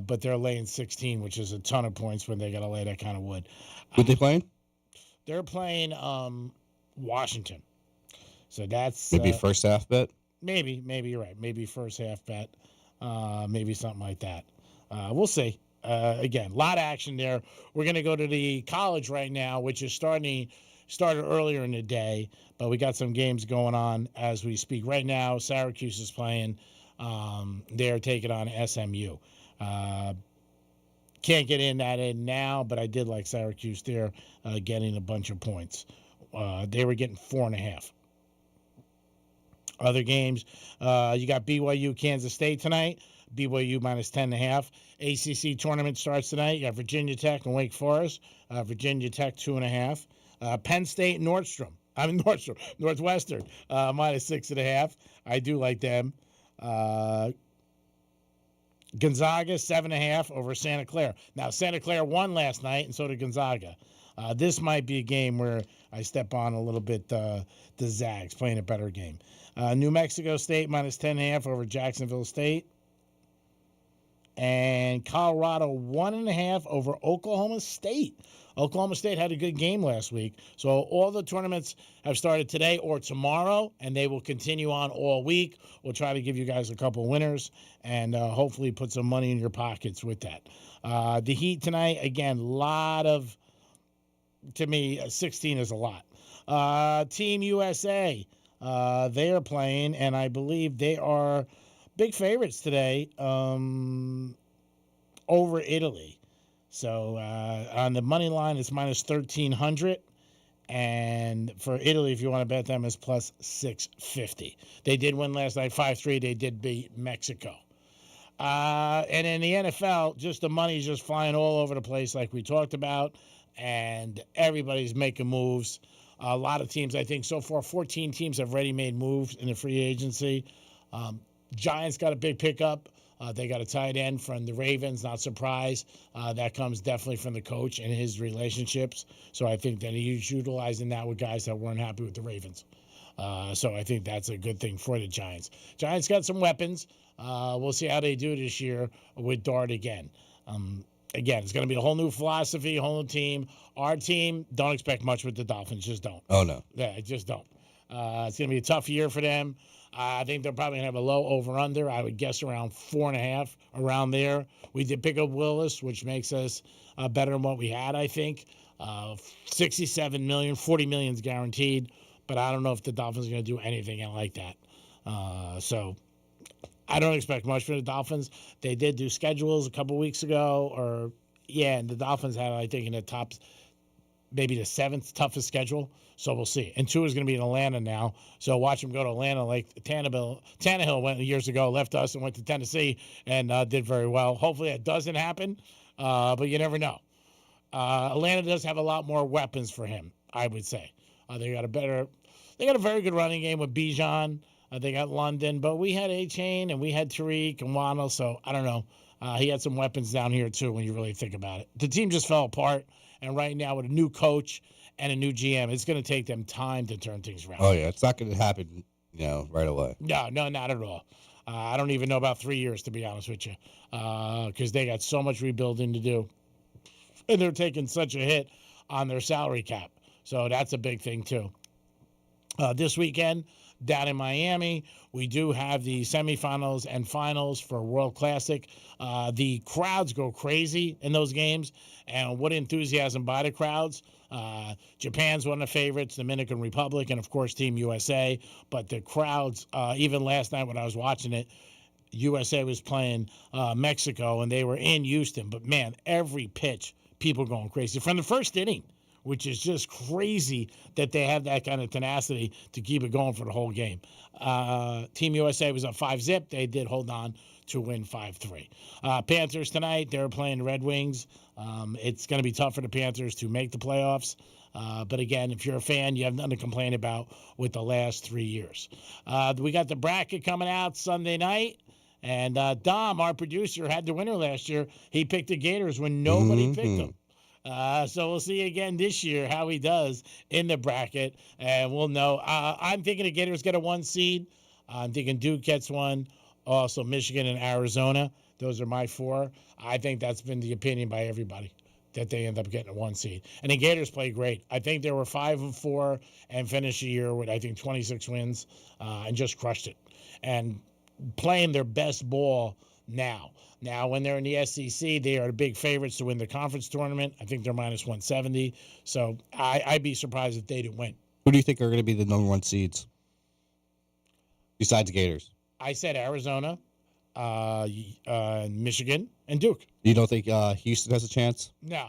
But they're laying 16, which is a ton of points when they got to lay that kind of wood. Who they playing? They're playing Washington. So that's maybe first half bet. Maybe you're right. Maybe first half bet. Maybe something like that. We'll see. Again, a lot of action there. We're going to go to the college right now, which is started earlier in the day, but we got some games going on as we speak. Right now, Syracuse is playing. They're taking on SMU. Can't get in now, but I did like Syracuse there getting a bunch of points. They were getting 4.5. Other games, you got BYU, Kansas State tonight. BYU -10.5. ACC tournament starts tonight. You got Virginia Tech and Wake Forest. Virginia Tech 2.5. Penn State, Northwestern -6.5. I do like them. Gonzaga 7.5 over Santa Clara. Now Santa Clara won last night, and so did Gonzaga. This might be a game where I step on a little bit the Zags, playing a better game. New Mexico State -10.5 over Jacksonville State. And Colorado 1.5 over Oklahoma State. Oklahoma State had a good game last week. So all the tournaments have started today or tomorrow, and they will continue on all week. We'll try to give you guys a couple winners and hopefully put some money in your pockets with that. The Heat tonight, again, to me, 16 is a lot. Team USA, they are playing, and I believe they are big favorites today over Italy. So on the money line, it's minus 1,300. And for Italy, if you want to bet them, it's plus 650. They did win last night 5-3. They did beat Mexico. And in the NFL, just the money's just flying all over the place like we talked about. And everybody's making moves. A lot of teams, I think so far, 14 teams have already made moves in the free agency. Giants got a big pickup. They got a tight end from the Ravens, not surprised. That comes definitely from the coach and his relationships. So I think that he's utilizing that with guys that weren't happy with the Ravens. So I think that's a good thing for the Giants. Giants got some weapons. We'll see how they do this year with Dart again. Again, it's going to be a whole new philosophy, a whole new team. Our team, don't expect much with the Dolphins. Just don't. Oh, no. Yeah, just don't. It's going to be a tough year for them. I think they're probably going to have a low over-under. I would guess around 4.5, around there. We did pick up Willis, which makes us better than what we had, I think. $67 million, $40 million is guaranteed. But I don't know if the Dolphins are going to do anything like that. So I don't expect much from the Dolphins. They did do schedules a couple weeks ago. And the Dolphins had, I think, in the top, maybe the 7th toughest schedule. So we'll see. And Tua is going to be in Atlanta now. So watch him go to Atlanta like Tannehill went years ago, left us and went to Tennessee and did very well. Hopefully that doesn't happen, but you never know. Atlanta does have a lot more weapons for him, I would say. They got a very good running game with Bijan. They got London, but we had A-Chain and we had Tariq and Waddle, so I don't know. He had some weapons down here too when you really think about it. The team just fell apart, and right now with a new coach and a new GM, it's going to take them time to turn things around. Oh, yeah. It's not going to happen, right away. No, not at all. I don't even know about 3 years, to be honest with you, because they got so much rebuilding to do. And they're taking such a hit on their salary cap. So that's a big thing, too. This weekend, down in Miami, we do have the semifinals and finals for World Classic. The crowds go crazy in those games, and what enthusiasm by the crowds. Japan's one of the favorites, Dominican Republic, and, of course, Team USA. But the crowds, even last night when I was watching it, USA was playing Mexico, and they were in Houston. But, man, every pitch, people going crazy. From the first inning, which is just crazy that they have that kind of tenacity to keep it going for the whole game. Team USA was up 5-0. They did hold on to win 5-3. Panthers tonight, they're playing Red Wings. It's going to be tough for the Panthers to make the playoffs. But again, if you're a fan, you have nothing to complain about with the last 3 years. We got the bracket coming out Sunday night. And Dom, our producer, had the winner last year. He picked the Gators when nobody picked them. So we'll see again this year how he does in the bracket, and we'll know. I'm thinking the Gators get a 1 seed. I'm thinking Duke gets one. Also, Michigan and Arizona. Those are my 4. I think that's been the opinion by everybody, that they end up getting a 1 seed. And the Gators play great. I think they were 5-4 and finished the year with, I think, 26 wins and just crushed it. And playing their best ball now. Now, when they're in the SEC, they are the big favorites to win the conference tournament. I think they're minus 170. So I'd be surprised if they didn't win. Who do you think are going to be the number 1 seeds besides Gators? I said Arizona, Michigan, and Duke. You don't think Houston has a chance? No.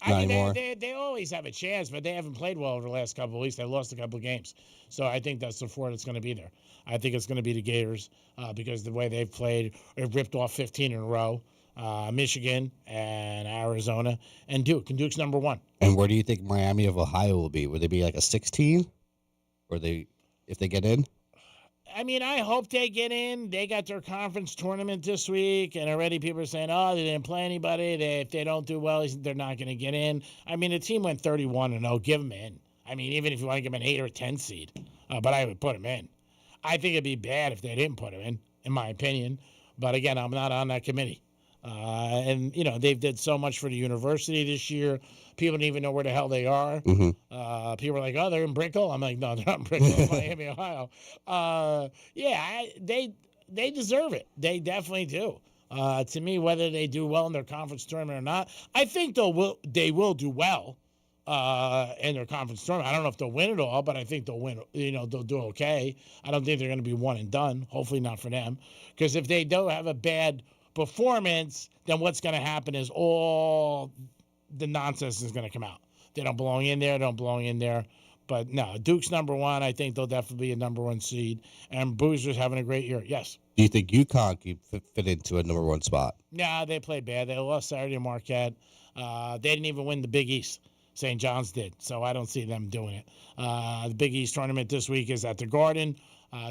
Not anymore. They always have a chance, but they haven't played well over the last couple of weeks. They lost a couple of games. So I think that's the 4 that's going to be there. I think it's going to be the Gators because the way they've played, they've ripped off 15 in a row. Michigan and Arizona and Duke. And Duke's number 1. And where do you think Miami of Ohio will be? Would they be like a 16? Or if they get in? I mean, I hope they get in. They got their conference tournament this week, and already people are saying, they didn't play anybody. If they don't do well, they're not going to get in. I mean, the team went 31-0. Give them in. I mean, even if you want to give them an 8 or 10 seed. But I would put them in. I think it'd be bad if they didn't put them in my opinion. But, again, I'm not on that committee. And they've did so much for the university this year. People don't even know where the hell they are. People are like, "Oh, they're in Brickell." I'm like, "No, they're not in Brickell, Miami, Ohio." They deserve it. They definitely do. To me, whether they do well in their conference tournament or not, I think they will do well in their conference tournament. I don't know if they'll win it all, but I think they'll win. They'll do okay. I don't think they're going to be one and done. Hopefully not for them, because if they do have a bad performance, then what's going to happen is all the nonsense is going to come out. They don't belong in there. Don't belong in there. But no, Duke's number one. I think they'll definitely be a number one seed. And Boozer's having a great year. Yes. Do you think UConn could fit into a number one spot? Nah, they played bad. They lost Saturday to Marquette. They didn't even win the Big East. St. John's did. So I don't see them doing it. The Big East tournament this week is at the Garden.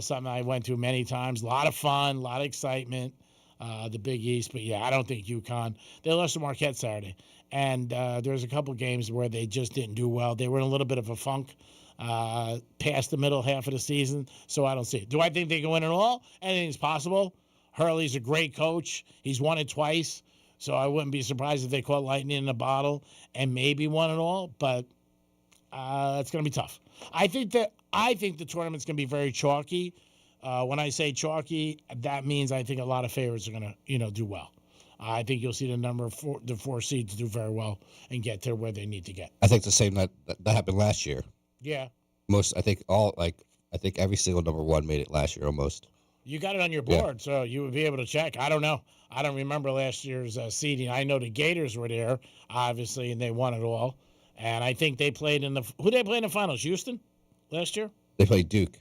Something I went to many times. A lot of fun, a lot of excitement. The Big East. But, yeah, I don't think UConn. They lost to Marquette Saturday. And there's a couple games where they just didn't do well. They were in a little bit of a funk past the middle half of the season. So I don't see it. Do I think they can win it all? Anything's possible. Hurley's a great coach. He's won it twice. So I wouldn't be surprised if they caught lightning in a bottle and maybe won it all. But it's going to be tough. I think the tournament's going to be very chalky. When I say chalky, that means I think a lot of favorites are going to, do well. I think you'll see the four seeds do very well and get to where they need to get. I think the same that happened last year. Yeah. I think every single number one made it last year almost. You got it on your board, so you would be able to check. I don't know. I don't remember last year's seeding. I know the Gators were there, obviously, and they won it all. And I think they played who did they play in the finals? Houston last year? They played Duke.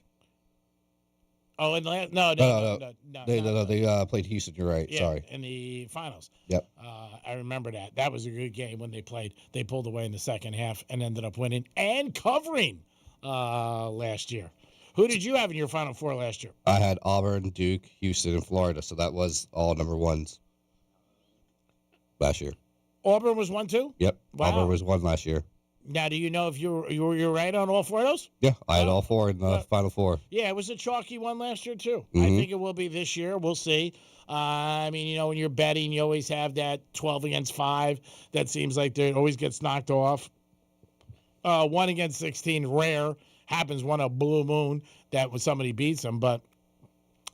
Oh, no. They played Houston. You're right. Yeah, Sorry. in the finals. Yep. I remember that. That was a good game when they played. They pulled away in the second half and ended up winning and covering last year. Who did you have in your Final Four last year? I had Auburn, Duke, Houston, and Florida. So that was all number ones last year. Auburn was 1-2? Yep. Wow. Auburn was 1 last year. Now, do you know if you're right on all four of those? Yeah, I had all four in the Final Four. Yeah, it was a chalky one last year, too. Mm-hmm. I think it will be this year. We'll see. When you're betting, you always have that 12 against 5. That seems like it always gets knocked off. 1 against 16, rare. Happens one a blue moon that when somebody beats them. But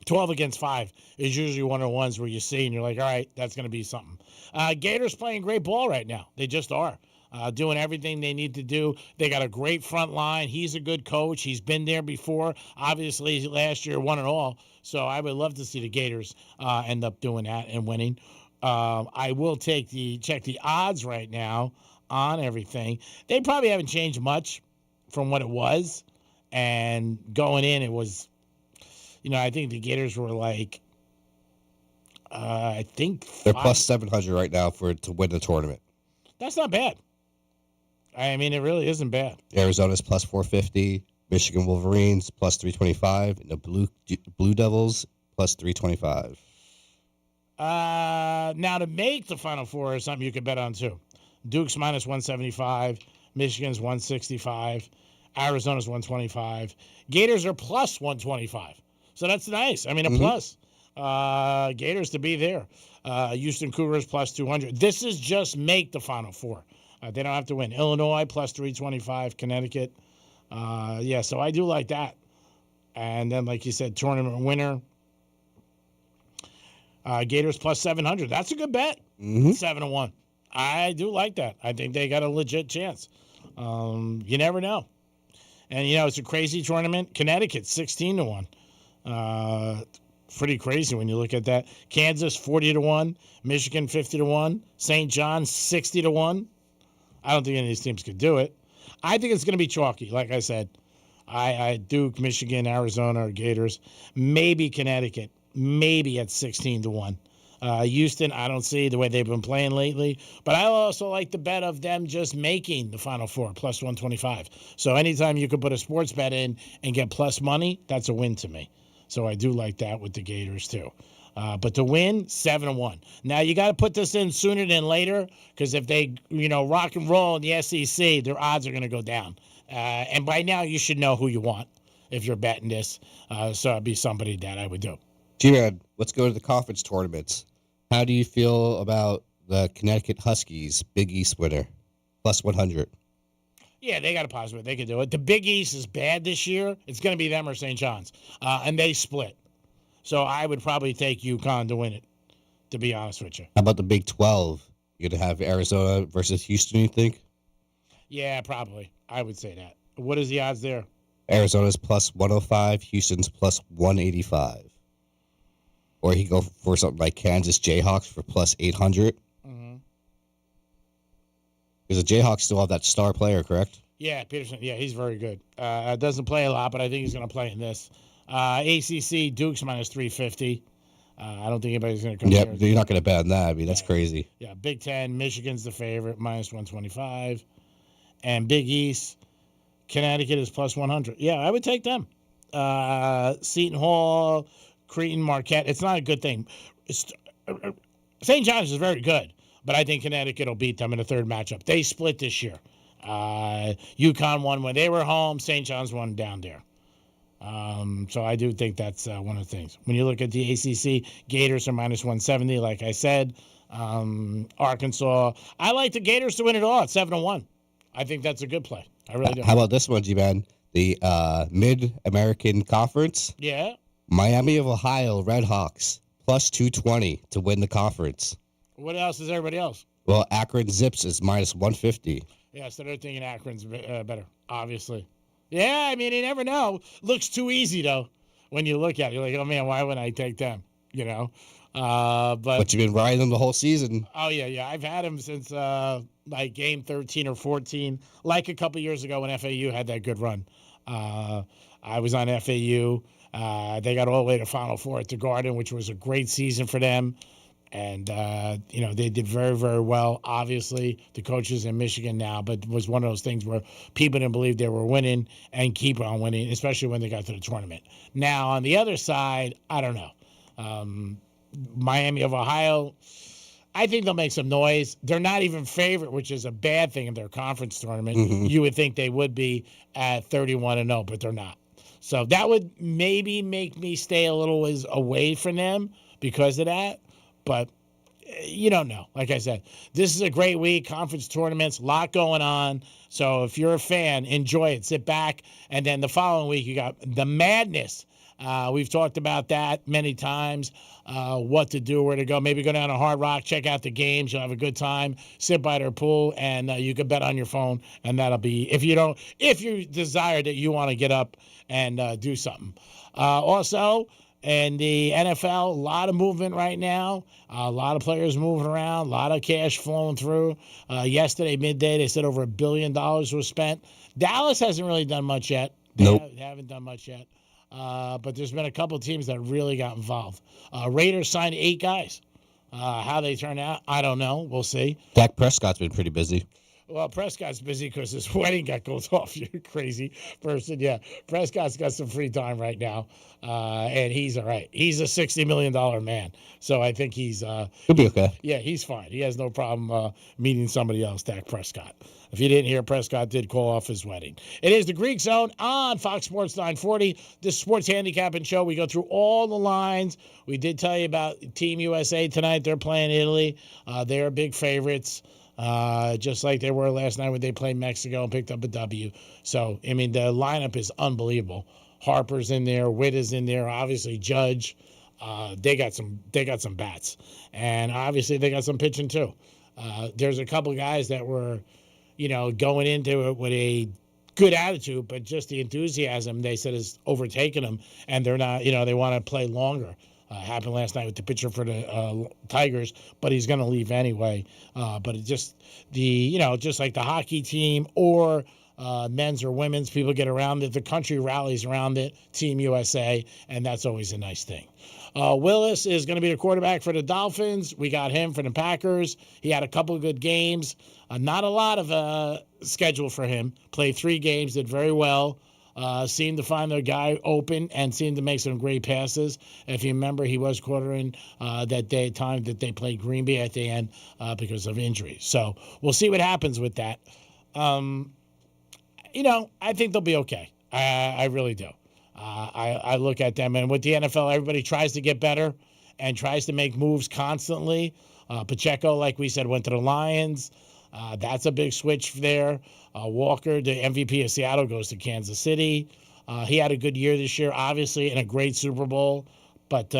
12 against 5 is usually one of the ones where you see and you're like, all right, that's going to be something. Gators playing great ball right now. They just are. Doing everything they need to do. They got a great front line. He's a good coach. He's been there before. Obviously, last year won it all. So I would love to see the Gators end up doing that and winning. I will check the odds right now on everything. They probably haven't changed much from what it was. And going in, it was, I think the Gators were like, they're plus 700 right now to win the tournament. That's not bad. It really isn't bad. Arizona's plus 450, Michigan Wolverines plus 325, and the Blue Devils plus 325. Now to make the Final Four is something you could bet on too. Duke's minus 175, Michigan's 165, Arizona's 125. Gators are plus 125. So that's nice. A plus. Gators to be there. Houston Cougars plus 200. This is just make the Final Four. They don't have to win. Illinois plus 325. Connecticut. So I do like that. And then, like you said, tournament winner. Gators plus 700. That's a good bet. 7-1. I do like that. I think they got a legit chance. You never know. And, it's a crazy tournament. Connecticut 16-1. Pretty crazy when you look at that. Kansas 40-1, Michigan 50-1, St. John 60-1. I don't think any of these teams could do it. I think it's going to be chalky, like I said. I Duke, Michigan, Arizona, Gators, maybe Connecticut, maybe at 16-1. Houston, I don't see the way they've been playing lately, but I also like the bet of them just making the Final Four plus 125. So anytime you could put a sports bet in and get plus money, that's a win to me. So I do like that with the Gators, too. But to win, 7-1. Now, you got to put this in sooner than later because if they, rock and roll in the SEC, their odds are going to go down. And by now, you should know who you want if you're betting this. So it'd be somebody that I would do. G-Man, let's go to the conference tournaments. How do you feel about the Connecticut Huskies Big East winner, plus 100? Yeah, they got a positive. They can do it. The Big East is bad this year. It's going to be them or St. John's. And they split. So I would probably take UConn to win it, to be honest with you. How about the Big 12? You're going to have Arizona versus Houston, you think? Yeah, probably. I would say that. What is the odds there? Arizona's plus 105, Houston's plus 185. Or he go for something like Kansas Jayhawks for plus 800. Because the Jayhawks still have that star player, correct? Yeah, Peterson. Yeah, he's very good. Doesn't play a lot, but I think he's going to play in this. ACC, Duke's minus 350. I don't think anybody's going to come Yep, here. you're not going to bet on that. I mean, that's crazy. Yeah, Big Ten, Michigan's the favorite, minus 125. And Big East, Connecticut is plus 100. Yeah, I would take them. Seton Hall, Creighton, Marquette. It's not a good thing. St. John's is very good, but I think Connecticut will beat them in the third matchup. They split this year. UConn won when they were home. St. John's won down there. So I do think that's one of the things. When you look at the ACC, Gators are minus 170, like I said. Arkansas. I like the Gators to win it all at 7-1. I think that's a good play. I really do. How about this one, G-Man? The Mid-American Conference. Yeah. Miami of Ohio Redhawks plus 220 to win the conference. What else is everybody else? Well, Akron Zips is minus 150. Yeah, so they're thinking Akron's better, obviously. Yeah, I mean, you never know. Looks too easy, though, when you look at it. You're like, oh, man, why wouldn't I take them? You know? But you've been riding them the whole season. Oh, yeah. I've had them since, like, game 13 or 14, like a couple years ago when FAU had that good run. I was on FAU. They got all the way to Final Four at the Garden, which was a great season for them. And, they did very, very well. Obviously, the coaches in Michigan now, but it was one of those things where people didn't believe they were winning and keep on winning, especially when they got to the tournament. Now, on the other side, I don't know. Miami of Ohio, I think they'll make some noise. They're not even favorite, which is a bad thing in their conference tournament. Mm-hmm. You would think they would be at 31-0, but they're not. So that would maybe make me stay a little ways away from them because of that. But you don't know. Like I said, this is a great week. Conference tournaments, a lot going on. So if you're a fan, enjoy it. Sit back. And then the following week, you got the madness. We've talked about that many times, what to do, where to go. Maybe go down to Hard Rock, check out the games. You'll have a good time. Sit by their pool, and you can bet on your phone. And that'll be, if you desire that you want to get up and do something. Also, in the NFL, a lot of movement right now. A lot of players moving around. A lot of cash flowing through. Yesterday, midday, they said over $1 billion was spent. Dallas hasn't really done much yet. They haven't done much yet. But there's been a couple of teams that really got involved. Raiders signed 8 guys. How they turn out, I don't know. We'll see. Dak Prescott's been pretty busy. Well, Prescott's busy because his wedding got called off. You're a crazy person. Yeah, Prescott's got some free time right now, and he's all right. He's a $60 million man, so I think he's he'll be okay. Yeah, he's fine. He has no problem meeting somebody else, Dak Prescott. If you didn't hear, Prescott did call off his wedding. It is the Greek Zone on Fox Sports 940, this sports handicapping show. We go through all the lines. We did tell you about Team USA tonight. They're playing Italy. They're big favorites. Just like they were last night when they played Mexico and picked up a W. So, I mean, the lineup is unbelievable. Harper's in there, Witt is in there, obviously Judge. They got some bats, and obviously they got some pitching too. There's a couple guys that were, going into it with a good attitude, but just the enthusiasm they said is overtaking them, and they're not. They want to play longer. Happened last night with the pitcher for the Tigers, but he's going to leave anyway. But it just just like the hockey team or men's or women's, people get around it. The country rallies around it, Team USA, and that's always a nice thing. Willis is going to be the quarterback for the Dolphins. We got him for the Packers. He had a couple of good games. Not a lot of schedule for him. Played 3 games, did very well. Seemed to find their guy open and seemed to make some great passes. If you remember, he was quartering that time that they played Green Bay at the end because of injury. So we'll see what happens with that. I think they'll be okay. I really do. I look at them, and with the NFL, everybody tries to get better, and tries to make moves constantly. Pacheco, like we said, went to the Lions. That's a big switch there. Walker, the MVP of Seattle, goes to Kansas City. He had a good year this year, obviously, and a great Super Bowl. But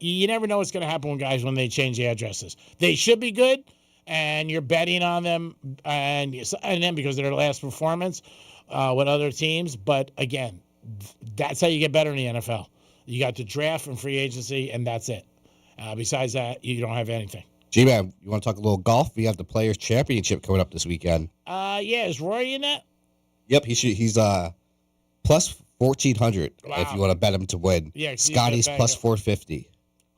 you never know what's going to happen with guys when they change the addresses. They should be good, and you're betting on them and then because of their last performance with other teams. But, again, that's how you get better in the NFL. You got the draft and free agency, and that's it. Besides that, you don't have anything. G-Man, you want to talk a little golf? We have the Players' Championship coming up this weekend. Yeah, is Rory in that? Yep, he's plus 1,400 if you want to bet him to win. Yeah, Scotty's plus 450.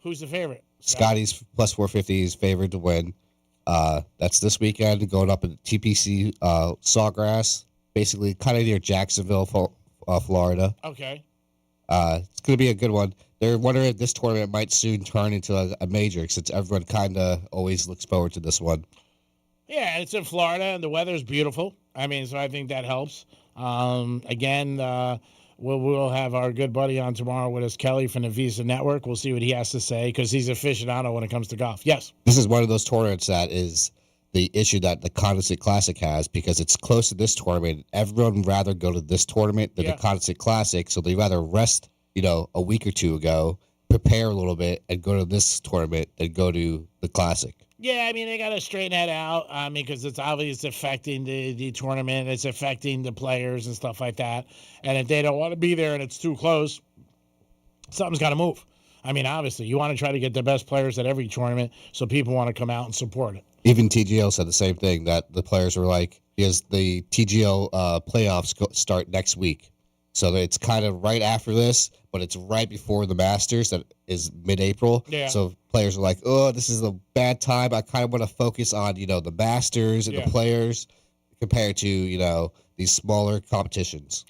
Who's the favorite? Scotty's plus 450 is favored to win. That's this weekend, going up at TPC Sawgrass, basically kind of near Jacksonville, Florida. Okay. It's going to be a good one. They're wondering if this tournament might soon turn into a major, since everyone kind of always looks forward to this one. Yeah, it's in Florida, and the weather's beautiful. I mean, so I think that helps. Again, we'll have our good buddy on tomorrow with us, Kelly from the Visa Network. We'll see what he has to say, because he's aficionado when it comes to golf. Yes. This is one of those tournaments that is the issue that the Condorcet Classic has, because it's close to this tournament. Everyone would rather go to this tournament than the Condorcet Classic, so they rather rest, a week or two ago, prepare a little bit, and go to this tournament than go to the Classic. Yeah, I mean, they got to straighten that out. Because it's obviously affecting the tournament. It's affecting the players and stuff like that. And if they don't want to be there and it's too close, something's got to move. I mean, obviously, you want to try to get the best players at every tournament so people want to come out and support it. Even TGL said the same thing, that the players were like, because the TGL playoffs start next week. So it's kind of right after this, but it's right before the Masters that is mid-April. Yeah. So players are like, oh, this is a bad time. I kind of want to focus on, the Masters and the players compared to, these smaller competitions.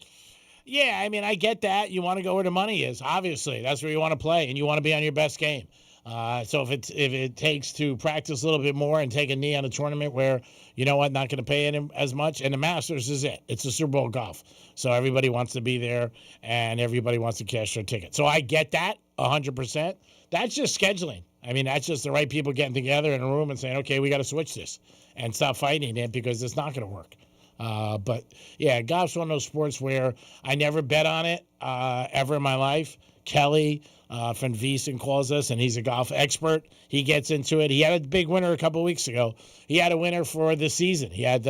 Yeah, I mean, I get that. You want to go where the money is, obviously. That's where you want to play, and you want to be on your best game. So if it takes to practice a little bit more and take a knee on a tournament where, not going to pay him as much, and the Masters is it. It's a Super Bowl golf. So everybody wants to be there, and everybody wants to cash their ticket. So I get that 100%. That's just scheduling. I mean, that's just the right people getting together in a room and saying, okay, we got to switch this and stop fighting it because it's not going to work. But, yeah, golf's one of those sports where I never bet on it ever in my life. Kelly from VSiN calls us, and he's a golf expert. He gets into it. He had a big winner a couple of weeks ago. He had a winner for the season. He had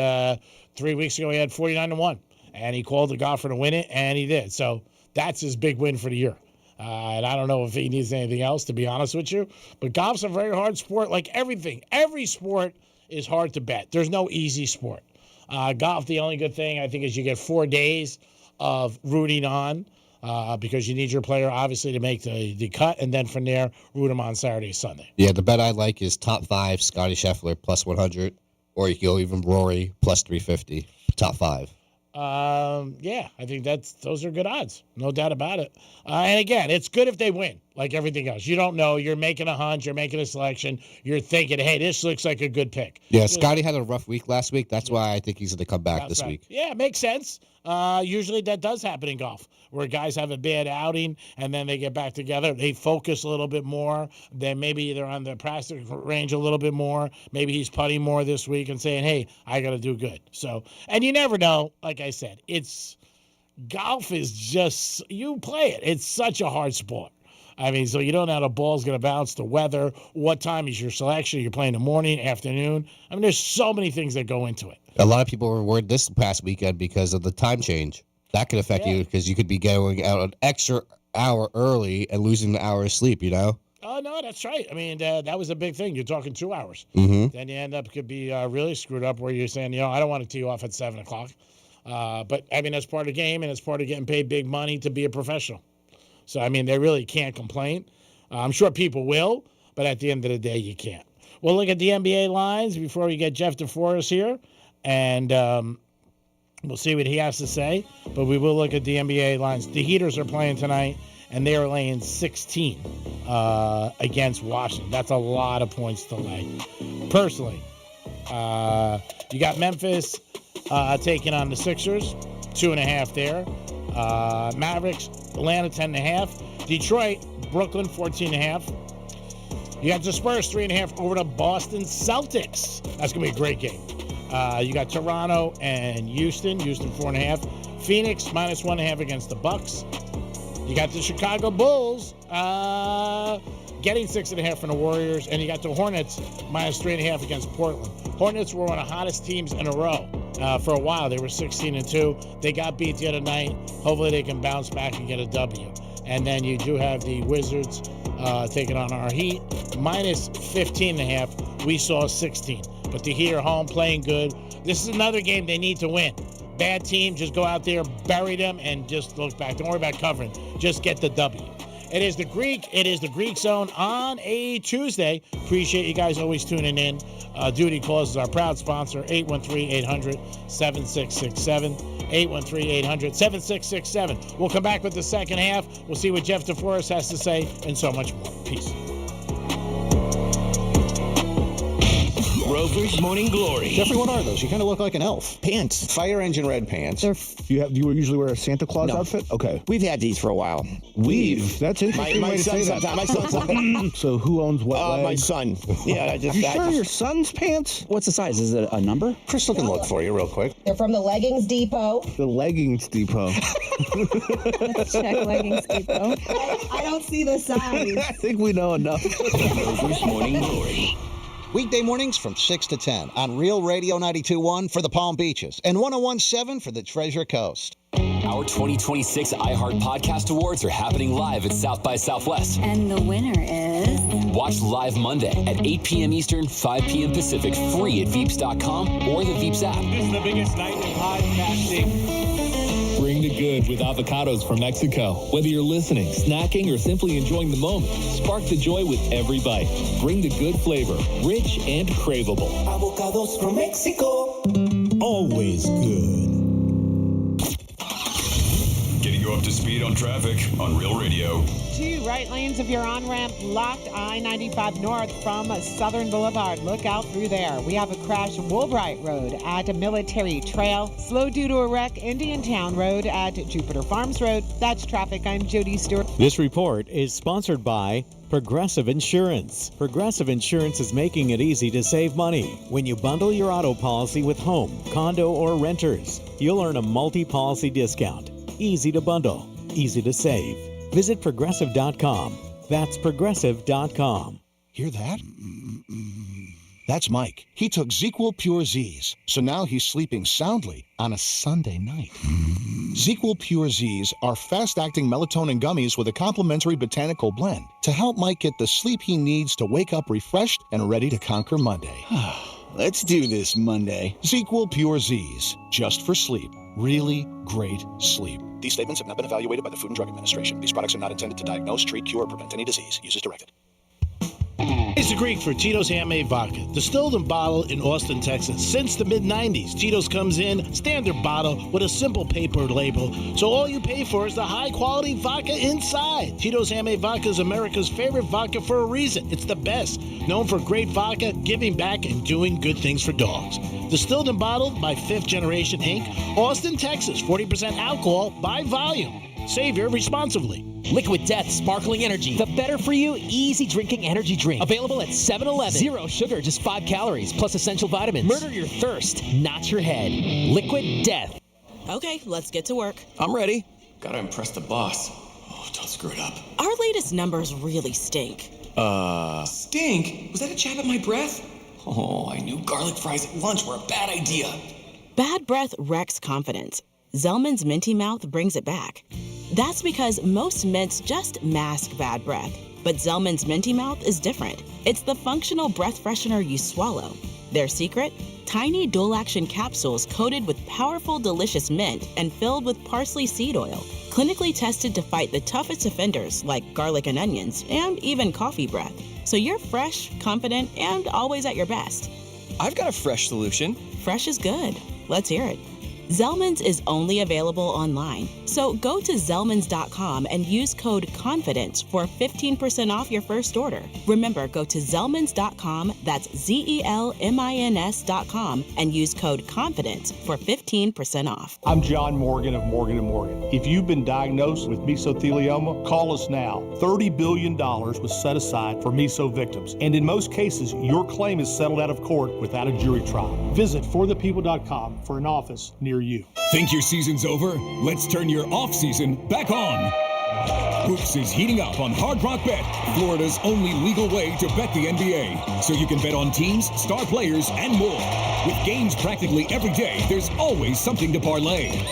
3 weeks ago, he had 49-1, and he called the golfer to win it, and he did. So that's his big win for the year. And I don't know if he needs anything else, to be honest with you. But golf's a very hard sport, like everything. Every sport is hard to bet. There's no easy sport. Golf, the only good thing, I think, is you get 4 days of rooting on. Because you need your player, obviously, to make the cut, and then from there, root them on Saturday, Sunday. Yeah, the bet I like is top 5, Scotty Scheffler, plus 100, or you can go even Rory, plus 350, top 5. Yeah, I think those are good odds. No doubt about it. And again, it's good if they win, like everything else. You don't know. You're making a hunch. You're making a selection. You're thinking, hey, this looks like a good pick. Yeah, Scotty had a rough week last week. That's why I think he's going to come back this week. Yeah, makes sense. Usually that does happen in golf, where guys have a bad outing and then they get back together. They focus a little bit more. Then maybe they're on the practice range a little bit more. Maybe he's putting more this week and saying, hey, I got to do good. So, and you never know. Like I said, golf is just, you play it. It's such a hard sport. I mean, so you don't know how the ball's going to bounce, the weather, what time is your selection, you're playing in the morning, afternoon. I mean, there's so many things that go into it. A lot of people were worried this past weekend because of the time change. That could affect you because you could be going out an extra hour early and losing an hour of sleep, Oh, no, that's right. I mean, that was a big thing. You're talking 2 hours. Mm-hmm. Then you end up could be really screwed up where you're saying, I don't want to tee you off at 7 o'clock. But, I mean, that's part of the game, and it's part of getting paid big money to be a professional. So, I mean, they really can't complain. I'm sure people will, but at the end of the day, you can't. We'll look at the NBA lines before we get Jeff DeForest here, and we'll see what he has to say. But we will look at the NBA lines. The Heaters are playing tonight, and they are laying 16 against Washington. That's a lot of points to lay. Personally, you got Memphis taking on the Sixers, 2.5 there. Mavericks, Atlanta, 10.5. Detroit, Brooklyn, 14.5. You got the Spurs 3.5 over the Boston Celtics. That's going to be a great game. You got Toronto and Houston. Houston 4.5. Phoenix -1.5 against the Bucks. You got the Chicago Bulls getting 6.5 from the Warriors, and you got the Hornets -3.5 against Portland. Hornets were one of the hottest teams in a row for a while. They were 16-2. They got beat the other night. Hopefully they can bounce back and get a W. And then you do have the Wizards taking on our Heat -15.5. We saw 16. But the Heat are home playing good. This is another game they need to win. Bad team, just go out there, bury them, and just look back. Don't worry about covering. Just get the W. It is the Greek Zone on a Tuesday. Appreciate you guys always tuning in. Duty Calls is our proud sponsor, 813-800-7667. 813-800-7667. We'll come back with the second half. We'll see what Jeff DeForest has to say and so much more. Peace. Rover's Morning Glory. Jeffrey, what are those? You kind of look like an elf. Pants. Fire engine red pants. They're do you usually wear a Santa Claus outfit? Okay. We've had these for a while. That's interesting. My son sometimes. My son sometimes. So who owns what legs? My son. Yeah, you sure your son's pants? What's the size? Is it a number? Crystal can look for you real quick. They're from the Leggings Depot. The Leggings Depot. Let's check Leggings Depot. I don't see the size. I think we know enough. Rover's Morning Glory. Weekday mornings from 6 to 10 on Real Radio 92.1 for the Palm Beaches and 101.7 for the Treasure Coast. Our 2026 iHeart Podcast Awards are happening live at South by Southwest. And the winner is... Watch live Monday at 8 p.m. Eastern, 5 p.m. Pacific, free at Veeps.com or the Veeps app. This is the biggest night in podcasting. Bring the good with avocados from Mexico. Whether you're listening, snacking, or simply enjoying the moment, spark the joy with every bite. Bring the good flavor, rich and craveable. Avocados from Mexico. Always good. Getting you up to speed on traffic on Real Radio. 2 right lanes of your on-ramp blocked. I-95 north from Southern Boulevard. Look out through there. We have a crash Woolbright Road at Military Trail. Slow due to a wreck Indiantown Road at Jupiter Farms Road. That's traffic. I'm Jody Stewart. This report is sponsored by Progressive Insurance. Progressive Insurance is making it easy to save money. When you bundle your auto policy with home, condo, or renters, you'll earn a multi-policy discount. Easy to bundle, easy to save. Visit Progressive.com. That's Progressive.com. Hear that? That's Mike. He took ZQL Pure Z's, so now he's sleeping soundly on a Sunday night. ZQL Pure Z's are fast-acting melatonin gummies with a complementary botanical blend to help Mike get the sleep he needs to wake up refreshed and ready to conquer Monday. Let's do this Monday. ZQL Pure Z's, just for sleep. Really great sleep. These statements have not been evaluated by the Food and Drug Administration. These products are not intended to diagnose, treat, cure, or prevent any disease. Use as directed. It's the Greek for Tito's Handmade Vodka, distilled and bottled in Austin, Texas. Since the mid-90s, Tito's comes in standard bottle with a simple paper label, so all you pay for is the high-quality vodka inside. Tito's Handmade Vodka is America's favorite vodka for a reason. It's the best, known for great vodka, giving back, and doing good things for dogs. Distilled and bottled by Fifth Generation Inc., Austin, Texas, 40% alcohol by volume. Savior responsibly. Liquid Death Sparkling Energy. The better for you, easy drinking energy drink. Available at 7-Eleven. 0 sugar, just 5 calories, plus essential vitamins. Murder your thirst, not your head. Liquid Death. Okay, let's get to work. I'm ready. Gotta impress the boss. Oh, don't screw it up. Our latest numbers really stink. Stink? Was that a jab at my breath? Oh, I knew garlic fries at lunch were a bad idea. Bad breath wrecks confidence. Zellman's Minty Mouth brings it back. That's because most mints just mask bad breath. But Zellman's Minty Mouth is different. It's the functional breath freshener you swallow. Their secret? Tiny dual-action capsules coated with powerful, delicious mint and filled with parsley seed oil. Clinically tested to fight the toughest offenders like garlic and onions, and even coffee breath. So you're fresh, confident, and always at your best. I've got a fresh solution. Fresh is good. Let's hear it. Zellman's is only available online. So go to Zellmans.com and use code CONFIDENCE for 15% off your first order. Remember, go to Zellmans.com, that's ZELMINS.com, and use code CONFIDENCE for 15% off. I'm John Morgan of Morgan & Morgan. If you've been diagnosed with mesothelioma, call us now. $30 billion was set aside for meso victims, and in most cases, your claim is settled out of court without a jury trial. Visit forthepeople.com for an office near you. Think your season's over? Let's turn your off-season back on. Hoops is heating up on Hard Rock Bet, Florida's only legal way to bet the NBA. So you can bet on teams, star players, and more. With games practically every day, there's always something to parlay.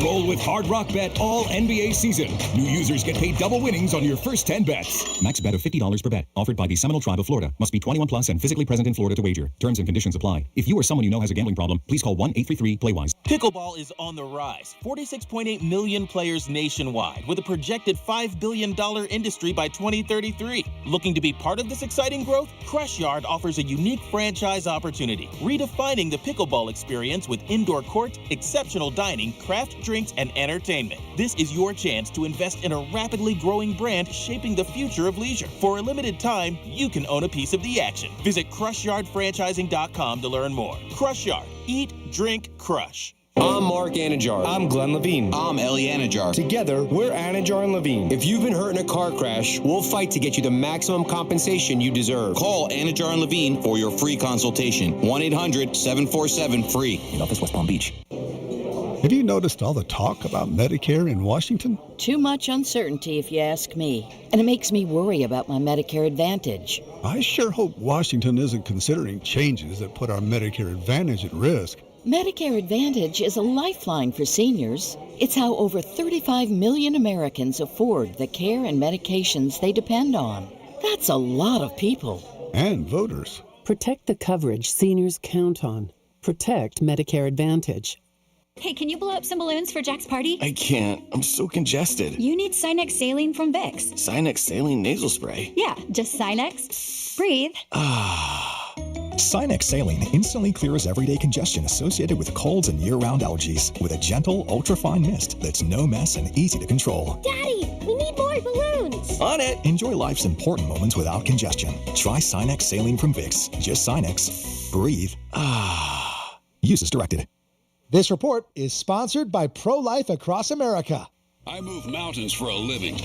Roll with Hard Rock Bet all NBA season. New users get paid double winnings on your first 10 bets. Max bet of $50 per bet. Offered by the Seminole Tribe of Florida. Must be 21 plus and physically present in Florida to wager. Terms and conditions apply. If you or someone you know has a gambling problem, please call 1-833-PLAY-WISE. Pickleball is on the rise. 46.8 million players nationwide, with a projected $5 billion industry by 2033. Looking to be part of this exciting growth? Crush Yard offers a unique franchise opportunity, redefining the pickleball experience with indoor court, exceptional dining, craft drinks, and entertainment. This is your chance to invest in a rapidly growing brand shaping the future of leisure. For a limited time, you can own a piece of the action. Visit CrushYardFranchising.com to learn more. Crush Yard. Eat, drink, crush. I'm Mark Anajar. I'm Glenn Levine. I'm Ellie Anajar. Together, we're Anajar and Levine. If you've been hurt in a car crash, we'll fight to get you the maximum compensation you deserve. Call Anajar and Levine for your free consultation. 1-800-747-FREE. In office, West Palm Beach. Have you noticed all the talk about Medicare in Washington? Too much uncertainty, if you ask me. And it makes me worry about my Medicare Advantage. I sure hope Washington isn't considering changes that put our Medicare Advantage at risk. Medicare Advantage is a lifeline for seniors. It's how over 35 million Americans afford the care and medications they depend on. That's a lot of people. And voters. Protect the coverage seniors count on. Protect Medicare Advantage. Hey, can you blow up some balloons for Jack's party? I can't. I'm so congested. You need Sinex Saline from Vicks. Sinex Saline nasal spray? Yeah, just Sinex. Breathe. Sinex Saline instantly clears everyday congestion associated with colds and year-round allergies with a gentle, ultra-fine mist that's no mess and easy to control. Daddy, we need more balloons. On it. Enjoy life's important moments without congestion. Try Sinex Saline from Vicks. Just Sinex. Breathe. Use as directed. This report is sponsored by Pro-Life Across America. I move mountains for a living.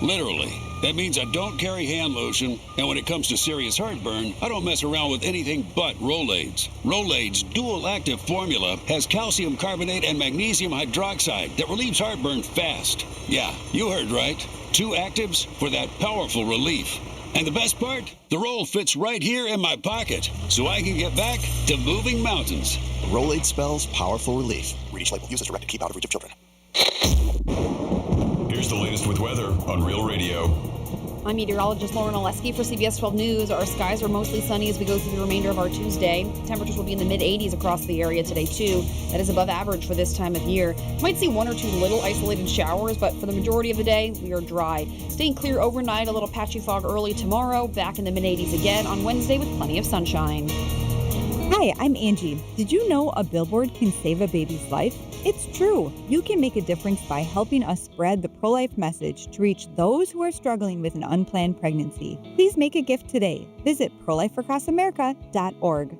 Literally. That means I don't carry hand lotion, and when it comes to serious heartburn, I don't mess around with anything but Rolaids. Rolaids' dual-active formula has calcium carbonate and magnesium hydroxide that relieves heartburn fast. Yeah, you heard right. 2 actives for that powerful relief. And the best part? The roll fits right here in my pocket, so I can get back to moving mountains. Rolade spells powerful relief. Read each label. Use as directed. Keep out of reach of children. Here's the latest with weather on Real Radio. I'm meteorologist Lauren Oleski for CBS 12 News. Our skies are mostly sunny as we go through the remainder of our Tuesday. Temperatures will be in the mid-80s across the area today, too. That is above average for this time of year. Might see 1 or 2 little isolated showers, but for the majority of the day, we are dry. Staying clear overnight, a little patchy fog early tomorrow, back in the mid-80s again on Wednesday with plenty of sunshine. Hi, I'm Angie. Did you know a billboard can save a baby's life? It's true. You can make a difference by helping us spread the pro-life message to reach those who are struggling with an unplanned pregnancy. Please make a gift today. Visit prolifeacrossamerica.org.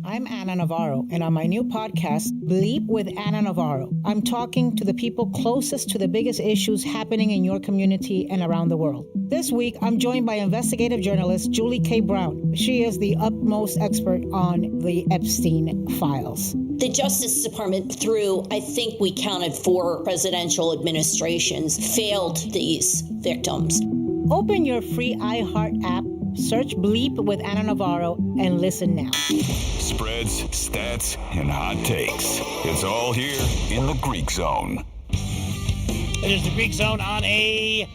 I'm Anna Navarro, and on my new podcast, Bleep with Anna Navarro, I'm talking to the people closest to the biggest issues happening in your community and around the world. This week, I'm joined by investigative journalist Julie K. Brown. She is the utmost expert on the Epstein files. The Justice Department, through, I think we counted 4 presidential administrations, failed these victims. Open your free iHeart app, search Bleep with Anna Navarro, and listen now. Spreads, stats, and hot takes. It's all here in the Greek Zone. It is the Greek Zone on a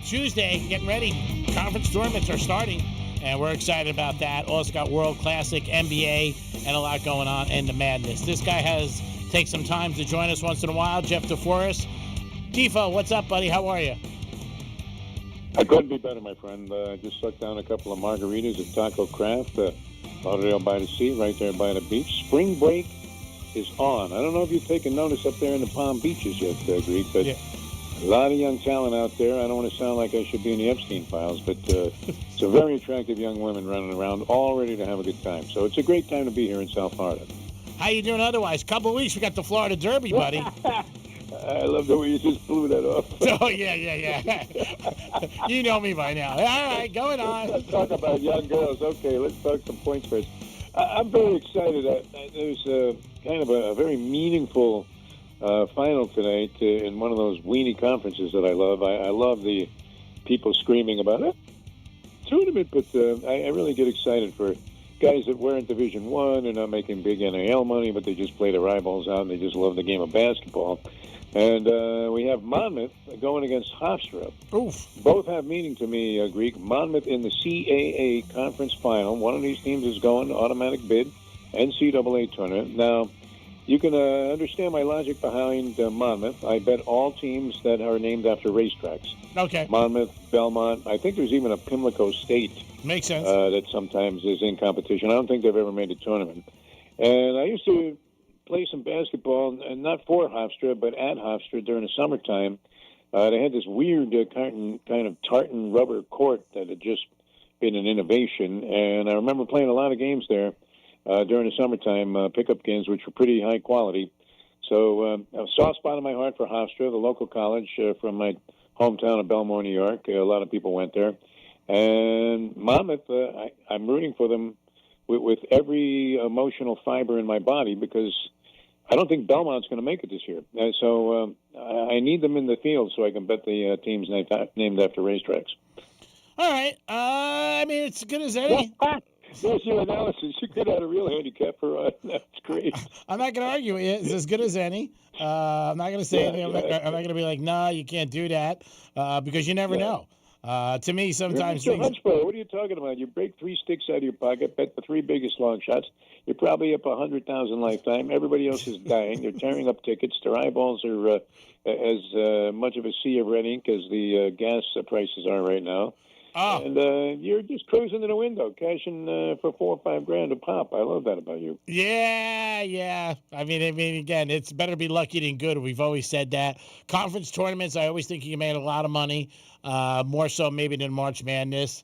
Tuesday. Getting ready. Conference tournaments are starting, and we're excited about that. Also got World Classic, NBA, and a lot going on in the madness. This guy has take some time to join us once in a while. Jeff DeForest. Tifo, what's up, buddy? How are you? I couldn't be better, my friend. Just sucked down a couple of margaritas at Taco Craft, Lauderdale by the Sea, right there by the beach. Spring break is on. I don't know if you've taken notice up there in the Palm Beaches yet, Greek, but a lot of young talent out there. I don't want to sound like I should be in the Epstein files, but it's a very attractive young women running around, all ready to have a good time. So it's a great time to be here in South Florida. How you doing otherwise? Couple of weeks, we got the Florida Derby, buddy. I love the way you just blew that off. Oh, yeah. You know me by now. All right, going on. Let's talk about young girls. Okay, let's talk some points first. I'm very excited. There's kind of a very meaningful final tonight in one of those weenie conferences that I love. I love the people screaming about it. Tournament, but I really get excited for guys that weren't Division One and not making big NIL money, but they just play their eyeballs out and they just love the game of basketball. And we have Monmouth going against Hofstra. Oof. Both have meaning to me, Greek. Monmouth in the CAA conference final. One of these teams is going automatic bid, NCAA tournament. Now, you can understand my logic behind Monmouth. I bet all teams that are named after racetracks. Okay. Monmouth, Belmont. I think there's even a Pimlico State. Makes sense. That sometimes is in competition. I don't think they've ever made a tournament. And I used to play some basketball, and not for Hofstra, but at Hofstra during the summertime. They had this weird kind of tartan rubber court that had just been an innovation. And I remember playing a lot of games there during the summertime, pickup games, which were pretty high quality. So a soft spot in my heart for Hofstra, the local college from my hometown of Belmore, New York. A lot of people went there. And Monmouth, I'm rooting for them with every emotional fiber in my body because I don't think Belmont's going to make it this year. So I need them in the field so I can bet the teams named after racetracks. All right. I mean, it's as good as any. There's your analysis. You could have a real handicap for that's great. I'm not going to argue. It's as good as any. I'm not going to say anything. I'm not going to be like, no, you can't do that because you never know. To me, sometimes things... What are you talking about? You break 3 sticks out of your pocket, bet the 3 biggest long shots. You're probably up 100,000 lifetime. Everybody else is dying. They're tearing up tickets. Their eyeballs are as much of a sea of red ink as the gas prices are right now. Oh. And you're just cruising to the window, cashing for $4 or $5 grand a pop. I love that about you. Yeah. I mean, again, it's better to be lucky than good. We've always said that. Conference tournaments, I always think you made a lot of money, more so maybe than March Madness,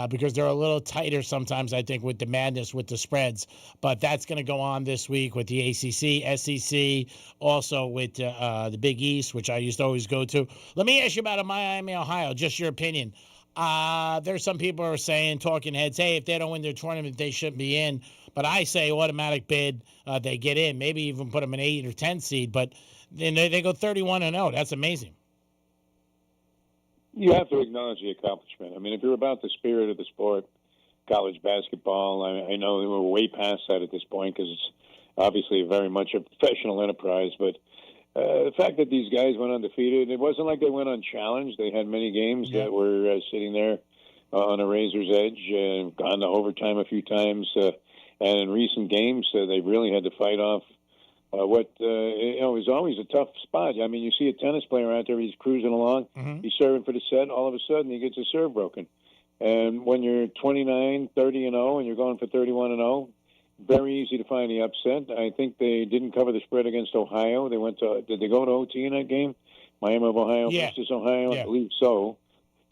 because they're a little tighter sometimes, I think, with the madness, with the spreads. But that's going to go on this week with the ACC, SEC, also with the Big East, which I used to always go to. Let me ask you about Miami, Ohio, just your opinion. There's some people who are saying, talking heads, hey, if they don't win their tournament, they shouldn't be in. But I say automatic bid, they get in. Maybe even put them an 8 or 10 seed. But then they go 31-0. That's amazing. You have to acknowledge the accomplishment. I mean, if you're about the spirit of the sport, college basketball, I know we're way past that at this point because it's obviously very much a professional enterprise. But the fact that these guys went undefeated, it wasn't like they went unchallenged. They had many games that were sitting there on a razor's edge and gone to overtime a few times. And in recent games, they really had to fight off what is always a tough spot. I mean, you see a tennis player out there, he's cruising along, he's serving for the set, all of a sudden he gets his serve broken. And when you're 29, 30-0, and you're going for 31-0, very easy to find the upset. I think they didn't cover the spread against Ohio. Did they go to OT in that game? Miami of Ohio versus Ohio? I believe so.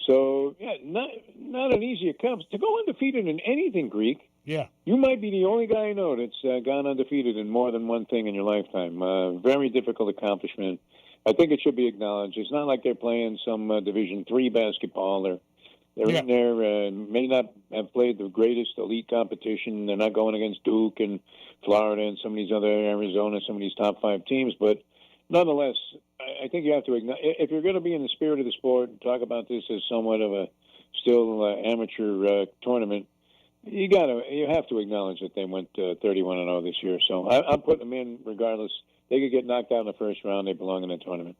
So, not an easy accomplishment. To go undefeated in anything, Greek, you might be the only guy I know that's gone undefeated in more than one thing in your lifetime. Very difficult accomplishment. I think it should be acknowledged. It's not like they're playing some Division III basketball. They're in there, may not have played the greatest elite competition. They're not going against Duke and Florida and some of these other Arizona, some of these top 5 teams. But nonetheless, I think you have to acknowledge, if you're going to be in the spirit of the sport and talk about this as somewhat of a still amateur tournament, you have to acknowledge that they went 31-0 this year. So I'm putting them in regardless. They could get knocked out in the first round. They belong in the tournament.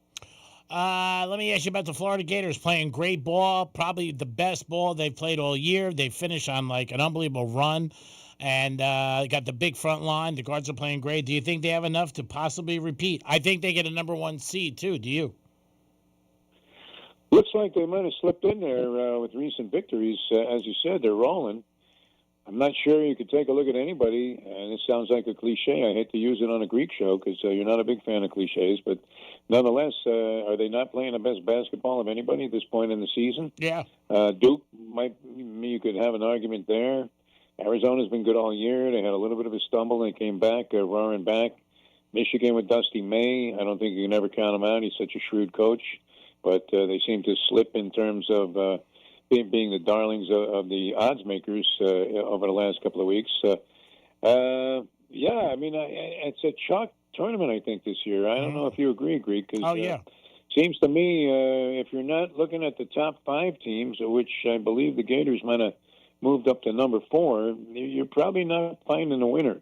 Let me ask you about the Florida Gators playing great ball, probably the best ball they've played all year. They finished on like an unbelievable run and got the big front line. The guards are playing great. Do you think they have enough to possibly repeat? I think they get a number 1 seed, too. Do you? Looks like they might have slipped in there with recent victories. As you said, they're rolling. I'm not sure you could take a look at anybody, and it sounds like a cliche. I hate to use it on a Greek show because you're not a big fan of cliches, but nonetheless, are they not playing the best basketball of anybody at this point in the season? Yeah. Duke you could have an argument there. Arizona's been good all year. They had a little bit of a stumble. They came back, roaring back. Michigan with Dusty May, I don't think you can ever count him out. He's such a shrewd coach, but they seem to slip in terms of being the darlings of the odds makers over the last couple of weeks. Yeah, I mean, it's a chalk tournament, I think, this year. I don't know if you agree, Greek. Seems to me if you're not looking at the top 5 teams, which I believe the Gators might have moved up to number 4, you're probably not finding a winner.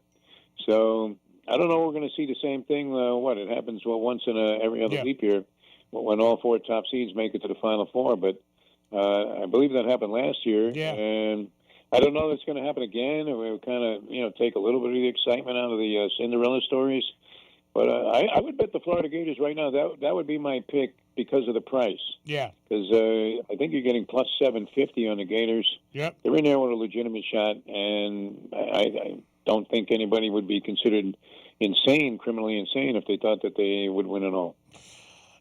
So I don't know. We're going to see the same thing. It happens once in every other leap year when all 4 top seeds make it to the Final Four. But I believe that happened last year, and I don't know if it's going to happen again. It will kind of take a little bit of the excitement out of the Cinderella stories. But I would bet the Florida Gators right now. That would be my pick because of the price. Yeah. Because I think you're getting plus 750 on the Gators. Yep. They're in there with a legitimate shot, and I don't think anybody would be considered criminally insane, if they thought that they would win it all.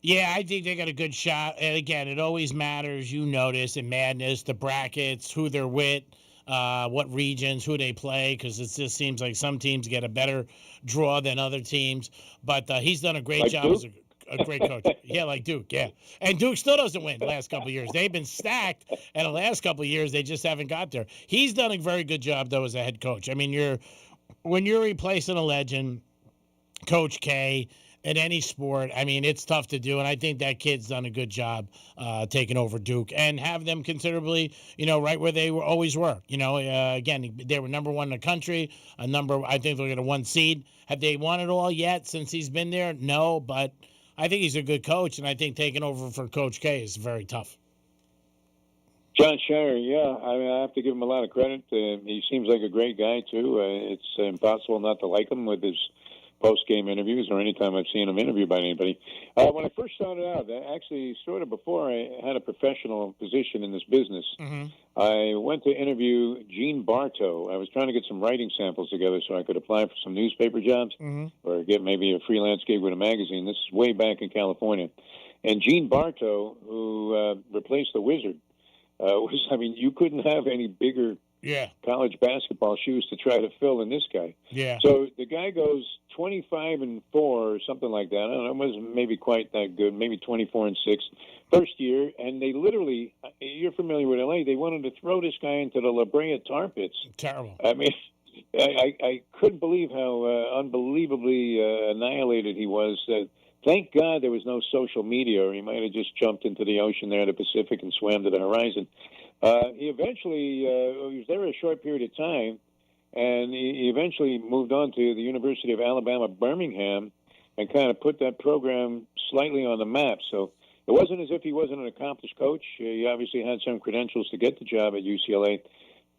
Yeah, I think they got a good shot. And again, it always matters, you notice, in Madness, the brackets, who they're with, what regions, who they play, because it just seems like some teams get a better draw than other teams. But he's done a great job as a great coach. Yeah, like Duke, yeah. And Duke still doesn't win the last couple of years. They've been stacked, and the last couple of years, they just haven't got there. He's done a very good job, though, as a head coach. I mean, when you're replacing a legend, Coach K, in any sport, I mean, it's tough to do, and I think that kid's done a good job taking over Duke and have them considerably, right where they always were. Again, they were number 1 in the country, I think they're going to 1 seed. Have they won it all yet since he's been there? No, but I think he's a good coach, and I think taking over for Coach K is very tough. John Shire, yeah, I have to give him a lot of credit. He seems like a great guy, too. It's impossible not to like him with his post-game interviews or anytime I've seen him interviewed by anybody. When I first started out, actually sort of before I had a professional position in this business, I went to interview Gene Bartow. I was trying to get some writing samples together so I could apply for some newspaper jobs or get maybe a freelance gig with a magazine. This is way back in California. And Gene Bartow, who replaced the Wizard, you couldn't have any bigger college basketball shoes to try to fill in this guy. Yeah. So the guy goes 25-4 or something like that. I don't know, it wasn't maybe quite that good, maybe 24-6 first year, and they literally, you're familiar with LA, they wanted to throw this guy into the La Brea tar pits. Terrible. I mean, I couldn't believe how unbelievably annihilated he was. Thank God there was no social media, or he might have just jumped into the ocean there, the Pacific, and swam to the horizon. He eventually he was there a short period of time, and he eventually moved on to the University of Alabama, Birmingham, and kind of put that program slightly on the map. So it wasn't as if he wasn't an accomplished coach. He obviously had some credentials to get the job at UCLA.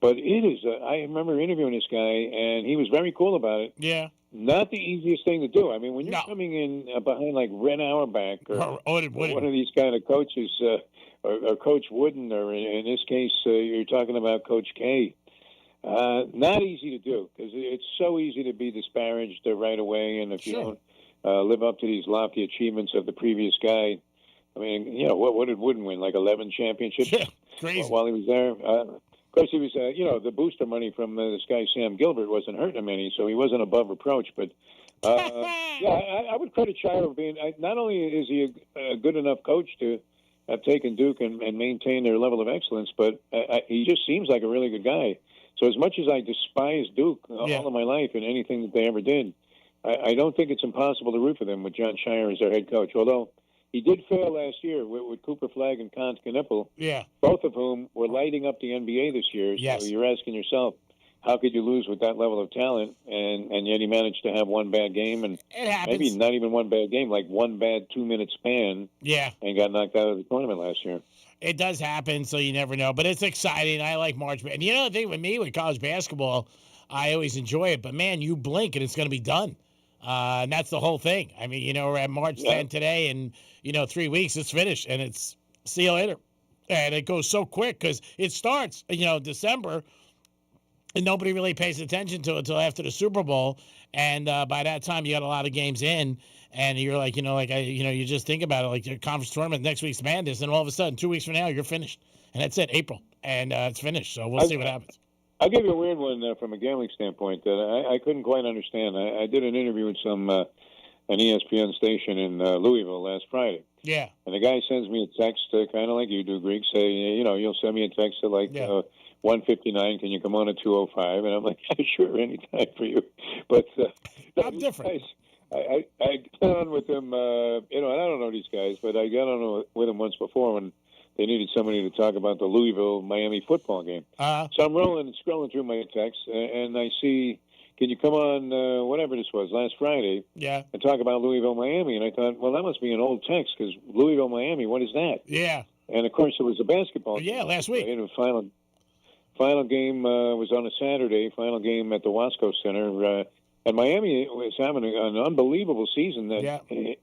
But it is, I remember interviewing this guy, and he was very cool about it. Yeah. Not the easiest thing to do. I mean, when you're coming in behind like Red Auerbach or one of these kind of coaches, or Coach Wooden, or in this case, you're talking about Coach K. Not easy to do because it's so easy to be disparaged right away. And if you don't live up to these lofty achievements of the previous guy, I mean, what did Wooden win? Like 11 championships? Yeah, crazy. While he was there. Of course, he was, the booster money from this guy Sam Gilbert wasn't hurting him any, so he wasn't above reproach. But I would credit Shire for being. Not only is he a good enough coach to have taken Duke and maintain their level of excellence, but he just seems like a really good guy. So as much as I despise Duke all of my life and anything that they ever did, I don't think it's impossible to root for them with John Shire as their head coach. Although he did fail last year with Cooper Flagg and Conn Knippel, both of whom were lighting up the NBA this year. Yes. So you're asking yourself, how could you lose with that level of talent? And yet he managed to have one bad game, and maybe not even one bad game, like one bad 2-minute span. Yeah. And got knocked out of the tournament last year. It does happen, so you never know. But it's exciting. I like March. And the thing with me, with college basketball, I always enjoy it. But, man, you blink and it's going to be done. And that's the whole thing. I mean, we're at March 10 today, and, 3 weeks, it's finished. And it's see you later. And it goes so quick because it starts, December. And nobody really pays attention to it until after the Super Bowl. And by that time, you got a lot of games in, and you're like, you just think about it, like your conference tournament next week's Madness, and all of a sudden, 2 weeks from now, you're finished, and that's it, April, and it's finished. So we'll see what happens. I'll give you a weird one from a gambling standpoint that I couldn't quite understand. I did an interview with an ESPN station in Louisville last Friday. Yeah. And the guy sends me a text, kind of like you do, Greek, say, you'll send me a text at 1:59. Can you come on at 2:05? And I'm like, sure, anytime for you. But I'm different. I got on with him, and I don't know these guys, but I got on with them once before when they needed somebody to talk about the Louisville-Miami football game. So I'm scrolling through my texts, and I see, can you come on, whatever this was, last Friday, and talk about Louisville-Miami? And I thought, well, that must be an old text, because Louisville-Miami, what is that? Yeah. And, of course, it was a basketball game. Yeah, last week. And the final game was on a Saturday, final game at the Wasco Center. And Miami was having an unbelievable season.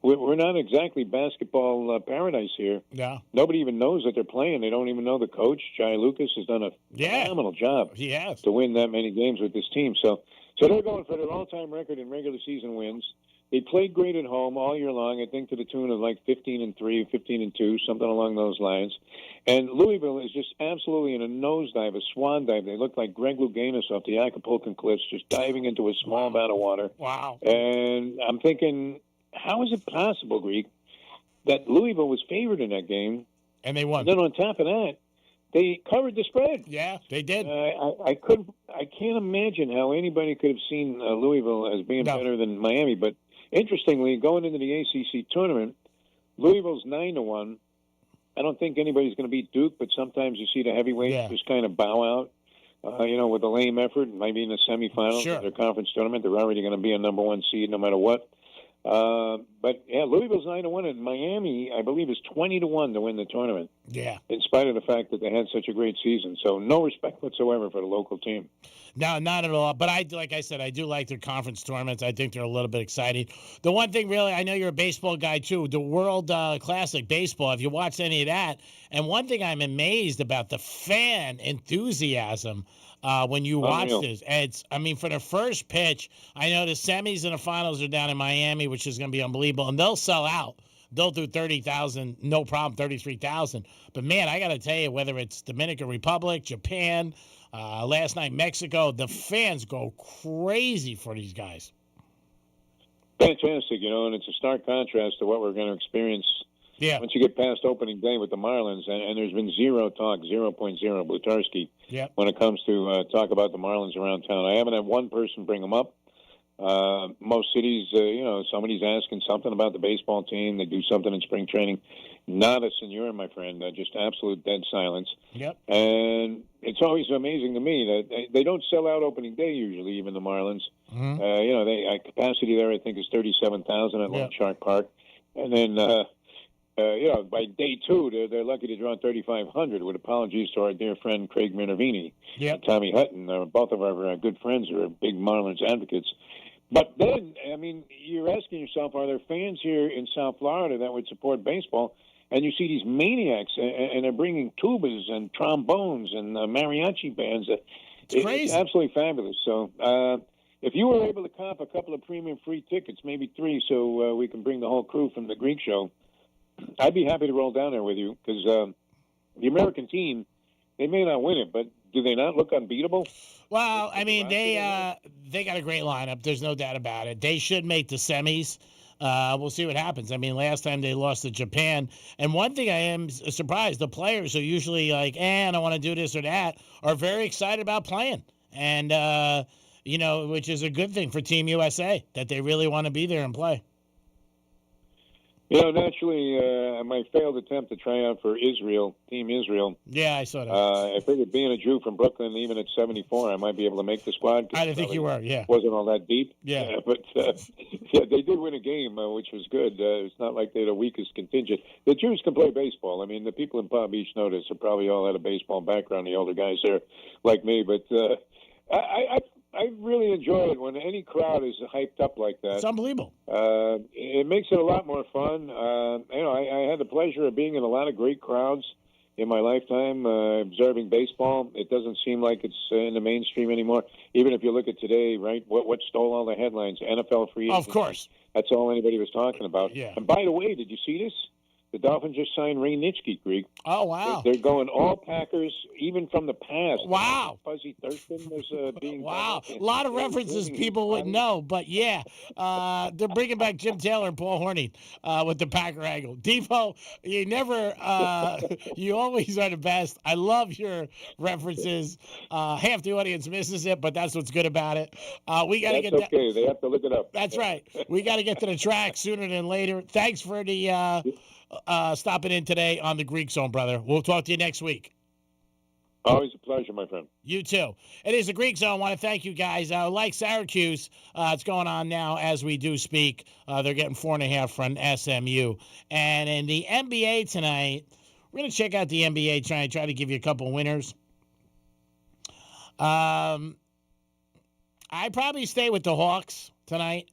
We're not exactly basketball paradise here. Yeah. Nobody even knows that they're playing. They don't even know the coach. Jai Lucas has done a phenomenal job to win that many games with this team. So they're going for their all-time record in regular season wins. They played great at home all year long, I think to the tune of like 15-3, 15-2, something along those lines. And Louisville is just absolutely in a nosedive, a swan dive. They look like Greg Louganis off the Acapulco Cliffs, just diving into a small amount of water. Wow. And I'm thinking, how is it possible, Greek, that Louisville was favored in that game? And they won. And then on top of that, they covered the spread. Yeah, they did. I can't imagine how anybody could have seen Louisville as being better than Miami, but interestingly, going into the ACC tournament, Louisville's 9-1. I don't think anybody's going to beat Duke, but sometimes you see the heavyweights just kind of bow out, with a lame effort, maybe in the semifinals of their conference tournament. They're already going to be a number one seed no matter what. But Louisville's 9-1, and Miami, I believe, is 20-1 to win the tournament. Yeah. In spite of the fact that they had such a great season, so no respect whatsoever for the local team. No, not at all. But like I said, I do like their conference tournaments. I think they're a little bit exciting. The one thing, really, I know you're a baseball guy too. The World Classic Baseball. Have you watched any of that? And one thing I'm amazed about the fan enthusiasm. When you watch this, for the first pitch, I know the semis and the finals are down in Miami, which is going to be unbelievable, and they'll sell out. They'll do 30,000, no problem, 33,000. But man, I got to tell you, whether it's Dominican Republic, Japan, last night Mexico, the fans go crazy for these guys. Fantastic, and it's a stark contrast to what we're going to experience. Yeah. Once you get past opening day with the Marlins, and there's been zero talk, 0.0, Blutarski, when it comes to talk about the Marlins around town. I haven't had one person bring them up. Most cities, somebody's asking something about the baseball team. They do something in spring training. Nada, senor, my friend. Just absolute dead silence. Yep. And it's always amazing to me that they don't sell out opening day usually, even the Marlins. Mm-hmm. Capacity there, I think, is 37,000 at Lone Shark Park. And then... by day two, they're lucky to draw 3,500, with apologies to our dear friend Craig Minervini and Tommy Hutton. Both of our good friends who are big Marlins advocates. But then, you're asking yourself, are there fans here in South Florida that would support baseball? And you see these maniacs, and they're bringing tubas and trombones and mariachi bands. It's crazy. It's absolutely fabulous. So if you were able to comp a couple of premium free tickets, maybe 3, so we can bring the whole crew from the Greek show, I'd be happy to roll down there with you, because the American team, they may not win it, but do they not look unbeatable? Well, they got a great lineup. There's no doubt about it. They should make the semis. We'll see what happens. Last time they lost to Japan. And one thing I am surprised, the players are usually like, I don't want to do this or that, are very excited about playing. And, which is a good thing for Team USA, that they really want to be there and play. Naturally, my failed attempt to try out for Israel, Team Israel. Yeah, I saw that. I figured being a Jew from Brooklyn, even at 74, I might be able to make the squad. I didn't think you were, Wasn't all that deep. Yeah. But, they did win a game, which was good. It's not like they're the weakest contingent. The Jews can play baseball. The people in Palm Beach know this. They probably all had a baseball background, the older guys there, like me. But I really enjoy it when any crowd is hyped up like that. It's unbelievable. It makes it a lot more fun. I had the pleasure of being in a lot of great crowds in my lifetime observing baseball. It doesn't seem like it's in the mainstream anymore. Even if you look at today, right, what stole all the headlines? NFL free agency. Of course. That's all anybody was talking about. Yeah. And by the way, did you see this? The Dolphins just signed Ray Nitschke, Greg. Oh, wow. They're going all Packers, even from the past. Wow. Fuzzy Thurston was being... Wow. A lot of references people wouldn't know, but yeah. They're bringing back Jim Taylor and Paul Hornung with the Packer angle. Depot, you never... you always are the best. I love your references. Half the audience misses it, but that's what's good about it. We got to get... okay. They have to look it up. That's right. We got to get to the track sooner than later. Thanks for the... stopping in today on the Greek Zone, brother. We'll talk to you next week. Always a pleasure, my friend. You too. It is the Greek Zone. I want to thank you guys. Like Syracuse, it's going on now as we do speak. They're getting 4.5 from SMU. And in the NBA tonight, we're going to check out the NBA, try to give you a couple winners. I'd probably stay with the Hawks tonight.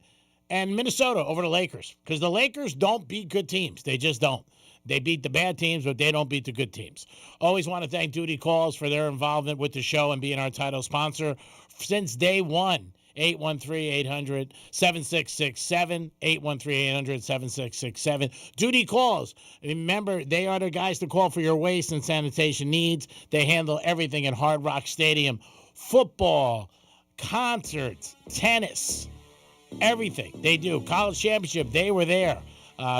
And Minnesota over the Lakers, because the Lakers don't beat good teams. They just don't. They beat the bad teams, but they don't beat the good teams. Always want to thank Duty Calls for their involvement with the show and being our title sponsor since day one. 813-800-7667, 813-800-7667. Duty Calls. Remember, they are the guys to call for your waste and sanitation needs. They handle everything at Hard Rock Stadium. Football, concerts, tennis, everything they do. College championship, they were there.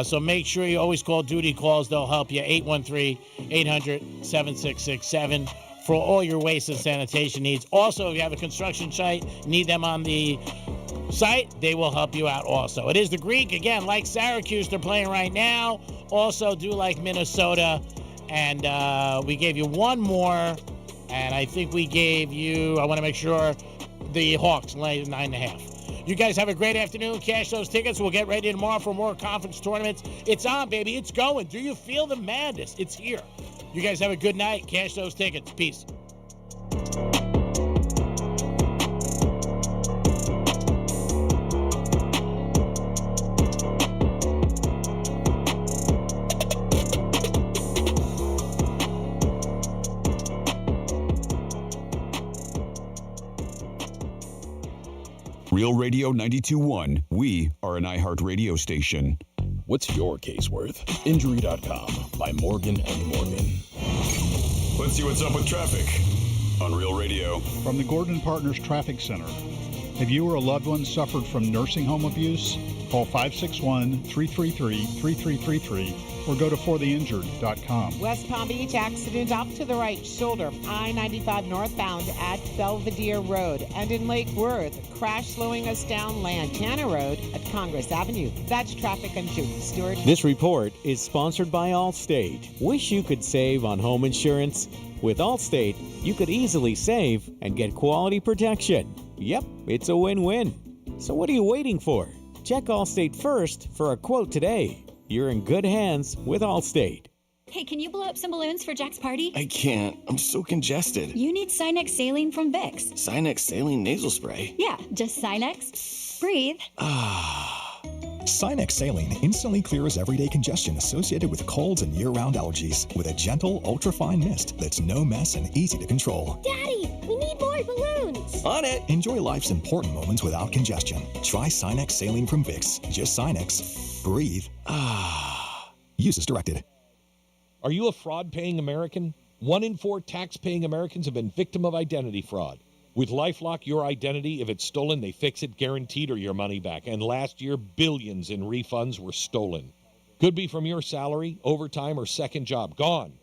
So make sure you always call Duty Calls. They'll help you. 813-800-7667 for all your waste and sanitation needs. Also, if you have a construction site, need them on the site, they will help you out also. It is the Greek. Again, like Syracuse, they're playing right now. Also do like Minnesota. And we gave you one more. And I think we gave you, I want to make sure, the Hawks lay 9.5. You guys have a great afternoon. Cash those tickets. We'll get ready tomorrow for more conference tournaments. It's on, baby. It's going. Do you feel the madness? It's here. You guys have a good night. Cash those tickets. Peace. Real Radio 92.1. We are an iHeart radio station. What's your case worth? Injury.com by Morgan & Morgan. Let's see what's up with traffic on Real Radio. From the Gordon Partners Traffic Center. Have you or a loved one suffered from nursing home abuse? Call 561-333-3333 or go to fortheinjured.com. West Palm Beach accident off to the right shoulder, I-95 northbound at Belvedere Road. And in Lake Worth, crash slowing us down Lantana Road at Congress Avenue. That's traffic. I'm Judy Stewart. This report is sponsored by Allstate. Wish you could save on home insurance? With Allstate, you could easily save and get quality protection. Yep, it's a win-win. So what are you waiting for? Check Allstate first for a quote today. You're in good hands with Allstate. Hey, can you blow up some balloons for Jack's party? I can't. I'm so congested. You need Sinex Saline from Vicks. Sinex Saline Nasal Spray? Yeah, just Sinex. Breathe. Sinex Saline instantly clears everyday congestion associated with colds and year-round allergies with a gentle, ultra-fine mist that's no mess and easy to control. Daddy, we need more balloons. On it. Enjoy life's important moments without congestion. Try Sinex Saline from Vicks. Just Sinex. Breathe. Use as directed. Are you a fraud-paying American? 1 in 4 tax-paying Americans have been victim of identity fraud. With LifeLock, your identity, if it's stolen, they fix it guaranteed or your money back. And last year, billions in refunds were stolen. Could be from your salary, overtime, or second job. Gone.